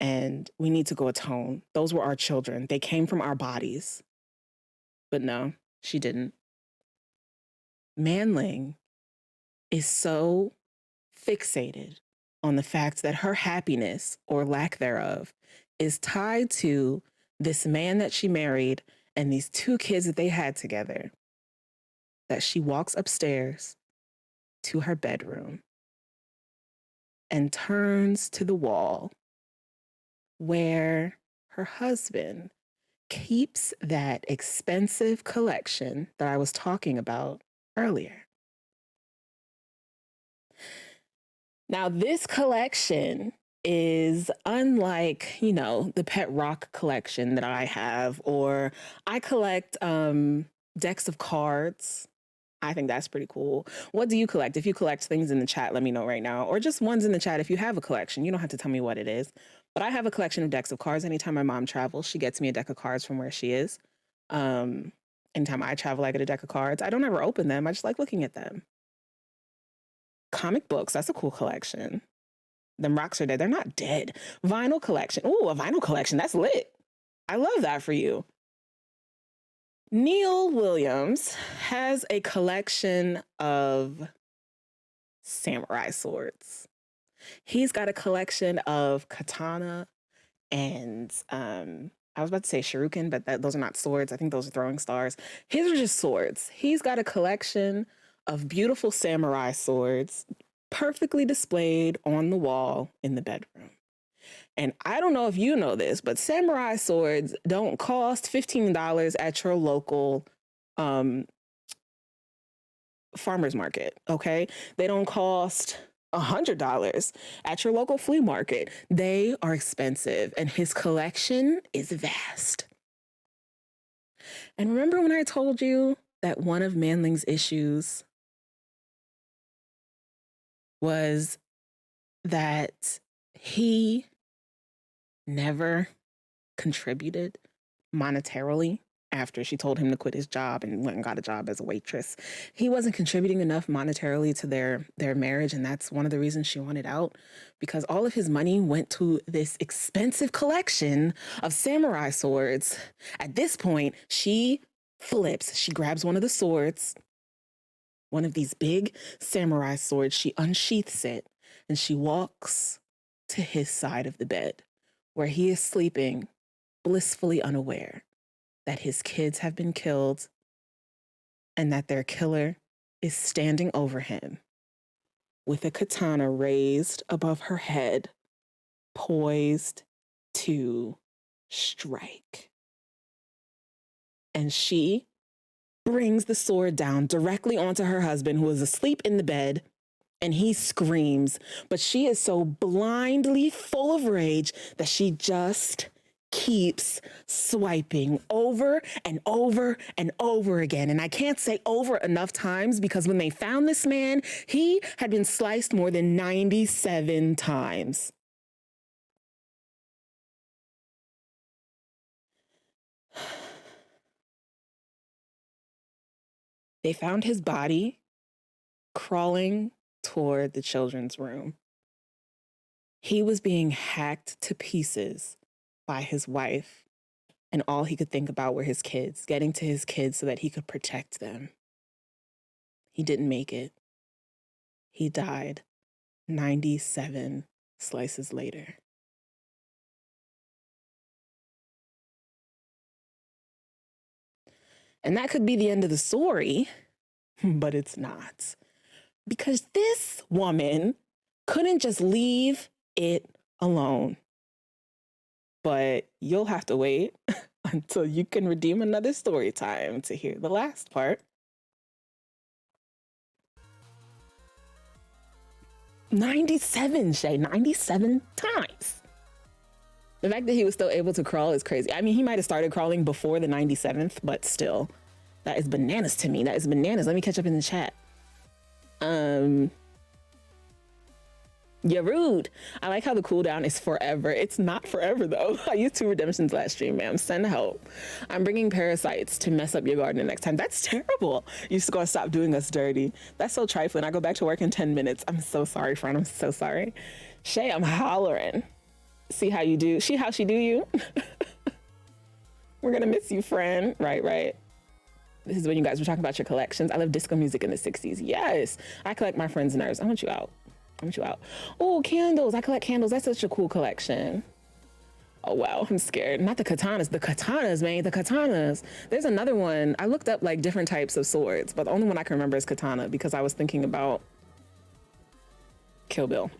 A: and we need to go atone. Those were our children. They came from our bodies. But no, she didn't. Manling is so fixated on the fact that her happiness or lack thereof is tied to this man that she married and these 2 kids that they had together, that she walks upstairs to her bedroom and turns to the wall where her husband keeps that expensive collection that I was talking about earlier. Now, this collection is unlike, the pet rock collection that I have, or I collect decks of cards. I think that's pretty cool. What do you collect? If you collect things in the chat, let me know right now, or just ones in the chat if you have a collection. You don't have to tell me what it is, but I have a collection of decks of cards. Anytime my mom travels, she gets me a deck of cards from where she is. Anytime I travel, I get a deck of cards. I don't ever open them. I just like looking at them. Comic books, that's a cool collection. Them rocks are dead. They're not dead. Vinyl collection. Oh, a vinyl collection. That's lit. I love that for you. Neil Williams has a collection of samurai swords. He's got a collection of katana and I was about to say shuriken, but those are not swords. I think those are throwing stars. His are just swords. He's got a collection of beautiful samurai swords perfectly displayed on the wall in the bedroom. And I don't know if you know this, but samurai swords don't cost $15 at your local farmer's market, okay? They don't cost $100 at your local flea market. They are expensive, and his collection is vast. And remember when I told you that one of Manling's issues was that he never contributed monetarily after she told him to quit his job and went and got a job as a waitress? He wasn't contributing enough monetarily to their marriage, and that's one of the reasons she wanted out, because all of his money went to this expensive collection of samurai swords. At this point, she flips. She grabs one of the swords, one of these big samurai swords. She unsheaths it, and she walks to his side of the bed, where he is sleeping, blissfully unaware that his kids have been killed and that their killer is standing over him with a katana raised above her head, poised to strike. And she brings the sword down directly onto her husband, who is asleep in the bed, and he screams. But she is so blindly full of rage that she just keeps swiping over and over and over again. And I can't say over enough times, because when they found this man, he had been sliced more than 97 times. They found his body crawling toward the children's room. He was being hacked to pieces by his wife, and all he could think about were his kids, getting to his kids so that he could protect them. He didn't make it. He died 97 slices later. And that could be the end of the story, but it's not. Because this woman couldn't just leave it alone. But you'll have to wait until you can redeem another story time to hear the last part. 97, Shay, 97 times. The fact that he was still able to crawl is crazy. I mean, he might have started crawling before the 97th, but still, that is bananas to me. That is bananas. Let me catch up in the chat. You're rude. I like how the cooldown is forever. It's not forever though. I used 2 redemptions last stream, ma'am. Send help. I'm bringing parasites to mess up your garden the next time. That's terrible. You're just gonna stop doing us dirty. That's so trifling. I go back to work in 10 minutes. I'm so sorry, friend. I'm so sorry. Shay, I'm hollering. See how you do. See how she do you? We're gonna miss you, friend. Right. This is when you guys were talking about your collections. I love disco music in the 60s. Yes. I collect my friends' nerves. I want you out. Oh, candles. I collect candles. That's such a cool collection. Oh, wow. I'm scared. Not the katanas. The katanas, man. The katanas. There's another one. I looked up like different types of swords, but the only one I can remember is katana, because I was thinking about Kill Bill.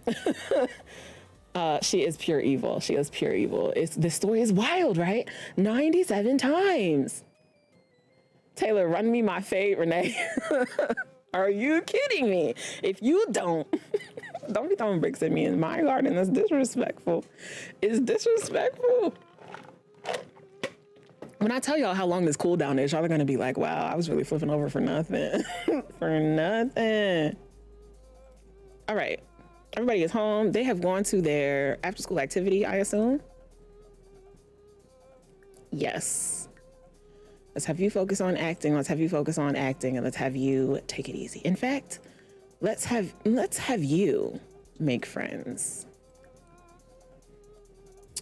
A: She is pure evil. This story is wild, right? 97 times. Taylor, run me my fade, Renee. Are you kidding me? If you don't be throwing bricks at me in my garden. That's disrespectful. It's disrespectful. When I tell y'all how long this cooldown is, y'all are gonna be like, wow, I was really flipping over for nothing. For nothing. All right, everybody is home. They have gone to their after school activity, I assume. Yes. Let's have you focus on acting. And let's have you take it easy. In fact, let's have you make friends.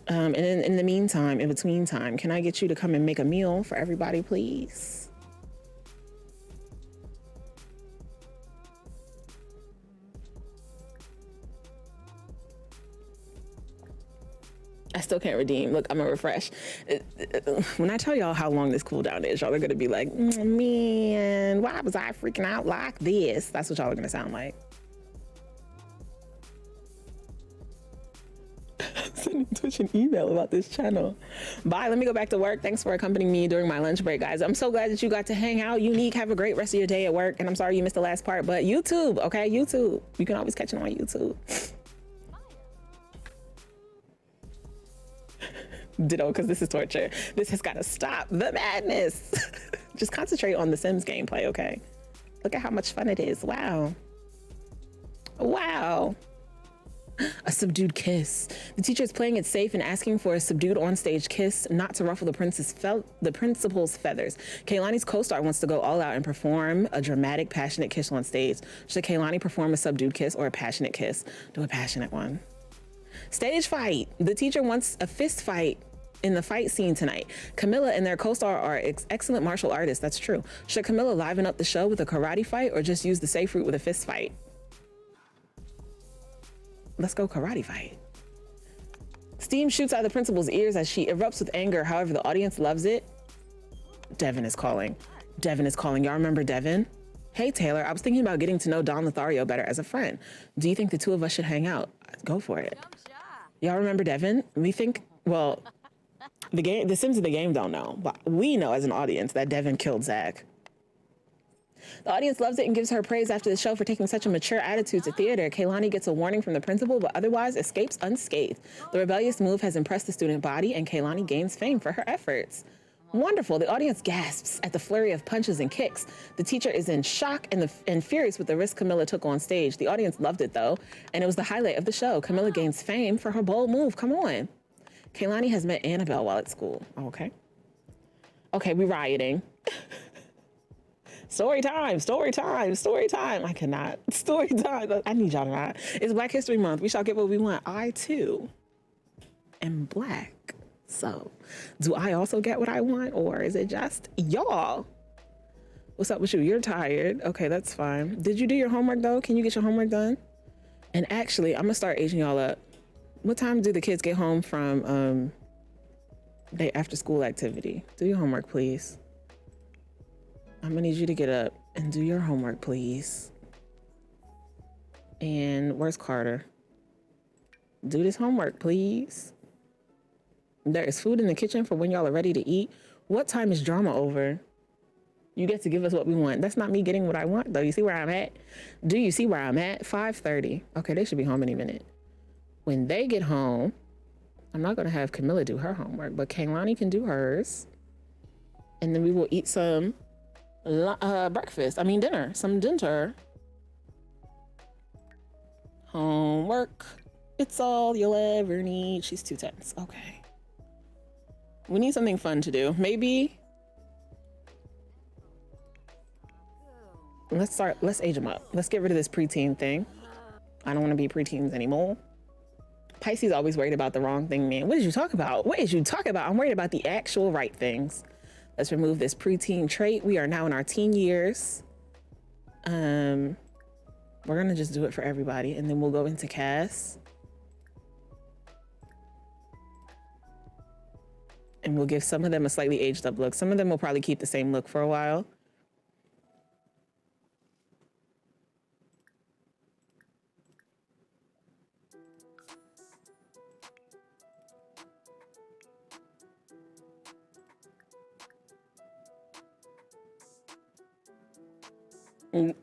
A: And in the meantime, in between time, can I get you to come and make a meal for everybody, please? I still can't redeem. Look, I'm gonna refresh. When I tell y'all how long this cooldown is, y'all are gonna be like, man, why was I freaking out like this? That's what y'all are gonna sound like. Sending Twitch an email about this channel. Bye, let me go back to work. Thanks for accompanying me during my lunch break, guys. I'm so glad that you got to hang out. Unique, have a great rest of your day at work. And I'm sorry you missed the last part, but YouTube, okay? YouTube. You can always catch it on YouTube. Ditto, because this is torture. This has got to stop the madness. Just concentrate on the Sims gameplay, okay? Look at how much fun it is. Wow. A subdued kiss. The teacher is playing it safe and asking for a subdued on-stage kiss, not to ruffle the principal's feathers. Kaylani's co-star wants to go all out and perform a dramatic, passionate kiss on stage. Should Kaylani perform a subdued kiss or a passionate kiss? Do a passionate one. Stage fight. The teacher wants a fist fight in the fight scene tonight. Camilla and their co-star are excellent martial artists. That's true. Should Camilla liven up the show with a karate fight or just use the safe route with a fist fight? Let's go karate fight. Steam shoots out of the principal's ears as she erupts with anger. However, the audience loves it. Devin is calling. Devin is calling. Y'all remember Devin? Hey, Taylor, I was thinking about getting to know Don Lothario better as a friend. Do you think the two of us should hang out? Go for it. Y'all remember Devin? We think, well, the Sims of the game don't know, but we know as an audience that Devin killed Zach. The audience loves it and gives her praise after the show for taking such a mature attitude to theater. Kaylani gets a warning from the principal, but otherwise escapes unscathed. The rebellious move has impressed the student body, and Kaylani gains fame for her efforts. Wonderful. The audience gasps at the flurry of punches and kicks. The teacher is in shock and furious with the risk Camilla took on stage. The audience loved it, though, and it was the highlight of the show. Camilla gains fame for her bold move. Come on. Kaylani has met Annabelle while at school. Okay. Okay, we rioting. Story time, story time, story time. I cannot. Story time. I need y'all to not. It's Black History Month. We shall get what we want. I, too, am Black. So, do I also get what I want, or is it just y'all? What's up with you? You're tired. Okay, that's fine. Did you do your homework, though? Can you get your homework done? And actually, I'm going to start aging y'all up. What time do the kids get home from their after-school activity? Do your homework, please. I'm gonna need you to get up and do your homework, please. And where's Carter? Do this homework, please. There is food in the kitchen for when y'all are ready to eat. What time is drama over? You get to give us what we want. That's not me getting what I want, though. You see where I'm at? Do you see where I'm at? 5:30. Okay, they should be home any minute. When they get home, I'm not gonna have Camilla do her homework, but Kaylani can do hers. And then we will eat some dinner. Some dinner. Homework. It's all you'll ever need. She's too tense. Okay. We need something fun to do. Maybe. Let's age them up. Let's get rid of this preteen thing. I don't want to be preteens anymore. Pisces always worried about the wrong thing, man. What did you talk about? What did you talk about? I'm worried about the actual right things. Let's remove this preteen trait. We are now in our teen years. We're gonna just do it for everybody, and then we'll go into Cass. And we'll give some of them a slightly aged up look. Some of them will probably keep the same look for a while.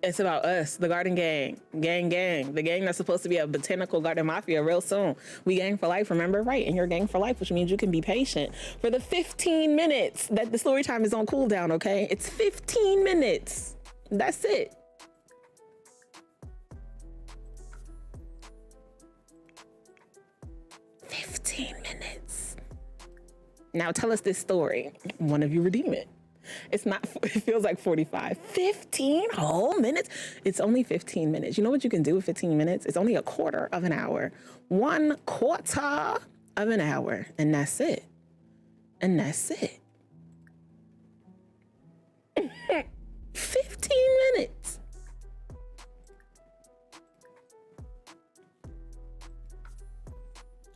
A: It's about us, the garden gang, the gang that's supposed to be a botanical garden mafia real soon. We gang for life, remember? Right, and you're gang for life, which means you can be patient for the 15 minutes that the story time is on cooldown, okay? It's 15 minutes. That's it. Now tell us this story. One of you redeem it. It's not, it feels like 45. 15 whole minutes? It's only 15 minutes. You know what you can do with 15 minutes? It's only a quarter of an hour. 1/4 of an hour. And that's it. And that's it. 15 minutes.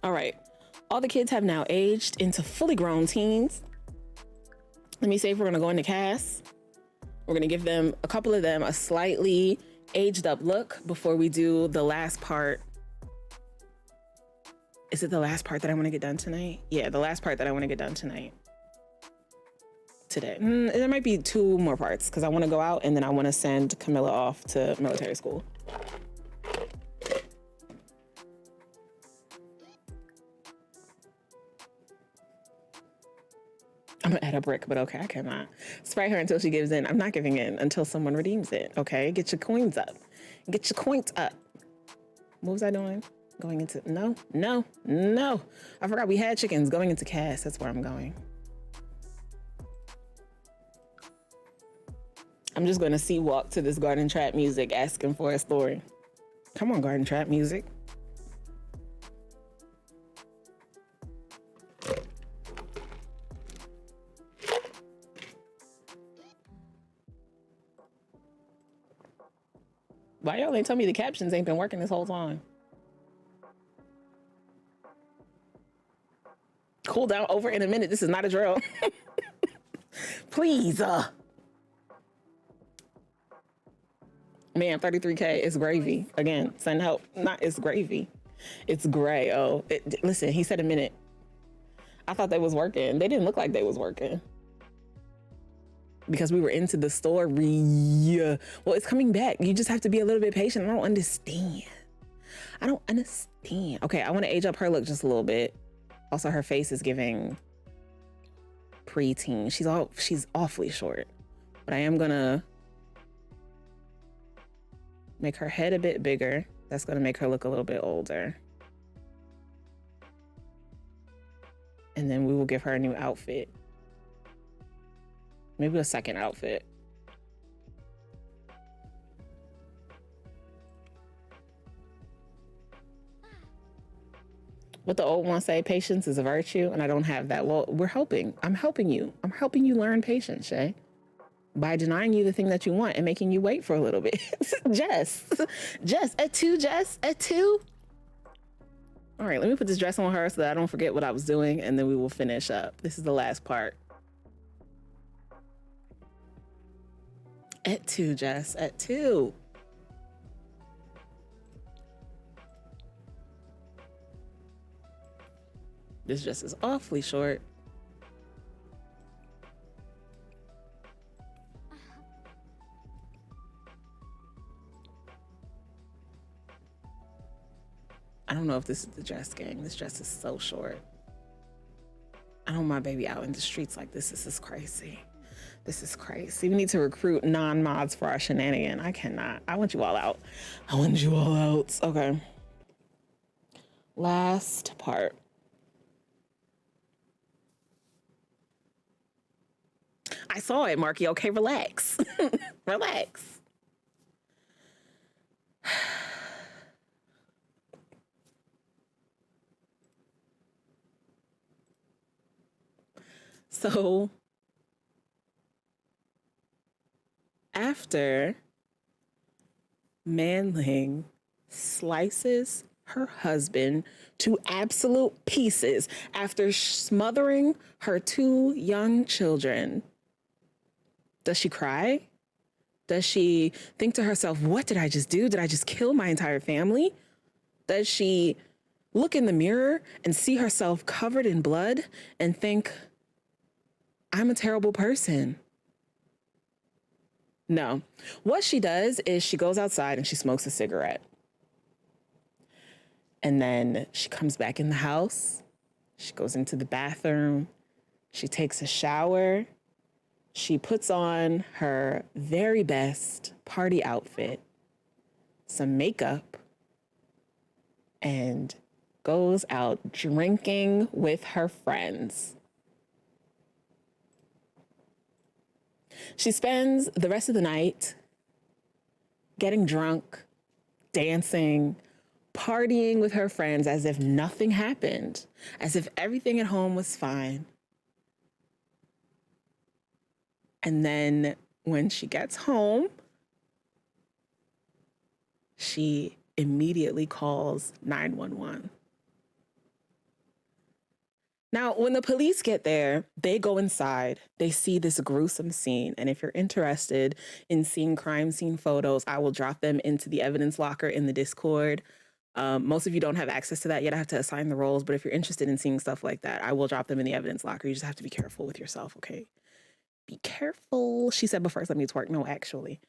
A: All right. All the kids have now aged into fully grown teens. Let me say if we're gonna go into Cass, we're gonna give them, a couple of them, a slightly aged up look before we do the last part. Is it the last part that I wanna get done tonight? Yeah, the last part that I wanna get done tonight. Today. There might be 2 more parts because I wanna go out and then I wanna send Camilla off to military school. I'm gonna add a brick, but okay, I cannot. Spray her until she gives in. I'm not giving in until someone redeems it, okay? Get your coins up. Get your coins up. What was I doing? Going into, no. I forgot we had chickens. Going into Cass, that's where I'm going. I'm just gonna walk to this garden trap music asking for a story. Come on, garden trap music. Why y'all ain't tell me the captions ain't been working this whole time? cool down over in a minute. This is not a drill. Please. Man, 33K is gravy. Again, send help. Not, it's gravy. It's gray. Oh, listen, he said a minute. I thought they was working. They didn't look like they was working. Because we were into the story. Well, it's coming back. You just have to be a little bit patient. I don't understand. Okay, I want to age up her look just a little bit. Also, her face is giving preteen. She's awfully short. But I am gonna make her head a bit bigger. That's gonna make her look a little bit older. And then we will give her a new outfit. Maybe a second outfit. What the old ones say, patience is a virtue, and I don't have that. Well, we're helping. I'm helping you. I'm helping you learn patience, Shay. By denying you the thing that you want and making you wait for a little bit. Jess, at two. All right, let me put this dress on her so that I don't forget what I was doing, and then we will finish up. This is the last part. At two, Jess, at two. This dress is awfully short. I don't know if this is the dress gang. This dress is so short. I don't want my baby out in the streets like this. This is crazy. This is crazy. We need to recruit non-mods for our shenanigan. I cannot. I want you all out. I want you all out. Okay. Last part. I saw it, Marky. Okay, relax. Relax. So after Manling slices her husband to absolute pieces after smothering her 2 young children, does she cry? Does she think to herself, what did I just do? Did I just kill my entire family? Does she look in the mirror and see herself covered in blood and think, I'm a terrible person? No. What she does is she goes outside and she smokes a cigarette. And then she comes back in the house. She goes into the bathroom. She takes a shower. She puts on her very best party outfit, some makeup, and goes out drinking with her friends. She spends the rest of the night getting drunk, dancing, partying with her friends as if nothing happened, as if everything at home was fine. And then when she gets home, she immediately calls 911. Now, when the police get there, they go inside, they see this gruesome scene. And if you're interested in seeing crime scene photos, I will drop them into the evidence locker in the Discord. Most of you don't have access to that yet. I have to assign the roles. But if you're interested in seeing stuff like that, I will drop them in the evidence locker. You just have to be careful with yourself, okay? Be careful. She said, but first let me twerk. No, actually.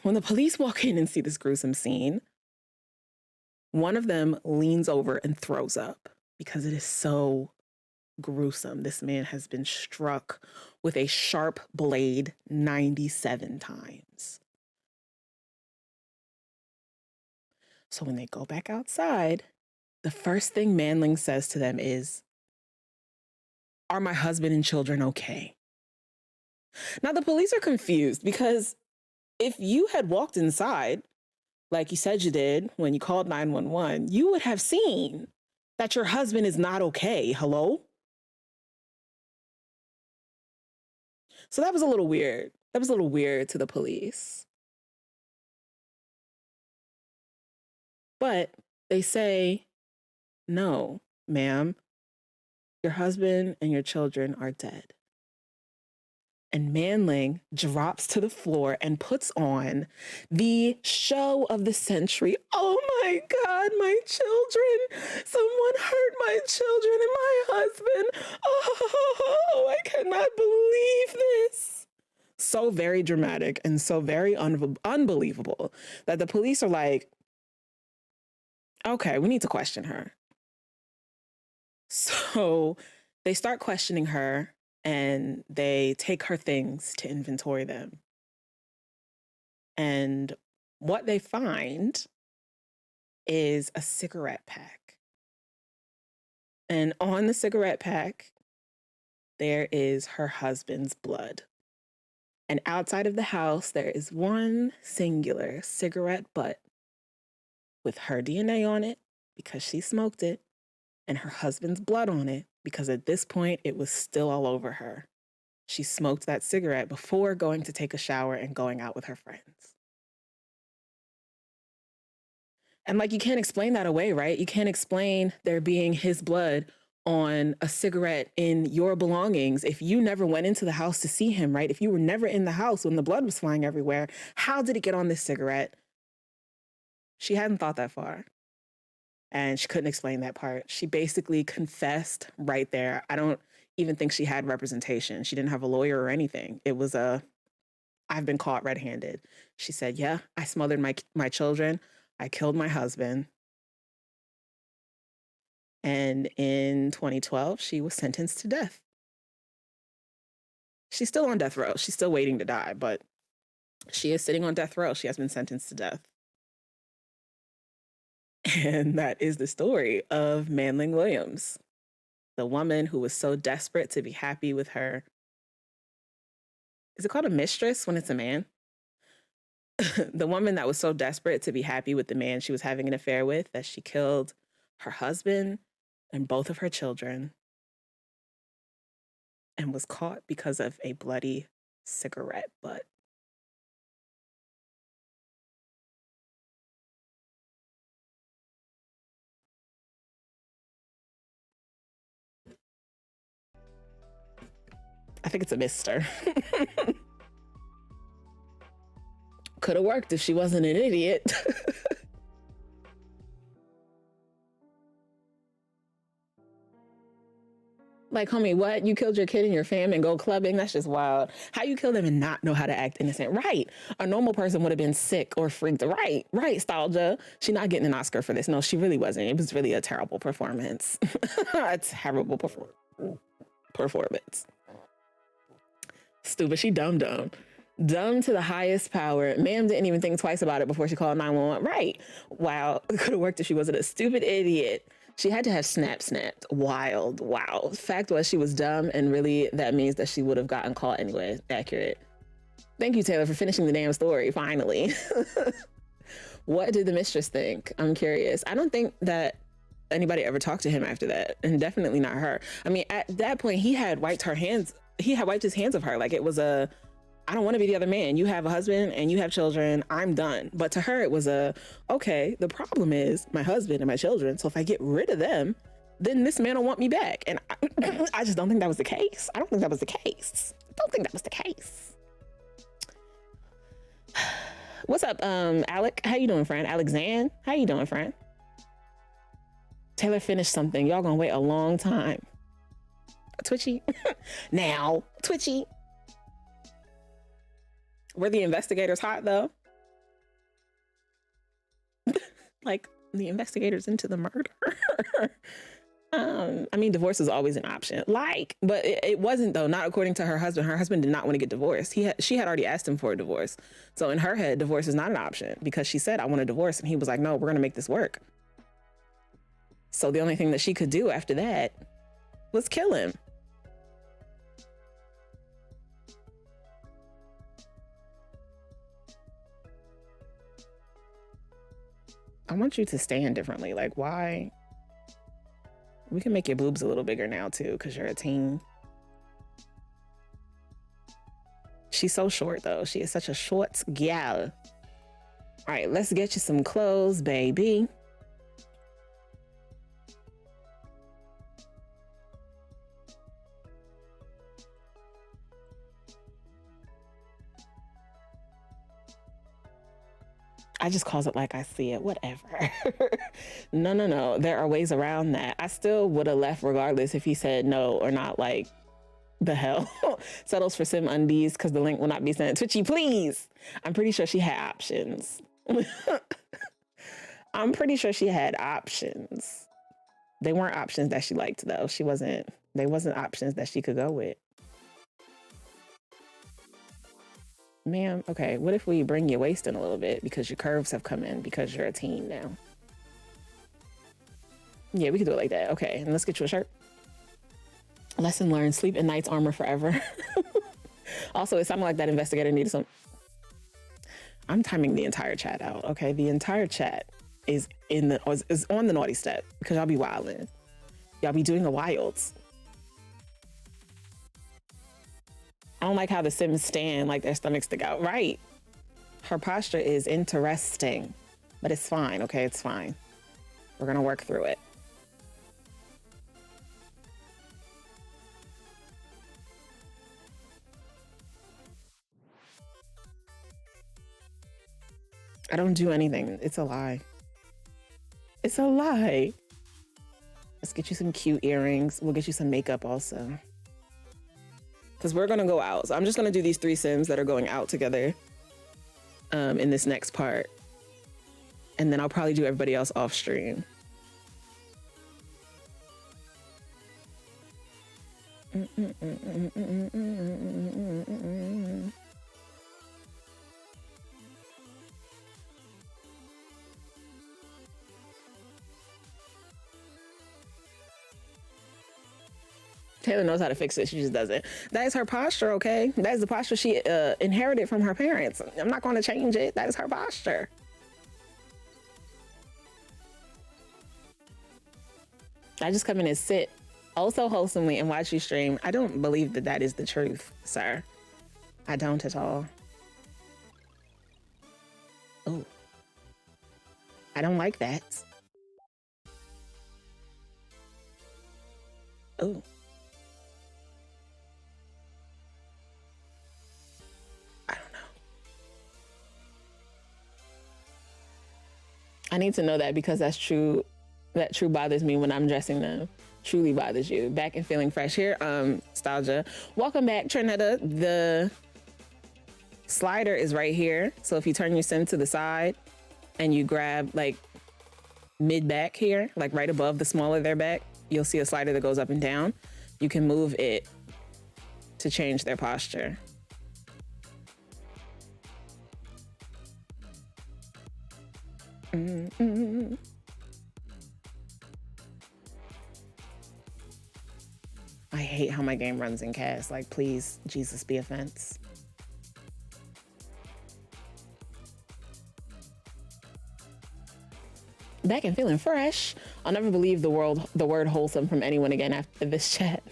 A: When the police walk in and see this gruesome scene, one of them leans over and throws up because it is so gruesome. This man has been struck with a sharp blade 97 times. So when they go back outside, the first thing Manling says to them is, are my husband and children okay? Now the police are confused because if you had walked inside, like you said you did when you called 911, you would have seen that your husband is not okay. Hello? So that was a little weird. That was a little weird to the police. But they say, no, ma'am, your husband and your children are dead. And Manling drops to the floor and puts on the show of the century. Oh my God, my children. Someone hurt my children and my husband. Oh, I cannot believe this. So very dramatic and so very unbelievable that the police are like, okay, we need to question her. So they start questioning her and they take her things to inventory them. And what they find is a cigarette pack. And on the cigarette pack, there is her husband's blood. And outside of the house, there is one singular cigarette butt with her DNA on it because she smoked it, and her husband's blood on it because at this point, it was still all over her. She smoked that cigarette before going to take a shower and going out with her friends. And like, you can't explain that away, right? You can't explain there being his blood on a cigarette in your belongings if you never went into the house to see him, right? If you were never in the house when the blood was flying everywhere, how did it get on this cigarette? She hadn't thought that far. And she couldn't explain that part. She basically confessed right there. I don't even think she had representation. She didn't have a lawyer or anything. It was I've been caught red-handed. She said, yeah, I smothered my children. I killed my husband. And in 2012, she was sentenced to death. She's still on death row. She's still waiting to die, but she is sitting on death row. She has been sentenced to death. And that is the story of Manling Williams, the woman who was so desperate to be happy with her. Is it called a mistress when it's a man? The woman that was so desperate to be happy with the man she was having an affair with that she killed her husband and both of her children and was caught because of a bloody cigarette butt. I think it's a mister. Could have worked if she wasn't an idiot. Like, homie, what? You killed your kid and your fam and go clubbing? That's just wild. How you kill them and not know how to act innocent? Right. A normal person would have been sick or freaked. Right. Right, Stalja. She's not getting an Oscar for this. No, she really wasn't. It was really a terrible performance. A terrible performance. Stupid. She dumb. Dumb to the highest power. Ma'am didn't even think twice about it before she called 911. Right. Wow. It could have worked if she wasn't a stupid idiot. She had to have snapped. Wild. Wow. Fact was, she was dumb, and really that means that she would have gotten caught anyway. Accurate. Thank you, Taylor, for finishing the damn story, finally. What did the mistress think? I'm curious. I don't think that anybody ever talked to him after that, and definitely not her. I mean, at that point, he had wiped his hands of her. Like, it was I don't want to be the other man. You have a husband and you have children. I'm done. But to her, it was okay, the problem is my husband and my children. So if I get rid of them, then this man will want me back. And I just don't think that was the case. I don't think that was the case. What's up, Alec? How you doing, friend? Alexand? How you doing, friend? Taylor finished something. Y'all gonna wait a long time. Twitchy? Now, Twitchy. Were the investigators hot though? Like, the investigators into the murder? I mean, divorce is always an option. But it wasn't though, not according to her husband. Her husband did not want to get divorced. She had already asked him for a divorce. So in her head, divorce is not an option because she said, I want a divorce. And he was like, no, we're going to make this work. So the only thing that she could do after that was kill him. I want you to stand differently. Like, why? We can make your boobs a little bigger now too, because you're a teen. She's so short though. She is such a short gal. All right, let's get you some clothes, baby. I just calls it like I see it, whatever. No. There are ways around that. I still would have left regardless if he said no or not. Like, the hell. Settles for sim undies because the link will not be sent. Twitchy, please. I'm pretty sure she had options. I'm pretty sure she had options. They weren't options that she liked though. They wasn't options that she could go with. Ma'am, okay, what if we bring your waist in a little bit because your curves have come in because you're a teen now? Yeah, we could do it like that. Okay, and let's get you a shirt. Lesson learned, sleep in knight's armor forever. Also, it sounded like that investigator needed some. I'm timing the entire chat out, okay? The entire chat is on the naughty step because y'all be wilding. Y'all be doing the wilds. I don't like how the Sims stand like their stomachs stick out. Right. Her posture is interesting, but it's fine, okay? It's fine. We're gonna work through it. I don't do anything. It's a lie. It's a lie. Let's get you some cute earrings. We'll get you some makeup also. Because we're going to go out. So I'm just going to do these 3 Sims that are going out together in this next part. And then I'll probably do everybody else off stream. Taylor knows how to fix it. She just doesn't. That is her posture, okay? That is the posture she inherited from her parents. I'm not going to change it. That is her posture. I just come in and sit also wholesomely and watch you stream. I don't believe that that is the truth, sir. I don't at all. Oh. I don't like that. Oh. I don't know. I need to know that because that's true. That true bothers me when I'm dressing them. Truly bothers you. Back and feeling fresh here. Nostalgia. Welcome back, Trinetta. The slider is right here. So if you turn your sim to the side and you grab like mid back here, like right above the small of their back, you'll see a slider that goes up and down. You can move it to change their posture. I hate how my game runs in cast. Like, please, Jesus be offense. Back and feeling fresh. I'll never believe the word wholesome from anyone again after this chat.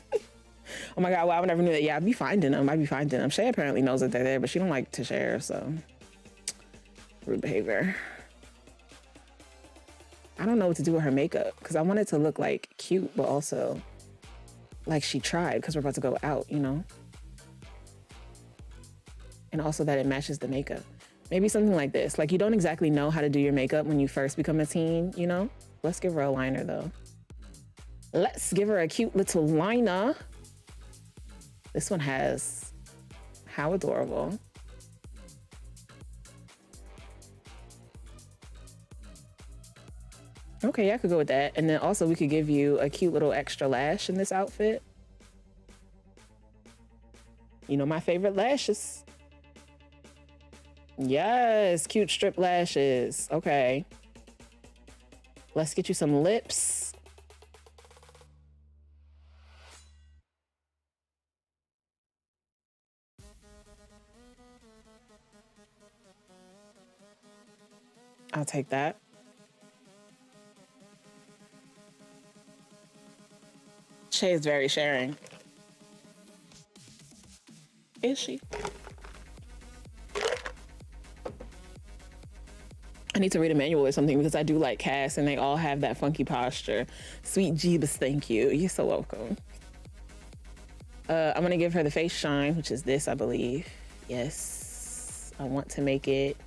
A: Oh my God, wow, I never knew that. Yeah, I'd be finding them. Shay apparently knows that they're there, but she don't like to share, so. Rude behavior. I don't know what to do with her makeup because I want it to look like cute, but also like she tried because we're about to go out, you know? And also that it matches the makeup. Maybe something like this. Like you don't exactly know how to do your makeup when you first become a teen, you know? Let's give her a liner though. Let's give her a cute little liner. This one has, how adorable. Okay, yeah, I could go with that. And then also we could give you a cute little extra lash in this outfit. You know my favorite lashes. Yes, cute strip lashes. Okay. Let's get you some lips. I'll take that. Shay is very sharing. Is she? I need to read a manual or something because I do like casts and they all have that funky posture. Sweet Jeebus, thank you. You're so welcome. I'm gonna give her the face shine, which is this, I believe. Yes, I want to make it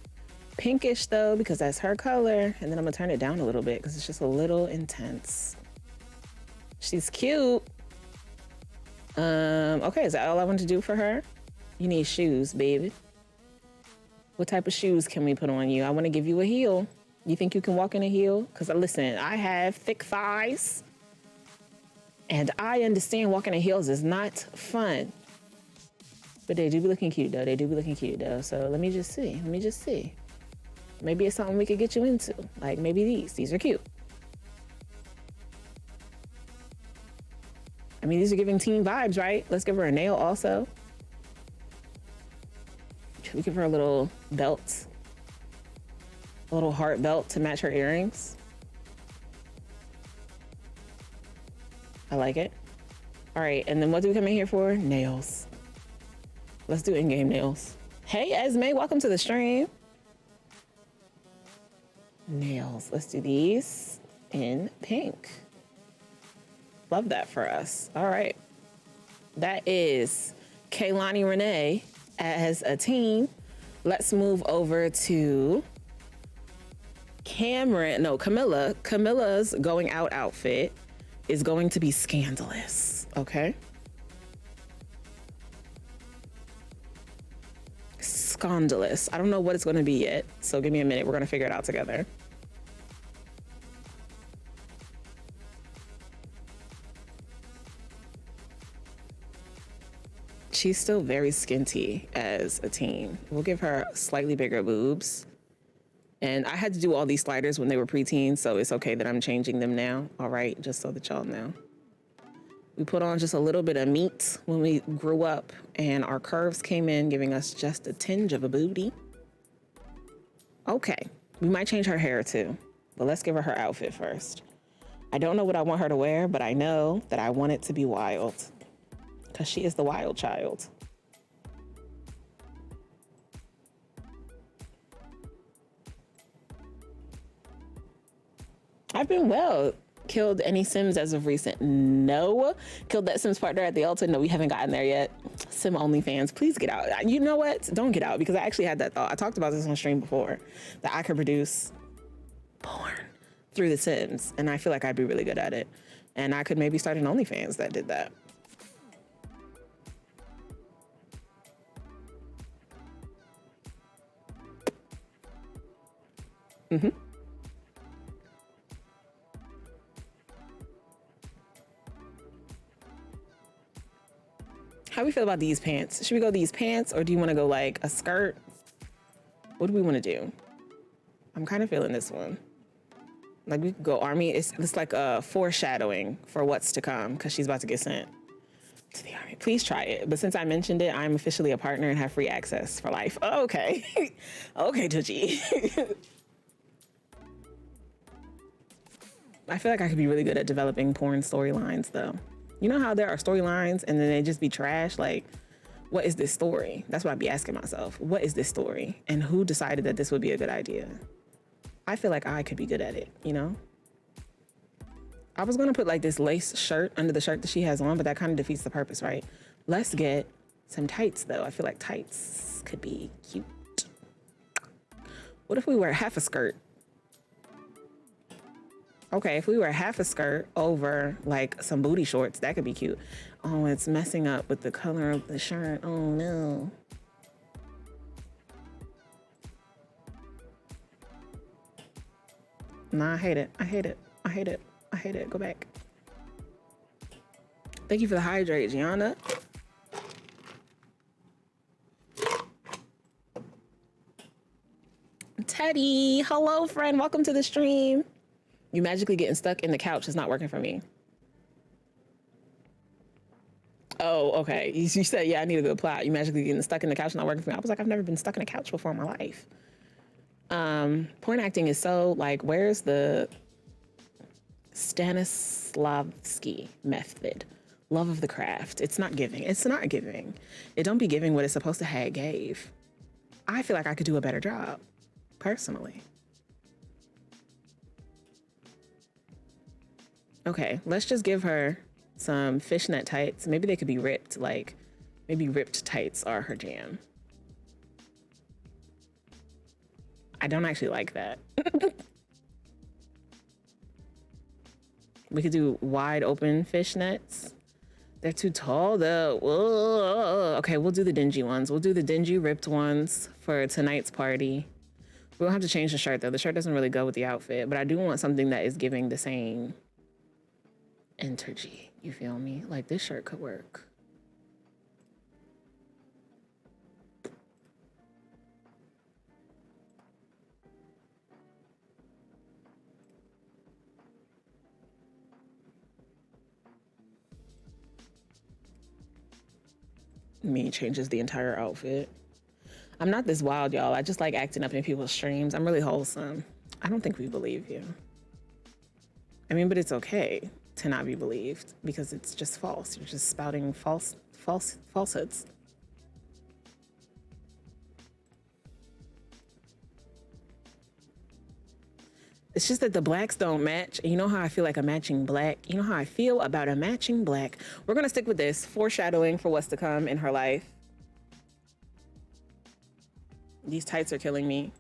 A: pinkish though, because that's her color. And then I'm gonna turn it down a little bit because it's just a little intense. She's cute. Okay, is that all I want to do for her? You need shoes, baby. What type of shoes can we put on you? I want to give you a heel. You think you can walk in a heel? Because listen, I have thick thighs. And I understand walking in heels is not fun. But they do be looking cute though. They do be looking cute though. So let me just see. Let me just see. Maybe it's something we could get you into. Like maybe these. These are cute. I mean, these are giving teen vibes, right? Let's give her a nail also. Should we give her a little belt? A little heart belt to match her earrings. I like it. All right, and then what do we come in here for? Nails. Let's do in-game nails. Hey, Esme, welcome to the stream. Nails, let's do these in pink. Love that for us. All right. That is Kaylani Renee as a teen. Let's move over to Camilla. Camilla's going out outfit is going to be scandalous. Okay. Scandalous. I don't know what it's going to be yet. So give me a minute. We're going to figure it out together. She's still very skinty as a teen. We'll give her slightly bigger boobs. And I had to do all these sliders when they were preteens, so it's okay that I'm changing them now. All right, just so that y'all know. We put on just a little bit of meat when we grew up, and our curves came in, giving us just a tinge of a booty. Okay, we might change her hair too, but let's give her her outfit first. I don't know what I want her to wear, but I know that I want it to be wild. Because she is the wild child. I've been well. Killed any Sims as of recent? No. Killed that Sims partner at the altar? No, we haven't gotten there yet. Sim OnlyFans, please get out. You know what? Don't get out, because I actually had that thought. I talked about this on stream before, that I could produce porn through the Sims, and I feel like I'd be really good at it. And I could maybe start an OnlyFans that did that. Mm-hmm. How do we feel about these pants? Should we go these pants, or do you want to go like a skirt? What do we want to do? I'm kind of feeling this one. Like we could go army. It's like a foreshadowing for what's to come, because she's about to get sent to the army. Please try it. But since I mentioned it, I'm officially a partner and have free access for life. Oh, okay. Okay, Tucci. I feel like I could be really good at developing porn storylines though. You know how there are storylines and then they just be trash? Like, what is this story? That's what I'd be asking myself. What is this story? And who decided that this would be a good idea? I feel like I could be good at it, you know? I was gonna put like this lace shirt under the shirt that she has on, but that kind of defeats the purpose, right? Let's get some tights though. I feel like tights could be cute. What if we wear half a skirt? Okay, if we wear half a skirt over like some booty shorts, that could be cute. Oh, it's messing up with the color of the shirt. Oh no. Nah, I hate it. I hate it. I hate it. I hate it. Go back. Thank you for the hydrate, Gianna. Teddy, hello friend. Welcome to the stream. You magically getting stuck in the couch is not working for me. Oh, okay. You said, yeah, I need a good plot. You magically getting stuck in the couch not working for me. I was like, I've never been stuck in a couch before in my life. Porn acting is so like, where's the Stanislavski method? Love of the craft. It's not giving. It's not giving. It don't be giving what it's supposed to have gave. I feel like I could do a better job, personally. Okay, let's just give her some fishnet tights. Maybe they could be ripped, like maybe ripped tights are her jam. I don't actually like that. We could do wide open fishnets. They're too tall though. Whoa. Okay, we'll do the dingy ones. We'll do the dingy ripped ones for tonight's party. We don't have to change the shirt though. The shirt doesn't really go with the outfit, but I do want something that is giving the same energy. You feel me? Like this shirt could work. Me changes the entire outfit. I'm not this wild, y'all. I just like acting up in people's streams. I'm really wholesome. I don't think we believe you. I mean, but it's okay to not be believed because it's just false. You're just spouting falsehoods. It's just that the blacks don't match. You know how I feel like a matching black? You know how I feel about a matching black? We're gonna stick with this, foreshadowing for what's to come in her life. These tights are killing me.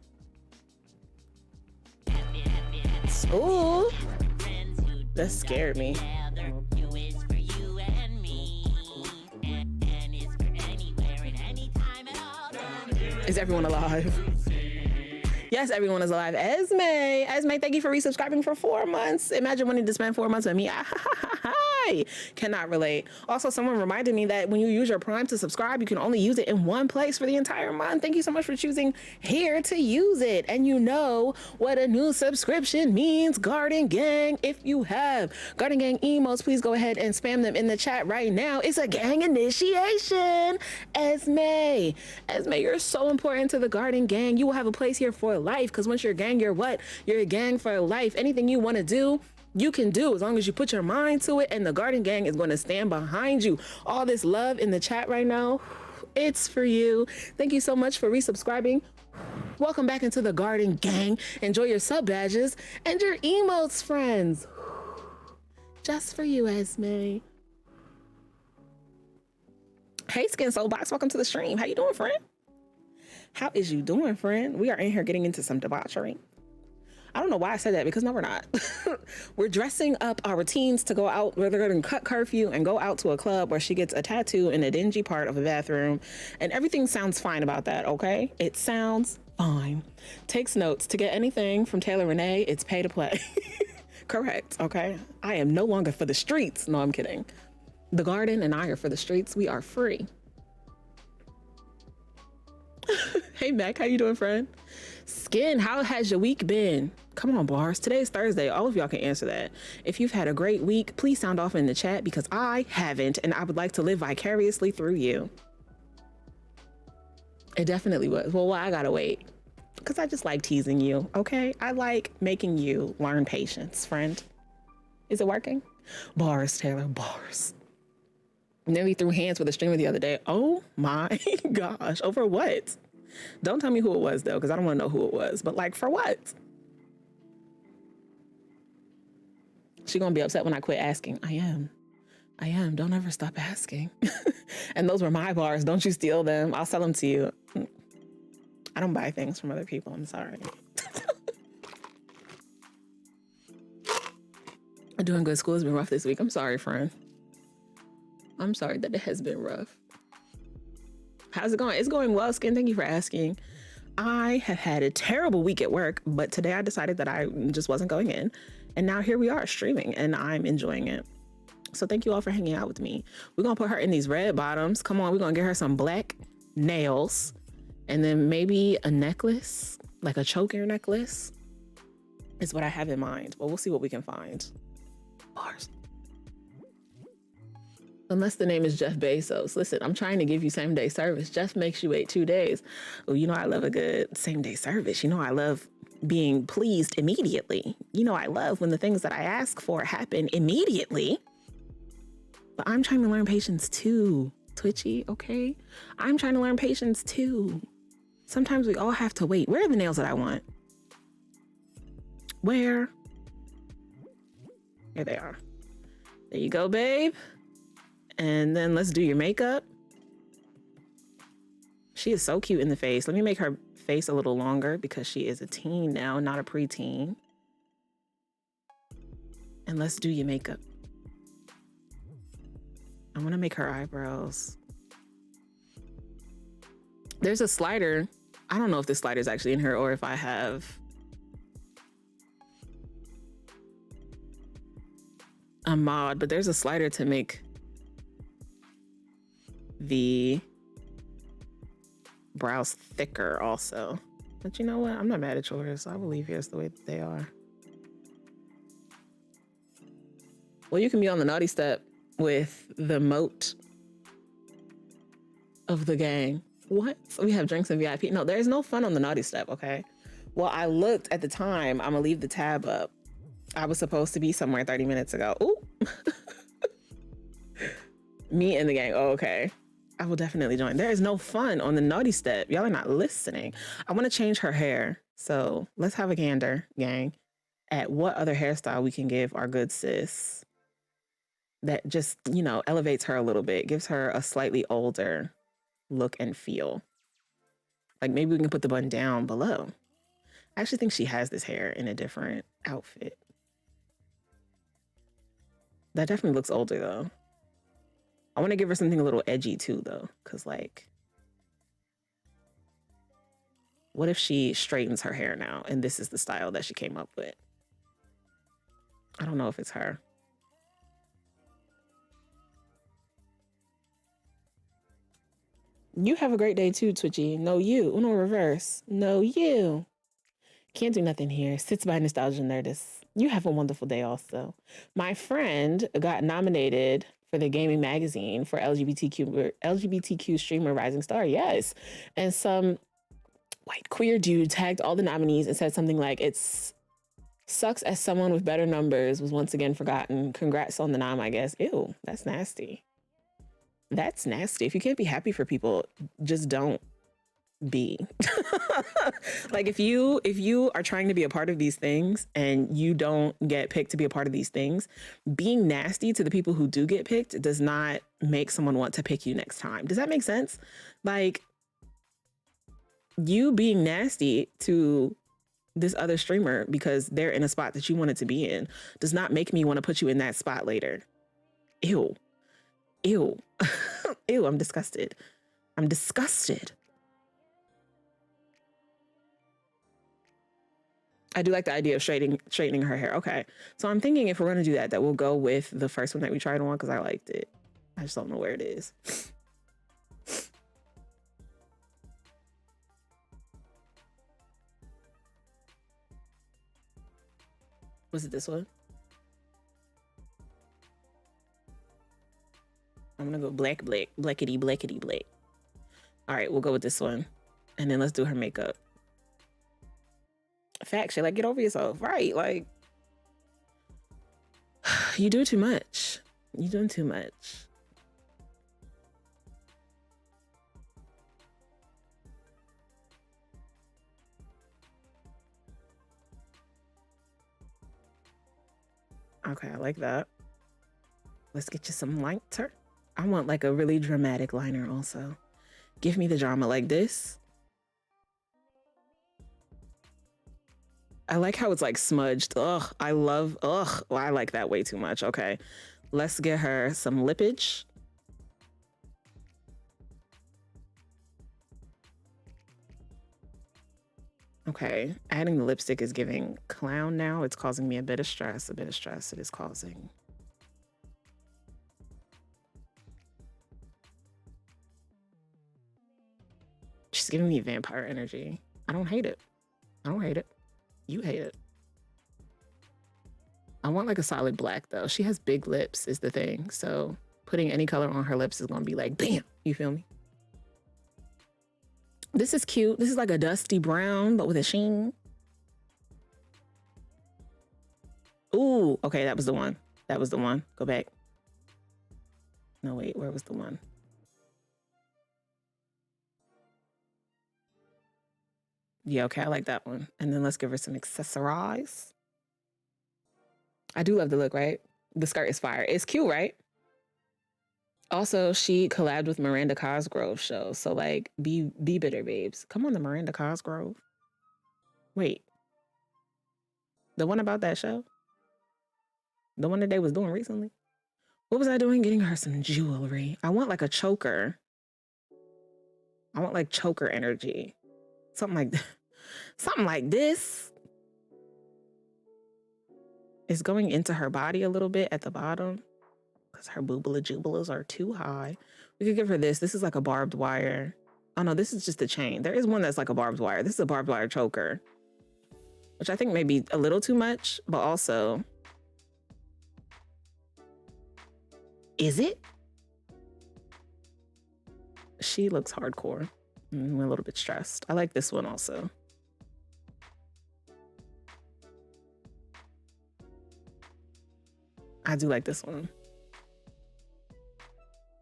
A: Ooh, that scared me. Is everyone alive? Yes, everyone is alive. Esme, thank you for resubscribing for 4 months. Imagine wanting to spend 4 months with me. I cannot relate. Also, someone reminded me that when you use your Prime to subscribe, you can only use it in one place for the entire month. Thank you so much for choosing here to use it. And you know what a new subscription means, Garden Gang. If you have Garden Gang emotes, please go ahead and spam them in the chat right now. It's a gang initiation. Esme, you're so important to the Garden Gang. You will have a place here for life, because once you're a gang, you're what? You're a gang for life. Anything you want to do, you can do as long as you put your mind to it, and the Garden Gang is going to stand behind you. All this love in the chat right now, it's for you. Thank you so much for resubscribing. Welcome back into the Garden Gang. Enjoy your sub badges and your emotes, friends. Just for you, Esme. Hey, Skin Soul Box, welcome to the stream. How you doing, friend? How is you doing, friend? We are in here getting into some debauchery. I don't know why I said that, because no, we're not. We're dressing up our teens to go out, where they're going to cut curfew and go out to a club where she gets a tattoo in a dingy part of a bathroom. And everything sounds fine about that, okay? It sounds fine. Takes notes. To get anything from Taylor Renee, it's pay to play. Correct, okay? I am no longer for the streets. No, I'm kidding. The Garden and I are for the streets. We are free. Hey, Mac, how you doing, friend? Skin, how has your week been? Come on, bars. Today's Thursday. All of y'all can answer that. If you've had a great week, please sound off in the chat, because I haven't, and I would like to live vicariously through you. It definitely was. Well, I gotta wait, because I just like teasing you, okay? I like making you learn patience, friend. Is it working? Bars, Taylor, bars. Nearly threw hands with a streamer the other day. Oh my gosh. Over what? Don't tell me who it was though, because I don't want to know who it was. But like, for what? She gonna be upset when I quit asking. I am. Don't ever stop asking. And those were my bars. Don't you steal them. I'll sell them to you. I don't buy things from other people. I'm sorry. I'm doing good. School has been rough this week. I'm sorry, friend. I'm sorry that it has been rough. How's it going? It's going well, Skin. Thank you for asking. I have had a terrible week at work, but today I decided that I just wasn't going in. And now here we are streaming, and I'm enjoying it. So thank you all for hanging out with me. We're going to put her in these red bottoms. Come on, we're going to get her some black nails, and then maybe a necklace, like a choker necklace is what I have in mind. But we'll see what we can find. Bars. Unless the name is Jeff Bezos. Listen, I'm trying to give you same day service. Jeff makes you wait 2 days. Oh, you know, I love a good same day service. You know, I love being pleased immediately. You know, I love when the things that I ask for happen immediately. But I'm trying to learn patience too, Twitchy, okay? I'm trying to learn patience too. Sometimes we all have to wait. Where are the nails that I want? Where? Here they are. There you go, babe. And then let's do your makeup. She is so cute in the face. Let me make her face a little longer because she is a teen now, not a preteen. And let's do your makeup. I want to make her eyebrows. There's a slider. I don't know if this slider is actually in here or if I have a mod, but there's a slider to make the brows thicker also. But you know what? I'm not mad at yours. I will leave yours the way that they are. Well, you can be on the naughty step with the moat of the gang. What? We have drinks and VIP. No, there's no fun on the naughty step, okay? Well, I looked at the time. I'm gonna leave the tab up. I was supposed to be somewhere 30 minutes ago. Ooh. Me and the gang. Oh, okay. I will definitely join. There is no fun on the naughty step. Y'all are not listening. I want to change her hair. So let's have a gander, gang, at what other hairstyle we can give our good sis that just, you know, elevates her a little bit, gives her a slightly older look and feel. Like maybe we can put the bun down below. I actually think she has this hair in a different outfit. That definitely looks older though. I want to give her something a little edgy too though, because like, what if she straightens her hair now and this is the style that she came up with? I don't know if it's her. You have a great day too, Twitchy. No, you. Uno reverse. No, you. Can't do nothing here. Sits by Nostalgia Nerdist. You have a wonderful day also. My friend got nominated for the gaming magazine for LGBTQ streamer Rising Star. Yes. And some white queer dude tagged all the nominees and said something like, "It's sucks as someone with better numbers was once again forgotten. Congrats on the nom, I guess." Ew, that's nasty. That's nasty. If you can't be happy for people, just don't be. Like if you are trying to be a part of these things and you don't get picked to be a part of these things, being nasty to the people who do get picked does not make someone want to pick you next time. Does that make sense? Like you being nasty to this other streamer because they're in a spot that you wanted to be in does not make me want to put you in that spot later. Ew. Ew. Ew, I'm disgusted. I'm disgusted. I do like the idea of straightening her hair. Okay. So I'm thinking if we're going to do that, that we'll go with the first one that we tried on because I liked it. I just don't know where it is. Was it this one? I'm going to go blackety, black. All right, we'll go with this one. And then let's do her makeup. Fact shit, like get over yourself, right? Like you do too much. You're doing too much. Okay, I like that. Let's get you some lighter. I want like a really dramatic liner also. Give me the drama like this. I like how it's like smudged. Ugh, I like that way too much. Okay, let's get her some lippage. Okay, adding the lipstick is giving clown now. It's causing me a bit of stress it is causing. She's giving me vampire energy. I don't hate it. You hate it. I want like a solid black though. She has big lips is the thing. So putting any color on her lips is gonna be like, bam, you feel me? This is cute. This is like a dusty brown, but with a sheen. Ooh, okay, that was the one. Go back. No, wait, where was the one? Yeah, okay, I like that one. And then let's give her some accessorize. I do love the look, right? The skirt is fire. It's cute, right? Also, she collabed with Miranda Cosgrove show. So like be bitter, babes. Come on, the Miranda Cosgrove. Wait. The one about that show? The one that they was doing recently? What was I doing? Getting her some jewelry. I want like a choker. I want like choker energy. Something like something like this. It's going into her body a little bit at the bottom because her boobala jubalas are too high. We could give her this. This is like a barbed wire. Oh no, this is just a chain. There is one that's like a barbed wire. This is a barbed wire choker, which I think may be a little too much, but also, is it? She looks hardcore. I'm a little bit stressed. I like this one also. I do like this one.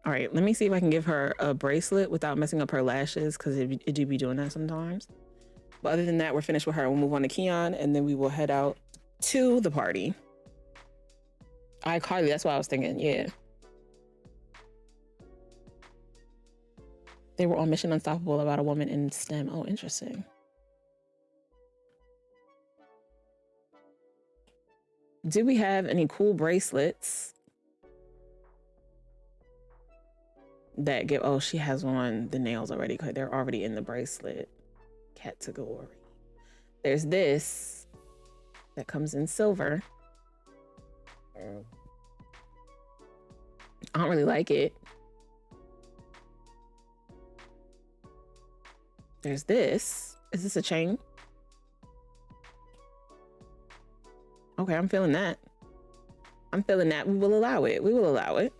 A: All right, let me see if I can give her a bracelet without messing up her lashes, because it do be doing that sometimes. But other than that, we're finished with her. We'll move on to Keon, and then we will head out to the party. Carly, that's what I was thinking, yeah. They were on Mission Unstoppable about a woman in STEM. Oh, interesting. Do we have any cool bracelets that give, oh, she has on the nails already because they're already in the bracelet category. There's this that comes in silver. I don't really like it. There's this. Is this a chain? Okay, I'm feeling that. I'm feeling that. We will allow it. We will allow it.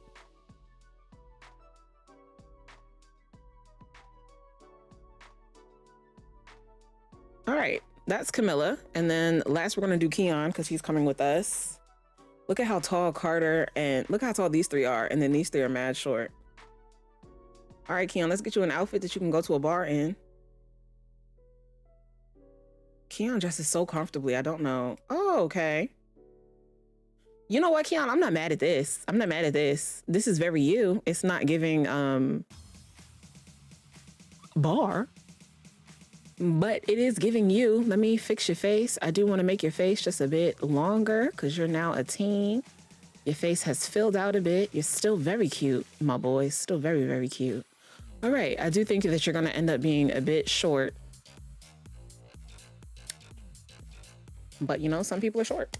A: All right, that's Camilla. And then last we're gonna do Keon because he's coming with us. Look at how tall Carter and look how tall these three are. And then these three are mad short. All right, Keon, let's get you an outfit that you can go to a bar in. Keon dresses so comfortably. I don't know. Oh, okay. You know what, Keon? I'm not mad at this. I'm not mad at this. This is very you. It's not giving bar, but it is giving you. Let me fix your face. I do want to make your face just a bit longer because you're now a teen. Your face has filled out a bit. You're still very cute, my boy. Still very, very cute. All right. I do think that you're going to end up being a bit short. But, you know, some people are short.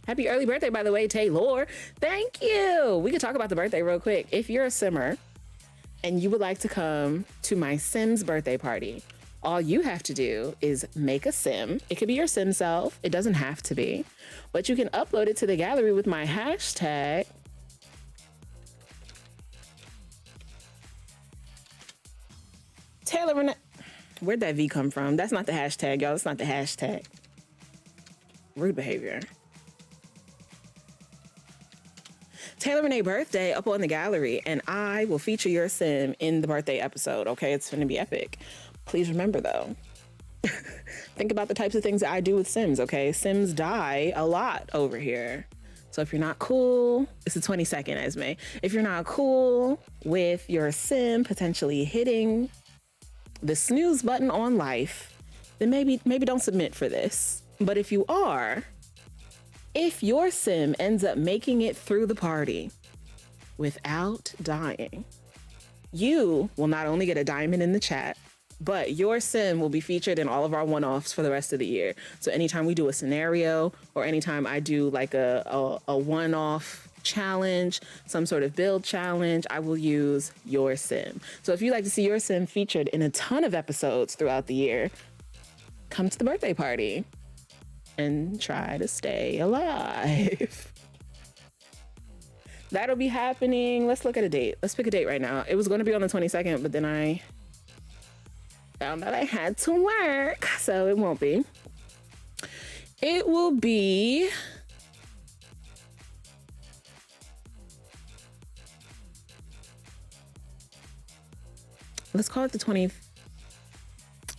A: Happy early birthday, by the way, Taylor. Thank you. We could talk about the birthday real quick. If you're a simmer and you would like to come to my Sims birthday party, all you have to do is make a sim. It could be your sim self. It doesn't have to be. But you can upload it to the gallery with my hashtag. Taylor Renee. Where'd that V come from? That's not the hashtag, y'all. That's not the hashtag. Rude behavior. Taylor Renee birthday up on the gallery, and I will feature your sim in the birthday episode. Okay, it's gonna be epic. Please remember though, think about the types of things that I do with sims. Okay, sims die a lot over here. So if you're not cool, it's the 22nd, Esme. If you're not cool with your sim potentially hitting the snooze button on life, then maybe don't submit for this. But if you are, if your sim ends up making it through the party without dying, you will not only get a diamond in the chat, but your sim will be featured in all of our one-offs for the rest of the year. So anytime we do a scenario or anytime I do like a one-off challenge, some sort of build challenge, I will use your sim. So if you'd like to see your sim featured in a ton of episodes throughout the year, come to the birthday party and try to stay alive. That'll be happening. Let's look at a date. Let's pick a date right now. It was going to be on the 22nd, but then I found out I had to work, so it won't be. It will be let's call it the 20th.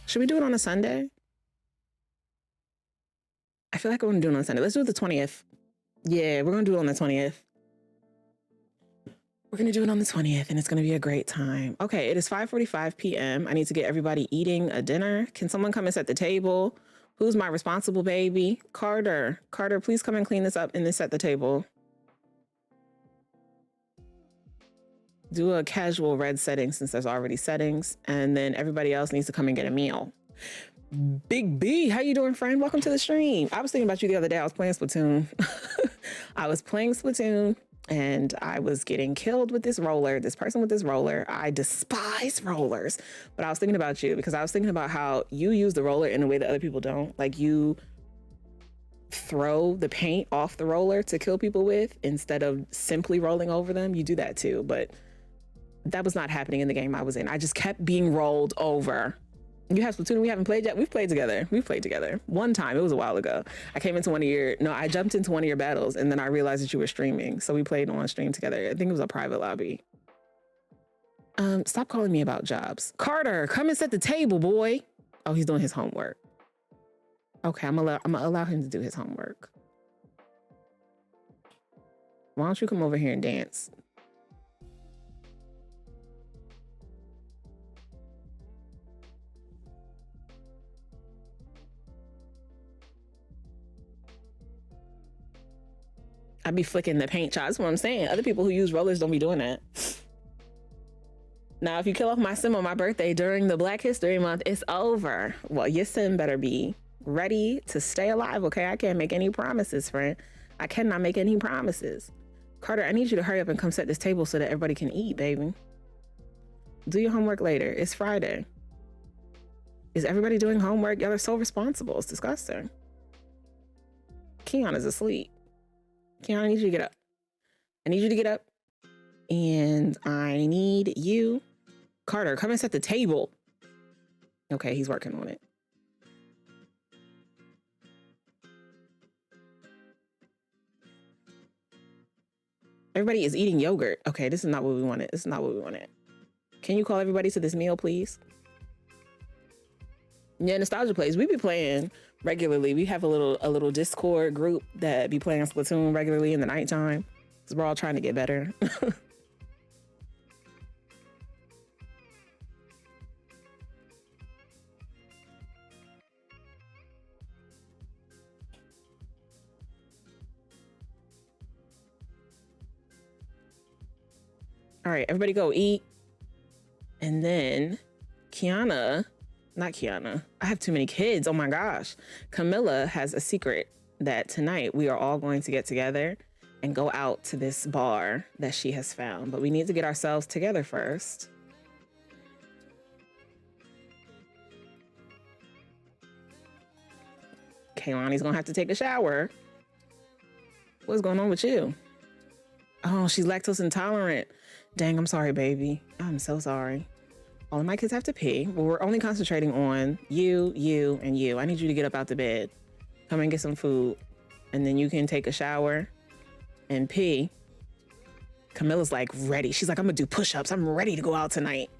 A: Should we do it on a Sunday? I feel like I want to do it on Sunday. Let's do it the 20th. Yeah, we're going to do it on the 20th. We're gonna do it on the 20th and it's gonna be a great time. Okay, it is 5:45 p.m. I need to get everybody eating a dinner. Can someone come and set the table? Who's my responsible baby? Carter. Carter, please come and clean this up and then set the table. Do a casual red setting since there's already settings. And then everybody else needs to come and get a meal. Big B, how you doing, friend? Welcome to the stream. I was thinking about you the other day. I was playing Splatoon. I was playing Splatoon and I was getting killed with this roller, this person with this roller. I despise rollers, but I was thinking about you because I was thinking about how you use the roller in a way that other people don't. Like you throw the paint off the roller to kill people with instead of simply rolling over them. You do that too, but that was not happening in the game I was in. I just kept being rolled over. You have Splatoon, we haven't played yet? We've played together. We've played together. One time, it was a while ago. I jumped into one of your battles and then I realized that you were streaming. So we played on stream together. I think it was a private lobby. Stop calling me about jobs. Carter, come and set the table, boy. Oh, he's doing his homework. Okay, I'm gonna allow him to do his homework. Why don't you come over here and dance? I be flicking the paint shot. That's what I'm saying. Other people who use rollers don't be doing that. Now, if you kill off my sim on my birthday during the Black History Month, it's over. Well, your sim better be ready to stay alive, okay? I can't make any promises, friend. I cannot make any promises. Carter, I need you to hurry up and come set this table so that everybody can eat, baby. Do your homework later. It's Friday. Is everybody doing homework? Y'all are so responsible. It's disgusting. Keon is asleep. Keon, I need you to get up. I need you to get up. And I need you. Carter, come and set the table. Okay, he's working on it. Everybody is eating yogurt. Okay, this is not what we wanted. This is not what we wanted. Can you call everybody to this meal, please? Yeah, Nostalgia Plays. We be playing regularly. We have a little Discord group that be playing Splatoon regularly in the nighttime. Because we're all trying to get better. All right, everybody go eat. And then not Kiana. I have too many kids. Oh my gosh. Camilla has a secret that tonight we are all going to get together and go out to this bar that she has found. But we need to get ourselves together first. Kaylani's gonna have to take a shower. What's going on with you? Oh, she's lactose intolerant. Dang, I'm sorry, baby. I'm so sorry. All of my kids have to pee. Well, we're only concentrating on you, and you. I need you to get up out the bed. Come and get some food. And then you can take a shower and pee. Camilla's like ready. She's like, I'm gonna do push-ups. I'm ready to go out tonight.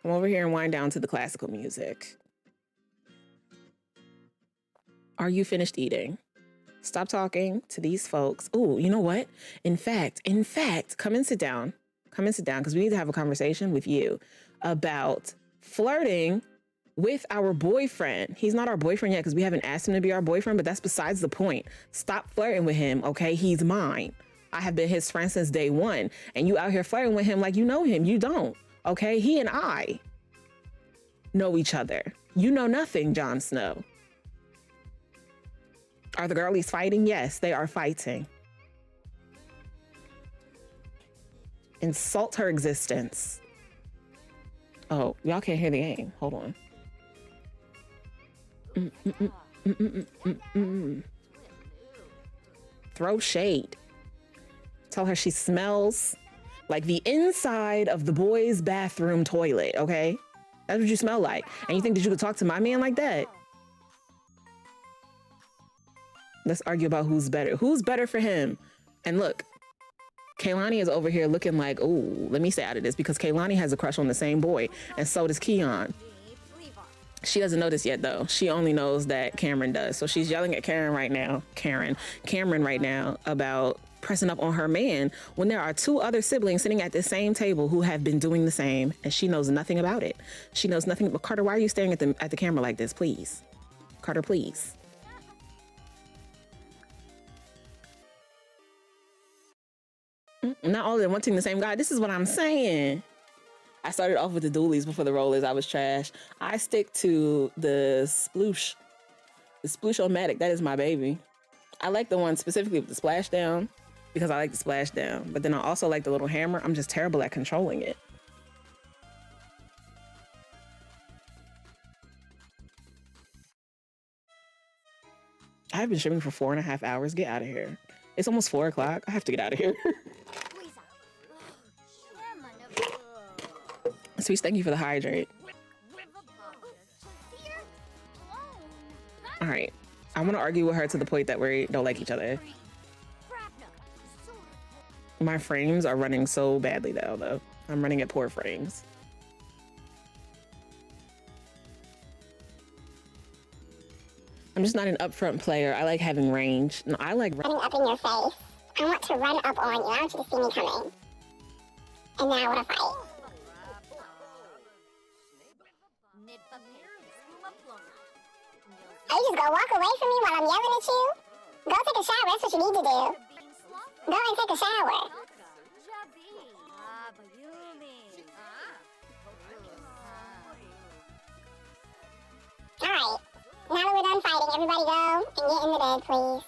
A: Come over here and wind down to the classical music. Are you finished eating? Stop talking to these folks. Oh, you know what? In fact, come and sit down. Come and sit down because we need to have a conversation with you about flirting with our boyfriend. He's not our boyfriend yet because we haven't asked him to be our boyfriend, but that's besides the point. Stop flirting with him, okay? He's mine. I have been his friend since day one, and you out here flirting with him like you know him. You don't, okay? He and I know each other. You know nothing, Jon Snow. Are the girlies fighting? Yes, they are fighting. Insult her existence. Oh, y'all can't hear the game. Hold on. Throw shade. Tell her she smells like the inside of the boys' bathroom toilet, okay? That's what you smell like. And you think that you could talk to my man like that? Let's argue about who's better. Who's better for him? And look, Kaylani is over here looking like, oh, let me stay out of this because Kaylani has a crush on the same boy. And so does Keon. She doesn't know this yet, though. She only knows that Cameron does. So she's yelling at Cameron right now about pressing up on her man when there are two other siblings sitting at the same table who have been doing the same, and she knows nothing about it. She knows nothing. But Carter, why are you staring at the camera like this? Please, Carter, please. Not all of them wanting the same guy. This is what I'm saying. I started off with the dualies before the rollers. I was trash. I stick to the sploosh. The sploosh-o-matic. That is my baby. I like the one specifically with the splashdown because I like the splashdown. But then I also like the little hammer. I'm just terrible at controlling it. I've been streaming for 4.5 hours. Get out of here. It's almost 4 o'clock. I have to get out of here. Sweet, thank you for the hydrate. All right. I want to argue with her to the point that we don't like each other. My frames are running so badly though. I'm running at poor frames. I'm just not an upfront player. I like having range. No, I like
B: running up in your face. I want to run up on you. I want you to see me coming. And then I want to fight. Oh, you just go walk away from me while I'm yelling at you? Go take a shower. That's what you need to do. Go and take a shower. Alright. Now that we're done fighting, everybody go and get in the bed, please.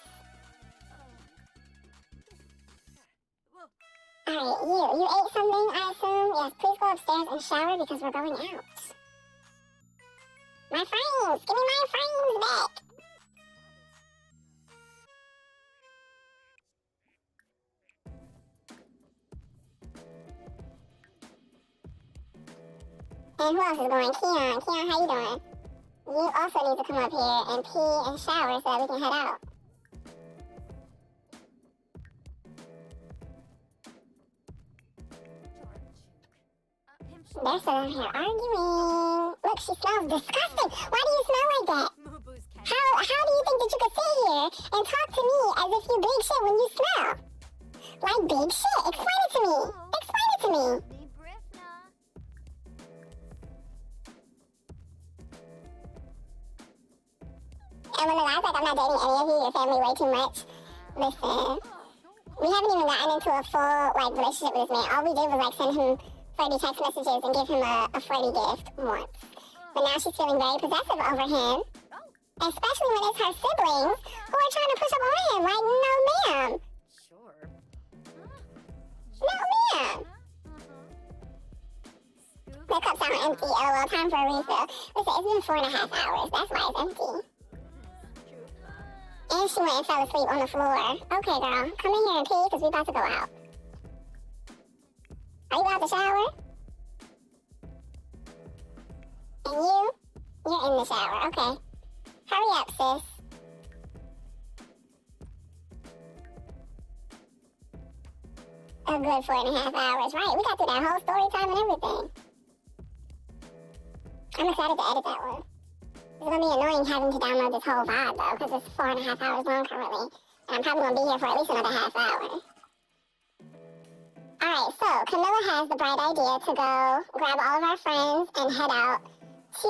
B: Alright, you ate something, I assume? Yes, please go upstairs and shower because we're going out. My frames! Give me my frames back! And who else is going? Keon. Keon, how you doing? You also need to come up here and pee and shower so that we can head out. They're still in here arguing. Look, she smells disgusting. Why do you smell like that? How do you think that you could sit here and talk to me as if you big shit when you smell? Like big shit? Explain it to me. Explain it to me. And when the guy's like, I'm not dating any of you, your family way too much. Listen, we haven't even gotten into a full relationship with this man. All we did was send him flirty text messages and give him a flirty gift once. But now she's feeling very possessive over him. Especially when it's her siblings who are trying to push up on him. Like, no ma'am.
C: Sure.
B: No ma'am. The cup's now empty. Oh, well, time for a refill. Listen, it's been 4.5 hours. That's why it's empty. And she went and fell asleep on the floor. Okay, girl. Come in here and pee, because we about to go out. Are you about to shower? And you're in the shower. Okay. Hurry up, sis. A good 4.5 hours. Right, we got through that whole story time and everything. I'm excited to edit that one. It's gonna be annoying having to download this whole VOD though, because it's 4.5 hours long currently. And I'm probably gonna be here for at least another half hour. Alright, so Camilla has the bright idea to go grab all of our friends and head out to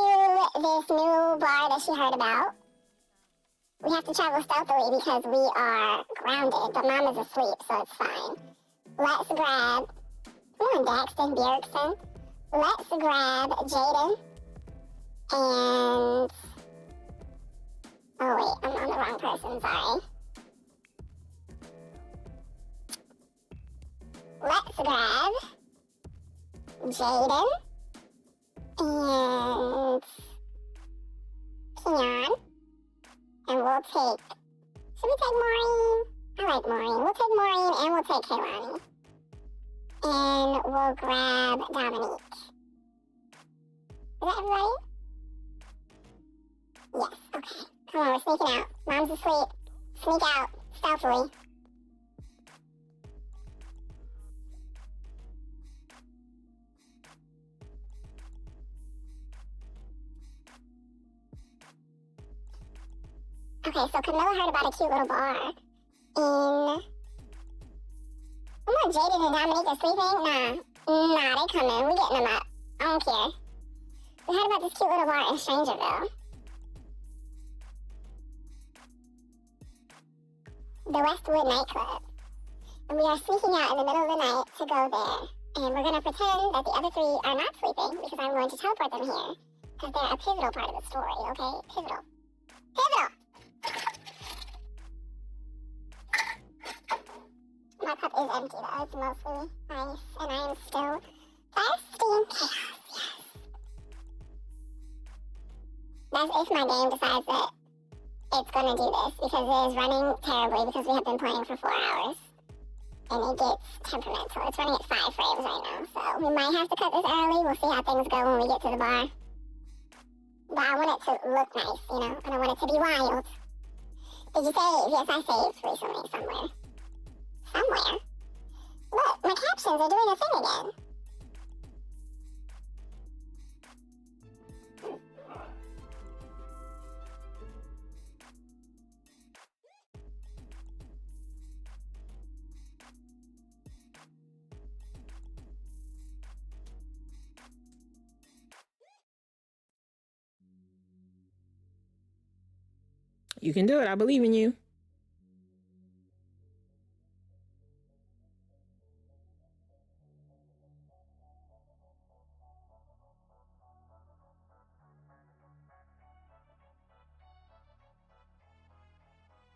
B: this new bar that she heard about. We have to travel stealthily because we are grounded, but Mama's asleep, so it's fine. Let's grab, come on, Daxton, Bjergsen. Let's grab Jaden and, oh wait, I'm on the wrong person, sorry. Let's grab Jaden and Keon, and we'll take, should we take Maureen? I like Maureen. We'll take Maureen and we'll take Kaylani. And we'll grab Dominique. Is that everybody? Yes, okay. Come on, we're sneaking out. Mom's asleep. Sneak out, stealthily. Okay, so Camilla heard about a cute little bar in Look, Jaden and Dominique are sleeping. Nah, they coming. We getting them up. I don't care. We heard about this cute little bar in Strangerville. The Westwood nightclub. And we are sneaking out in the middle of the night to go there. And we're gonna pretend that the other three are not sleeping because I'm going to teleport them here. Because they're a pivotal part of the story, okay? Pivotal. Pivotal! My cup is empty though, it's mostly ice, and I am still thirsty in chaos, yes. That's if my game decides that it's gonna do this, because it is running terribly because we have been playing for 4 hours. And it gets temperamental. It's running at 5 frames right now, so we might have to cut this early. We'll see how things go when we get to the bar. But I want it to look nice, you know? I don't want it to be wild. Did you save? Yes, I saved recently somewhere. Somewhere? Look, my captions are doing a thing again.
A: You can do it. I believe in you.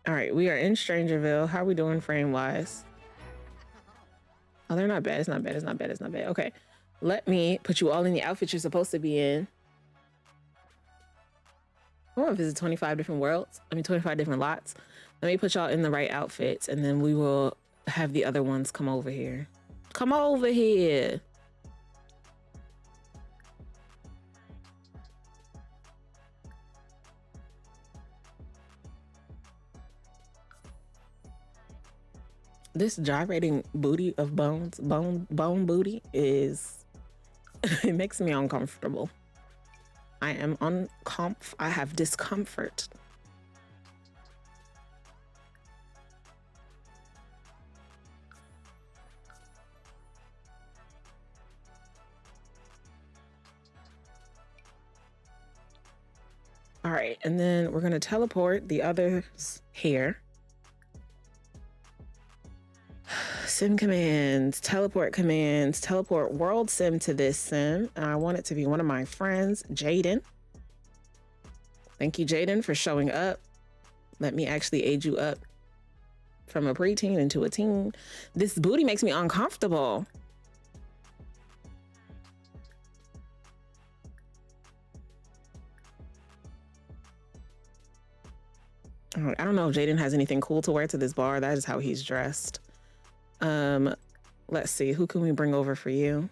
A: All right, we are in Strangerville. How are we doing frame-wise? Oh, they're not bad. It's not bad. It's not bad. It's not bad. Okay, let me put you all in the outfit you're supposed to be in. I want to visit 25 different worlds. 25 different lots. Let me put y'all in the right outfits, and then we will have the other ones come over here. Come over here. This gyrating booty of bones, bone booty is, it makes me uncomfortable. I am I have discomfort. All right, and then we're gonna teleport the others here. Sim commands, teleport world sim to this sim. And I want it to be one of my friends, Jaden. Thank you, Jaden, for showing up. Let me actually aid you up from a preteen into a teen. This booty makes me uncomfortable. I don't know if Jaden has anything cool to wear to this bar. That is how he's dressed. Let's see, who can we bring over for you?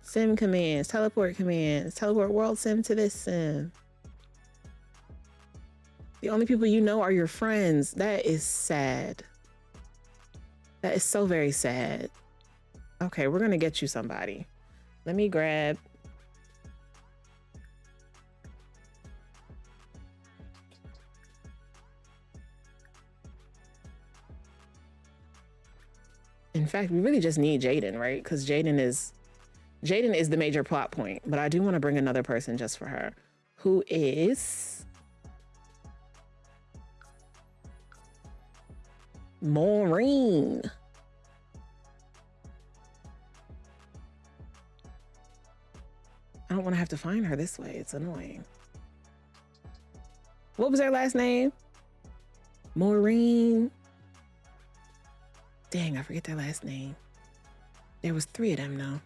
A: Sim commands, teleport world sim to this sim. The only people you know are your friends. That is sad. That is so very sad. Okay, we're gonna get you somebody. Let me grab. In fact, we really just need Jaden, right? Because Jaden is the major plot point, but I do want to bring another person just for her, who is Maureen. I don't want to have to find her this way. It's annoying. What was her last name? Maureen. Dang, I forget their last name. There was 3 of them though.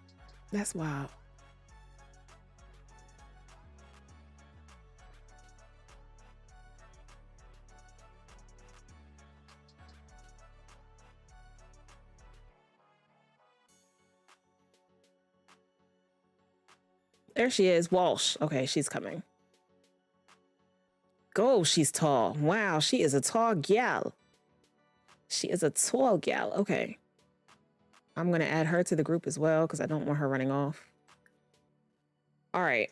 A: That's wild. There she is, Walsh. Okay, she's coming. Go, she's tall. Wow, she is a tall gal. She is a tall gal. Okay. I'm going to add her to the group as well because I don't want her running off. All right.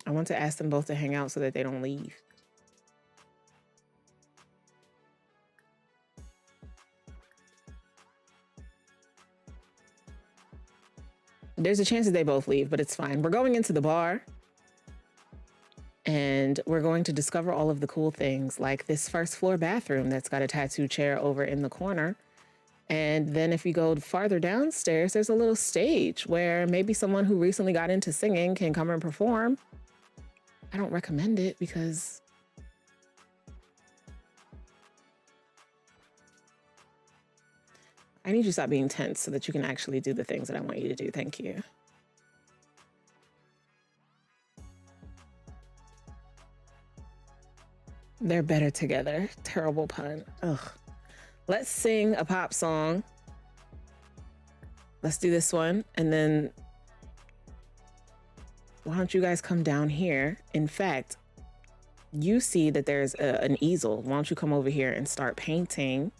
A: I want to ask them both to hang out so that they don't leave. There's a chance that they both leave, but it's fine. We're going into the bar and we're going to discover all of the cool things, like this first floor bathroom that's got a tattoo chair over in the corner. And then if you go farther downstairs, there's a little stage where maybe someone who recently got into singing can come and perform. I don't recommend it because I need you to stop being tense so that you can actually do the things that I want you to do. Thank you. They're better together. Terrible pun. Ugh. Let's sing a pop song. Let's do this one. And then why don't you guys come down here? In fact, you see that there's an easel. Why don't you come over here and start painting?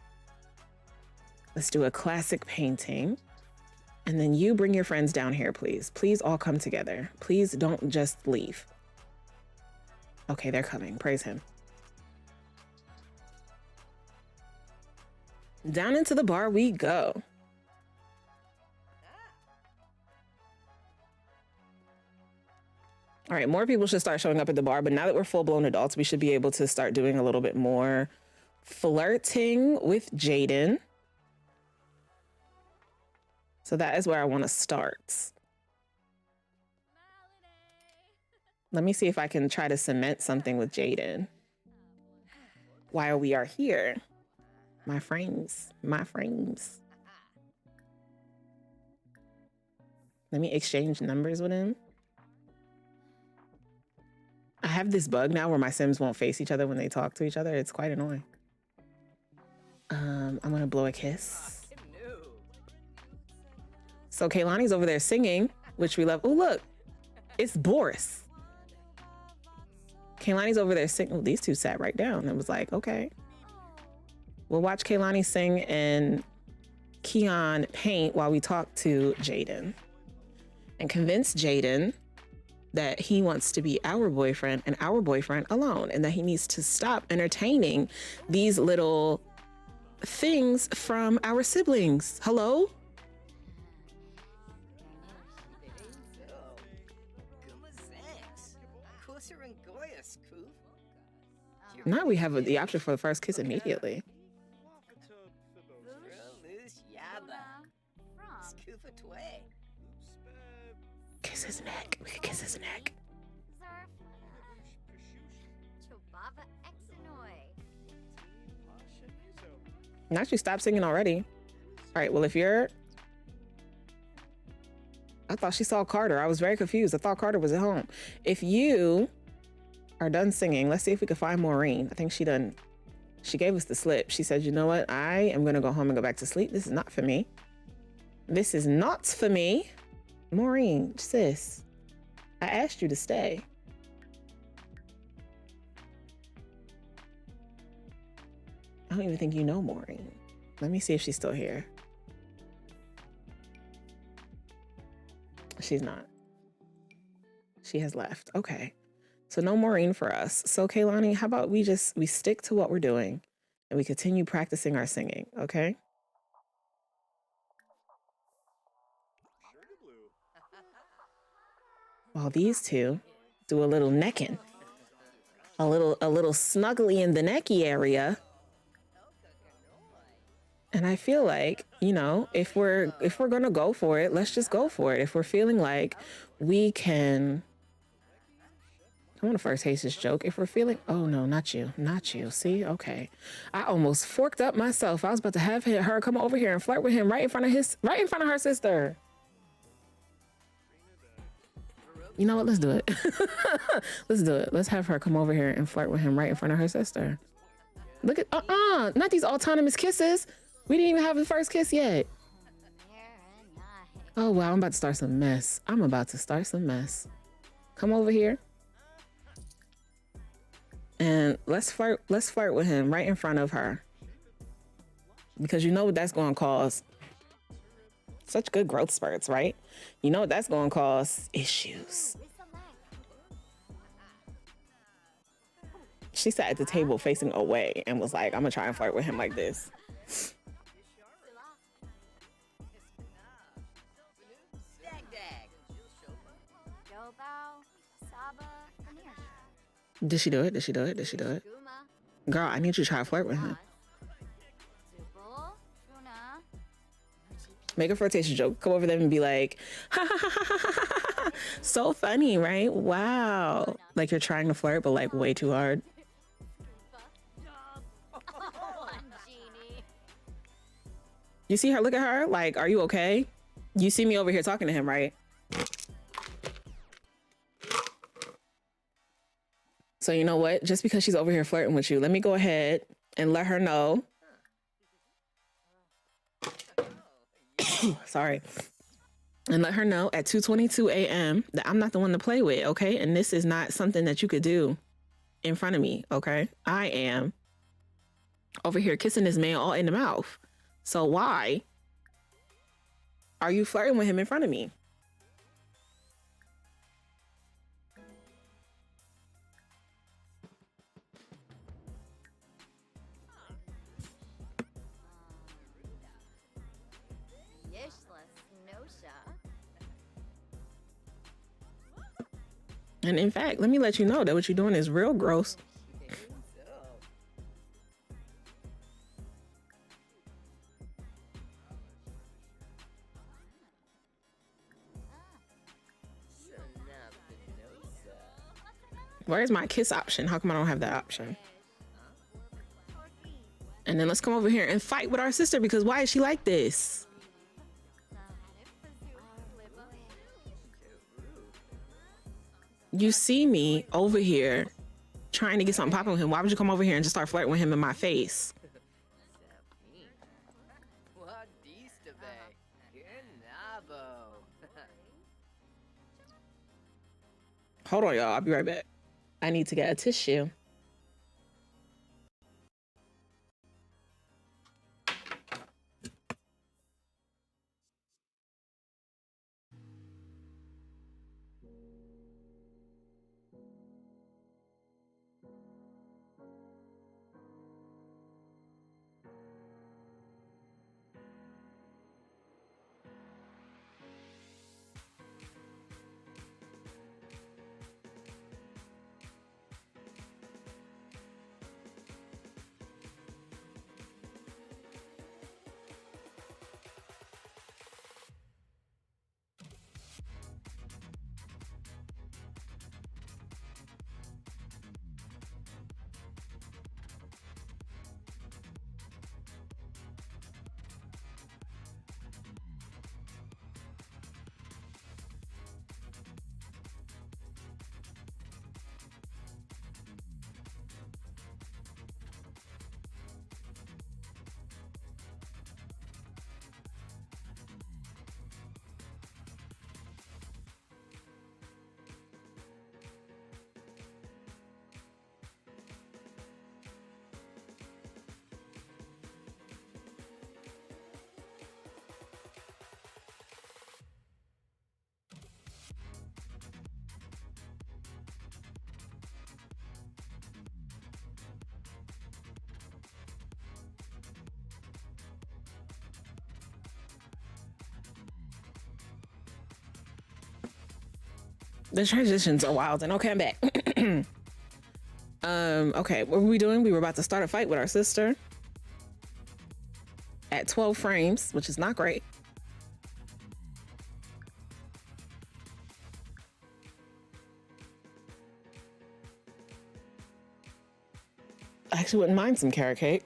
A: Let's do a classic painting. And then you bring your friends down here, please. Please all come together. Please don't just leave. Okay, they're coming. Praise him. Down into the bar we go. All right, more people should start showing up at the bar, but now that we're full-blown adults, we should be able to start doing a little bit more flirting with Jaden. So that is where I want to start. Let me see if I can try to cement something with Jaden while we are here. My frames, my frames. Let me exchange numbers with him. I have this bug now where my Sims won't face each other when they talk to each other. It's quite annoying. I'm gonna blow a kiss. So Kaylani's over there singing, which we love. Oh, look, it's Boris. Kaylani's over there singing. Oh, these two sat right down. It was like, okay. We'll watch Kaylani sing and Keon paint while we talk to Jaden and convince Jaden that he wants to be our boyfriend and our boyfriend alone, and that he needs to stop entertaining these little things from our siblings. Hello? Now we have the option for the first kiss immediately. Kiss his neck. We could kiss his neck. Now she stopped singing already. All right, well, if you're... I thought she saw Carter. I was very confused. I thought Carter was at home. If you are done singing, let's see if we can find Maureen. I think she done... She gave us the slip. She said, you know what? I am going to go home and go back to sleep. This is not for me. This is not for me. Maureen, sis, I asked you to stay. I don't even think you know Maureen. Let me see if she's still here. She's not. She has left. Okay. So no Maureen for us. So Kaylani, how about we stick to what we're doing and we continue practicing our singing, okay? While these two do a little necking, a little snuggly in the necky area. And I feel like, you know, if we're gonna go for it, let's just go for it. If we're feeling like we can, I want to first taste this joke. If we're feeling, oh no, not you. See, okay, I almost forked up myself. I was about to have her come over here and flirt with him right in front of her sister. You know what? Let's do it. Let's do it. Let's have her come over here and flirt with him right in front of her sister. Look at, not these autonomous kisses. We didn't even have the first kiss yet. Oh, wow. I'm about to start some mess. Come over here. And let's flirt with him right in front of her. Because you know what that's going to cause. Such good growth spurts, right? You know what that's going to cause? Issues. She sat at the table facing away and was like, I'm gonna try and flirt with him like this. Did she do it? Did she do it? Did she do it? Girl, I need you to try to flirt with him. Make a flirtatious joke. Come over them and be like, ha ha ha ha ha ha ha. So funny, right? Wow. Like you're trying to flirt, but like way too hard. You see her? Look at her. Like, are you okay? You see me over here talking to him, right? So you know what? Just because she's over here flirting with you, let me go ahead and let her know. Sorry. And let her know at 2:22 a.m. that I'm not the one to play with, okay? And this is not something that you could do in front of me, okay? I am over here kissing this man all in the mouth. So why are you flirting with him in front of me? And in fact, let me let you know that what you're doing is real gross. Where's my kiss option? How come I don't have that option? And then let's come over here and fight with our sister, because why is she like this? You see me over here trying to get something popping with him. Why would you come over here and just start flirting with him in my face? Hold on, y'all. I'll be right back. I need to get a tissue. The transitions are wild. And okay, I'm back. Okay, what were we doing? We were about to start a fight with our sister at 12 frames, which is not great. I actually wouldn't mind some carrot cake.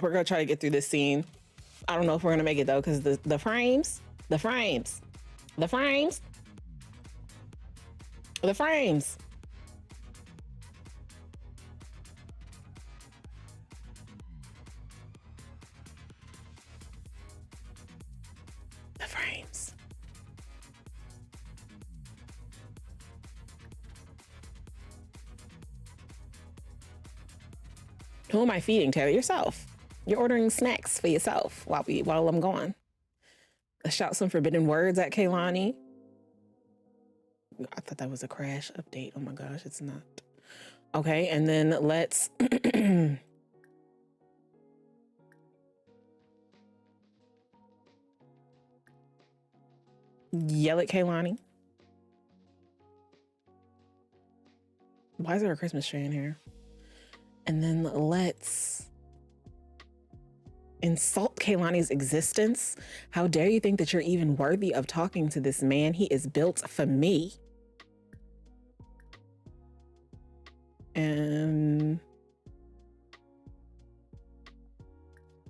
A: We're gonna try to get through this scene. I don't know if we're gonna make it though, because the frames. Who am I feeding, Taylor? Yourself. You're ordering snacks for yourself while I'm gone. Let's shout some forbidden words at Kaylani. I thought that was a crash update. Oh my gosh, it's not. Okay, and then let's yell at Kaylani. Why is there a Christmas tree in here? And then let's insult Kaylani's existence. How dare you think that you're even worthy of talking to this man? He is built for me. And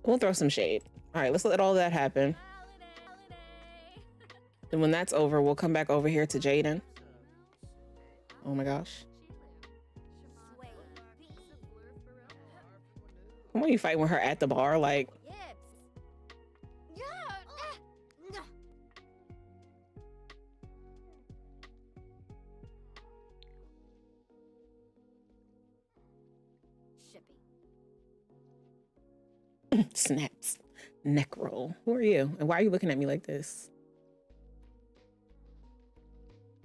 A: we'll throw some shade. All right, let's let all that happen. And when that's over, we'll come back over here to Jaden. Oh my gosh. Why are you fighting with her at the bar? Like, snaps. Neck roll. Who are you? And why are you looking at me like this?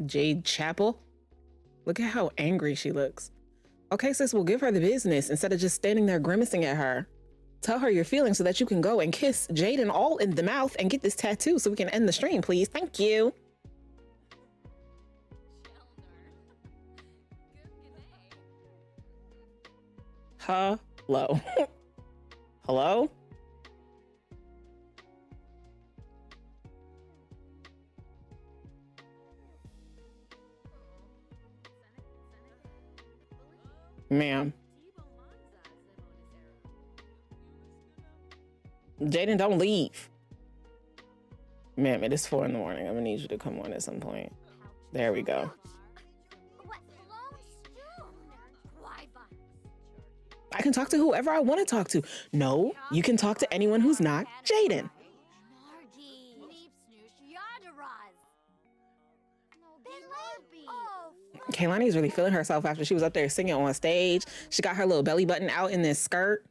A: Jade Chapel? Look at how angry she looks. Okay, sis, we'll give her the business instead of just standing there grimacing at her. Tell her your feelings so that you can go and kiss Jaden all in the mouth and get this tattoo so we can end the stream, please. Thank you. Hello. Hello? Ma'am. Jaden, don't leave. Ma'am, it is 4 in the morning. I'm gonna need you to come on at some point. There we go. I can talk to whoever I want to talk to. No, you can talk to anyone who's not Jaden. Kaylani's really feeling herself after she was up there singing on stage. She got her little belly button out in this skirt.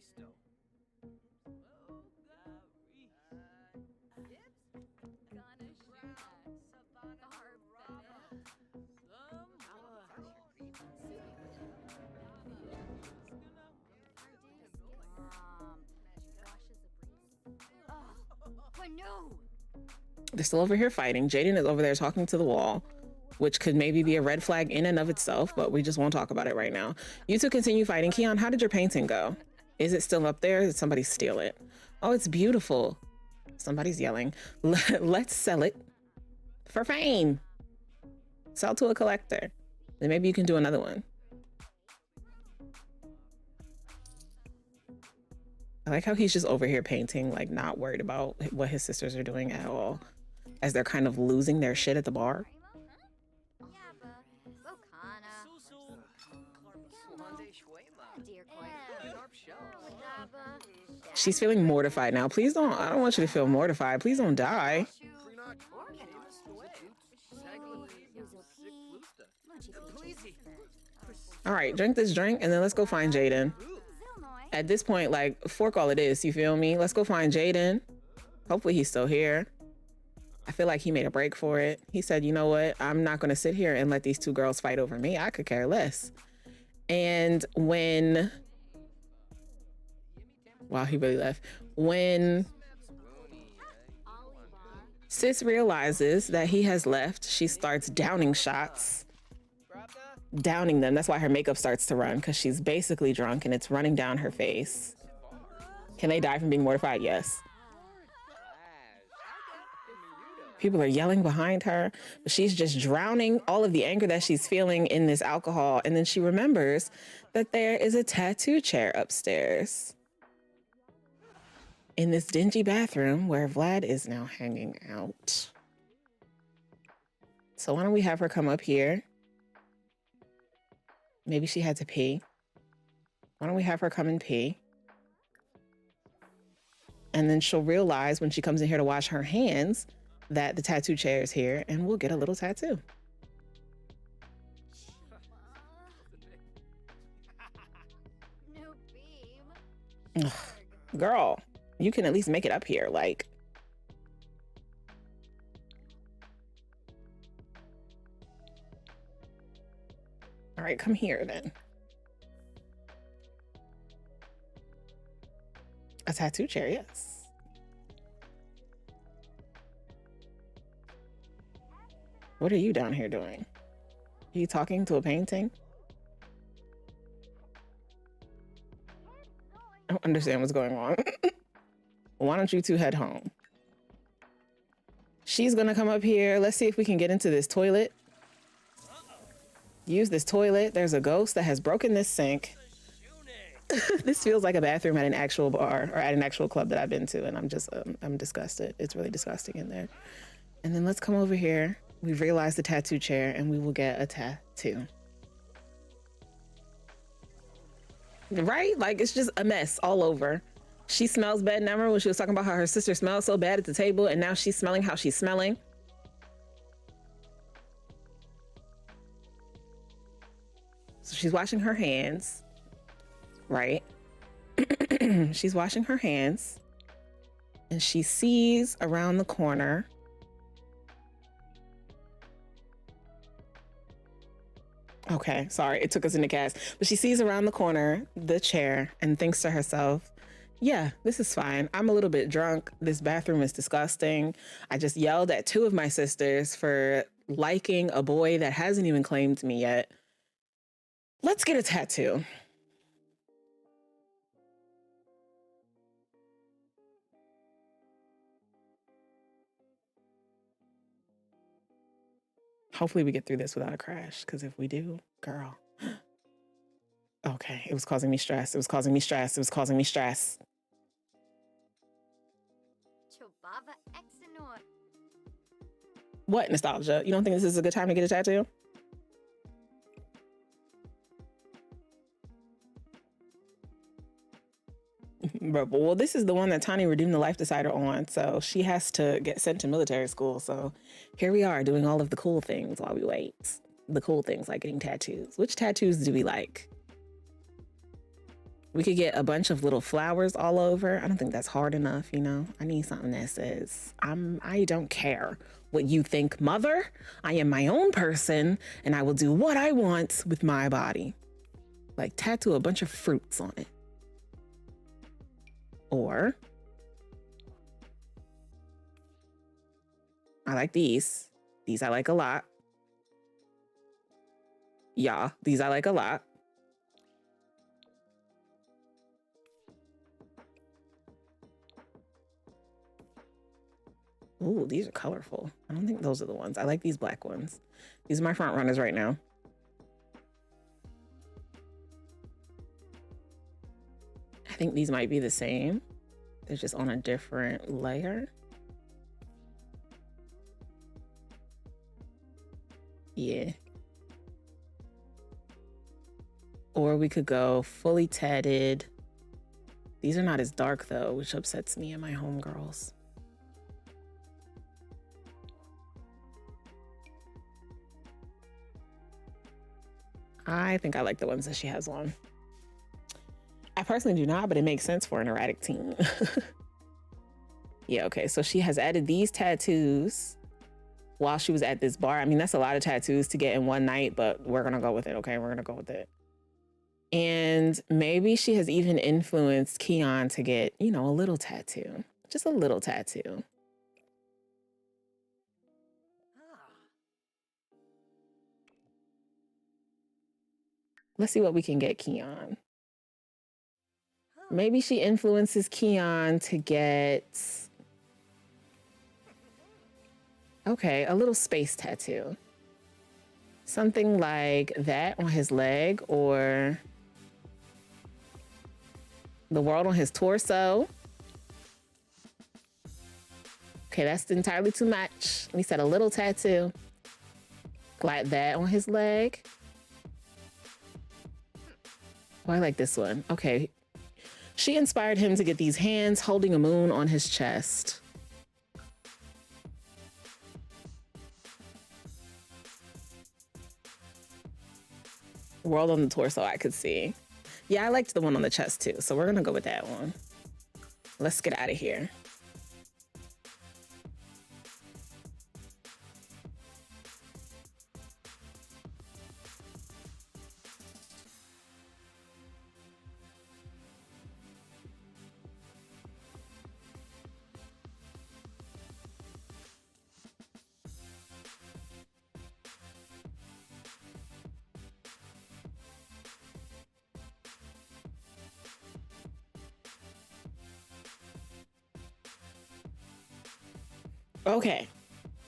A: They're still over here fighting. Jaden is over there talking to the wall, which could maybe be a red flag in and of itself, but we just won't talk about it right now. You two continue fighting. Keon, how did your painting go? Is it still up there? Did somebody steal it? Oh, it's beautiful. Somebody's yelling. Let's sell it for fame. Sell to a collector. Then maybe you can do another one. I like how he's just over here painting, like not worried about what his sisters are doing at all, as they're kind of losing their shit at the bar. She's feeling mortified now. Please don't, I don't want you to feel mortified. Please don't die. All right, drink this drink and then let's go find Jaden. At this point, like, fork all it is, you feel me? Let's go find Jaden. Hopefully he's still here. I feel like he made a break for it. He said, you know what? I'm not going to sit here and let these two girls fight over me. I could care less. And when... Wow, he really left. When sis realizes that he has left, she starts downing shots. Downing them. That's why her makeup starts to run, because she's basically drunk and it's running down her face. Can they die from being mortified? Yes. People are yelling behind her, but she's just drowning all of the anger that she's feeling in this alcohol. And then she remembers that there is a tattoo chair upstairs in this dingy bathroom where Vlad is now hanging out. So why don't we have her come up here? Maybe she had to pee. Why don't we have her come and pee? And then she'll realize when she comes in here to wash her hands that the tattoo chair is here and we'll get a little tattoo. Ugh, girl, you can at least make it up here. Like, All right, come here then. A tattoo chair, yes. What are you down here doing? Are you talking to a painting? I don't understand what's going on. Why don't you two head home? She's gonna come up here. Let's see if we can get into this toilet. Use this toilet. There's a ghost that has broken this sink. This feels like a bathroom at an actual bar or at an actual club that I've been to, and I'm disgusted. It's really disgusting in there. And then let's come over here. We've realized the tattoo chair, and we will get a tattoo. Right? Like, it's just a mess all over. She smells bad. Remember when she was talking about how her sister smells so bad at the table, and now she's smelling how she's smelling? So she's washing her hands, right? She's washing her hands, and she sees around the corner okay, sorry, it took us in the cast. But she sees around the corner the chair and thinks to herself, yeah, this is fine. I'm a little bit drunk. This bathroom is disgusting. I just yelled at two of my sisters for liking a boy that hasn't even claimed me yet. Let's get a tattoo. Hopefully we get through this without a crash, because if we do, girl. Okay, it was causing me stress. It was causing me stress. It was causing me stress. What nostalgia? You don't think this is a good time to get a tattoo? Well, this is the one that Tani redeemed the life decider on, so she has to get sent to military school. So here we are doing all of the cool things while we wait. The cool things like getting tattoos. Which tattoos do we like? We could get a bunch of little flowers all over. I don't think that's hard enough, you know? I need something that says, I don't care what you think, mother. I am my own person, and I will do what I want with my body. Like tattoo a bunch of fruits on it. Or I like these. These I like a lot. Yeah, these I like a lot. Ooh, these are colorful. I don't think those are the ones. I like these black ones. These are my front runners right now. I think these might be the same. They're just on a different layer. Yeah. Or we could go fully tatted. These are not as dark though, which upsets me and my homegirls. I think I like the ones that she has on. I personally do not, but it makes sense for an erratic teen. Yeah, okay, so she has added these tattoos while she was at this bar. I mean, that's a lot of tattoos to get in one night, but we're gonna go with it, okay? We're gonna go with it. And maybe she has even influenced Keon to get, you know, a little tattoo. Just a little tattoo. Let's see what we can get Keon. Maybe she influences Keon to get, okay, a little space tattoo. Something like that on his leg, or the world on his torso. Okay, that's entirely too much. He said a little tattoo. Like that on his leg. Oh, I like this one. Okay. She inspired him to get these hands holding a moon on his chest. World on the torso, I could see. Yeah, I liked the one on the chest too, so we're gonna go with that one. Let's get out of here. Okay,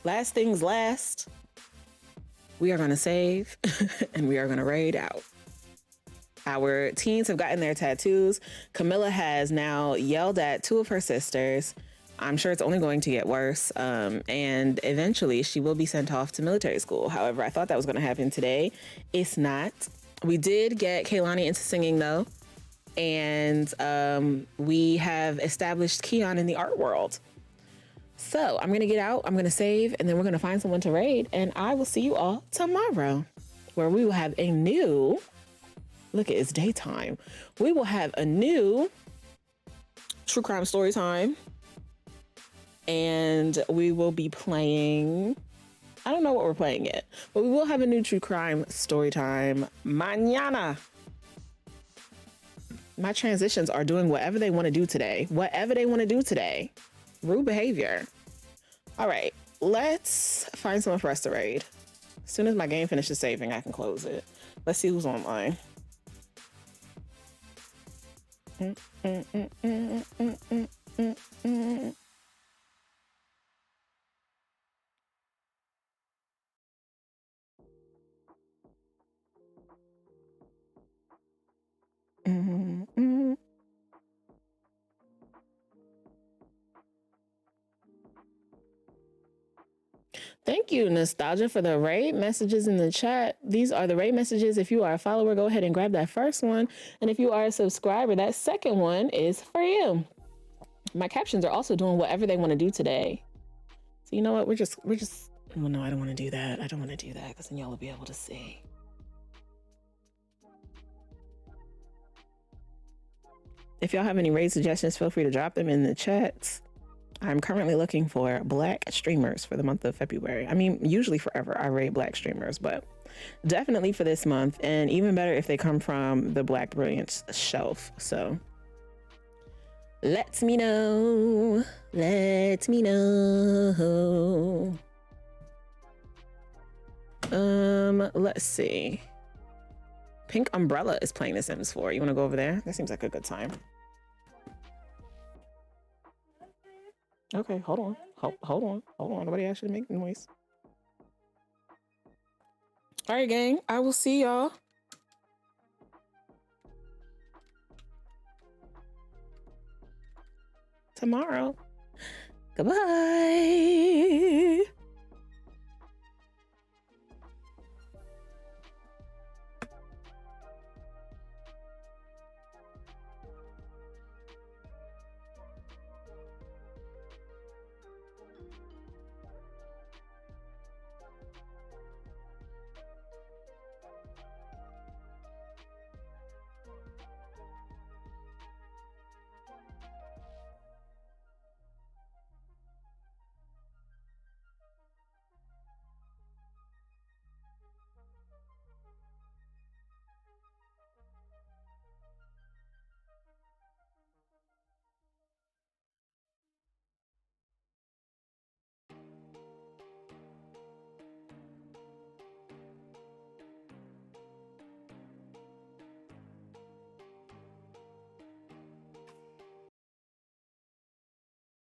A: last things last. We are gonna save and we are gonna raid out. Our teens have gotten their tattoos. Camilla has now yelled at two of her sisters. I'm sure it's only going to get worse. And eventually she will be sent off to military school. However, I thought that was going to happen today. It's not. We did get Kaylani into singing though. And we have established Keon in the art world. So I'm going to get out, I'm going to save, and then we're going to find someone to raid. And I will see you all tomorrow, where we will have a new... Look, it's daytime. We will have a new true crime story time. And we will be playing... I don't know what we're playing yet, but we will have a new true crime story time mañana. My transitions are doing whatever they want to do today. Whatever they want to do today. Rude behavior. All right, let's find someone for us to raid. As soon as my game finishes saving, I can close it. Let's see who's online. Thank you, Nostalgia, for the raid messages in the chat. These are the raid messages. If you are a follower, go ahead and grab that first one. And if you are a subscriber, that second one is for you. My captions are also doing whatever they want to do today. So you know what? We're just, well, no, I don't want to do that. I don't want to do that because then y'all will be able to see. If y'all have any raid suggestions, feel free to drop them in the chats. I'm currently looking for Black streamers for the month of February. I mean, usually forever I raid Black streamers, but definitely for this month, and even better if they come from the Black Brilliance shelf. So let me know. Let me know. Let's see. Pink Umbrella is playing The Sims 4. You want to go over there? That seems like a good time. Okay, hold on. Hold on. Nobody asked you to make noise. All right, gang. I will see y'all tomorrow. Goodbye.